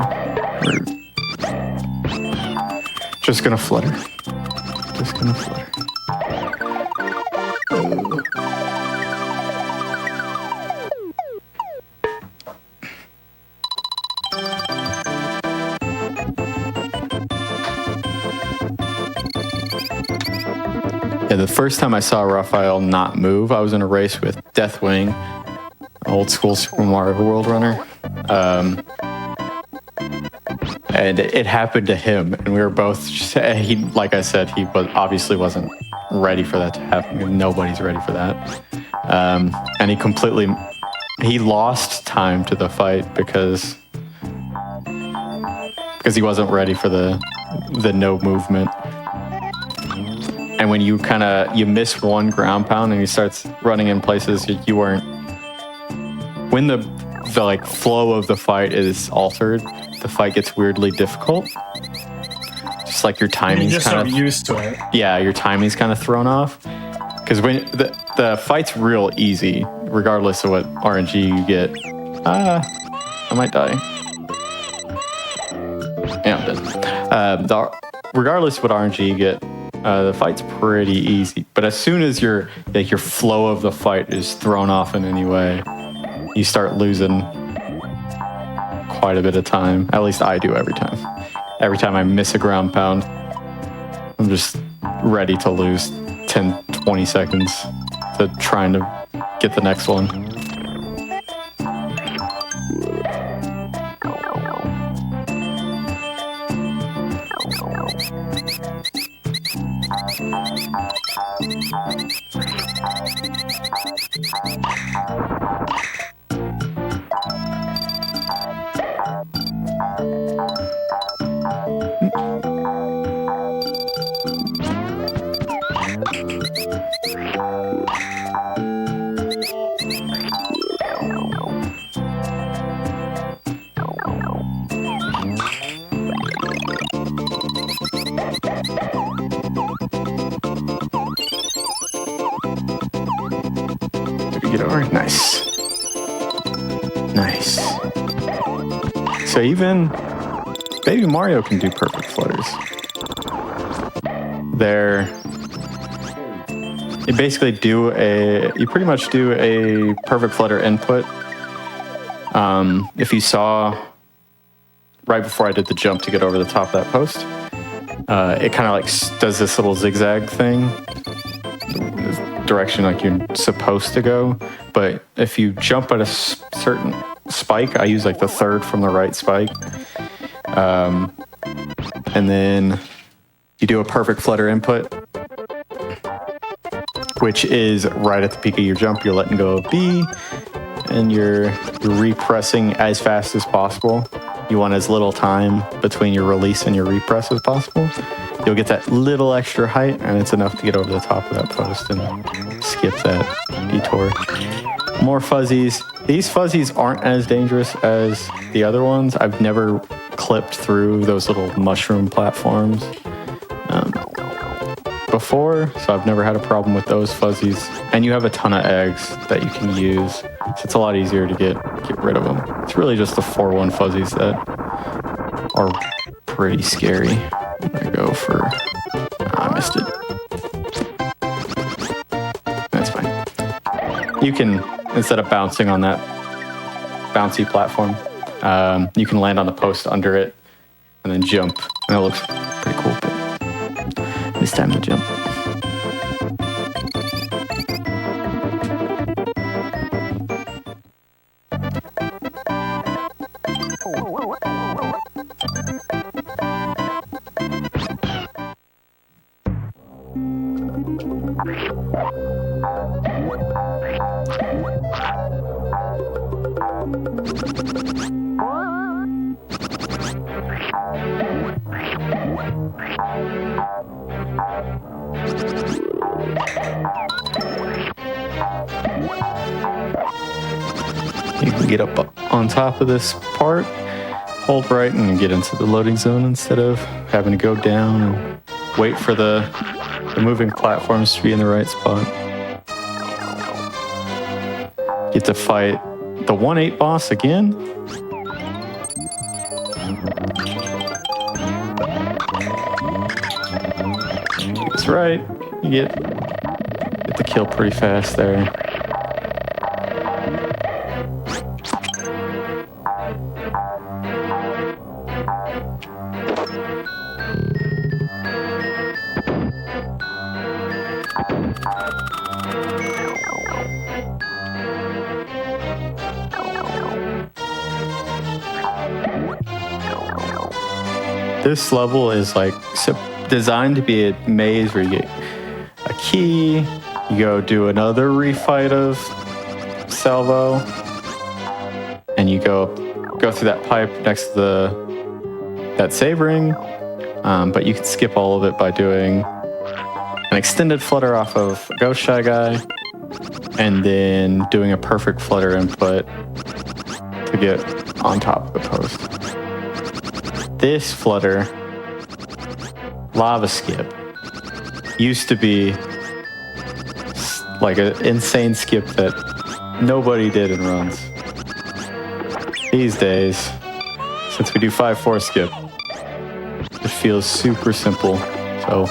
Just gonna flutter. Just gonna flutter. Yeah, the first time I saw Raphael not move, I was in a race with Deathwing, old school Super Mario World runner. And it happened to him, and we were both, he, like I said, he obviously wasn't ready for that to happen. Nobody's ready for that. And he lost time to the fight because he wasn't ready for the no movement. And when you you miss one ground pound and he starts running in places you weren't, when the like flow of the fight is altered, the fight gets weirdly difficult. Just like your timing's just kind so of used to it. Yeah, your timing's kind of thrown off. Because when the fight's real easy, regardless of what RNG you get. I might die. Yeah, I'm dead. Regardless of what RNG you get, the fight's pretty easy. But as soon as your flow of the fight is thrown off in any way, you start losing quite a bit of time. At least I do every time. Every time I miss a ground pound, I'm just ready to lose 10, 20 seconds to trying to get the next one. Get over. Nice. Nice. So even Baby Mario can do perfect flutters. You pretty much do a perfect flutter input. If you saw right before I did the jump to get over the top of that post, it kind of like does this little zigzag thing. Direction like you're supposed to go, but if you jump at a certain spike, I use like the third from the right spike, and then you do a perfect flutter input, which is right at the peak of your jump. You're letting go of B, and you're repressing as fast as possible. You want as little time between your release and your repress as possible. You'll get that little extra height, and it's enough to get over the top of that post and skip that detour. More fuzzies. These fuzzies aren't as dangerous as the other ones. I've never clipped through those little mushroom platforms before, so I've never had a problem with those fuzzies. And you have a ton of eggs that you can use, so it's a lot easier to get rid of them. It's really just the 4-1 fuzzies that are pretty scary. I go for... I missed it. That's fine. You can, instead of bouncing on that bouncy platform, you can land on the post under it and then jump. And it looks pretty cool, but this time to jump. You can get up on top of this part, hold right, and get into the loading zone instead of having to go down and wait for the moving platforms to be in the right spot. Get to fight the 1-8 boss again. That's right. You get the kill pretty fast there. This level is like designed to be a maze where you get a key, you go do another refight of Salvo, and you go through that pipe next to that save ring, but you can skip all of it by doing an extended flutter off of Ghost Shy Guy, and then doing a perfect flutter input to get on top of the post. This flutter, lava skip, used to be like an insane skip that nobody did in runs. These days, since we do 5-4 skip, it feels super simple. So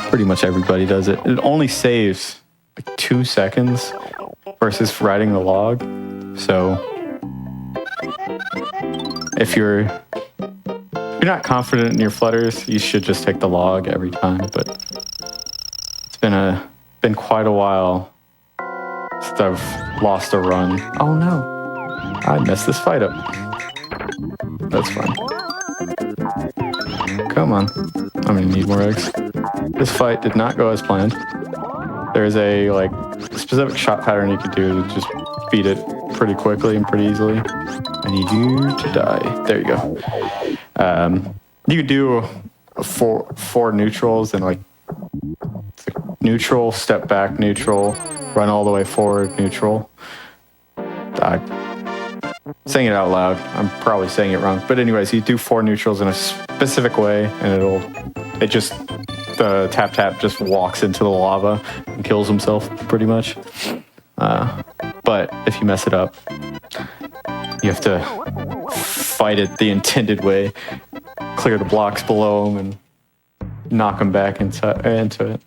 pretty much everybody does it. It only saves like 2 seconds versus writing the log. So if you're not confident in your flutters, you should just take the log every time. But it's been quite a while since I've lost a run. Oh no, I messed this fight up. That's fine. Come on, I'm gonna need more eggs. This fight did not go as planned. There's a specific shot pattern you can do to just beat it pretty quickly and pretty easily. I need you to die. There you go. You could do four neutrals and like neutral, step back, neutral, run all the way forward, neutral. Saying it out loud, I'm probably saying it wrong. But anyways, you do 4 neutrals in a specific way, and the tap just walks into the lava and kills himself pretty much. But if you mess it up, you have to fight it the intended way, clear the blocks below him, and knock him back into it.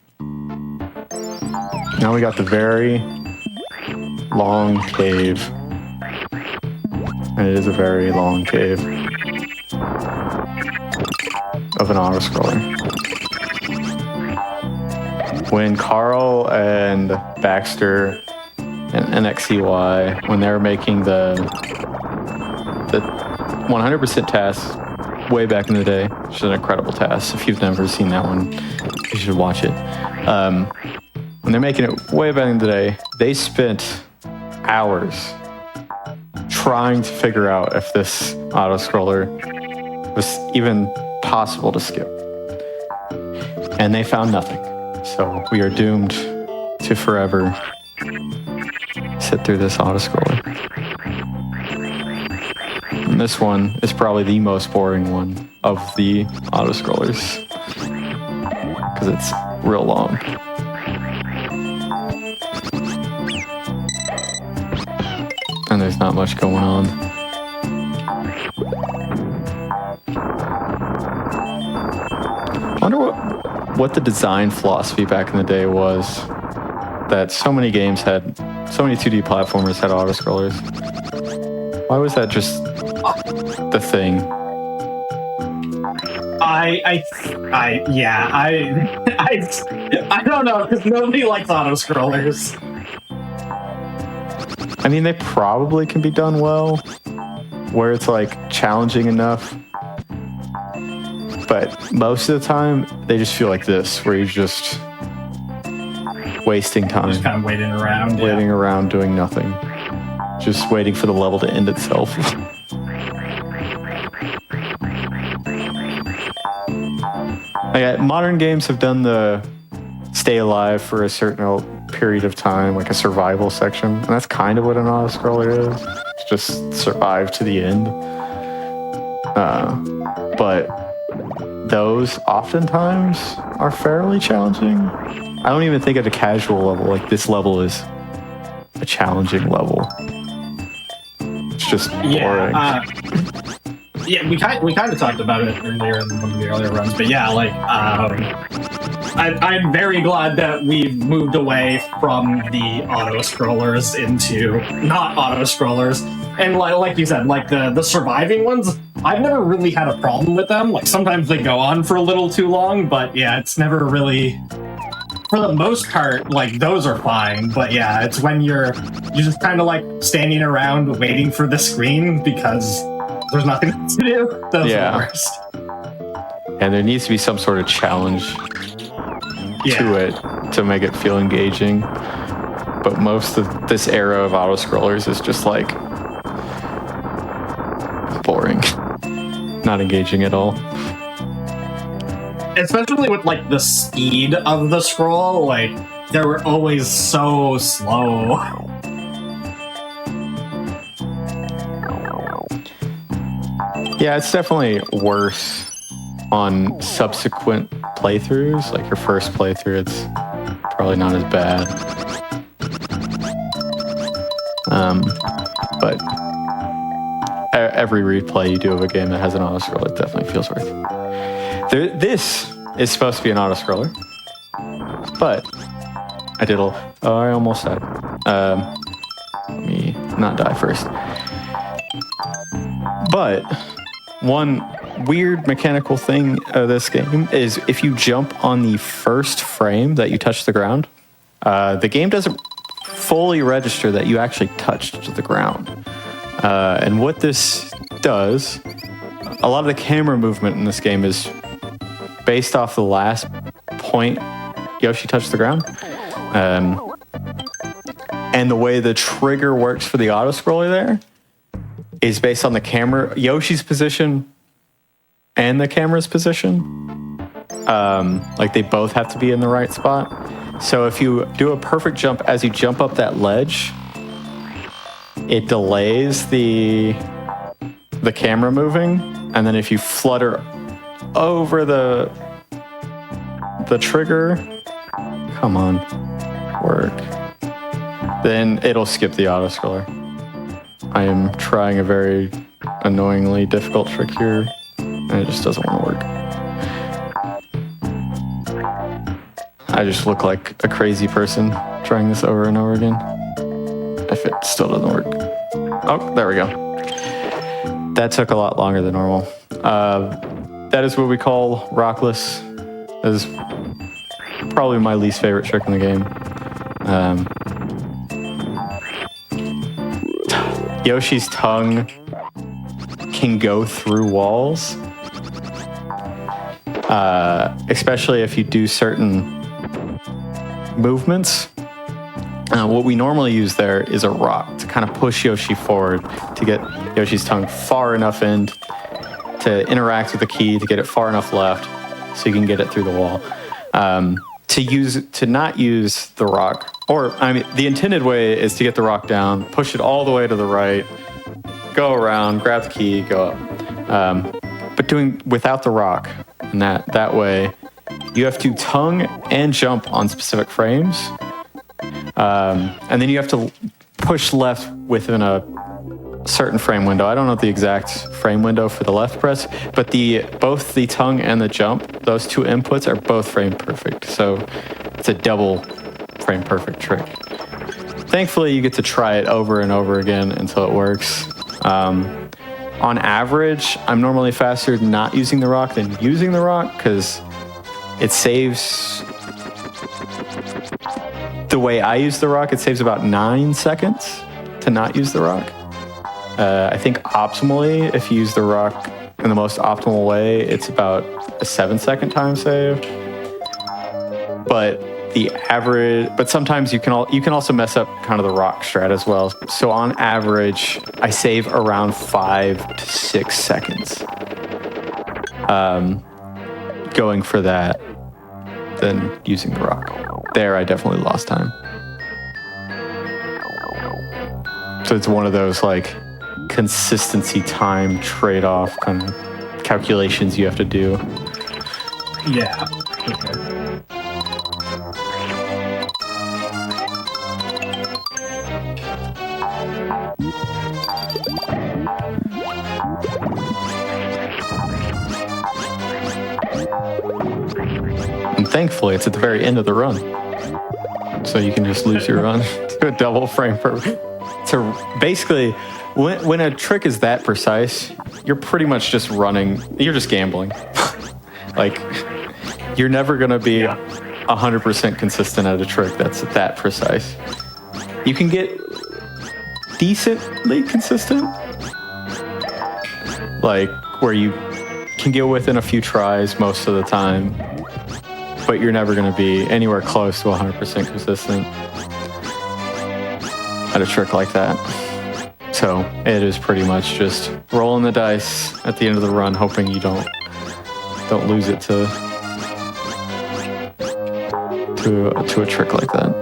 Now we got the very long cave. And it is a very long cave of an auto-scroller. When Carl and Baxter and NXCY, when they were making the 100% task way back in the day, which is an incredible task. If you've never seen that one, you should watch it. When they're making it way back in the day, they spent hours trying to figure out if this auto-scroller was even possible to skip. And they found nothing. So we are doomed to forever sit through this auto-scroller. And this one is probably the most boring one of the auto-scrollers because it's real long. And there's not much going on. I wonder what the design philosophy back in the day was that so many 2D platformers had auto-scrollers. Why was that just the thing? I don't know, because nobody likes auto-scrollers. I mean, they probably can be done well, where it's like challenging enough. But most of the time, they just feel like this, where you're just wasting time. Just kind of waiting around. Waiting around doing nothing. just waiting for the level to end itself. Modern games have done the stay alive for a certain period of time, like a survival section, and that's kind of what an auto-scroller is. It's just survive to the end. But those oftentimes are fairly challenging. I don't even think at a casual level, like this level is a challenging level. It's just boring. Yeah, we kind of talked about it earlier in one of the earlier runs, but yeah, like I'm very glad that we've moved away from the auto scrollers into not auto scrollers, and like you said, like the surviving ones. I've never really had a problem with them. Like sometimes they go on for a little too long, but yeah, it's never really. For the most part, like those are fine, but yeah, it's when you're just kind of like standing around waiting for the screen because there's nothing to do. Those are the worst. And there needs to be some sort of challenge to it to make it feel engaging. But most of this era of auto scrollers is just like boring, not engaging at all. Especially with like the speed of the scroll, like they were always so slow. Yeah, it's definitely worse on subsequent playthroughs. Like your first playthrough, it's probably not as bad. But every replay you do of a game that has an auto scroll, it definitely feels worth it. This is supposed to be an auto scroller, but I almost died. Let me not die first. But one weird mechanical thing of this game is if you jump on the first frame that you touch the ground, the game doesn't fully register that you actually touched the ground. And what this does, a lot of the camera movement in this game is based off the last point Yoshi touched the ground. And the way the trigger works for the auto scroller there is based on the camera, Yoshi's position and the camera's position. Like they both have to be in the right spot. So if you do a perfect jump as you jump up that ledge, it delays the camera moving. And then if you flutter over the trigger, come on, work, then it'll skip the auto scroller. I am trying a very annoyingly difficult trick here, and it just doesn't want to work. I just look like a crazy person trying this over and over again. If it still doesn't work. Oh, there we go. That took a lot longer than normal. That is what we call rockless. That is probably my least favorite trick in the game. Yoshi's tongue can go through walls, especially if you do certain movements. What we normally use there is a rock to kind of push Yoshi forward to get Yoshi's tongue far enough in to interact with the key to get it far enough left so you can get it through the wall. To not use the rock, or I mean, the intended way is to get the rock down, push it all the way to the right, go around, grab the key, go up. But doing without the rock, and that way, you have to tongue and jump on specific frames, and then you have to push left within a certain frame window. I don't know the exact frame window for the left press, but both the tongue and the jump, those two inputs are both frame perfect. So it's a double frame perfect trick. Thankfully, you get to try it over and over again until it works. On average, I'm normally faster not using the rock than using the rock because it saves. The way I use the rock, it saves about 9 seconds to not use the rock. I think optimally, if you use the rock in the most optimal way, it's about a 7-second time save. But the average, but sometimes you can also mess up kind of the rock strat as well. So on average, I save around 5 to 6 seconds going for that than using the rock. There, I definitely lost time. So it's one of those like consistency time trade-off kind of calculations you have to do. Yeah. Okay. And thankfully, it's at the very end of the run. So you can just lose your run to a double frame per. So basically, when a trick is that precise, you're pretty much just running, you're just gambling. Like, you're never going to be 100% consistent at a trick that's that precise. You can get decently consistent, like where you can get within a few tries most of the time, but you're never going to be anywhere close to 100% consistent at a trick like that. So it is pretty much just rolling the dice at the end of the run, hoping you don't lose it to a trick like that.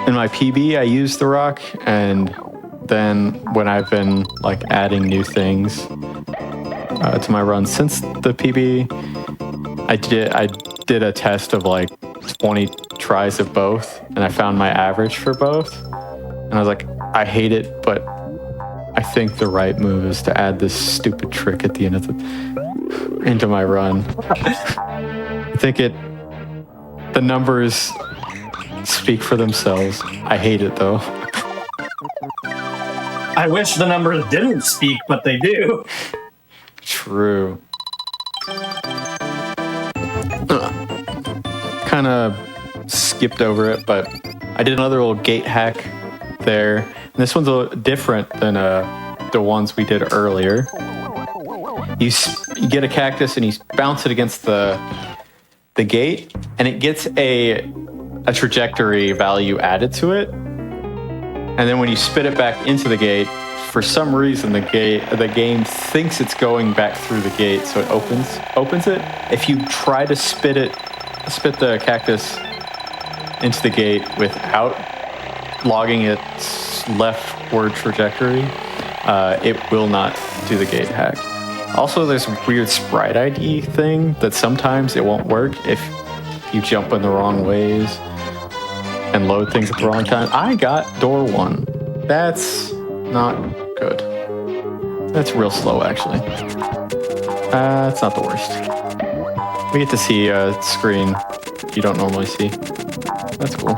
In my PB, I use the rock, and then when I've been like adding new things to my run since the PB, I did a test of like 20 tries of both, and I found my average for both, and I was like, I hate it, but I think the right move is to add this stupid trick at the end of into my run. I think the numbers speak for themselves. I hate it though. I wish the numbers didn't speak, but they do. True. Kind of skipped over it, but I did another little gate hack there. And this one's a little different than the ones we did earlier. You get a cactus and you bounce it against the gate, and it gets a trajectory value added to it. And then when you spit it back into the gate, for some reason the game thinks it's going back through the gate, so it opens it. If you try to spit the cactus into the gate without logging its leftward trajectory, it will not do the gate hack. Also, there's a weird sprite ID thing that sometimes it won't work if you jump in the wrong ways and load things at the wrong time. I got door 1. That's not good. That's real slow, actually. It's not the worst. We get to see a screen you don't normally see. That's cool.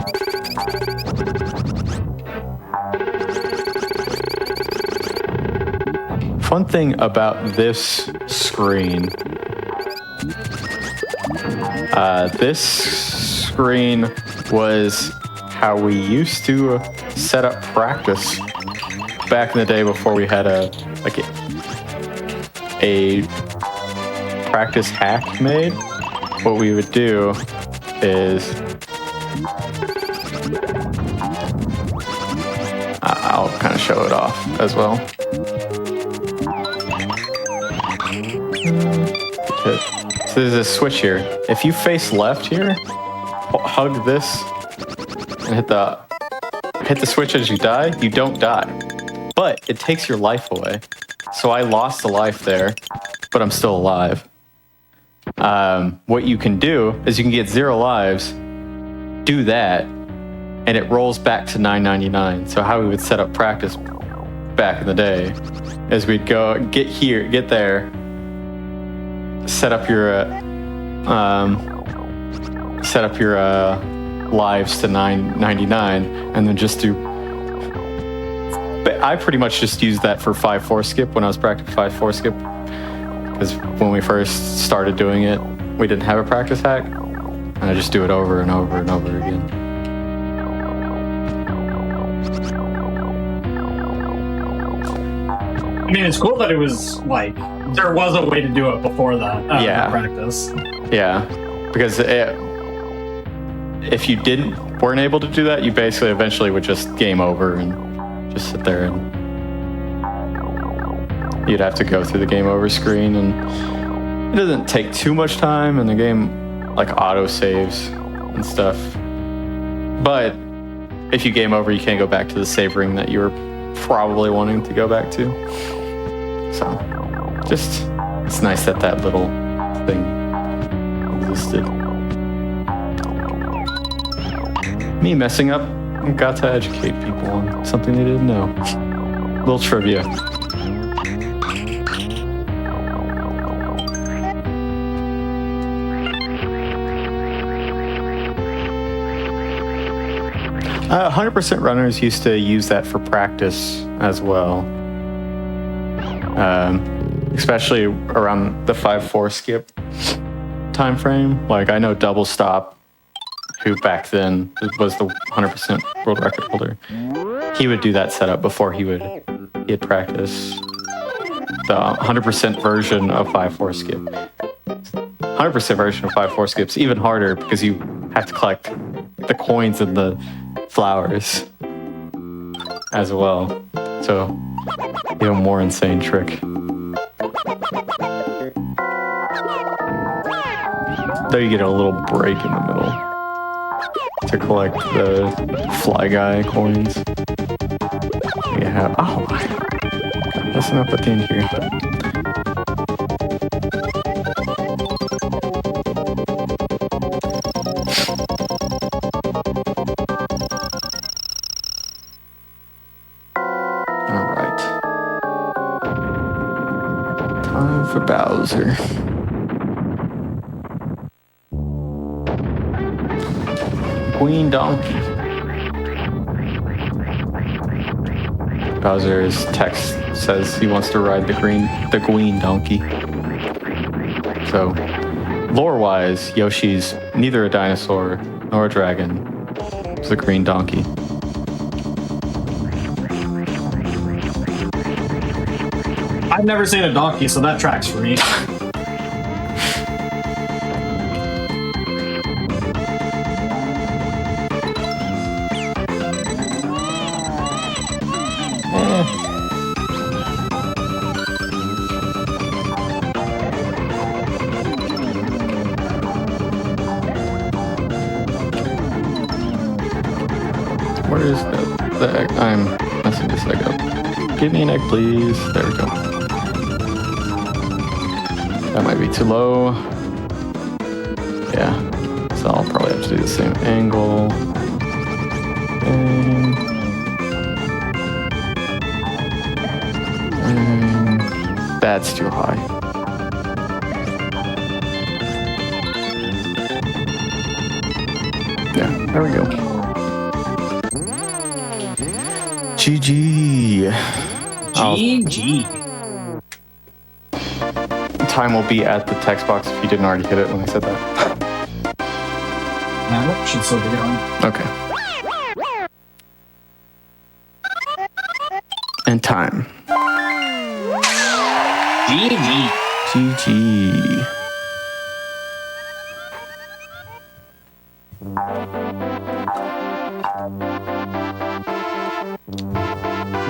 Fun thing about this screen, this screen was how we used to set up practice back in the day before we had a practice hack made. What we would do is I'll kind of show it off as well. So there's a switch here. If you face left here, hug this and hit the switch as you die, you don't die. But it takes your life away. So I lost a life there, but I'm still alive. What you can do is you can get 0 lives, do that, and it rolls back to 999. So how we would set up practice back in the day is we'd go get there, set up your lives to 999, and then just do. But I pretty much just used that for 5-4 skip when I was practicing 5-4 skip, because when we first started doing it, we didn't have a practice hack, and I just do it over and over and over again. I mean, it's cool that it was like there was a way to do it before that. Yeah. Practice. Yeah, because if you weren't able to do that, you basically eventually would just game over and just sit there, and you'd have to go through the game over screen, and it doesn't take too much time, and the game like auto saves and stuff. But if you game over, you can't go back to the save ring that you were probably wanting to go back to. So it's nice that that little thing existed. Me messing up got to educate people on something they didn't know. Little trivia. 100% runners used to use that for practice as well. Especially around the 5-4 skip time frame. Like, I know Double Stop, who back then was the 100% world record holder, he would do that setup before he'd practice the 100% version of 5-4 skip. 100% version of 5-4 skip's even harder because you have to collect the coins and the flowers as well. So, even more insane trick. Though you get a little break in the middle to collect the Fly Guy coins. Yeah. Oh, that's not the thing here. All right. Time for Bowser. Queen Donkey. Bowser's text says he wants to ride the Queen Donkey. So, lore-wise, Yoshi's neither a dinosaur nor a dragon. It's a green donkey. I've never seen a donkey, so that tracks for me. Where is the egg? I'm messing this egg up. Give me an egg, please. There we go. That might be too low. Yeah. So I'll probably have to do the same angle. And that's too high. Yeah, there we go. GG. GG. Time will be at the text box if you didn't already hit it when I said that. That should still be going. Okay. And time. GG. GG.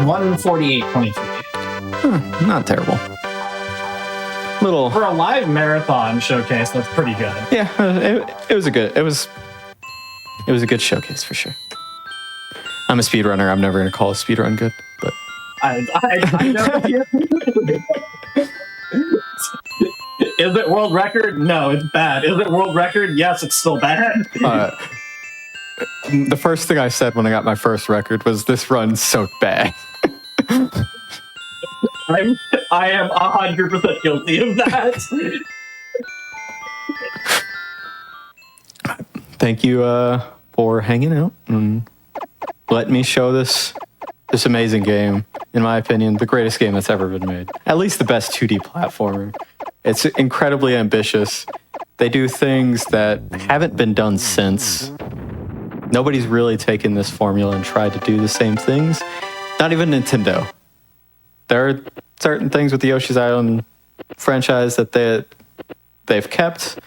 $148.23. Not terrible. Little For a live marathon showcase, that's pretty good. Yeah, it was a good showcase for sure. I'm a speedrunner. I'm never gonna call a speedrun good, but I know. Is it world record? No, it's bad. Is it world record? Yes, it's still bad. the first thing I said when I got my first record was, "This run's so bad." I am 100% guilty of that. Thank you for hanging out and letting me show this amazing game. In my opinion, the greatest game that's ever been made. At least the best 2D platformer. It's incredibly ambitious. They do things that haven't been done since. Nobody's really taken this formula and tried to do the same things. Not even Nintendo. They're certain things with the Yoshi's Island franchise that they've kept,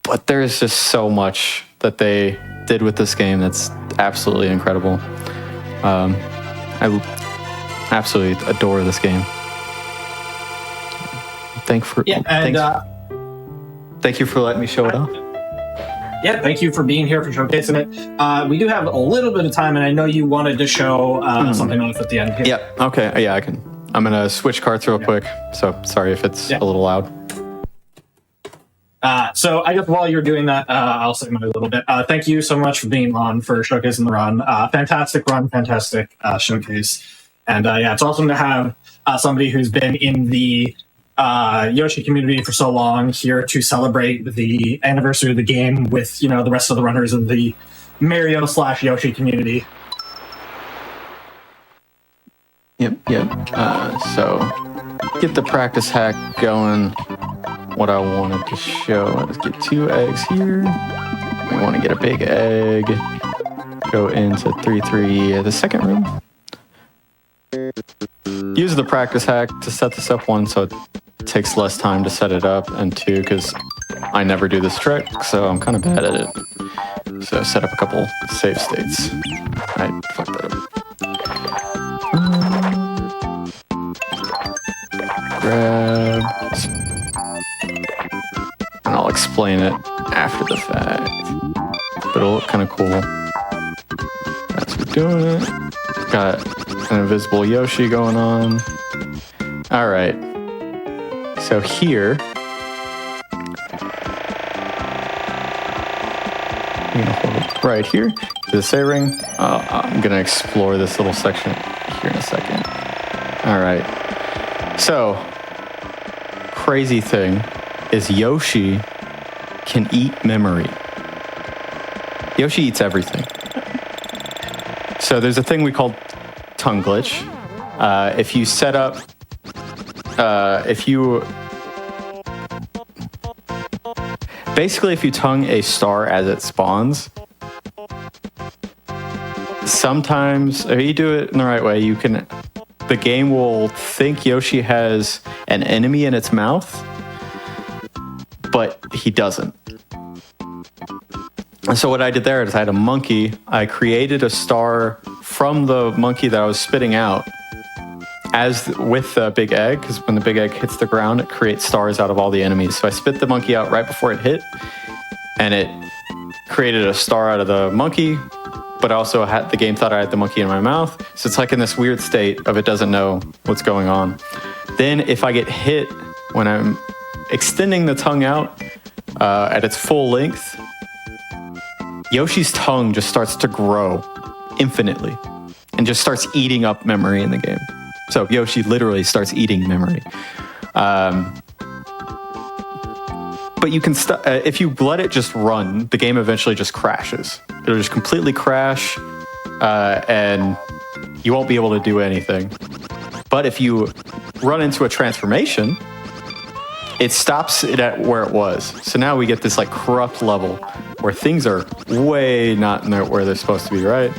but there's just so much that they did with this game that's absolutely incredible. I absolutely adore this game. Thank you for letting me show it off. Yeah, thank you for being here, for showcasing it. We do have a little bit of time, and I know you wanted to show something off at the end here. Yeah, okay. Yeah, I can. I'm going to switch cards real quick, so sorry if it's a little loud. So I guess while you're doing that, I'll say a little bit. Thank you so much for being on, for showcasing the run. Fantastic run, fantastic showcase. And yeah, it's awesome to have somebody who's been in the Yoshi community for so long here to celebrate the anniversary of the game with, you know, the rest of the runners in the Mario/Yoshi community. Yep. So get the practice hack going. What I wanted to show, let's get 2 eggs here. We want to get a big egg. Go into 3-3, the second room. Use the practice hack to set this up, 1, so it takes less time to set it up, and 2, because I never do this trick, so I'm kind of bad at it. So set up a couple save states. I fucked that up. Grab, and I'll explain it after the fact, but it'll look kind of cool as we're doing it. Got an invisible Yoshi going on. All right, so here I'm gonna hold it right here to the save ring. I'm gonna explore this little section here in a second. All right, so crazy thing is Yoshi can eat memory. Yoshi eats everything. So there's a thing we call tongue glitch. If you set up, if you tongue a star as it spawns, sometimes if you do it in the right way, the game will think Yoshi has an enemy in its mouth, but he doesn't. And so what I did there is I had a monkey. I created a star from the monkey that I was spitting out with the big egg, because when the big egg hits the ground, it creates stars out of all the enemies. So I spit the monkey out right before it hit, and it created a star out of the monkey, but also the game thought I had the monkey in my mouth. So it's like in this weird state of it doesn't know what's going on. Then if I get hit when I'm extending the tongue out at its full length, Yoshi's tongue just starts to grow infinitely and just starts eating up memory in the game. So Yoshi literally starts eating memory. But you can if you let it just run, the game eventually just crashes. It'll just completely crash, and you won't be able to do anything. But if you run into a transformation, it stops it at where it was. So now we get this like corrupt level where things are way not where they're supposed to be, right?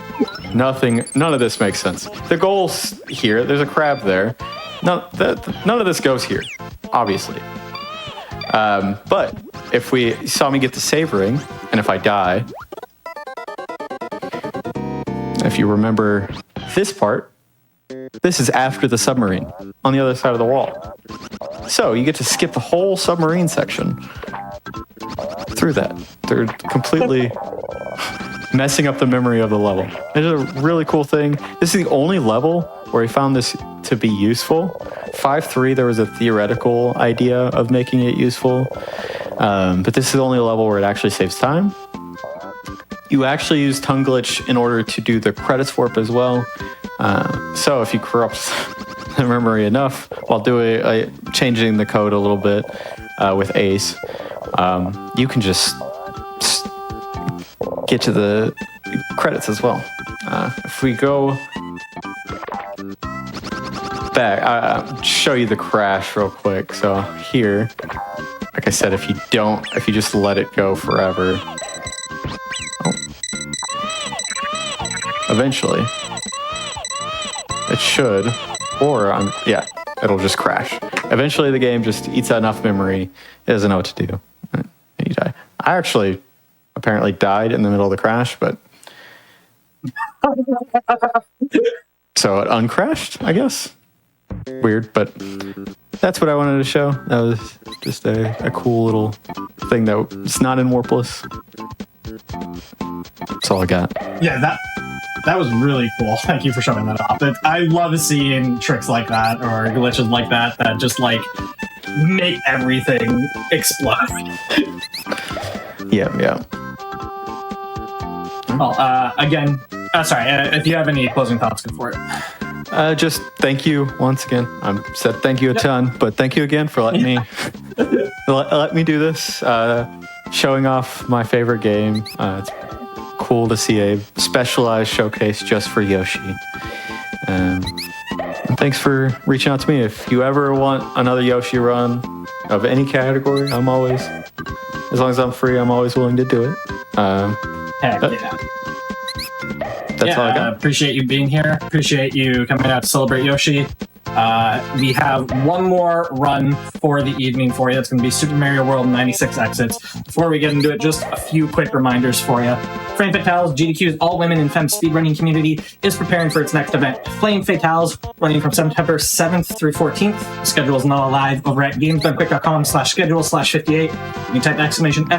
None of this makes sense. The goal's here, there's a crab there. None of this goes here, obviously. But if you saw me get the save ring, and if I die, if you remember this part, this is after the submarine on the other side of the wall. So you get to skip the whole submarine section through that. They're completely messing up the memory of the level. It's a really cool thing. This is the only level where we found this to be useful. 5.3, there was a theoretical idea of making it useful, but this is the only level where it actually saves time. You actually use tongue glitch in order to do the credits warp as well. So if you corrupt the memory enough while changing the code a little bit with Ace, you can just get to the credits as well. If we go back, I'll show you the crash real quick. So here, like I said, if you just let it go forever, eventually it should or it'll just crash. Eventually, the game just eats out enough memory, it doesn't know what to do, and you die. I actually apparently died in the middle of the crash, but so it uncrashed, I guess. Weird, but that's what I wanted to show. That was just a cool little thing that's not in Warpless. That's all I got. Yeah, that was really cool. Thank you for showing that off. I love seeing tricks like that or glitches like that just like make everything explode. Yeah. Well, again, sorry, if you have any closing thoughts, go for it. Just thank you once again. I said thank you a ton, but thank you again for letting me let me do this. Showing off my favorite game. It's cool to see a specialized showcase just for Yoshi. And thanks for reaching out to me. If you ever want another Yoshi run of any category, I'm always, as long as I'm free, I'm always willing to do it. Heck yeah. That's all I got. Appreciate you being here. Appreciate you coming out to celebrate Yoshi. We have one more run for the evening for you. It's going to be Super Mario World 96 Exits. Before we get into it, just a few quick reminders for you. Flame Fatales, GDQ's all-women and femme speedrunning community, is preparing for its next event, Flame Fatales, running from September 7th through 14th. The schedule is now live over at gamesdonequick.com/schedule/58. You can type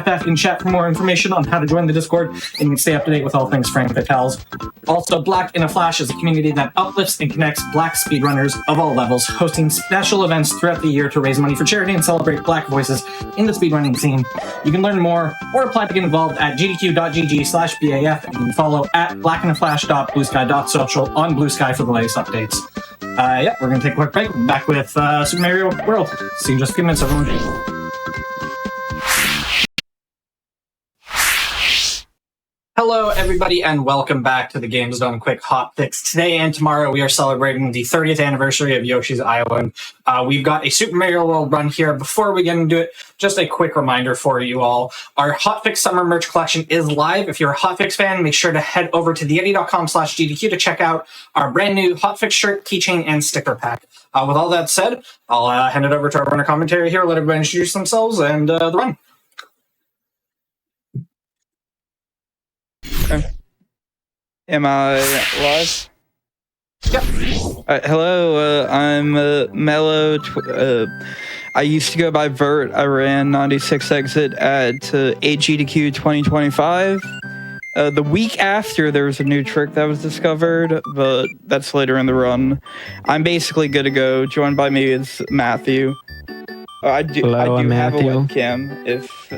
!FF in chat for more information on how to join the Discord, and you can stay up to date with all things Flame Fatales. Also, Black in a Flash is a community that uplifts and connects Black speedrunners of all levels, hosting special events throughout the year to raise money for charity and celebrate Black voices in the speedrunning scene. You can learn more or apply to get involved at gdq.gg/BAF, and you can follow at blackandaflash.bluesky.social on Blue Sky for the latest updates. We're going to take a quick break. We're back with Super Mario World. See you in just a few minutes, everyone. Hello, everybody, and welcome back to the Games Done Quick Hotfix. Today and tomorrow, we are celebrating the 30th anniversary of Yoshi's Island. We've got a Super Mario World run here. Before we get into it, just a quick reminder for you all. Our Hotfix Summer merch collection is live. If you're a Hotfix fan, make sure to head over to theyeti.com/GDQ to check out our brand new Hotfix shirt, keychain, and sticker pack. With all that said, I'll hand it over to our runner commentary here, let everybody introduce themselves and the run. Am I live? Yep. Hello, I'm Mellow. I used to go by Vert. I ran 96 Exit at GDQ 2025. The week after, there was a new trick that was discovered, but that's later in the run. I'm basically good to go. Joined by me is Matthew. I do have a webcam, if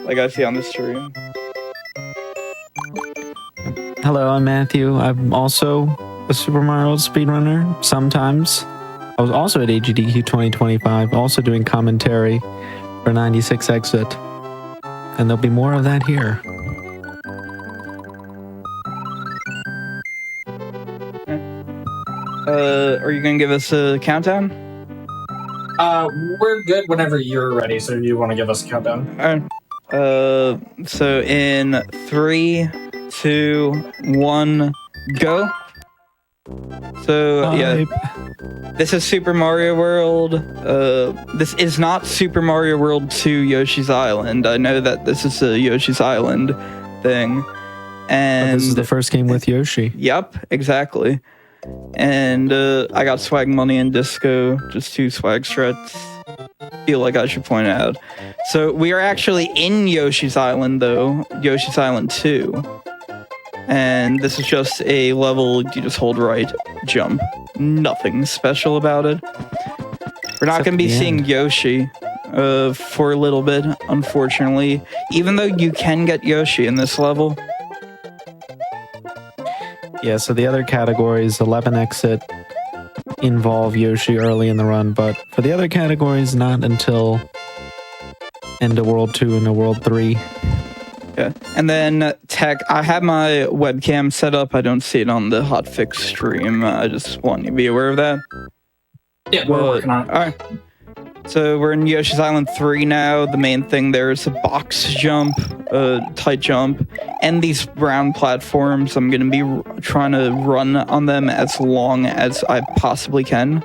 like I see on the stream. Hello, I'm Matthew. I'm also a Super Mario speedrunner sometimes. I was also at GDQ 2025, also doing commentary for 96 Exit. And there'll be more of that here. Are you going to give us a countdown? We're good whenever you're ready, so if you want to give us a countdown. Alright. So in 3, 2, 1, go. So yeah, this is Super Mario World. This is not Super Mario World 2 Yoshi's Island. I know that this is a Yoshi's Island thing, and but this is the first game with Yoshi. Yep, exactly. And I got swag money and disco, just 2 swag strats. Feel like I should point out. So we are actually in Yoshi's Island though, Yoshi's Island 2. And this is just a level, you just hold right, jump. Nothing special about it. We're not going to be seeing Yoshi for a little bit, unfortunately. Even though you can get Yoshi in this level. Yeah, so the other categories, 11 Exit, involve Yoshi early in the run, but for the other categories, not until End of World 2 and World 3. Yeah. And then tech, I have my webcam set up. I don't see it on the Hotfix stream. I just want you to be aware of that. Yeah, we're working on it. All right. So we're in Yoshi's Island 3 now. The main thing there is a box jump, a tight jump, and these brown platforms, I'm going to be trying to run on them as long as I possibly can.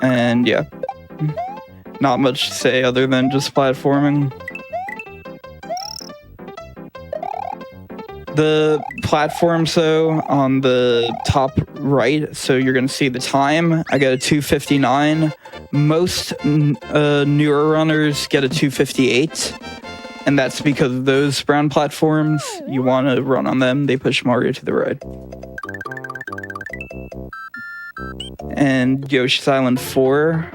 And yeah, not much to say other than just platforming. The platforms, though, on the top right, so you're going to see the time. I got a 2:59. Most newer runners get a 2:58. And that's because of those brown platforms. You want to run on them. They push Mario to the right. And Yoshi's Island 4.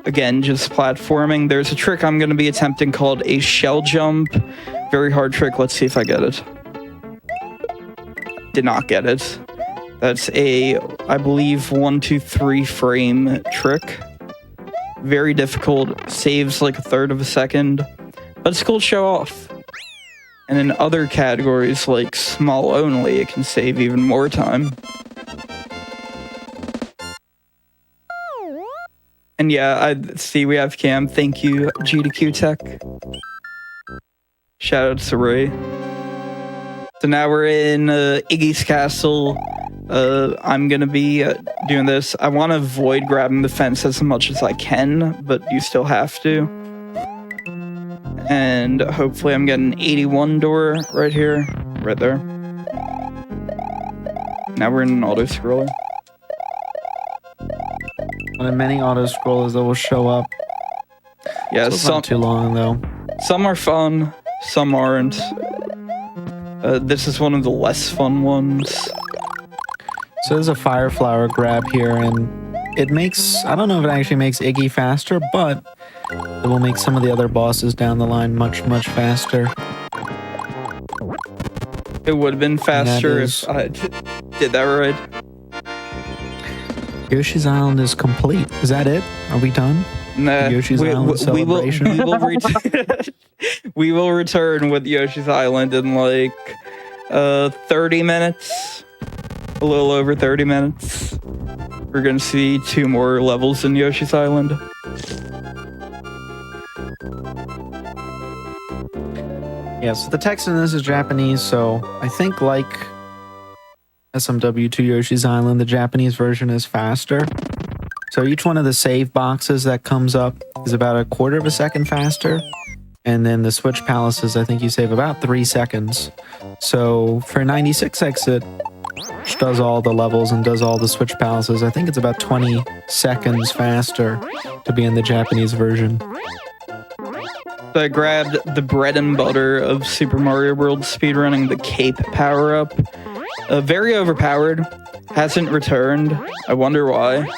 Again, just platforming. There's a trick I'm going to be attempting called a shell jump. Very hard trick. Let's see if I get it. Did not get it. That's a, I believe, 1, 2, 3 frame trick. Very difficult. Saves like a third of a second. But it's cool to show off. And in other categories, like small only, it can save even more time. And yeah, I see we have Cam. Thank you, GDQ Tech. Shout out to Ray. So now we're in Iggy's Castle. I'm going to be doing this. I want to avoid grabbing the fence as much as I can, but you still have to. And hopefully I'm getting 81 door right here. Right there. Now we're in an auto-scroller. One of many auto-scrollers that will show up. Yeah, So it's not too long, though. some are fun, some aren't. This is one of the less fun ones. So there's a fire flower grab here, and it makes, I don't know if it actually makes Iggy faster, but it will make some of the other bosses down the line much, much faster. It would have been faster if I did that right. Yoshi's Island is complete. Is that it? Are we done? Nah, Yoshi's Island celebration? We will return with Yoshi's Island in like 30 minutes. A little over 30 minutes. We're gonna see 2 more levels in Yoshi's Island. Yeah, so the text in this is Japanese, so I think like SMW2 Yoshi's Island, the Japanese version is faster. So each one of the save boxes that comes up is about a quarter of a second faster. And then the Switch Palaces, I think you save about 3 seconds. So for 96 exit, which does all the levels and does all the Switch Palaces, I think it's about 20 seconds faster to be in the Japanese version. So I grabbed the bread and butter of Super Mario World speedrunning, the cape power-up. Very overpowered, hasn't returned, I wonder why.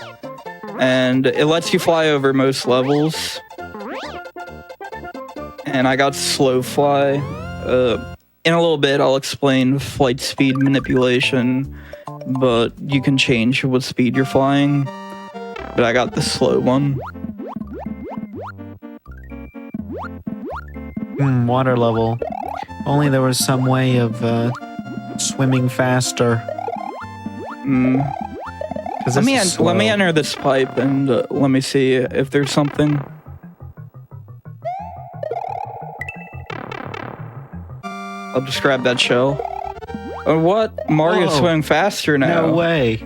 And it lets you fly over most levels. And I got slow fly. In a little bit, I'll explain flight speed manipulation, but you can change what speed you're flying. But I got the slow one. Water level. Only there was some way of swimming faster. Let me enter this pipe and let me see if there's something. I'll just grab that shell. Oh, what? Mario's swimming faster now. No way.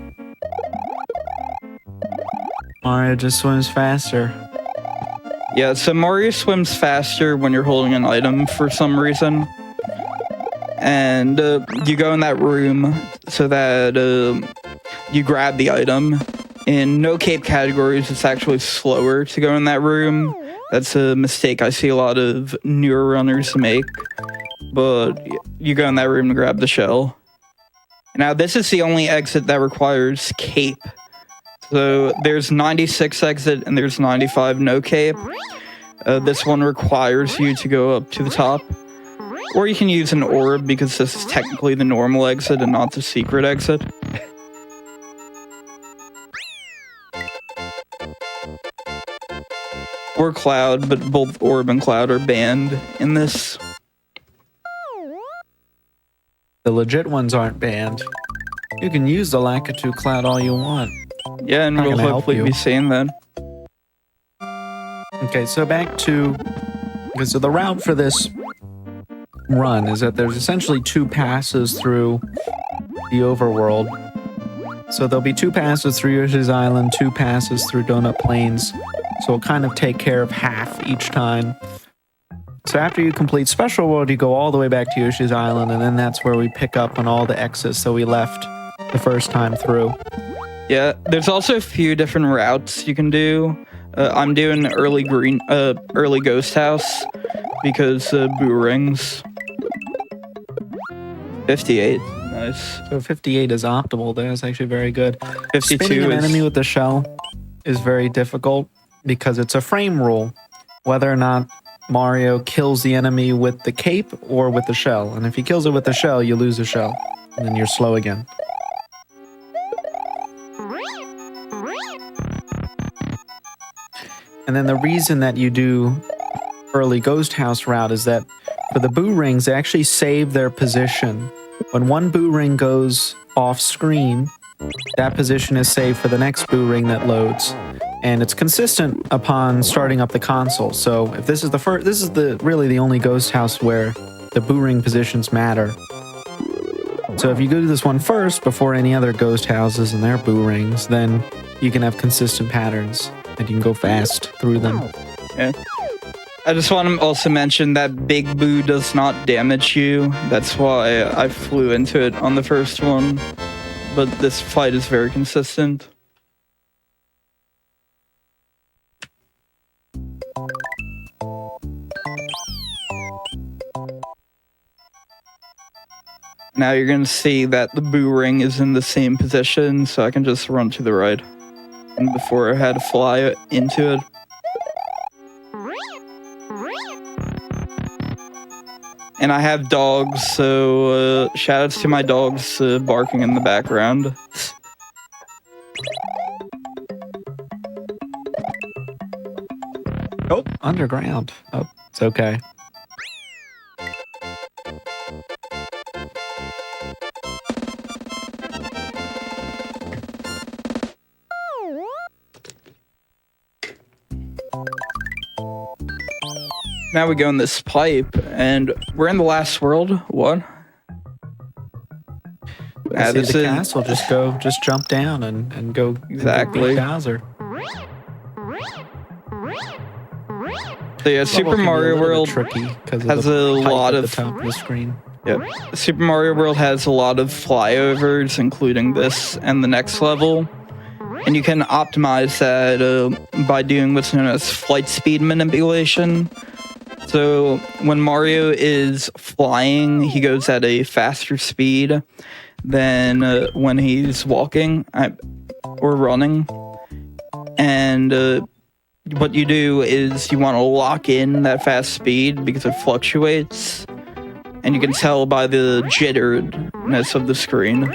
Mario just swims faster. Yeah, so Mario swims faster when you're holding an item for some reason. And you go in that room so that you grab the item. In no cape categories, it's actually slower to go in that room. That's a mistake I see a lot of newer runners make. But you go in that room to grab the shell. Now, this is the only exit that requires cape. So there's 96 exit and there's 95 no cape. This one requires you to go up to the top. Or you can use an orb because this is technically the normal exit and not the secret exit. Or Cloud, but both Orb and Cloud are banned in this. The legit ones aren't banned. You can use the Lakitu Cloud all you want. Yeah, and Not we'll gonna help hopefully you. be seeing that. Okay, so back to... Okay, so the route for this run is that there's essentially 2 passes through the overworld. So there'll be 2 passes through Yoshi's Island, 2 passes through Donut Plains. So it'll kind of take care of half each time. So after you complete Special World, you go all the way back to Yoshi's Island, and then that's where we pick up on all the exits that we left the first time through. Yeah, there's also a few different routes you can do. I'm doing early Ghost House because Boo Rings. 58, nice. So 58 is optimal. That's actually very good. 52 Spinning an is enemy with the shell is very difficult because it's a frame rule, whether or not Mario kills the enemy with the cape or with the shell. And if he kills it with the shell, you lose the shell, and then you're slow again. And then the reason that you do early Ghost House route is that for the Boo Rings, they actually save their position. When one Boo Ring goes off screen, that position is saved for the next Boo Ring that loads. And it's consistent upon starting up the console. So if this is the first, this is really the only Ghost House where the Boo Ring positions matter. So if you go to this one first before any other Ghost Houses and their Boo Rings, then you can have consistent patterns and you can go fast through them. Yeah. I just want to also mention that Big Boo does not damage you. That's why I flew into it on the first one. But this fight is very consistent. Now you're going to see that the Boo Ring is in the same position, so I can just run to the right. And before I had to fly into it. And I have dogs, so shoutouts to my dogs barking in the background. Oh, underground. Oh, it's okay. Now we go in this pipe, and we're in the last world. What? This is the castle. Just jump down and go exactly. beat Bowser. So yeah, Super Mario World has a lot of top of the screen. Yep. Super Mario World has a lot of flyovers, including this and the next level. And you can optimize that by doing what's known as flight speed manipulation. So when Mario is flying, he goes at a faster speed than when he's walking or running. And what you do is you want to lock in that fast speed because it fluctuates. And you can tell by the jitterness of the screen.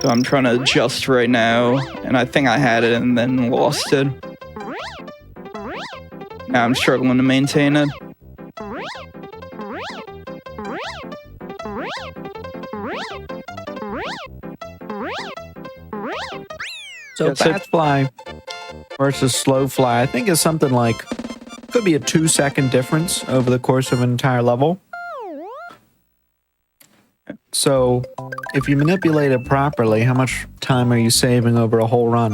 So I'm trying to adjust right now, and I think I had it and then lost it. Now I'm struggling to maintain it. So fast fly versus slow fly, I think is something like, could be a 2-second difference over the course of an entire level. So if you manipulate it properly, how much time are you saving over a whole run?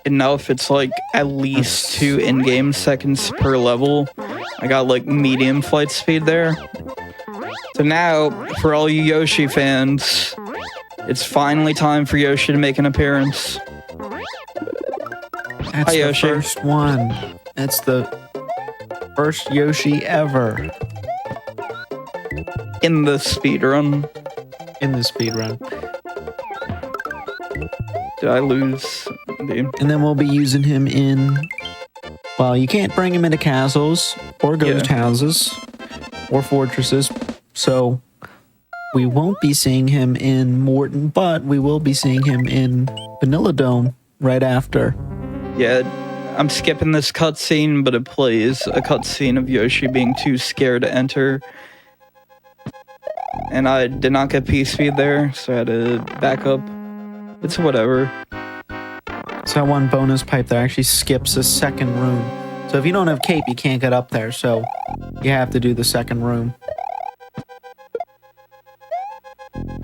Enough, it's like at least 2 in-game seconds per level. I got like medium flight speed there. So now, for all you Yoshi fans, it's finally time for Yoshi to make an appearance. That's Hi, the Yoshi. first one. That's the first Yoshi ever In the speedrun. in the speedrun. Did I lose? Dude. And then we'll be using him in... Well, you can't bring him into castles or ghost houses or fortresses, so we won't be seeing him in Morton, but we will be seeing him in Vanilla Dome right after. Yeah, I'm skipping this cutscene, but it plays a cutscene of Yoshi being too scared to enter. And I did not get P-Speed there, so I had to back up. It's whatever. So that one bonus pipe there actually skips a second room. So So if you don't have cape, you can't get up there. So you have to do the second room.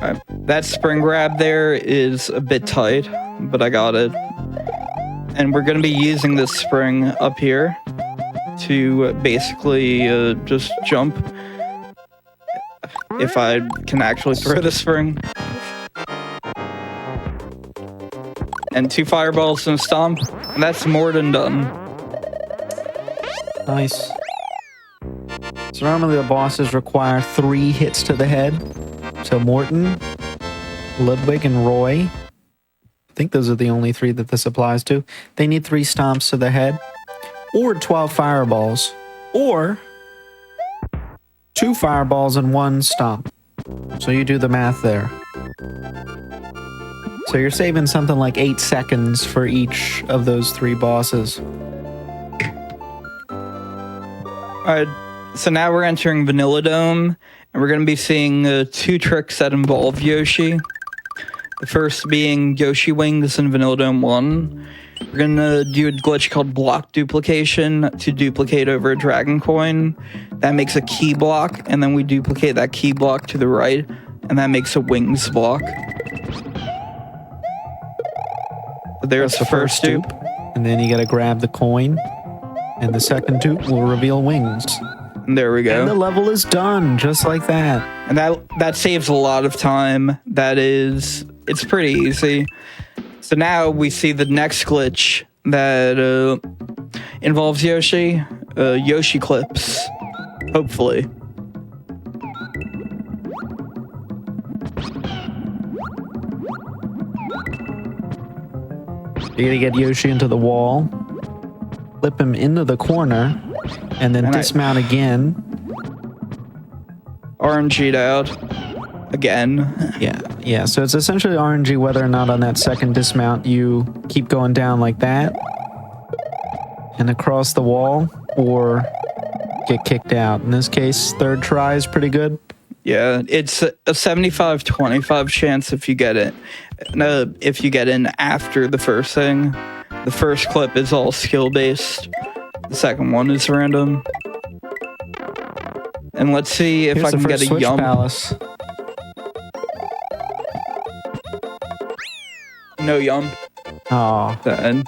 Alright, that spring grab there is a bit tight, but I got it. And we're going to be using this spring up here to basically just jump. If I can actually throw the spring. And 2 fireballs and a stomp. And that's more than done. Nice. So normally the bosses require 3 hits to the head. So Morton, Ludwig, and Roy. I think those are the only 3 that this applies to. They need 3 stomps to the head. Or 12 fireballs. Or 2 fireballs and 1 stomp. So you do the math there. So you're saving something like 8 seconds for each of those 3 bosses. Alright, so now we're entering Vanilla Dome, and we're going to be seeing 2 tricks that involve Yoshi. The first being Yoshi Wings in Vanilla Dome 1. We're going to do a glitch called block duplication to duplicate over a dragon coin. That makes a key block, and then we duplicate that key block to the right, and that makes a wings block. There's the first dupe. And then you gotta grab the coin. And the second dupe will reveal wings. And there we go. And the level is done, just like that. And that saves a lot of time. It's pretty easy. So now we see the next glitch that involves Yoshi. Yoshi clips, hopefully. You're gonna get Yoshi into the wall, flip him into the corner, and then dismount again. RNG'd out again. Yeah. So it's essentially RNG whether or not on that second dismount you keep going down like that and across the wall or get kicked out. In this case, third try is pretty good. Yeah, it's a 75-25 chance if you get it. No, if you get in after the first thing. The first clip is all skill-based. The second one is random. And let's see if I can get a Switch yum. Palace. No yum. Oh, Then.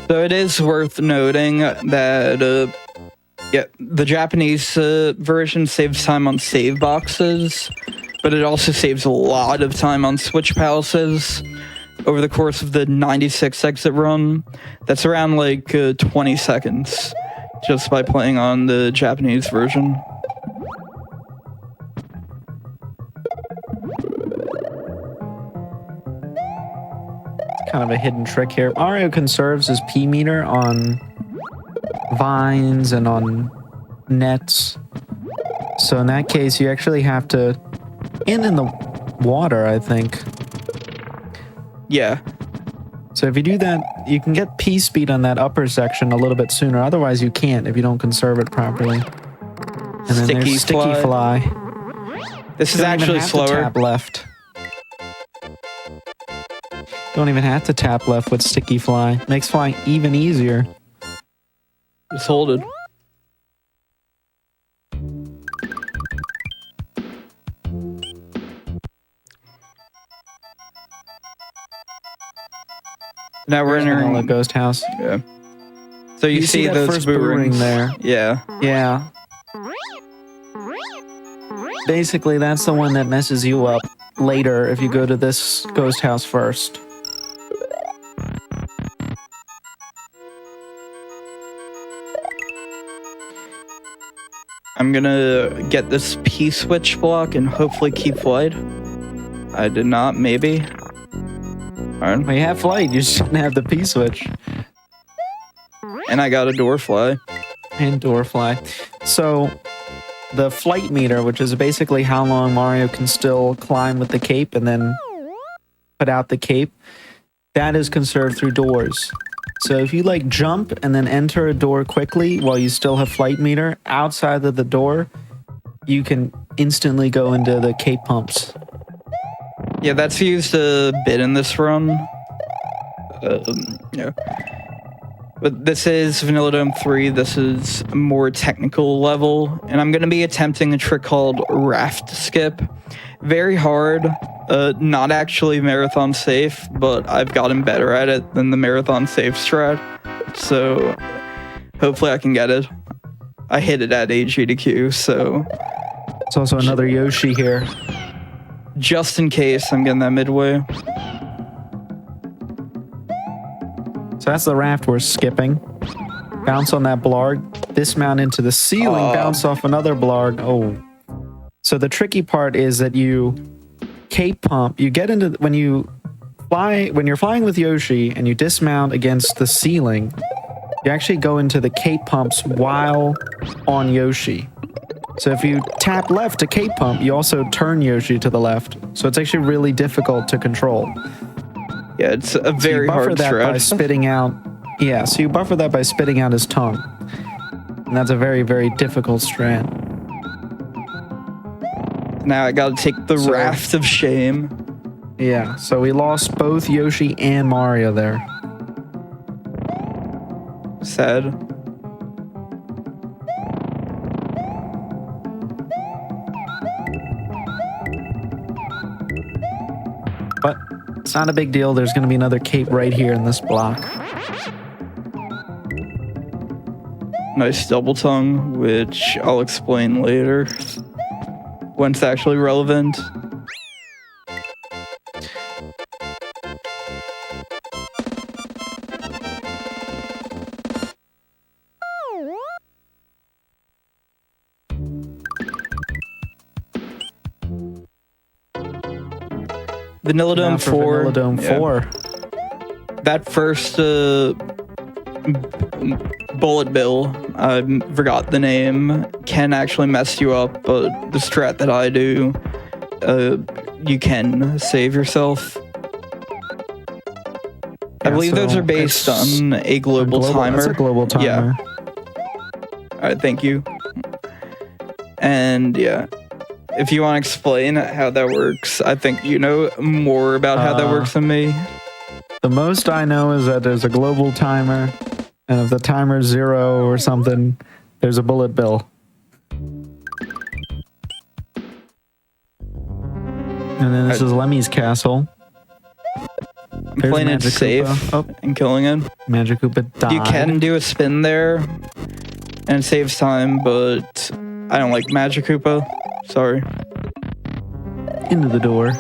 So it is worth noting that the Japanese version saves time on save boxes, but it also saves a lot of time on switch palaces over the course of the 96 exit run. That's around like 20 seconds just by playing on the Japanese version. kind of a hidden trick here. Mario conserves his P meter on vines and on nets. So in that case, you actually have to in the water, I think. Yeah. So if you do that, you can get P speed on that upper section a little bit sooner. Otherwise, you can't if you don't conserve it properly. And then there's Sticky Fly. This is actually slower. Tap left. Don't even have to tap left with Sticky Fly. Makes flying even easier. Just hold it. Now we're entering the ghost house. Yeah. So you see that those first boo ring rings there. Yeah. Yeah. Basically, that's the one that messes you up later if you go to this ghost house first. I'm gonna get this P-switch block and hopefully keep flight. I did not, maybe. Alright. Well, you have flight, you just didn't have the P-switch. And I got a door fly. And door fly. So, the flight meter, which is basically how long Mario can still climb with the cape and then put out the cape, that is conserved through doors. So if you like jump and then enter a door quickly while you still have flight meter, outside of the door, you can instantly go into the cape pumps. Yeah, that's used a bit in this run. Yeah. But this is Vanilla Dome 3. This is a more technical level. And I'm going to be attempting a trick called Raft Skip. Very hard. Not actually marathon safe, but I've gotten better at it than the marathon safe strat. So hopefully I can get it. I hit it at GDQ, so... There's also another Yoshi here. Just in case I'm getting that midway. So that's the raft we're skipping. Bounce on that blarg, dismount into the ceiling, bounce off another blarg. Oh. So the tricky part is that you cape pump. You get into when you're flying with Yoshi and you dismount against the ceiling, you actually go into the cape pumps while on Yoshi. So if you tap left to cape pump, you also turn Yoshi to the left. So it's actually really difficult to control. Yeah, it's a very hard strat. You buffer that by spitting out. Yeah, so you buffer that by spitting out his tongue. And that's a very, very difficult strat. Now I gotta take the raft of shame. Yeah, so we lost both Yoshi and Mario there. Sad. But it's not a big deal. There's going to be another cape right here in this block. Nice double tongue, which I'll explain later when it's actually relevant. Vanilla Dome 4. Vanilla Dome 4. That first bullet bill, I forgot the name, can actually mess you up, but the strat that I do, you can save yourself. I believe those are based on a global timer. That's a global timer. Yeah. Alright, thank you. And yeah. If you want to explain how that works, I think you know more about how that works than me. The most I know is that there's a global timer, and if the timer's 0 or something, there's a bullet bill. And then this is Lemmy's castle. I'm playing it safe and killing it. Magic Koopa died. You can do a spin there, and it saves time, but I don't like Magic Koopa. Sorry. Into the door.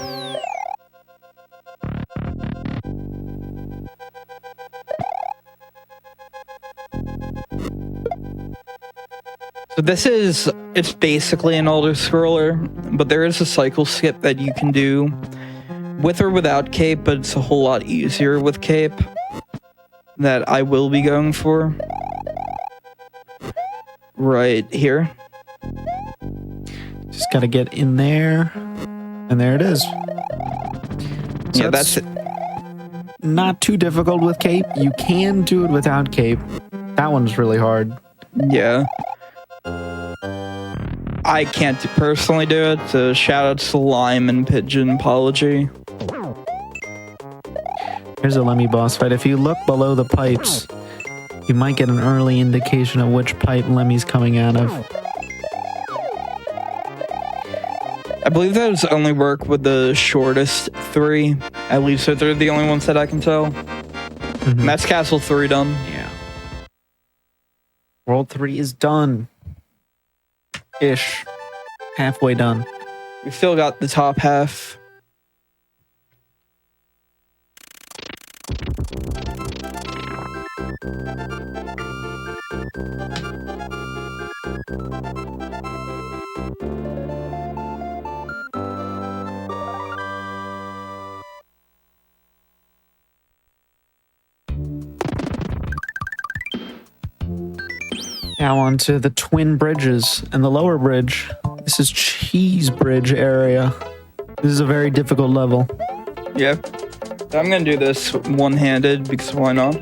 So this is, it's basically an auto-scroller, but there is a cycle skip that you can do with or without cape, but it's a whole lot easier with cape that I will be going for. Right here. Just gotta get in there, and there it is. So yeah, that's it. Not too difficult with cape. You can do it without cape. That one's really hard. Yeah. I can't personally do it, so shout out to Lime and Pigeon Apology. Here's a Lemmy boss fight. If you look below the pipes, you might get an early indication of which pipe Lemmy's coming out of. I believe those only work with the shortest 3. At least they're the only ones that I can tell. And that's Castle 3 done. Yeah. World 3 is done. Ish. Halfway done. We still got the top half. Now on to the twin bridges and the lower bridge. This is Cheese Bridge area. This is a very difficult level. Yeah. I'm gonna do this one-handed because why not?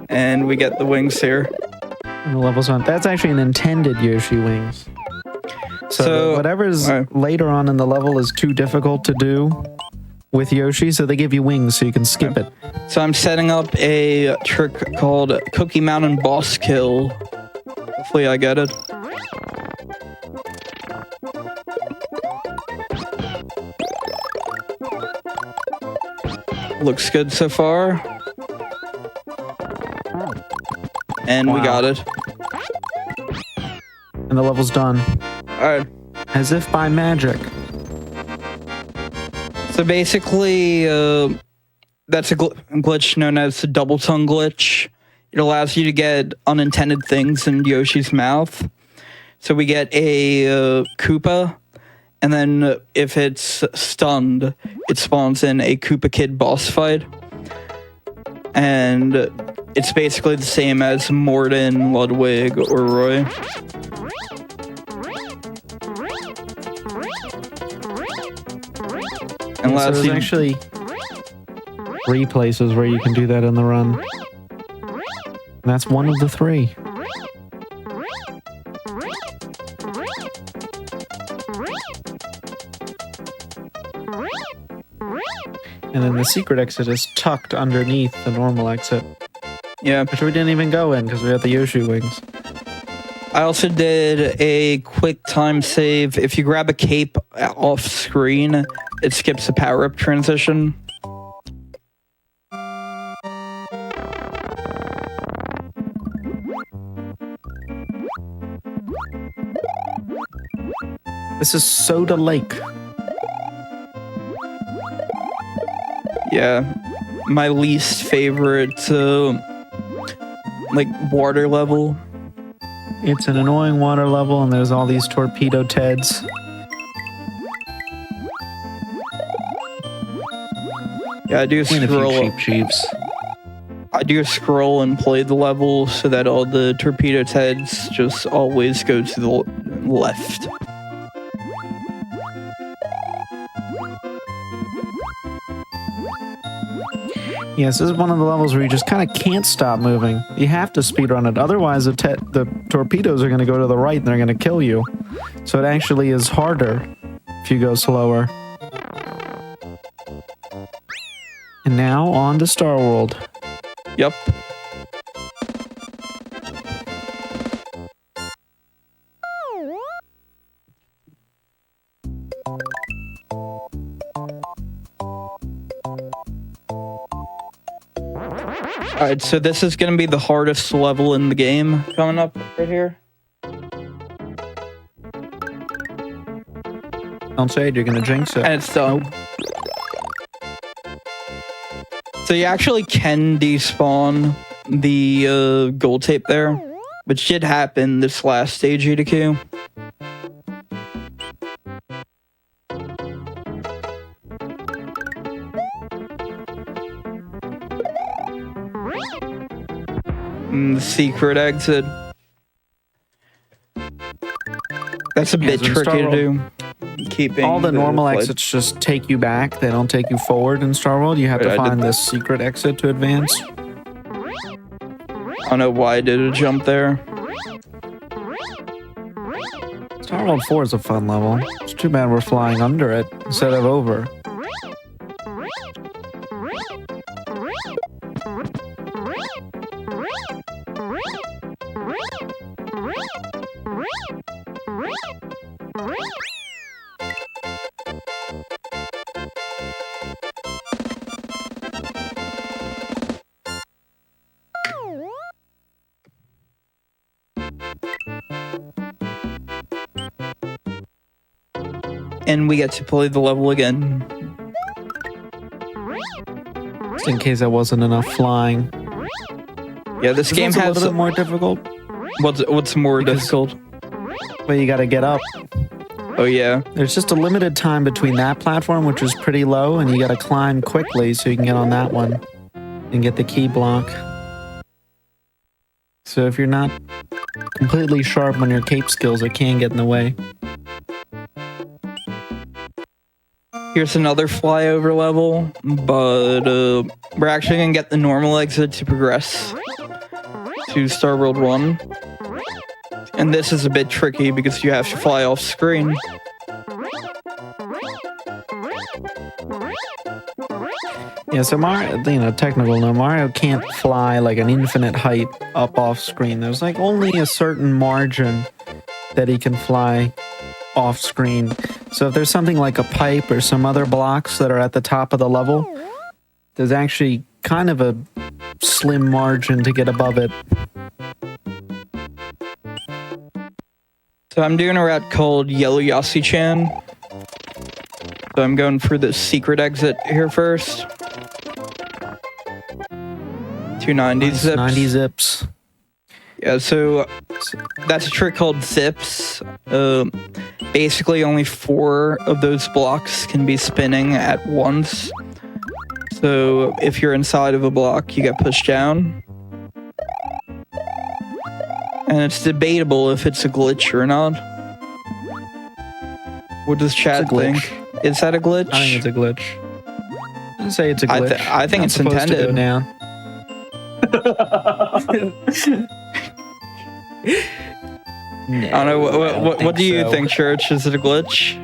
And we get the wings here. And the level's on. That's actually an intended Yoshi wings. So, whatever's alright. later on in the level is too difficult to do with Yoshi, so they give you wings so you can skip it. So I'm setting up a trick called Cookie Mountain Boss Kill. Hopefully I get it. Looks good so far. And we Wow. got it. And the level's done. Alright. As if by magic. So basically, that's a glitch known as the double tongue glitch. It allows you to get unintended things in Yoshi's mouth. So we get a Koopa, and then if it's stunned, it spawns in a Koopa Kid boss fight. And it's basically the same as Morden, Ludwig, or Roy. And So allows there's you actually 3 places where you can do that in the run. And that's one of the 3. And then the secret exit is tucked underneath the normal exit, yeah. which we didn't even go in because we had the Yoshi wings. I also did a quick time save. If you grab a cape off screen, it skips the power-up transition. This is Soda Lake. Yeah, my least favorite, like, water level. It's an annoying water level, and there's all these torpedo Teds. Yeah, I do And a few scroll. Chiefs. I do scroll and play the level so that all the torpedo Teds just always go to the left. Yes, this is one of the levels where you just kind of can't stop moving. You have to speedrun it. Otherwise, the torpedoes are going to go to the right and they're going to kill you. So it actually is harder if you go slower. And now on to Star World. Yep. Alright, so this is going to be the hardest level in the game coming up right here. Don't say it, you're going to jinx it. And it's done. So you actually can despawn the gold tape there, which did happen this last stage GDQ. The secret exit. That's a bit so in tricky Star to do. Keeping All the normal flight. exits just take you back. They don't take you forward in Star World. You have Right, to I did find this secret exit to advance. I don't know why I did a jump there. Star World 4 is a fun level. It's too bad we're flying under it instead of over. And we get to play the level again. Just in case that wasn't enough flying. Yeah, this game one's a has little bit more difficult, what's more difficult. but you got to get up. Oh yeah. There's just a limited time between that platform, which is pretty low, and you got to climb quickly so you can get on that one and get the key block. So if you're not completely sharp on your cape skills, it can get in the way. Here's another flyover level, but we're actually gonna get the normal exit to progress to Star World 1. And this is a bit tricky because you have to fly off screen. Yeah, so Mario, technical no, Mario can't fly like an infinite height up off screen. There's like only a certain margin that he can fly off screen. So if there's something like a pipe or some other blocks that are at the top of the level, there's actually kind of a slim margin to get above it. So I'm doing a route called Yellow Yoshi-chan. So I'm going for the secret exit here first. 290 zips. 90 zips. Yeah, so that's a trick called zips. Basically, only 4 of those blocks can be spinning at once. So if you're inside of a block, you get pushed down. And it's debatable if it's a glitch or not. What does chat think? Is that a glitch? I think it's a glitch. I'd say it's a glitch. I think it's supposed intended. to go down. I don't know. What do you think, Church? Is it a glitch?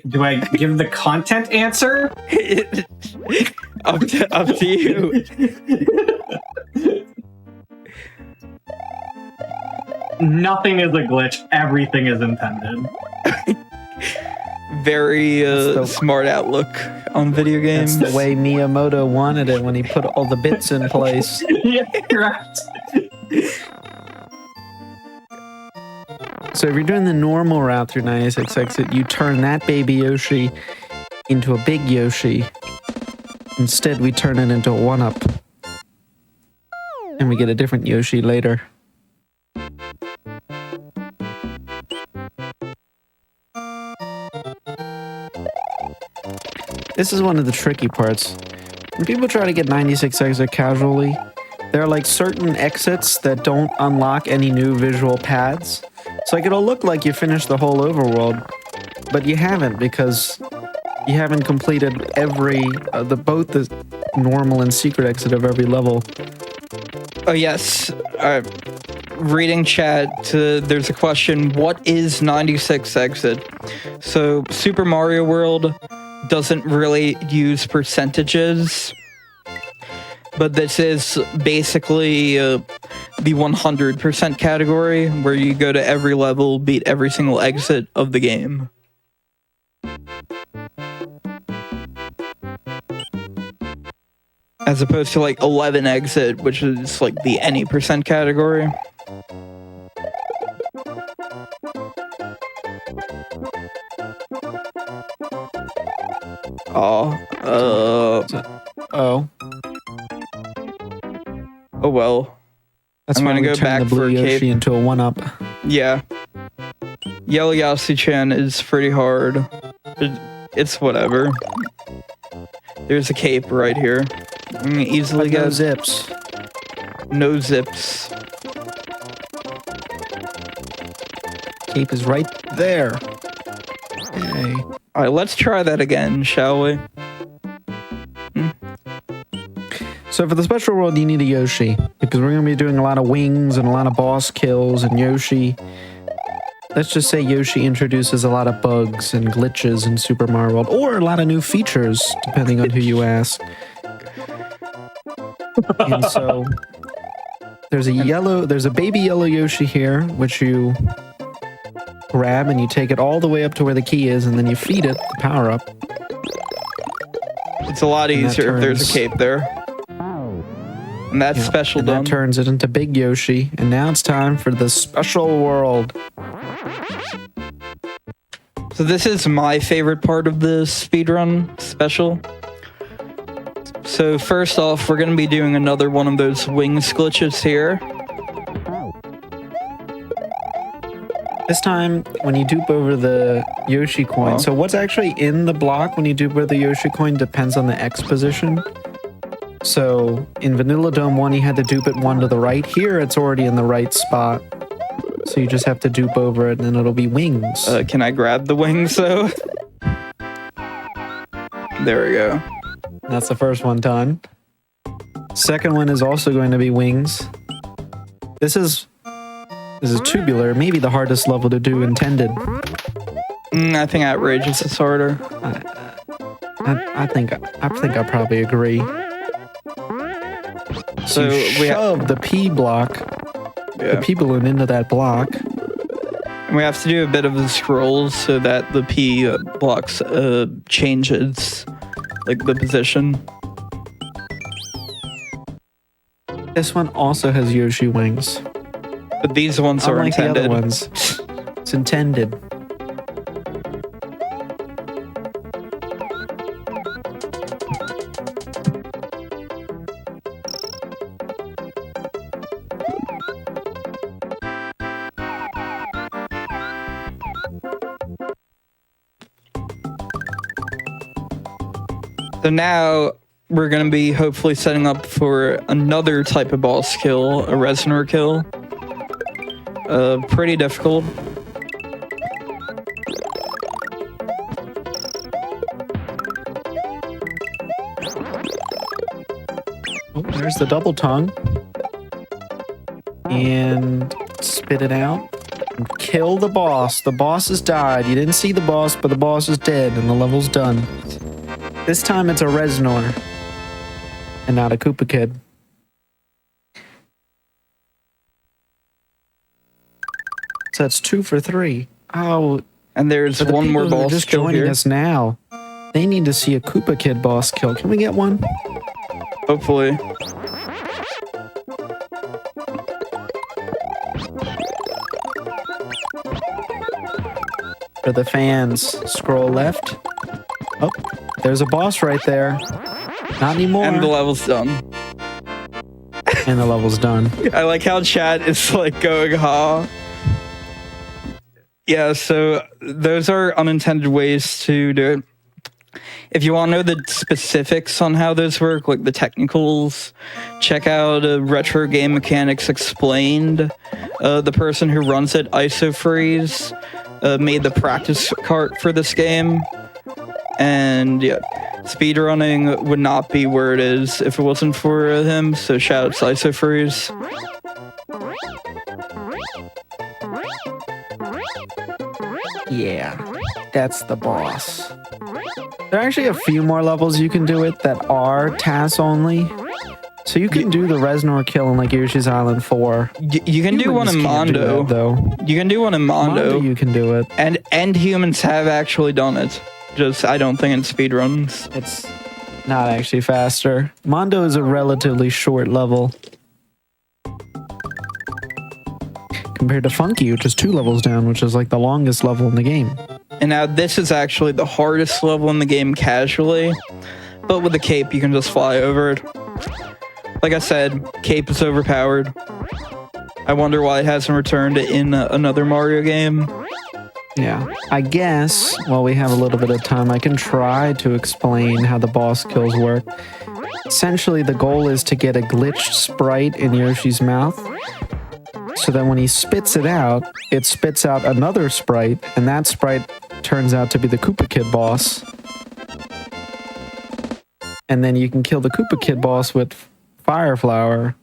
Do I give the content answer? up to you. Nothing is a glitch. Everything is intended. Very smart outlook on video games. That's the way Miyamoto wanted it when he put all the bits in place. Yeah, right. So if you're doing the normal route through 96 exit, you turn that baby Yoshi into a big Yoshi. Instead, we turn it into a 1-up. And we get a different Yoshi later. This is one of the tricky parts. When people try to get 96 exit casually, there are like certain exits that don't unlock any new visual paths. So like it'll look like you finished the whole overworld, but you haven't because you haven't completed every both the normal and secret exit of every level. Oh yes, reading chat. There's a question. What is 96 exit? So Super Mario World doesn't really use percentages, but this is basically the 100% category where you go to every level, beat every single exit of the game. As opposed to like 11 exit, which is like the any percent category. Oh well. That's I'm why gonna we go turn back the blue for a Yoshi cape. into a 1-up. Yeah. Yellow Yoshi-chan is pretty hard. It's whatever. There's a cape right here. I'm gonna easily But no get zips. no zips. Cape is right there. Yay. Alright, let's try that again, shall we? So for the special world, you need a Yoshi, because we're going to be doing a lot of wings and a lot of boss kills, and Yoshi... Let's just say Yoshi introduces a lot of bugs and glitches in Super Mario World, or a lot of new features, depending on who you ask. And so... There's a baby yellow Yoshi here, which you grab and you take it all the way up to where the key is, and then you feed it the power-up. It's a lot And that easier if there's a turns- cape there. And that's Yeah, special and done. that turns it into Big Yoshi, and now it's time for the special world. So this is my favorite part of the speedrun special. So first off, we're going to be doing another one of those wings glitches here. This time, when you dupe over the Yoshi coin, so what's actually in the block when you dupe over the Yoshi coin depends on the X position. So in Vanilla Dome 1, you had to dupe it 1 to the right. Here, it's already in the right spot. So you just have to dupe over it, and then it'll be wings. Can I grab the wings though? There we go. That's the first one done. Second one is also going to be wings. This is tubular, maybe the hardest level to do intended. I think outrageous is harder. I think I probably agree. So we shove the P block, the P balloon into that block. And we have to do a bit of the scrolls so that the P blocks changes, like the position. This one also has Yoshi wings. But these ones are Unlike intended. the other ones. It's intended. So now we're going to be hopefully setting up for another type of boss kill, a Reznor kill. Pretty difficult. Oh, there's the double tongue. And spit it out. And kill the boss. The boss has died. You didn't see the boss, but the boss is dead and the level's done. This time it's a Reznor. And not a Koopa Kid. So that's 2 for 3. Oh, And there's so the one more people who are boss just kill joining here. us now. They need to see a Koopa Kid boss kill. Can we get one? Hopefully. For the fans, scroll left. Oh, there's a boss right there. Not anymore. And the level's done. And the level's done. I like how chat is like going, ha. Yeah, so those are unintended ways to do it. If you want to know the specifics on how those work, like the technicals, check out Retro Game Mechanics Explained. The person who runs it, IsoFreeze, made the practice cart for this game. And yeah, speedrunning would not be where it is if it wasn't for him, so shout out to IsoFreeze. Yeah, that's the boss. There are actually a few more levels you can do it that are TAS only. So you can do the Reznor kill in like Yoshi's Island 4. You can do one in Humans can't do Mondo. that, though. You can do one in Mondo. You can do it. And humans have actually done it. Just, I don't think in speedruns. It's not actually faster. Mondo is a relatively short level. Compared to Funky, which is 2 levels down, which is like the longest level in the game. And now this is actually the hardest level in the game casually. But with the cape, you can just fly over it. Like I said, cape is overpowered. I wonder why it hasn't returned in another Mario game. Yeah. I guess, while we have a little bit of time, I can try to explain how the boss kills work. Essentially, the goal is to get a glitched sprite in Yoshi's mouth, so that when he spits it out another sprite, and that sprite turns out to be the Koopa Kid boss. And then you can kill the Koopa Kid boss with Fire Flower,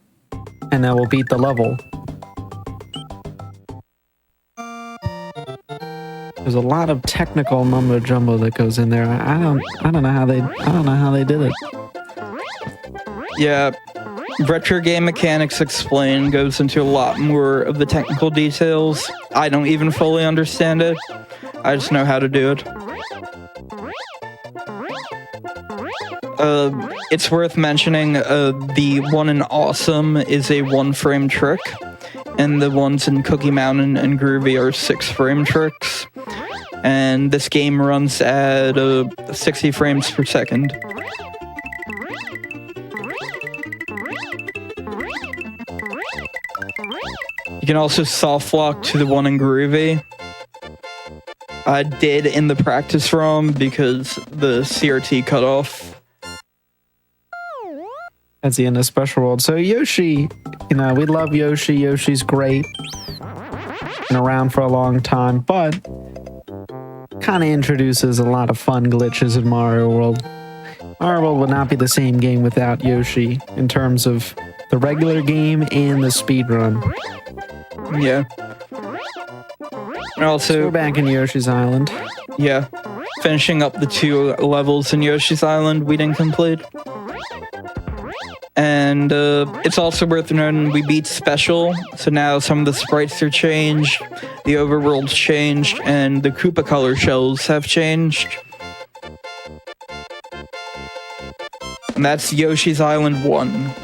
and that will beat the level. There's a lot of technical mumbo jumbo that goes in there. I don't know how they did it. Yeah, Retro Game Mechanics Explained goes into a lot more of the technical details. I don't even fully understand it. I just know how to do it. It's worth mentioning the one in Awesome is a 1-frame trick, and the ones in Cookie Mountain and Groovy are 6-frame tricks. And this game runs at 60 frames per second. You can also soft lock to the one in Groovy. I did in the practice ROM because the CRT cut off. That's the end of Special World. So Yoshi, we love Yoshi. Yoshi's great. Been around for a long time, but kind of introduces a lot of fun glitches in Mario World. Our world would not be the same game without Yoshi in terms of the regular game and the speedrun. Yeah. And So also, we're back in Yoshi's Island. yeah, finishing up the 2 levels in Yoshi's Island we didn't complete. And it's also worth noting we beat Special, so now some of the sprites are changed, the overworld's changed, and the Koopa color shells have changed. And that's Yoshi's Island 1.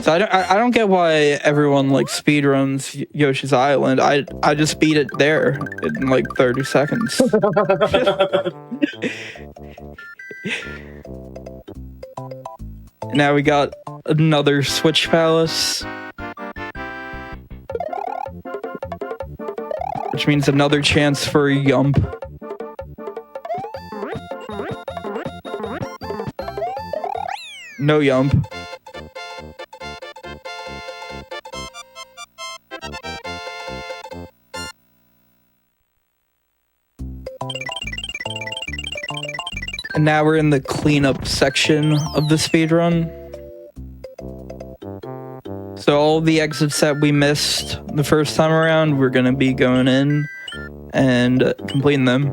So I don't get why everyone like speedruns Yoshi's Island. I just beat it there in like 30 seconds. Now we got another Switch Palace. Which means another chance for a Yump. No Yump. And now we're in the cleanup section of the speedrun. So all the exits that we missed the first time around, we're gonna be going in and completing them.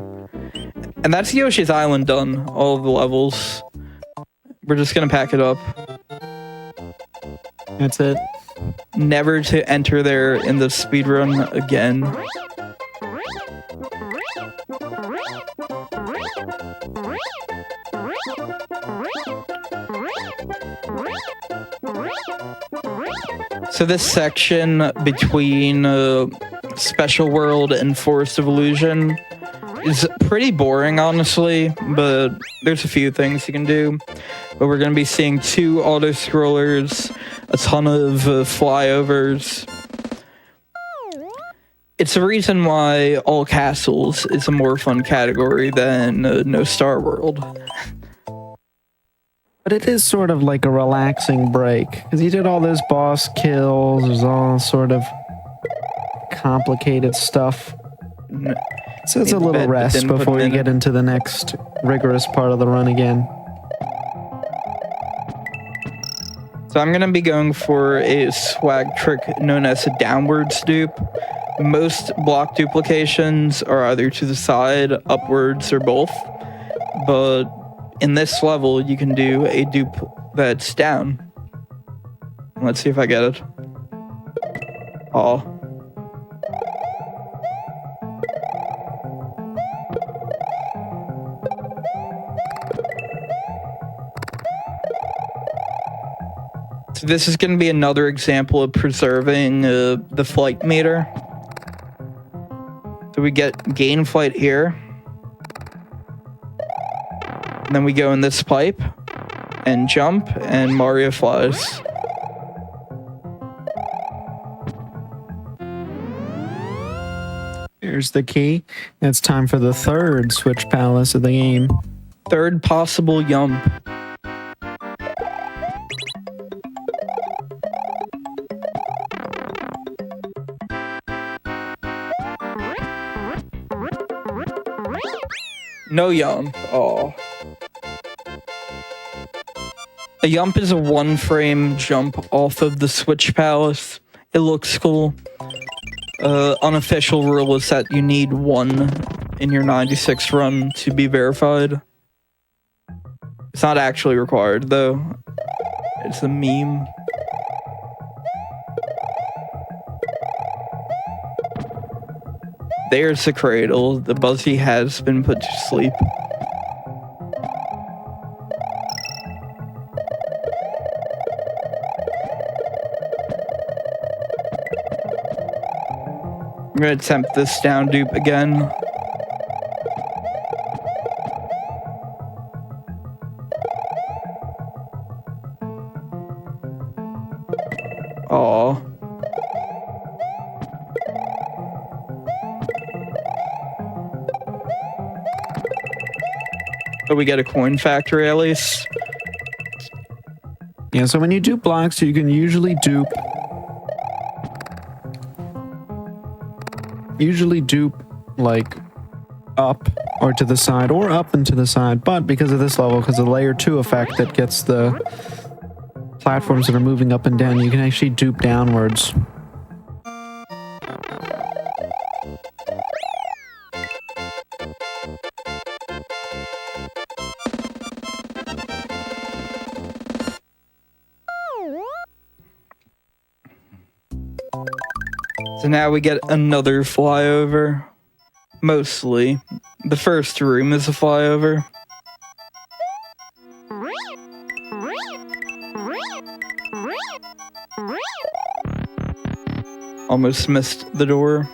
And that's Yoshi's Island done, all of the levels. We're just gonna pack it up. That's it. Never to enter there in the speedrun again. So this section between Special World and Forest of Illusion is pretty boring, honestly, but there's a few things you can do. But we're going to be seeing 2 auto-scrollers, a ton of flyovers. It's the reason why All Castles is a more fun category than No Star World. But it is sort of like a relaxing break, because you did all those boss kills, there's all sort of complicated stuff. So it's a little rest before you get into the next rigorous part of the run again. So I'm going to be going for a swag trick known as a downwards dupe. Most block duplications are either to the side, upwards, or both. But in this level, you can do a dupe that's down. Let's see if I get it. Aw. So this is going to be another example of preserving the flight meter. So we get gain flight here. And then we go in this pipe and jump, and Mario flies. Here's the key. It's time for the 3rd Switch Palace of the game. 3rd possible Yump. No Yump. Oh. A Yump is a 1-frame jump off of the Switch Palace. It looks cool. Unofficial rule is that you need 1 in your 96 run to be verified. It's not actually required, though. It's a meme. There's the cradle. The Buzzy has been put to sleep. I'm gonna attempt this down dupe again. Aww. But we get a coin factory at least. Yeah, so when you dupe blocks, you can usually dupe like up or to the side, or up and to the side. But because of this level, because of the layer 2 effect that gets the platforms that are moving up and down, you can actually dupe downwards. So now we get another flyover. Mostly. The first room is a flyover. Almost missed the door.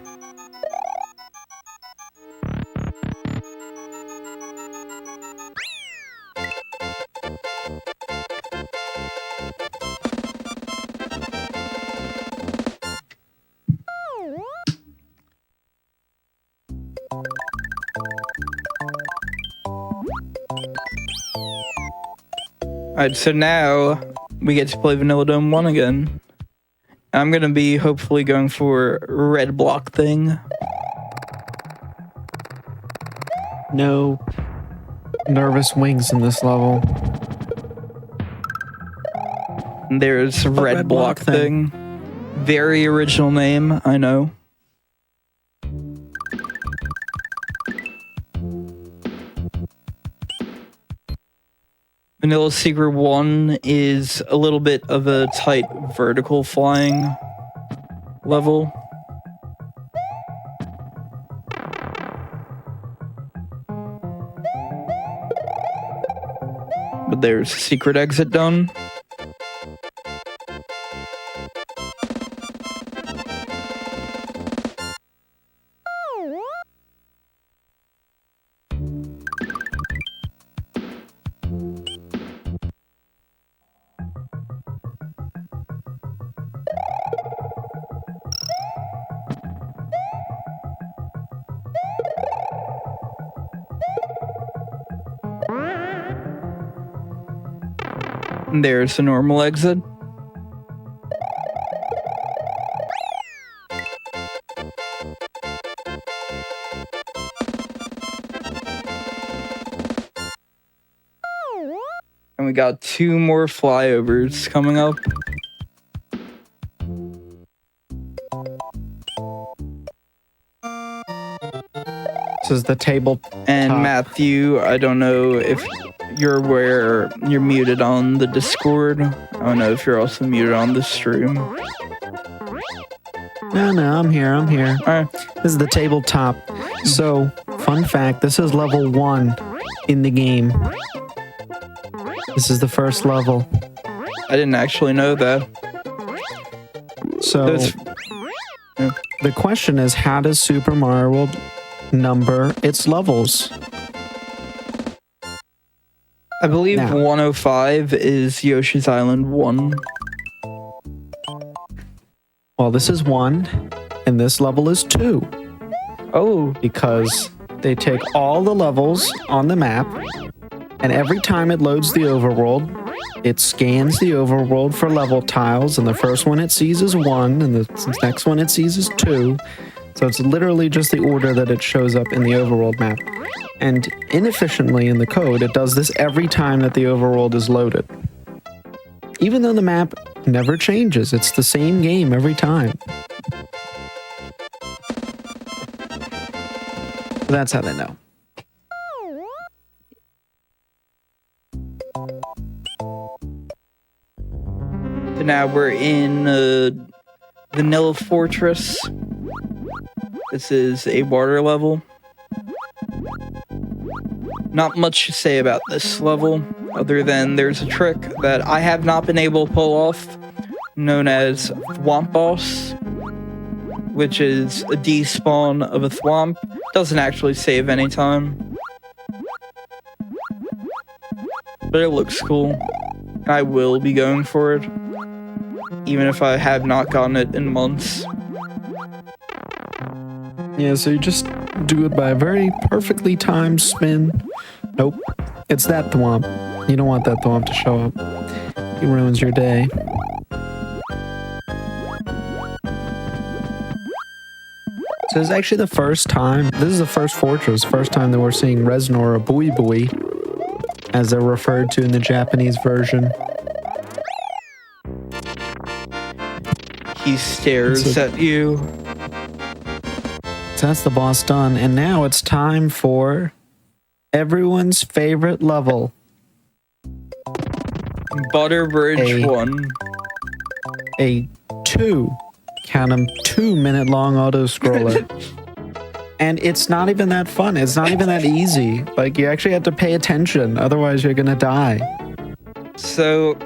Alright, so now we get to play Vanilla Dome 1 again. I'm gonna be hopefully going for red block thing. No nervous wings in this level. And there's red block thing. Very original name, I know. Vanilla Secret 1 is a little bit of a tight vertical flying level. But there's a secret exit done. And there's a normal exit. And we got 2 more flyovers coming up. This is the table. And top. Matthew, I don't know if you're aware, you're muted on the Discord. I don't know if you're also muted on the stream. No, I'm here. Alright. This is the tabletop. So, fun fact, this is level 1 in the game. This is the first level. I didn't actually know that. So, the question is, how does Super Mario World number its levels? I believe Now. 105 is Yoshi's Island 1. Well, this is 1, and this level is 2. Oh, Because they take all the levels on the map, and every time it loads the overworld, it scans the overworld for level tiles, and the first one it sees is 1, and the next one it sees is 2. So it's literally just the order that it shows up in the overworld map. And inefficiently in the code, it does this every time that the overworld is loaded. Even though the map never changes, it's the same game every time. That's how they know. so now we're in Vanilla Fortress. This is a water level. Not much to say about this level, other than there's a trick that I have not been able to pull off, known as Thwomp Boss, which is a despawn of a thwomp. Doesn't actually save any time. But it looks cool. I will be going for it, even if I have not gotten it in months. Yeah, so you just do it by a very perfectly timed spin. Nope. It's that thwomp. You don't want that thwomp to show up. He ruins your day. So this is actually the first time, this is the first fortress, first time that we're seeing Reznor or Bui Bui, as they're referred to in the Japanese version. He stares at you. So that's the boss done, and now it's time for everyone's favorite level. Butter Bridge 1. A 2-minute long auto scroller. And it's not even that fun. It's not even that easy. Like, you actually have to pay attention, otherwise you're gonna die. So,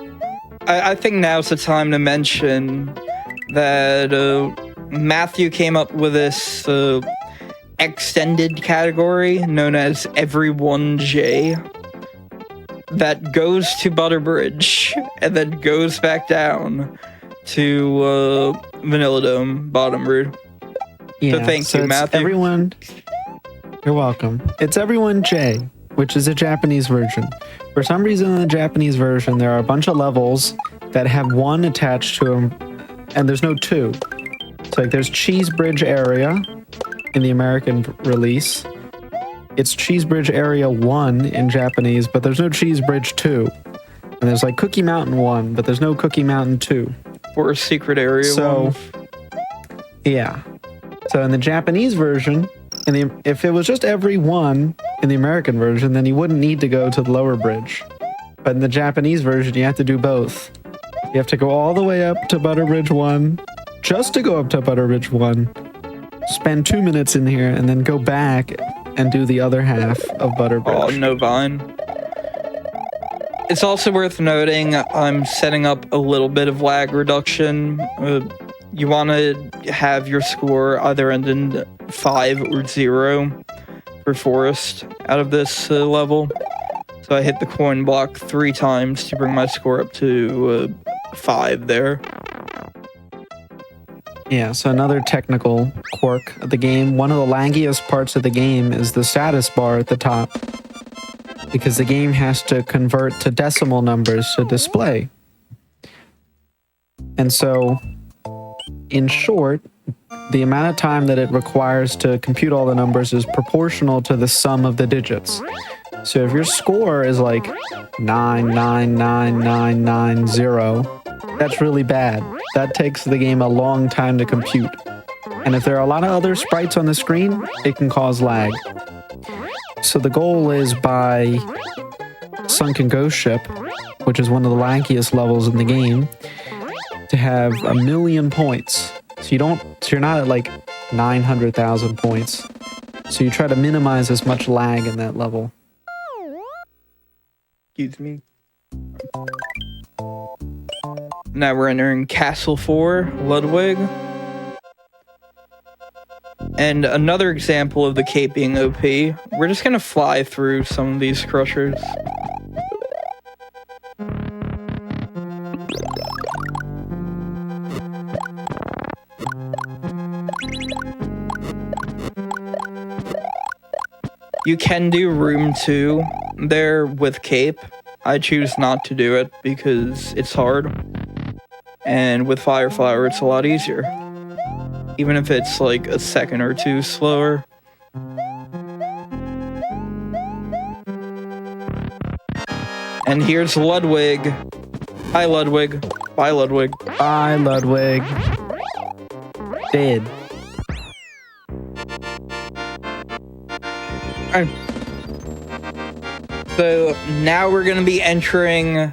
I think now's the time to mention that Matthew came up with this extended category known as Everyone-J that goes to Butterbridge and then goes back down to Vanilla Dome, Bottom Root. Yeah, So thank you, Matthew. You're welcome. It's Everyone J, which is a Japanese version. For some reason in the Japanese version, there are a bunch of levels that have 1 attached to them, and there's no 2. So like there's Cheese Bridge Area in the American release. It's Cheese Bridge Area 1 in Japanese, but there's no Cheese Bridge 2. And there's like Cookie Mountain 1, but there's no Cookie Mountain 2. Or Secret Area 1. Yeah. So in the Japanese version, if it was just every one in the American version, then you wouldn't need to go to the lower bridge. But in the Japanese version, you have to do both. You have to go all the way up to Butterbridge 1, just to go up to Butterbridge 1, spend 2 minutes in here, and then go back and do the other half of Butterbridge. Oh, no Vine. It's also worth noting I'm setting up a little bit of lag reduction. You want to have your score either end in 5 or 0 for Forest out of this level. So I hit the coin block 3 times to bring my score up to 5 there. Yeah, so another technical quirk of the game. One of the laggiest parts of the game is the status bar at the top, because the game has to convert to decimal numbers to display. And so, in short, the amount of time that it requires to compute all the numbers is proportional to the sum of the digits. So if your score is like 9999990, that's really bad. That takes the game a long time to compute. And if there are a lot of other sprites on the screen, it can cause lag. So the goal is by Sunken Ghost Ship, which is one of the laggiest levels in the game, to have 1,000,000 points. So you're not at like 900,000 points. So you try to minimize as much lag in that level. Excuse me. Now we're entering Castle 4, Ludwig. And another example of the cape being OP. We're just gonna fly through some of these crushers. You can do room 2 there with cape. I choose not to do it because it's hard. And with Fire Flower, it's a lot easier. Even if it's like a second or 2 slower. And here's Ludwig. Hi, Ludwig. Bye, Ludwig. Bye, Ludwig. Dead. Alright. So now we're gonna be entering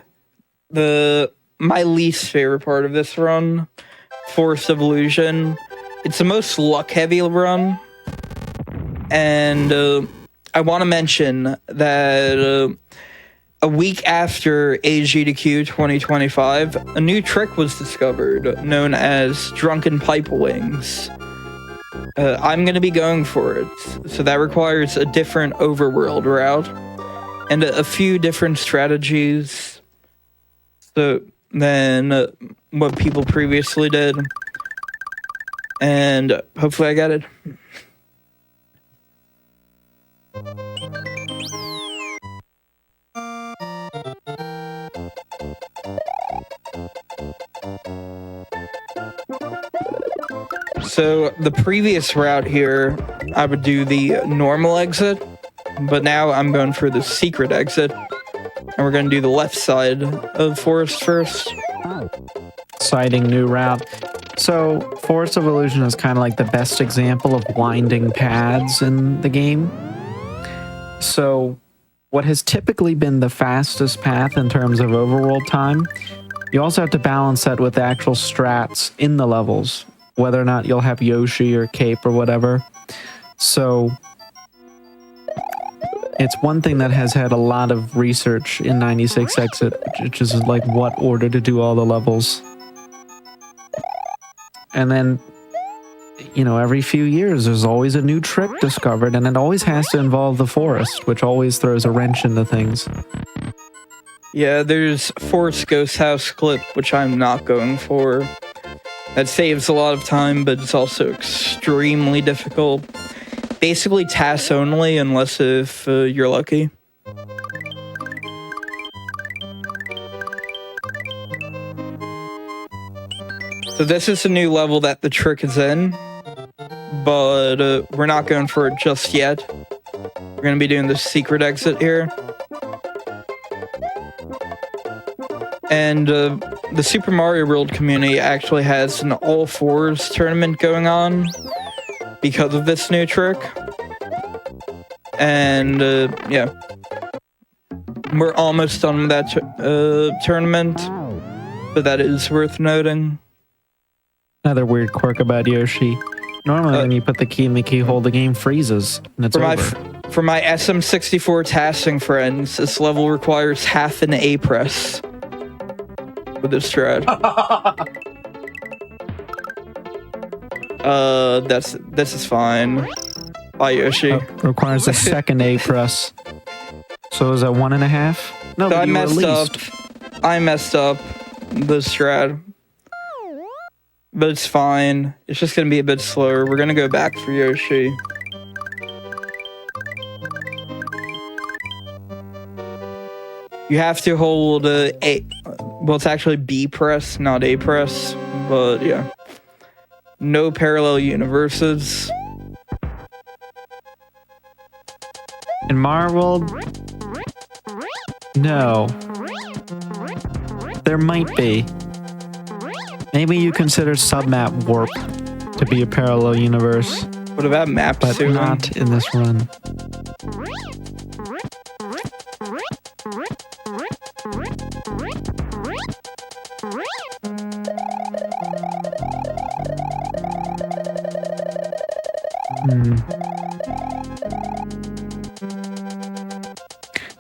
my least favorite part of this run, Forest of Illusion. It's the most luck-heavy run, and I want to mention that a week after GDQ 2025, a new trick was discovered known as Drunken Pipe Wings. I'm going to be going for it, so that requires a different overworld route and a few different strategies than what people previously did. And hopefully I get it. So the previous route here, I would do the normal exit, but now I'm going for the secret exit, and we're going to do the left side of the forest first. Exciting new route. So, Forest of Illusion is kind of like the best example of winding paths in the game. So, what has typically been the fastest path in terms of overworld time, you also have to balance that with the actual strats in the levels, whether or not you'll have Yoshi or Cape or whatever. So, it's one thing that has had a lot of research in 96 Exit, which is like what order to do all the levels. And then, you know, every few years there's always a new trick discovered, and it always has to involve the forest, which always throws a wrench into things. Yeah, there's Forest Ghost House Clip, which I'm not going for. That saves a lot of time, but it's also extremely difficult. Basically tasks only, unless if you're lucky. So this is a new level that the trick is in, but we're not going for it just yet. We're going to be doing the secret exit here. And the Super Mario World community actually has an All Fours tournament going on because of this new trick. And yeah, we're almost done with that tournament, but that is worth noting. Another weird quirk about Yoshi. Normally when you put the key in the keyhole, the game freezes and it's over. For my SM64 tasking friends, this level requires half an A press with this strat. This is fine. Bye, Yoshi. Requires a second A press. So is that 1.5? No, I you messed released. up. I messed up the strat. But it's fine. It's just gonna be a bit slower. We're gonna go back for Yoshi. You have to hold A. Well, it's actually B press, not A press. But yeah. No parallel universes. In Mario World? No. There might be. Maybe you consider submap warp to be a parallel universe, What about map but soon? not in this run.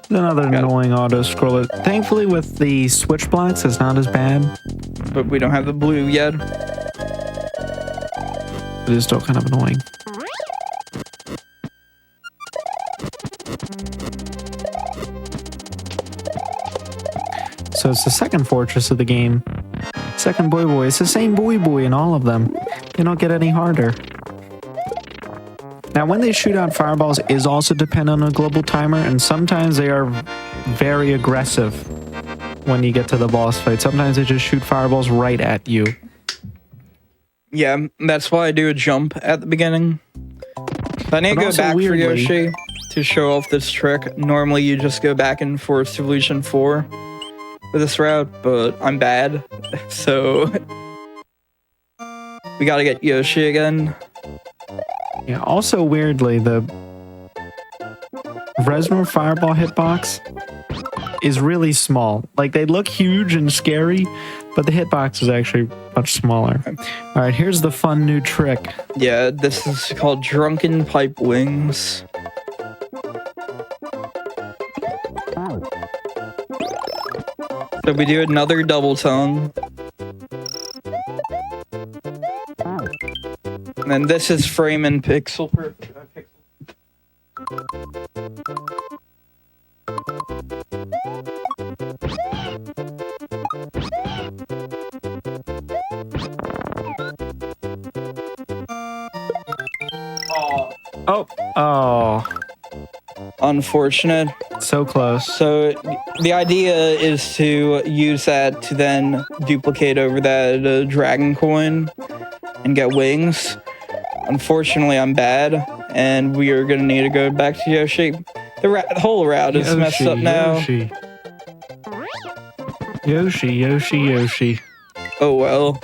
Another annoying auto scroller. Thankfully, with the switch blocks, it's not as bad. But we don't have the blue yet. It is still kind of annoying. So it's the second fortress of the game. Second Boy Boy. It's the same Boy Boy in all of them. They don't get any harder. Now, when they shoot out fireballs is also dependent on a global timer, and sometimes they are very aggressive when you get to the boss fight. Sometimes they just shoot fireballs right at you. Yeah, that's why I do a jump at the beginning. I need to But go also back weirdly- for Yoshi to show off this trick. Normally you just go back in Forest Evolution 4 for this route, but I'm bad. So we gotta get Yoshi again. Yeah, also weirdly, the Resmer Fireball hitbox is really small. Like, they look huge and scary, but the hitbox is actually much smaller. All right, here's the fun new trick. Yeah, this is called Drunken Pipe Wings. So we do another double tongue. And then this is frame and pixel per Oh, Unfortunate. so close. So the idea is to use that to then duplicate over that dragon coin and get wings. Unfortunately, I'm bad, and we are gonna need to go back to Yoshi. The whole route is messed up now. Yoshi. Oh well.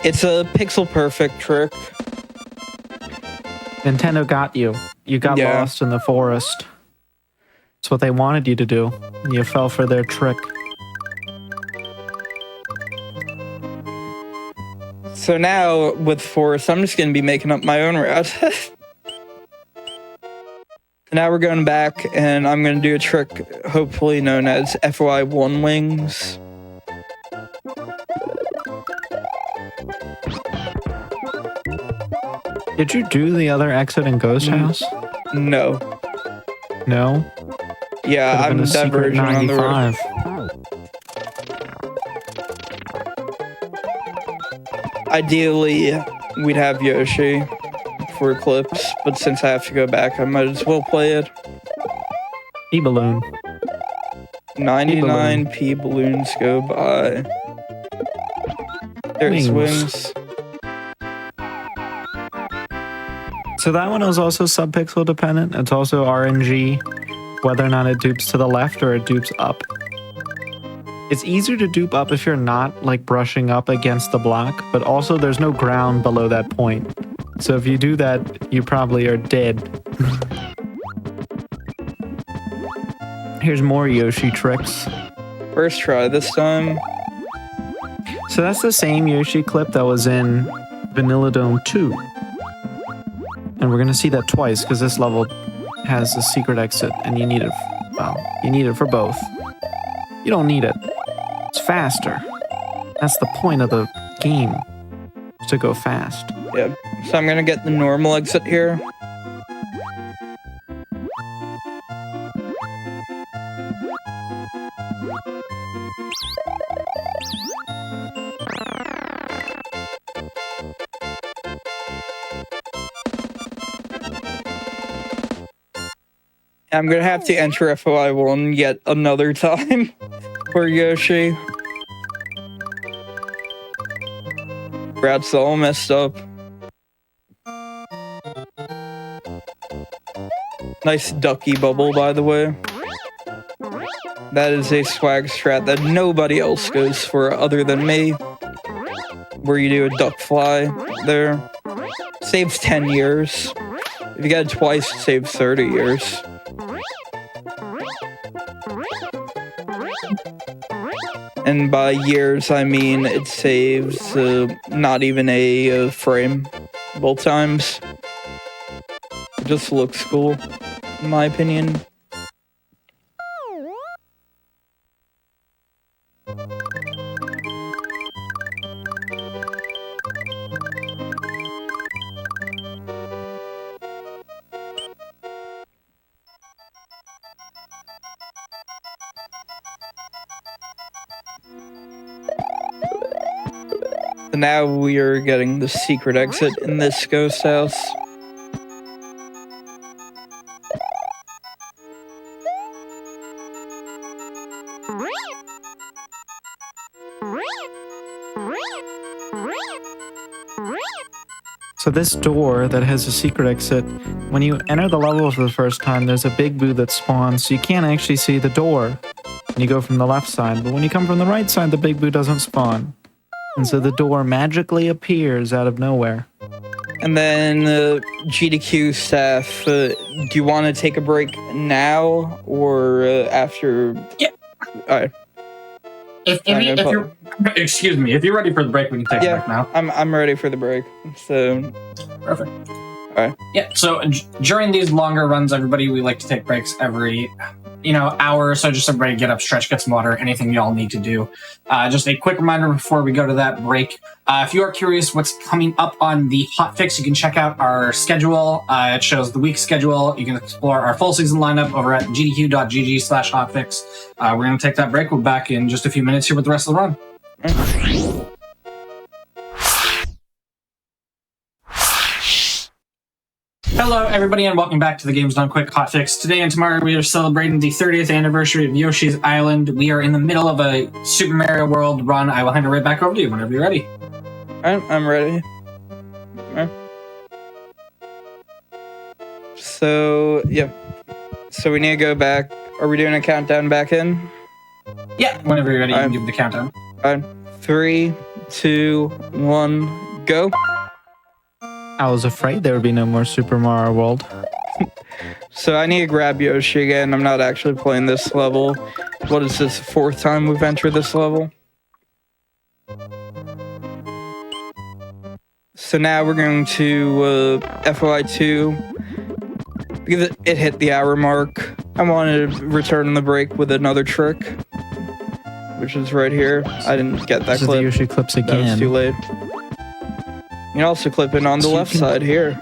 It's a pixel perfect trick. Nintendo got you. You got Yeah. lost in the forest. It's what they wanted you to do. You fell for their trick. So now, with forest, I'm just gonna be making up my own route. Now we're going back, and I'm gonna do a trick, hopefully known as FY1 wings. Did you do the other exit in Ghost House? No. No? Yeah, Could've I'm been a secret diverging on the road. 95. Ideally, we'd have Yoshi for Eclipse, but since I have to go back, I might as well play it. E-balloon. 99 P balloons go by. There's wings. So that one is also subpixel dependent. It's also RNG, whether or not it dupes to the left or it dupes up. It's easier to dupe up if you're not like brushing up against the block, but also there's no ground below that point. So if you do that, you probably are dead. Here's more Yoshi tricks. First try this time. So that's the same Yoshi clip that was in Vanilla Dome 2. And we're gonna see that twice because this level has a secret exit and you need it, well, you need it for both. You don't need it. It's faster. That's the point of the game, is to go fast. Yep. So I'm gonna get the normal exit here. I'm gonna have to enter FOI1 yet another time for Yoshi. Brad's all messed up. Nice ducky bubble, by the way. That is a swag strat that nobody else goes for other than me. Where you do a duck fly there. Saves 10 years. If you get it twice, it saves 30 years. And by years, I mean it saves not even a frame both times. It just looks cool, in my opinion. So now we are getting the secret exit in this ghost house. So this door that has a secret exit, when you enter the level for the first time, there's a big boo that spawns, so you can't actually see the door when you go from the left side. But when you come from the right side, the big boo doesn't spawn. And so the door magically appears out of nowhere. And then GDQ staff, do you want to take a break now or after? Yeah. All right. If you're, excuse me, if you're ready for the break, we can take a break now. I'm ready for the break. So Perfect. All right. Yeah. So during these longer runs, everybody, we like to take breaks every, hour or so. Just everybody get up, stretch, get some water, anything y'all need to do. Just a quick reminder before we go to that break. If you are curious what's coming up on the Hotfix, you can check out our schedule. It shows the week schedule. You can explore our full season lineup over at gdq.gg/hotfix. We're going to take that break. We're back in just a few minutes here with the rest of the run. Hello, everybody, and welcome back to the Games Done Quick Hotfix. Today and tomorrow, we are celebrating the 30th anniversary of Yoshi's Island. We are in the middle of a Super Mario World run. I will hand it right back over to you whenever you're ready. I'm ready. All right. So, yeah. So we need to go back. Are we doing a countdown back in? Yeah, whenever you're ready, you can Alright. give the countdown. 3, 2, 1, go. I was afraid there would be no more Super Mario World. So I need to grab Yoshi again. I'm not actually playing this level. What is this, 4th time we've entered this level? So now we're going to FOI2. Because it hit the hour mark. I wanted to return the break with another trick. Which is right here. I didn't get that This is the clip. Yoshi clips That was again. too late. You can also clip it on the So you left can- side here.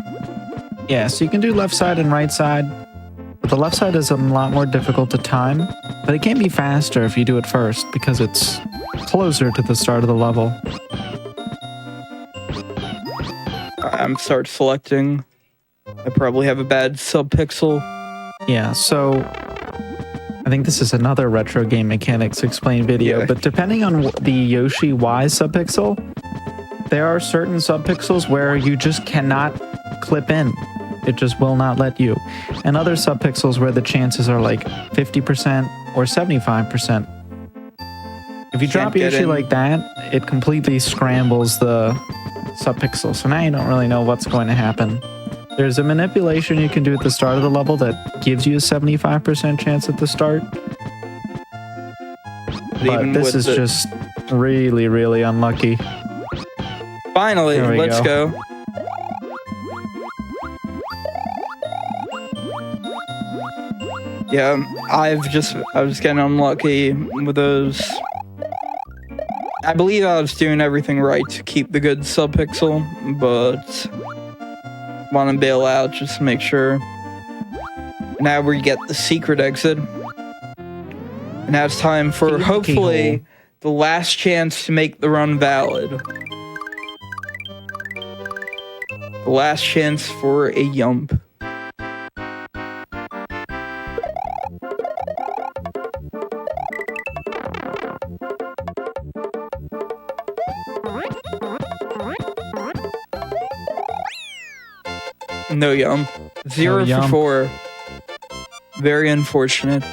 Yeah, so you can do left side and right side. But the left side is a lot more difficult to time. But it can be faster if you do it first because it's closer to the start of the level. I'm start selecting. I probably have a bad subpixel. Yeah, so I think this is another retro game mechanics explain video, Yeah. but depending on the Yoshi Y subpixel, there are certain subpixels where you just cannot clip in. It just will not let you. And other subpixels where the chances are like 50% or 75%. If you Can't drop get Yoshi in. like that, it completely scrambles the subpixel. So now you don't really know what's going to happen. There's a manipulation you can do at the start of the level that gives you a 75% chance at the start. But this is just really, really unlucky. Finally, There we let's go. Yeah, I was getting unlucky with those. I believe I was doing everything right to keep the good subpixel, but want to bail out just to make sure. Now we get the secret exit. And now it's time for Keyhole. hopefully the last chance to make the run valid. The last chance for a yump. No yum. 0 for yum. 4. Very unfortunate.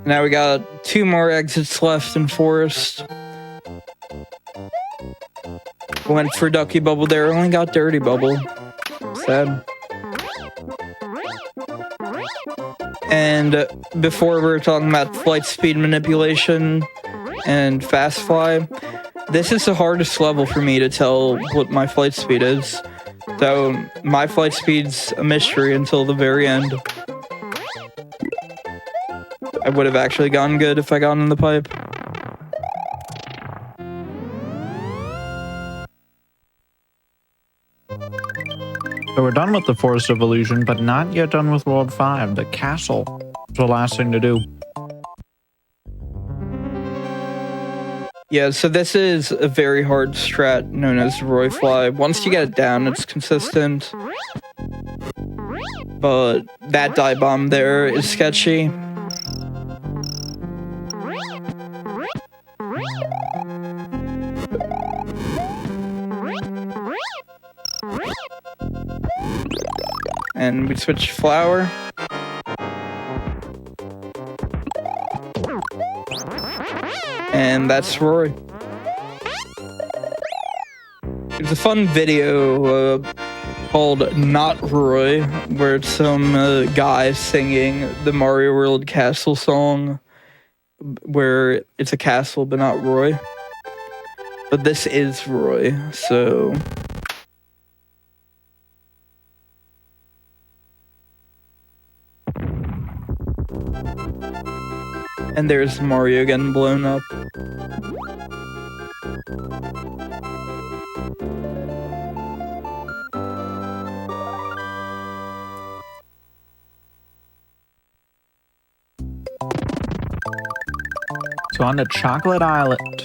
Now we got 2 more exits left in Forest. Went for Ducky Bubble there, only got Dirty Bubble. Sad. And before we were talking about flight speed manipulation and fast fly, this is the hardest level for me to tell what my flight speed is. So my flight speed's a mystery until the very end. I would have actually gone good if I got in the pipe. So we're done with the Forest of Illusion, but not yet done with World 5. The castle is the last thing to do. Yeah, so this is a very hard strat known as Roy Fly. Once you get it down, it's consistent. But that dive bomb there is sketchy. And we switch flower. And that's Roy. It's a fun video called Not Roy, where it's some guy singing the Mario World Castle song, where it's a castle but not Roy. But this is Roy, so... And there's Mario getting blown up. So on to Chocolate Island,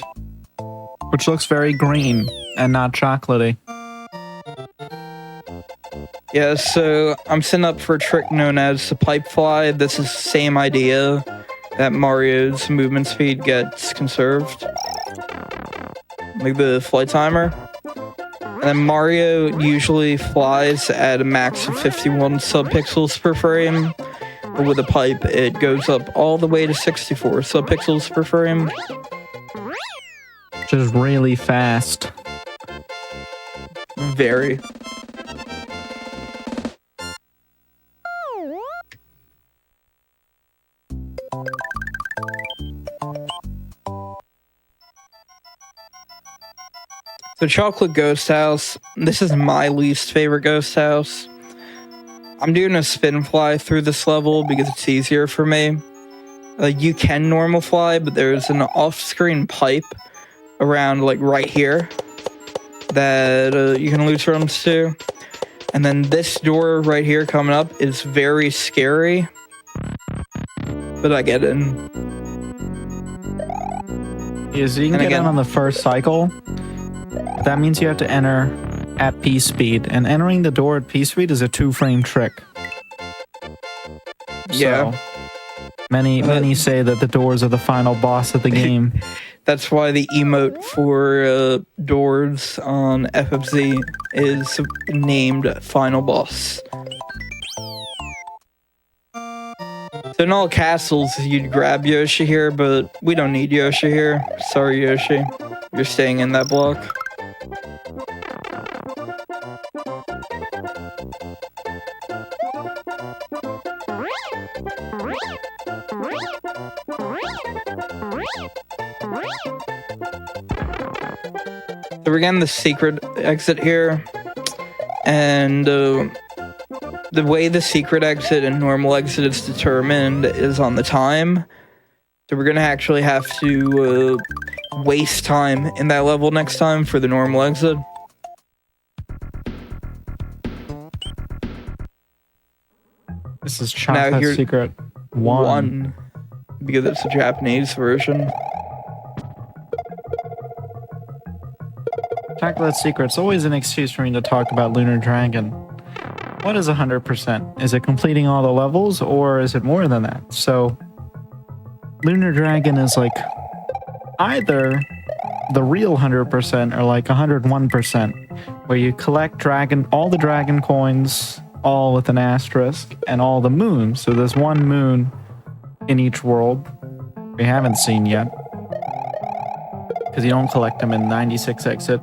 which looks very green and not chocolatey. Yeah, so I'm setting up for a trick known as the pipe fly. This is the same idea, that Mario's movement speed gets conserved. Like the flight timer. And then Mario usually flies at a max of 51 subpixels per frame. But with a pipe, it goes up all the way to 64 subpixels per frame. Which is really fast. Very. So Chocolate Ghost House, this is my least favorite ghost house. I'm doing a spin fly through this level because it's easier for me. You can normal fly, but there's an off-screen pipe around like right here that you can loot rooms to. And then this door right here coming up is very scary, but I get in. Yeah, so you can get in on the first cycle. That means you have to enter at P speed, and entering the door at P speed is a 2-frame trick. Yeah. So, many say that the doors are the final boss of the game. That's why the emote for doors on FFZ is named Final Boss. So in all castles, you'd grab Yoshi here, but we don't need Yoshi here. Sorry, Yoshi. You're staying in that block. So we're getting the secret exit here, and the way the secret exit and normal exit is determined is on the time. So we're gonna actually have to waste time in that level next time for the normal exit. This is Chocolate Secret 1. Because it's a Japanese version. Chocolate Secret's always an excuse for me to talk about Lunar Dragon. What is 100%? Is it completing all the levels, or is it more than that? So, Lunar Dragon is like either the real 100% or like 101%, where you collect all the dragon coins, all with an asterisk, and all the moons. So there's one moon in each world we haven't seen yet, because you don't collect them in 96 exit.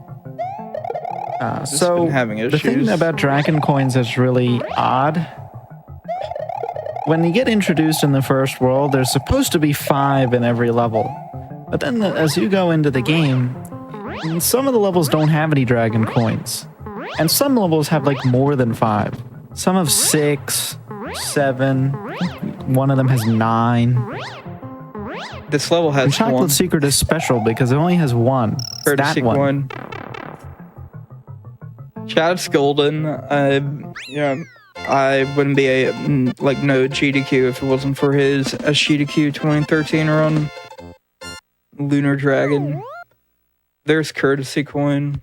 So the thing about dragon coins that's really odd, when you get introduced in the first world, there's supposed to be 5 in every level. But then as you go into the game, some of the levels don't have any dragon coins. And some levels have like more than 5. Some have 6, 7, one of them has 9. This level has and Chocolate 1. Secret is special because it only has 1. It's that one. Chad's golden. I wouldn't be a no GDQ if it wasn't for his GDQ 2013 run. Lunar Dragon. There's Courtesy Coin.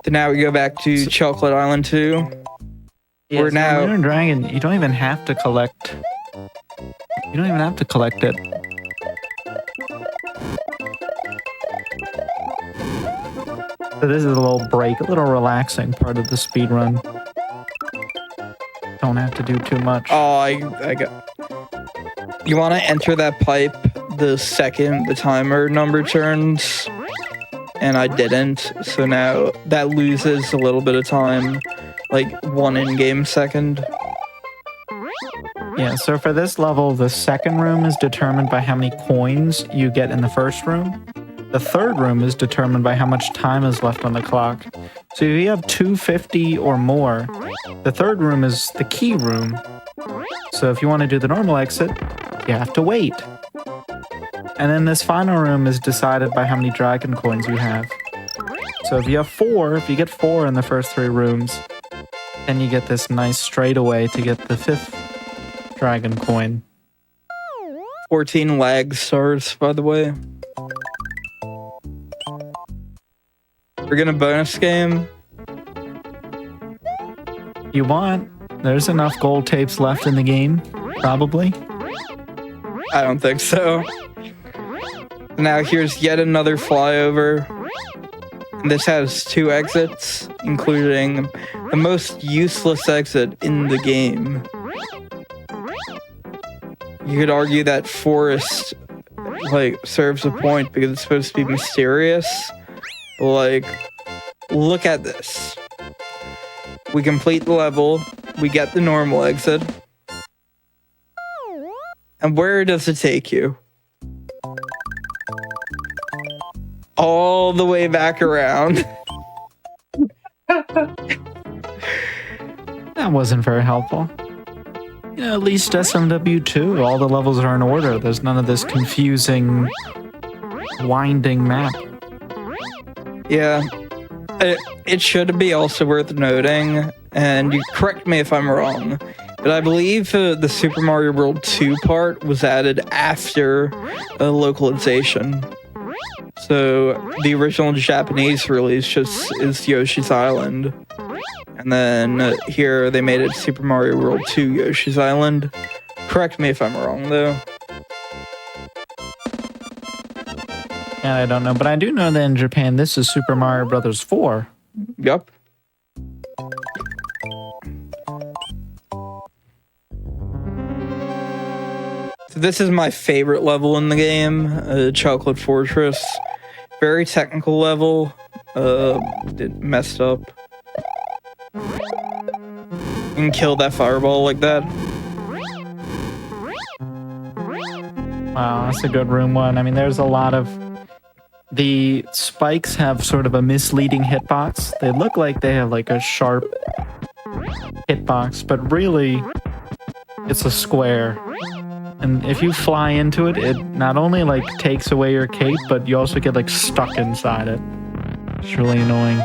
So now we go back to Chocolate Island 2. Yeah, We're now Lunar Dragon. You don't even have to collect. You don't even have to collect it. So this is a little break, a little relaxing part of the speedrun. Don't have to do too much. Oh, I got. You want to enter that pipe the second the timer number turns, and I didn't. So now that loses a little bit of time, like 1 in-game second. Yeah, so for this level, the second room is determined by how many coins you get in the first room. The third room is determined by how much time is left on the clock. So if you have 250 or more, the third room is the key room. So if you want to do the normal exit, you have to wait. And then this final room is decided by how many dragon coins you have. So if you have 4, if you get 4 in the first 3 rooms, then you get this nice straightaway to get the 5th dragon coin. 14 lag stars, by the way. We're gonna bonus game. You want? There's enough gold tapes left in the game, probably. I don't think so. Now here's yet another flyover. This has 2 exits, including the most useless exit in the game. You could argue that forest, like, serves a point because it's supposed to be mysterious. But, like, look at this. We complete the level, we get the normal exit. And where does it take you? All the way back around. That wasn't very helpful. You know, at least SMW2, all the levels are in order. There's none of this confusing, winding map. Yeah. It should be also worth noting, and you correct me if I'm wrong, but I believe the Super Mario World 2 part was added after localization. So the original Japanese release just is Yoshi's Island. And then here they made it Super Mario World 2 Yoshi's Island. Correct me if I'm wrong, though. And I don't know, but I do know that in Japan, this is Super Mario Bros. 4. Yup. So this is my favorite level in the game, Chocolate Fortress. Very technical level. Messed up. You can kill that fireball like that. Wow, that's a good room one. I mean, there's a lot of... The spikes have sort of a misleading hitbox. They look like they have like a sharp hitbox, but really it's a square. And if you fly into it, it not only like takes away your cape, but you also get like stuck inside it. It's really annoying.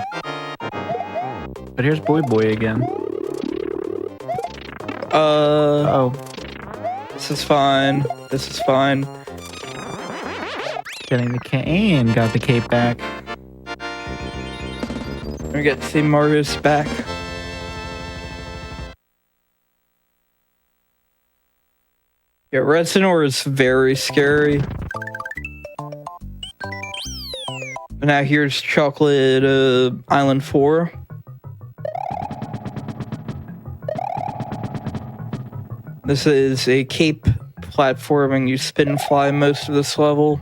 But here's Boy Boy again. Oh. This is fine. This is fine. Getting the cape and got the cape back. We get to see Mario's back. Yeah, Red Sonora is very scary. But now here's Chocolate Island 4. This is a cape platforming. You spin and fly most of this level.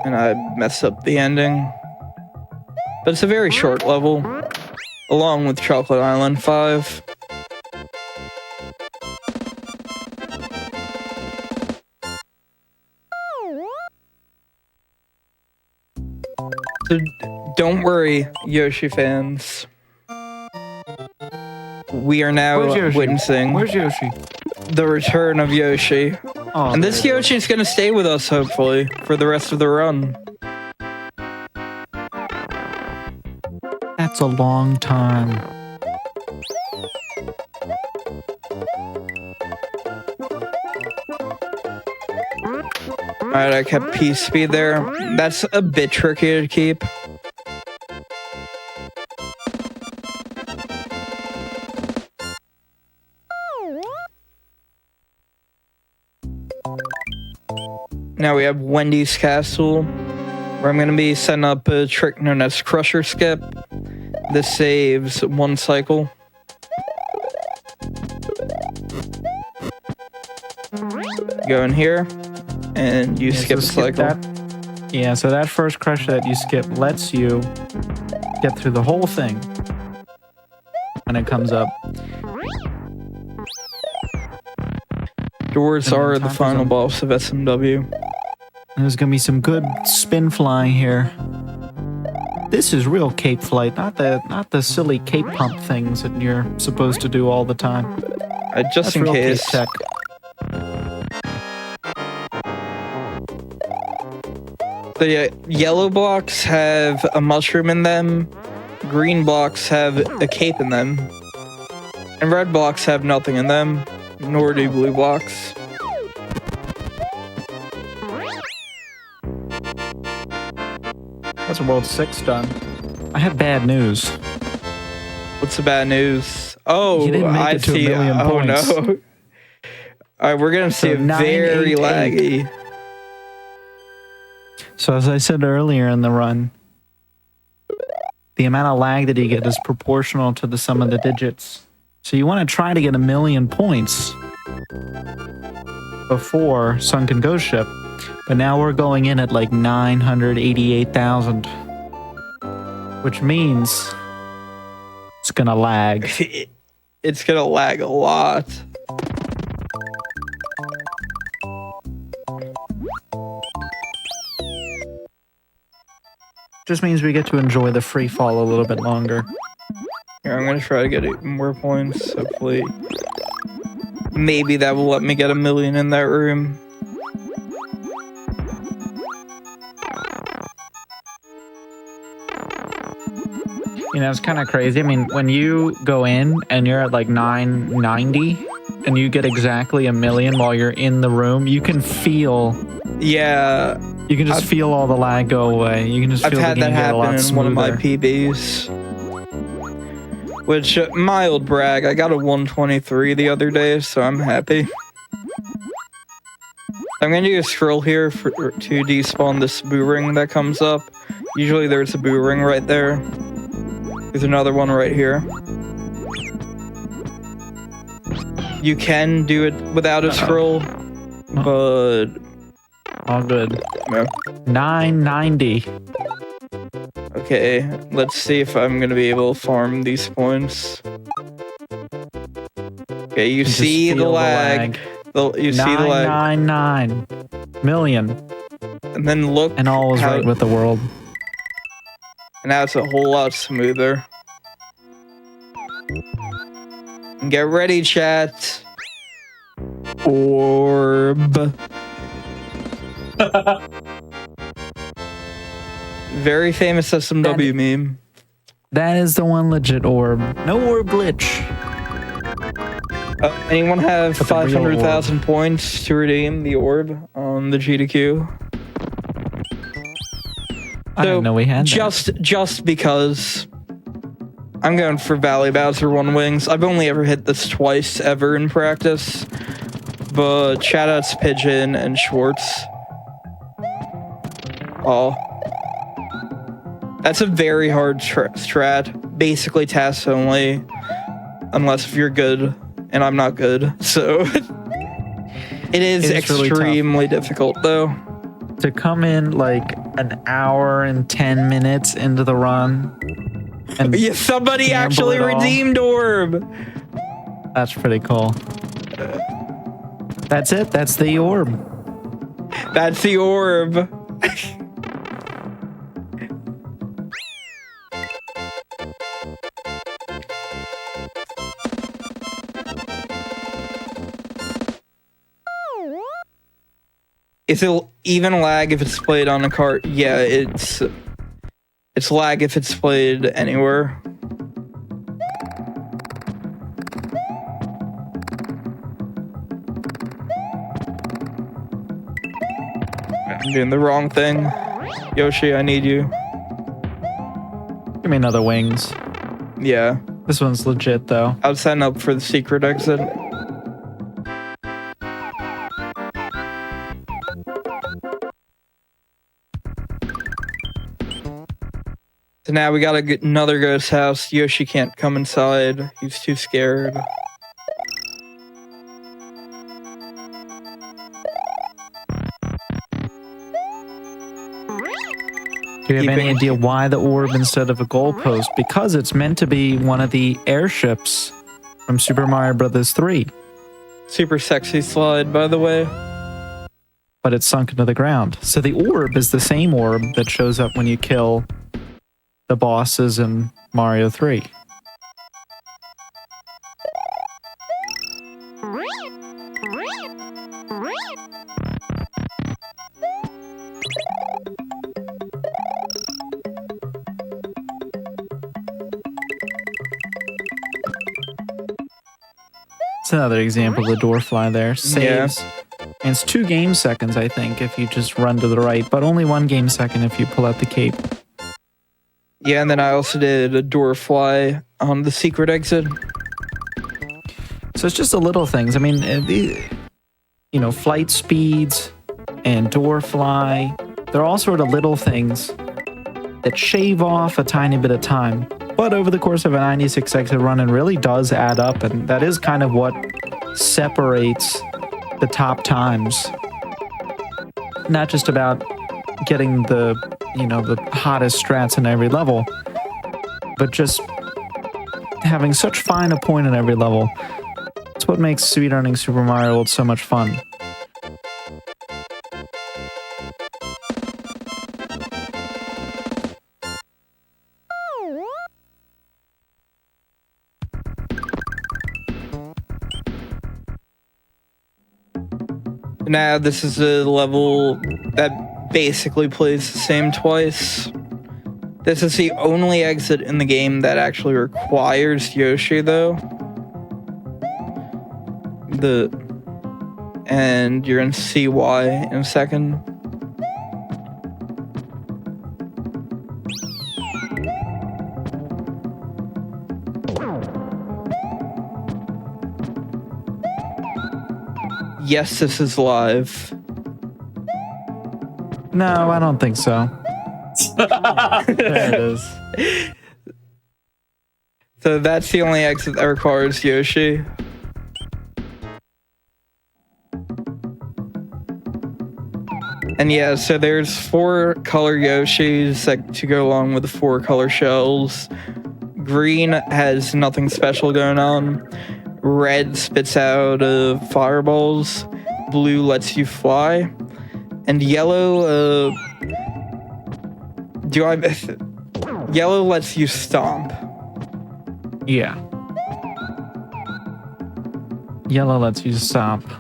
And I messed up the ending. But it's a very short level, along with Chocolate Island 5. So don't worry, Yoshi fans. We are now witnessing Where's Yoshi? the return of Yoshi. Oh, And this Yoshi's gonna stay with us, hopefully, for the rest of the run. That's a long time. Alright, I kept P speed there. That's a bit tricky to keep. Now we have Wendy's Castle, where I'm going to be setting up a trick known as Crusher Skip. This saves 1 cycle. Go in here, and you skip a cycle. That. Yeah, so that first crusher that you skip lets you get through the whole thing when it comes up. Doors are the final boss of SMW. There's gonna be some good spin flying here. This is real cape flight, not the silly cape pump things that you're supposed to do all the time. Just That's in real cape case. tech. The yellow blocks have a mushroom in them. Green blocks have a cape in them. And red blocks have nothing in them. Nor do blue blocks. That's World 6 done. I have bad news. What's the bad news? Oh, You didn't make I it to a see. million Oh points. no. All right, we're gonna see So a very 988. laggy. So as I said earlier in the run, the amount of lag that you get is proportional to the sum of the digits. So you want to try to get 1,000,000 points before Sunken Ghost Ship. But now we're going in at like 988,000. Which means it's gonna lag. It's gonna lag a lot. Just means we get to enjoy the free fall a little bit longer. Here, I'm gonna try to get 8 more points. Hopefully, maybe that will let me get 1,000,000 in that room. You know, it's kind of crazy. I mean, when you go in and you're at like 990 and you get exactly 1,000,000 while you're in the room, you can feel, Yeah, you can just feel all the lag go away. You can just I've feel the had game that get a lot happen in smoother. one of my PBs. Which, mild brag, I got a 123 the other day, so I'm happy. I'm going to do a scroll here to despawn this boo ring that comes up. Usually there's a boo ring right there. There's another one right here. You can do it without a scroll, but... All good. No. 990. Okay, let's see if I'm gonna be able to farm these points. Okay, you Just see the feel lag. You see the lag. 999 million. And then look And all is how, right with the world. and now it's a whole lot smoother. Get ready, chat. Orb. Very famous SMW meme. That is the one legit orb. No orb glitch. Anyone have But the real 500,000 points to redeem the orb on the GDQ? I didn't know we had that. Just because I'm going for Valley Bowser One Wings. I've only ever hit this twice ever in practice, but shoutouts Pigeon and Schwartz. Oh, that's a very hard strat. Basically tasks only, unless if you're good, and I'm not good. So it is It's really extremely difficult though. To come in like an hour and 10 minutes into the run. And Yeah, somebody gamble actually it all. redeemed orb. That's pretty cool. That's it. That's the orb. That's the orb. Is it even lag if it's played on a cart? Yeah, it's lag if it's played anywhere. I'm doing the wrong thing. Yoshi, I need you. Give me another wings. Yeah, This one's legit though. I was setting up for the secret exit. So now we gotta get another ghost house. Yoshi can't come inside. He's too scared. Do you have any Keeping- idea why the orb instead of a goalpost? Because it's meant to be one of the airships from Super Mario Bros. 3, Super sexy slide, by the way. but it's sunk into the ground. So the orb is the same orb that shows up when you kill the bosses in Mario 3. It's another example of the door fly there. Saves. And it's 2 game seconds, I think, if you just run to the right, but only 1 game second if you pull out the cape. Yeah, and then I also did a door fly on the secret exit. So it's just the little things. I mean, flight speeds and door fly, they're all sort of little things that shave off a tiny bit of time. But over the course of a 96 exit run, it really does add up, and that is kind of what separates the top times. Not just about getting the hottest strats in every level, but just having such fine a point in every level. It's what makes speedrunning Super Mario World so much fun. Now, this is a level that basically plays the same twice. This is the only exit in the game that actually requires Yoshi, though. And you're gonna see why in a second. Yes, this is live. No, I don't think so. There it is. So that's the only exit that requires Yoshi. And yeah, so there's 4 color Yoshis to go along with the 4 color shells. Green has nothing special going on. Red spits out fireballs. Blue lets you fly. And yellow, yellow lets you stomp. Yeah. Yellow lets you stomp.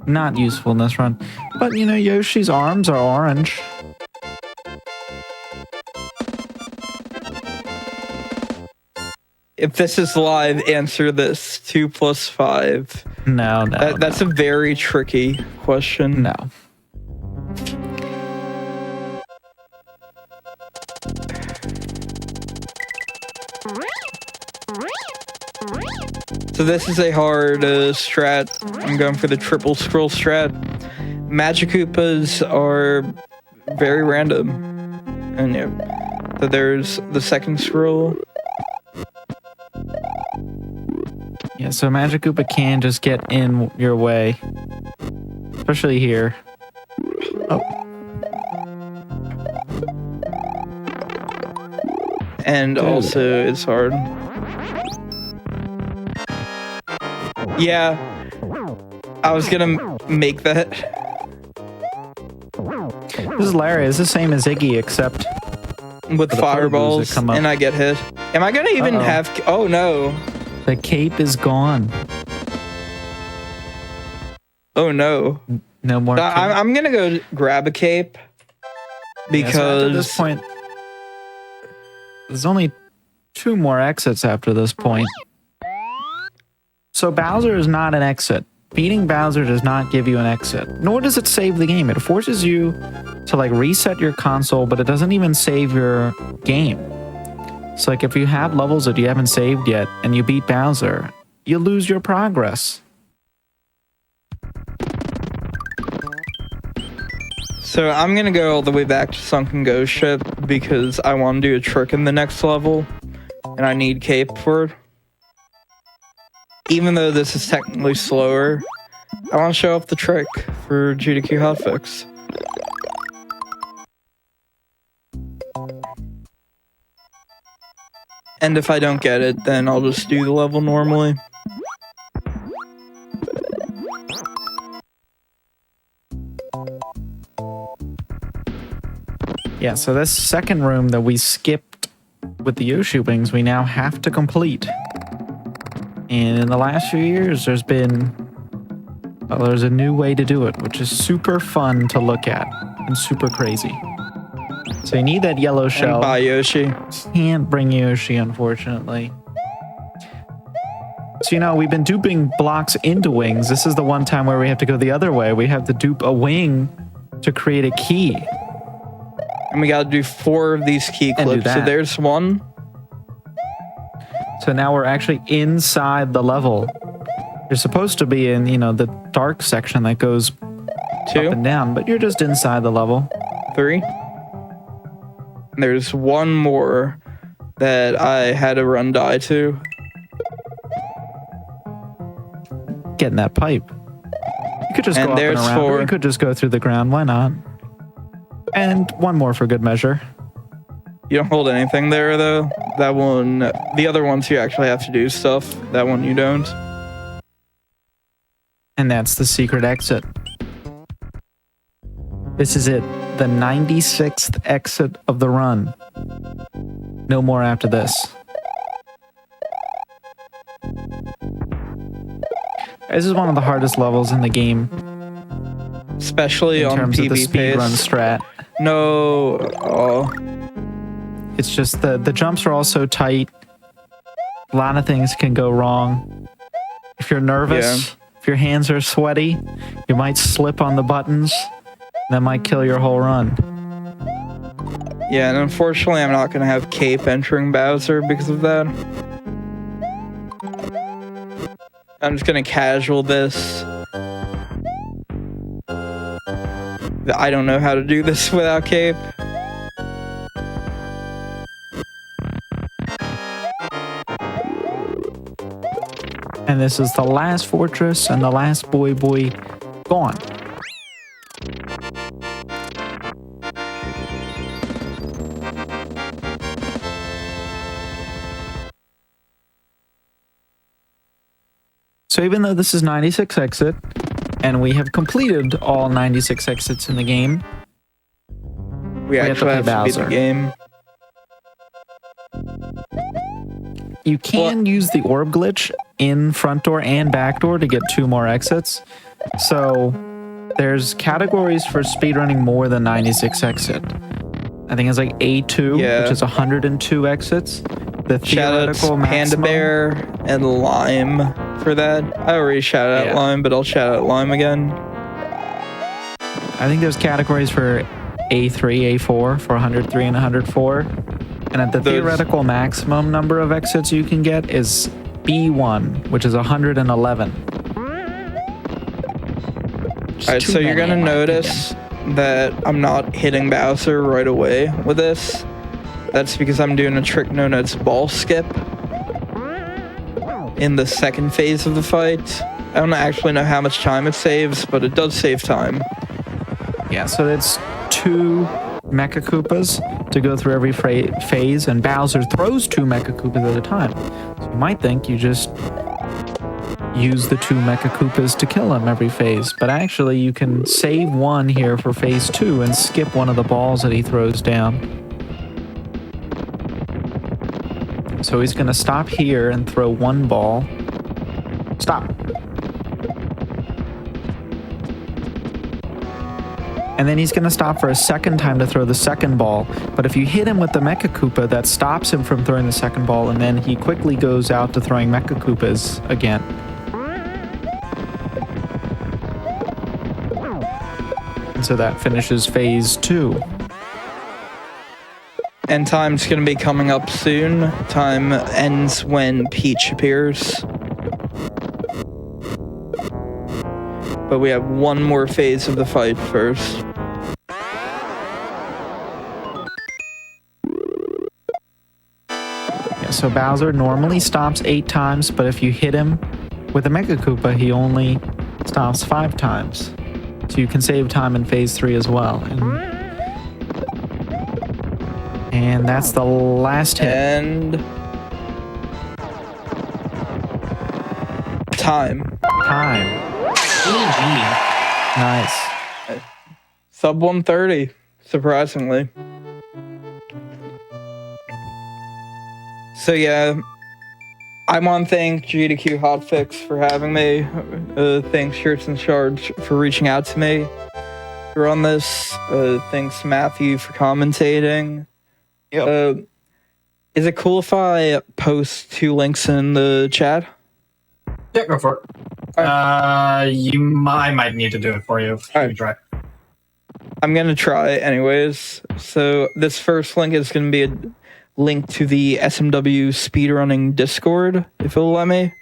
Not useful in this run. But, Yoshi's arms are orange. If this is live, answer this. 2 plus 5. No. That's a very tricky question. No. So this is a hard strat. I'm going for the triple scroll strat. Magic Koopas are very random. And yeah, so there's the second scroll. Yeah, so Magic Koopa can just get in your way. Especially here. Oh. And also, it's hard. Yeah, I was gonna make that. This is hilarious. It's the same as Iggy, except with fireballs, and I get hit. Am I gonna even have... Oh, no. The cape is gone. Oh, no. No more cape. I'm gonna go grab a cape. Because... Yeah, so at this point, there's only 2 more exits after this point. So Bowser is not an exit. Beating Bowser does not give you an exit, nor does it save the game. It forces you to reset your console, but it doesn't even save your game. So if you have levels that you haven't saved yet and you beat Bowser, you lose your progress. So I'm gonna go all the way back to Sunken Ghost Ship because I want to do a trick in the next level, and I need cape for it. Even though this is technically slower, I want to show off the trick for GDQ Hotfix. And if I don't get it, then I'll just do the level normally. Yeah, so this second room that we skipped with the Yoshi wings, we now have to complete. And in the last few years, there's a new way to do it, which is super fun to look at and super crazy. So you need that yellow shell. And buy Yoshi. Can't bring Yoshi, unfortunately. So, we've been duping blocks into wings. This is the one time where we have to go the other way. We have to dupe a wing to create a key. And we got to do 4 of these key And do clips. So that. there's 1. So now we're actually inside the level. You're supposed to be in, the dark section that goes 2, up and down, but you're just inside the level. 3. And there's 1 more that I had to run die to. Get in that pipe. You could just And go up and there's around, or 4. you could just go through the ground. Why not? And 1 more for good measure. You don't hold anything there, though. That one, the other ones you actually have to do stuff. That one you don't. And that's the secret exit. This is it. The 96th exit of the run. No more after this. This is one of the hardest levels in the game Especially in on terms of the PB speedrun pace. strat. No. Oh. It's just the jumps are all so tight. A lot of things can go wrong. If you're nervous, if your hands are sweaty, you might slip on the buttons. That might kill your whole run. Yeah, and unfortunately, I'm not going to have Cape entering Bowser because of that. I'm just going to casual this. I don't know how to do this without Cape. And this is the last fortress and the last boy gone. So even though this is 96 exit, and we have completed all 96 exits in the game, We have to actually play have to beat Bowser. the game. you can use the orb glitch in front door and back door to get 2 more exits. So there's categories for speedrunning more than 96 exit. I think it's like A2, Yeah. which is 102 exits. The Shout out theoretical to Panda maximum. Bear and Lime for that. I already shouted out Yeah. Lime, but I'll shout out Lime again. I think there's categories for A3, A4 for 103 and 104. And at the Those- theoretical maximum number of exits you can get is B1, which is 111. All right, so you're going to notice that I'm not hitting Bowser right away with this. That's because I'm doing a trick known as ball skip in the second phase of the fight. I don't actually know how much time it saves, but it does save time. Yeah, so it's 2 Mecha Koopas to go through every phase, and Bowser throws 2 Mecha Koopas at a time. So you might think you just use the 2 Mecha Koopas to kill him every phase, but actually you can save 1 here for phase 2 and skip one of the balls that he throws down. So he's going to stop here and throw 1 ball. Stop. And then he's going to stop for a second time to throw the second ball. But if you hit him with the Mecha Koopa, that stops him from throwing the second ball, and then he quickly goes out to throwing Mecha Koopas again. And so that finishes phase 2. And time's going to be coming up soon. Time ends when Peach appears. But we have 1 more phase of the fight first. Yeah, so Bowser normally stops 8 times, but if you hit him with a Mecha Koopa, he only stops 5 times. So you can save time in phase 3 as well. And that's the last hit. And time. Nice. Sub 130, surprisingly. So yeah, I want to thank GDQ Hotfix for having me. Thanks Shirts in Charge for reaching out to me. You're on this. Thanks Matthew for commentating. Yep. Is it cool if I post 2 links in the chat? Yeah, go for it. I might need to do it for you. Alright. Try. I'm gonna try anyways. So this first link is gonna be a link to the SMW speedrunning Discord, if it'll let me.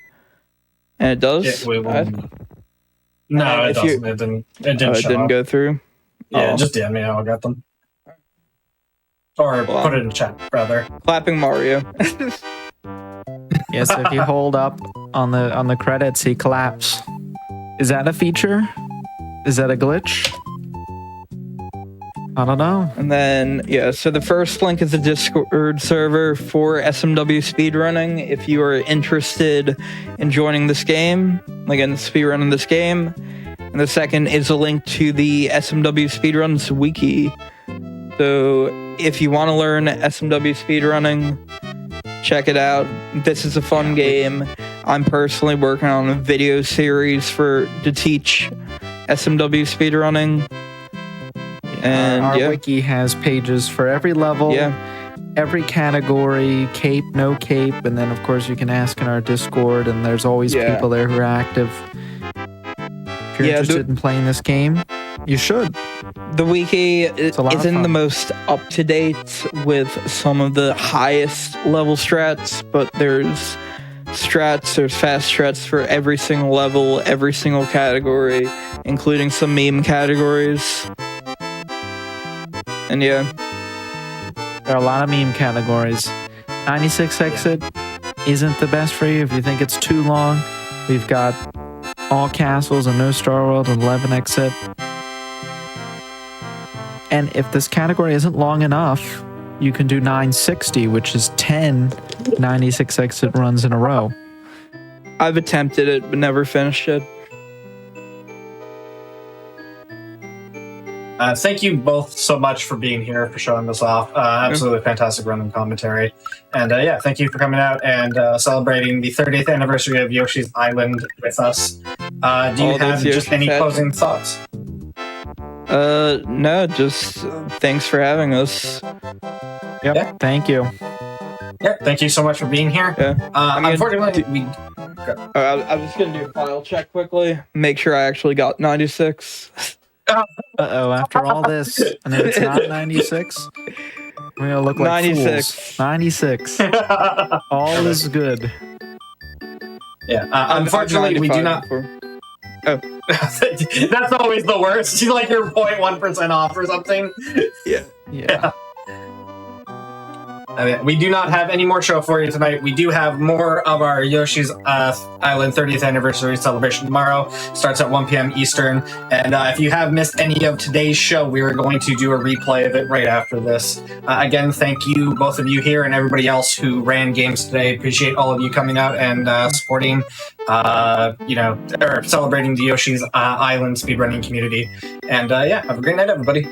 And it does. Yeah, we will. No, it if you- doesn't. It didn't it show didn't up. go through. Yeah, Oh. just DM me. I'll get them. Or Well, put it in chat, rather. Clapping Mario. Yes, if you hold up on the credits, he claps. Is that a feature? Is that a glitch? I don't know. And then, yeah, so the first link is a Discord server for SMW speedrunning. If you are interested in joining this game, like in speedrunning this game. And the second is a link to the SMW Speedruns wiki. So if you want to learn SMW speedrunning, check it out. This is a fun game. I'm personally working on a video series to teach SMW speedrunning. And our yeah. wiki has pages for every level, Yeah. every category, cape, no cape, and then of course you can ask in our Discord, and there's always Yeah. people there who are active. If you're Yeah, interested in playing this game, you should. The wiki a lot of isn't the fun. most up to date with some of the highest level strats, but there's fast strats for every single level, every single category, including some meme categories. And yeah, There are a lot of meme categories. 96 exit isn't the best for you if you think it's too long. We've got all castles and no Star World and 11 exit. And if this category isn't long enough, you can do 960, which is 10 96 exit runs in a row. I've attempted it but never finished it. Thank you both so much for being here, for showing this off. Absolutely fantastic random commentary. And yeah, thank you for coming out and celebrating the 30th anniversary of Yoshi's Island with us. Do you All have those just any Yoshi closing thoughts? No, just thanks for having us. Yep. Yeah. Thank you. Yeah, thank you so much for being here. Yeah. gonna Unfortunately, we... I'm just gonna do a file check quickly, make sure I actually got 96. Uh-oh, after all this, and if it's not 96, we're gonna look like 96. fools. 96. All is good. Yeah, I'm unfortunately, we do 95 not... before. That's always the worst. You like you're 0.1% off or something. Yeah. I mean, we do not have any more show for you tonight. We do have more of our Yoshi's Island 30th anniversary celebration tomorrow. Starts at 1 p.m. Eastern. And if you have missed any of today's show, we are going to do a replay of it right after this. Again, thank you, both of you here and everybody else who ran games today. Appreciate all of you coming out and supporting, or celebrating the Yoshi's Island speedrunning community. And yeah, have a great night, everybody.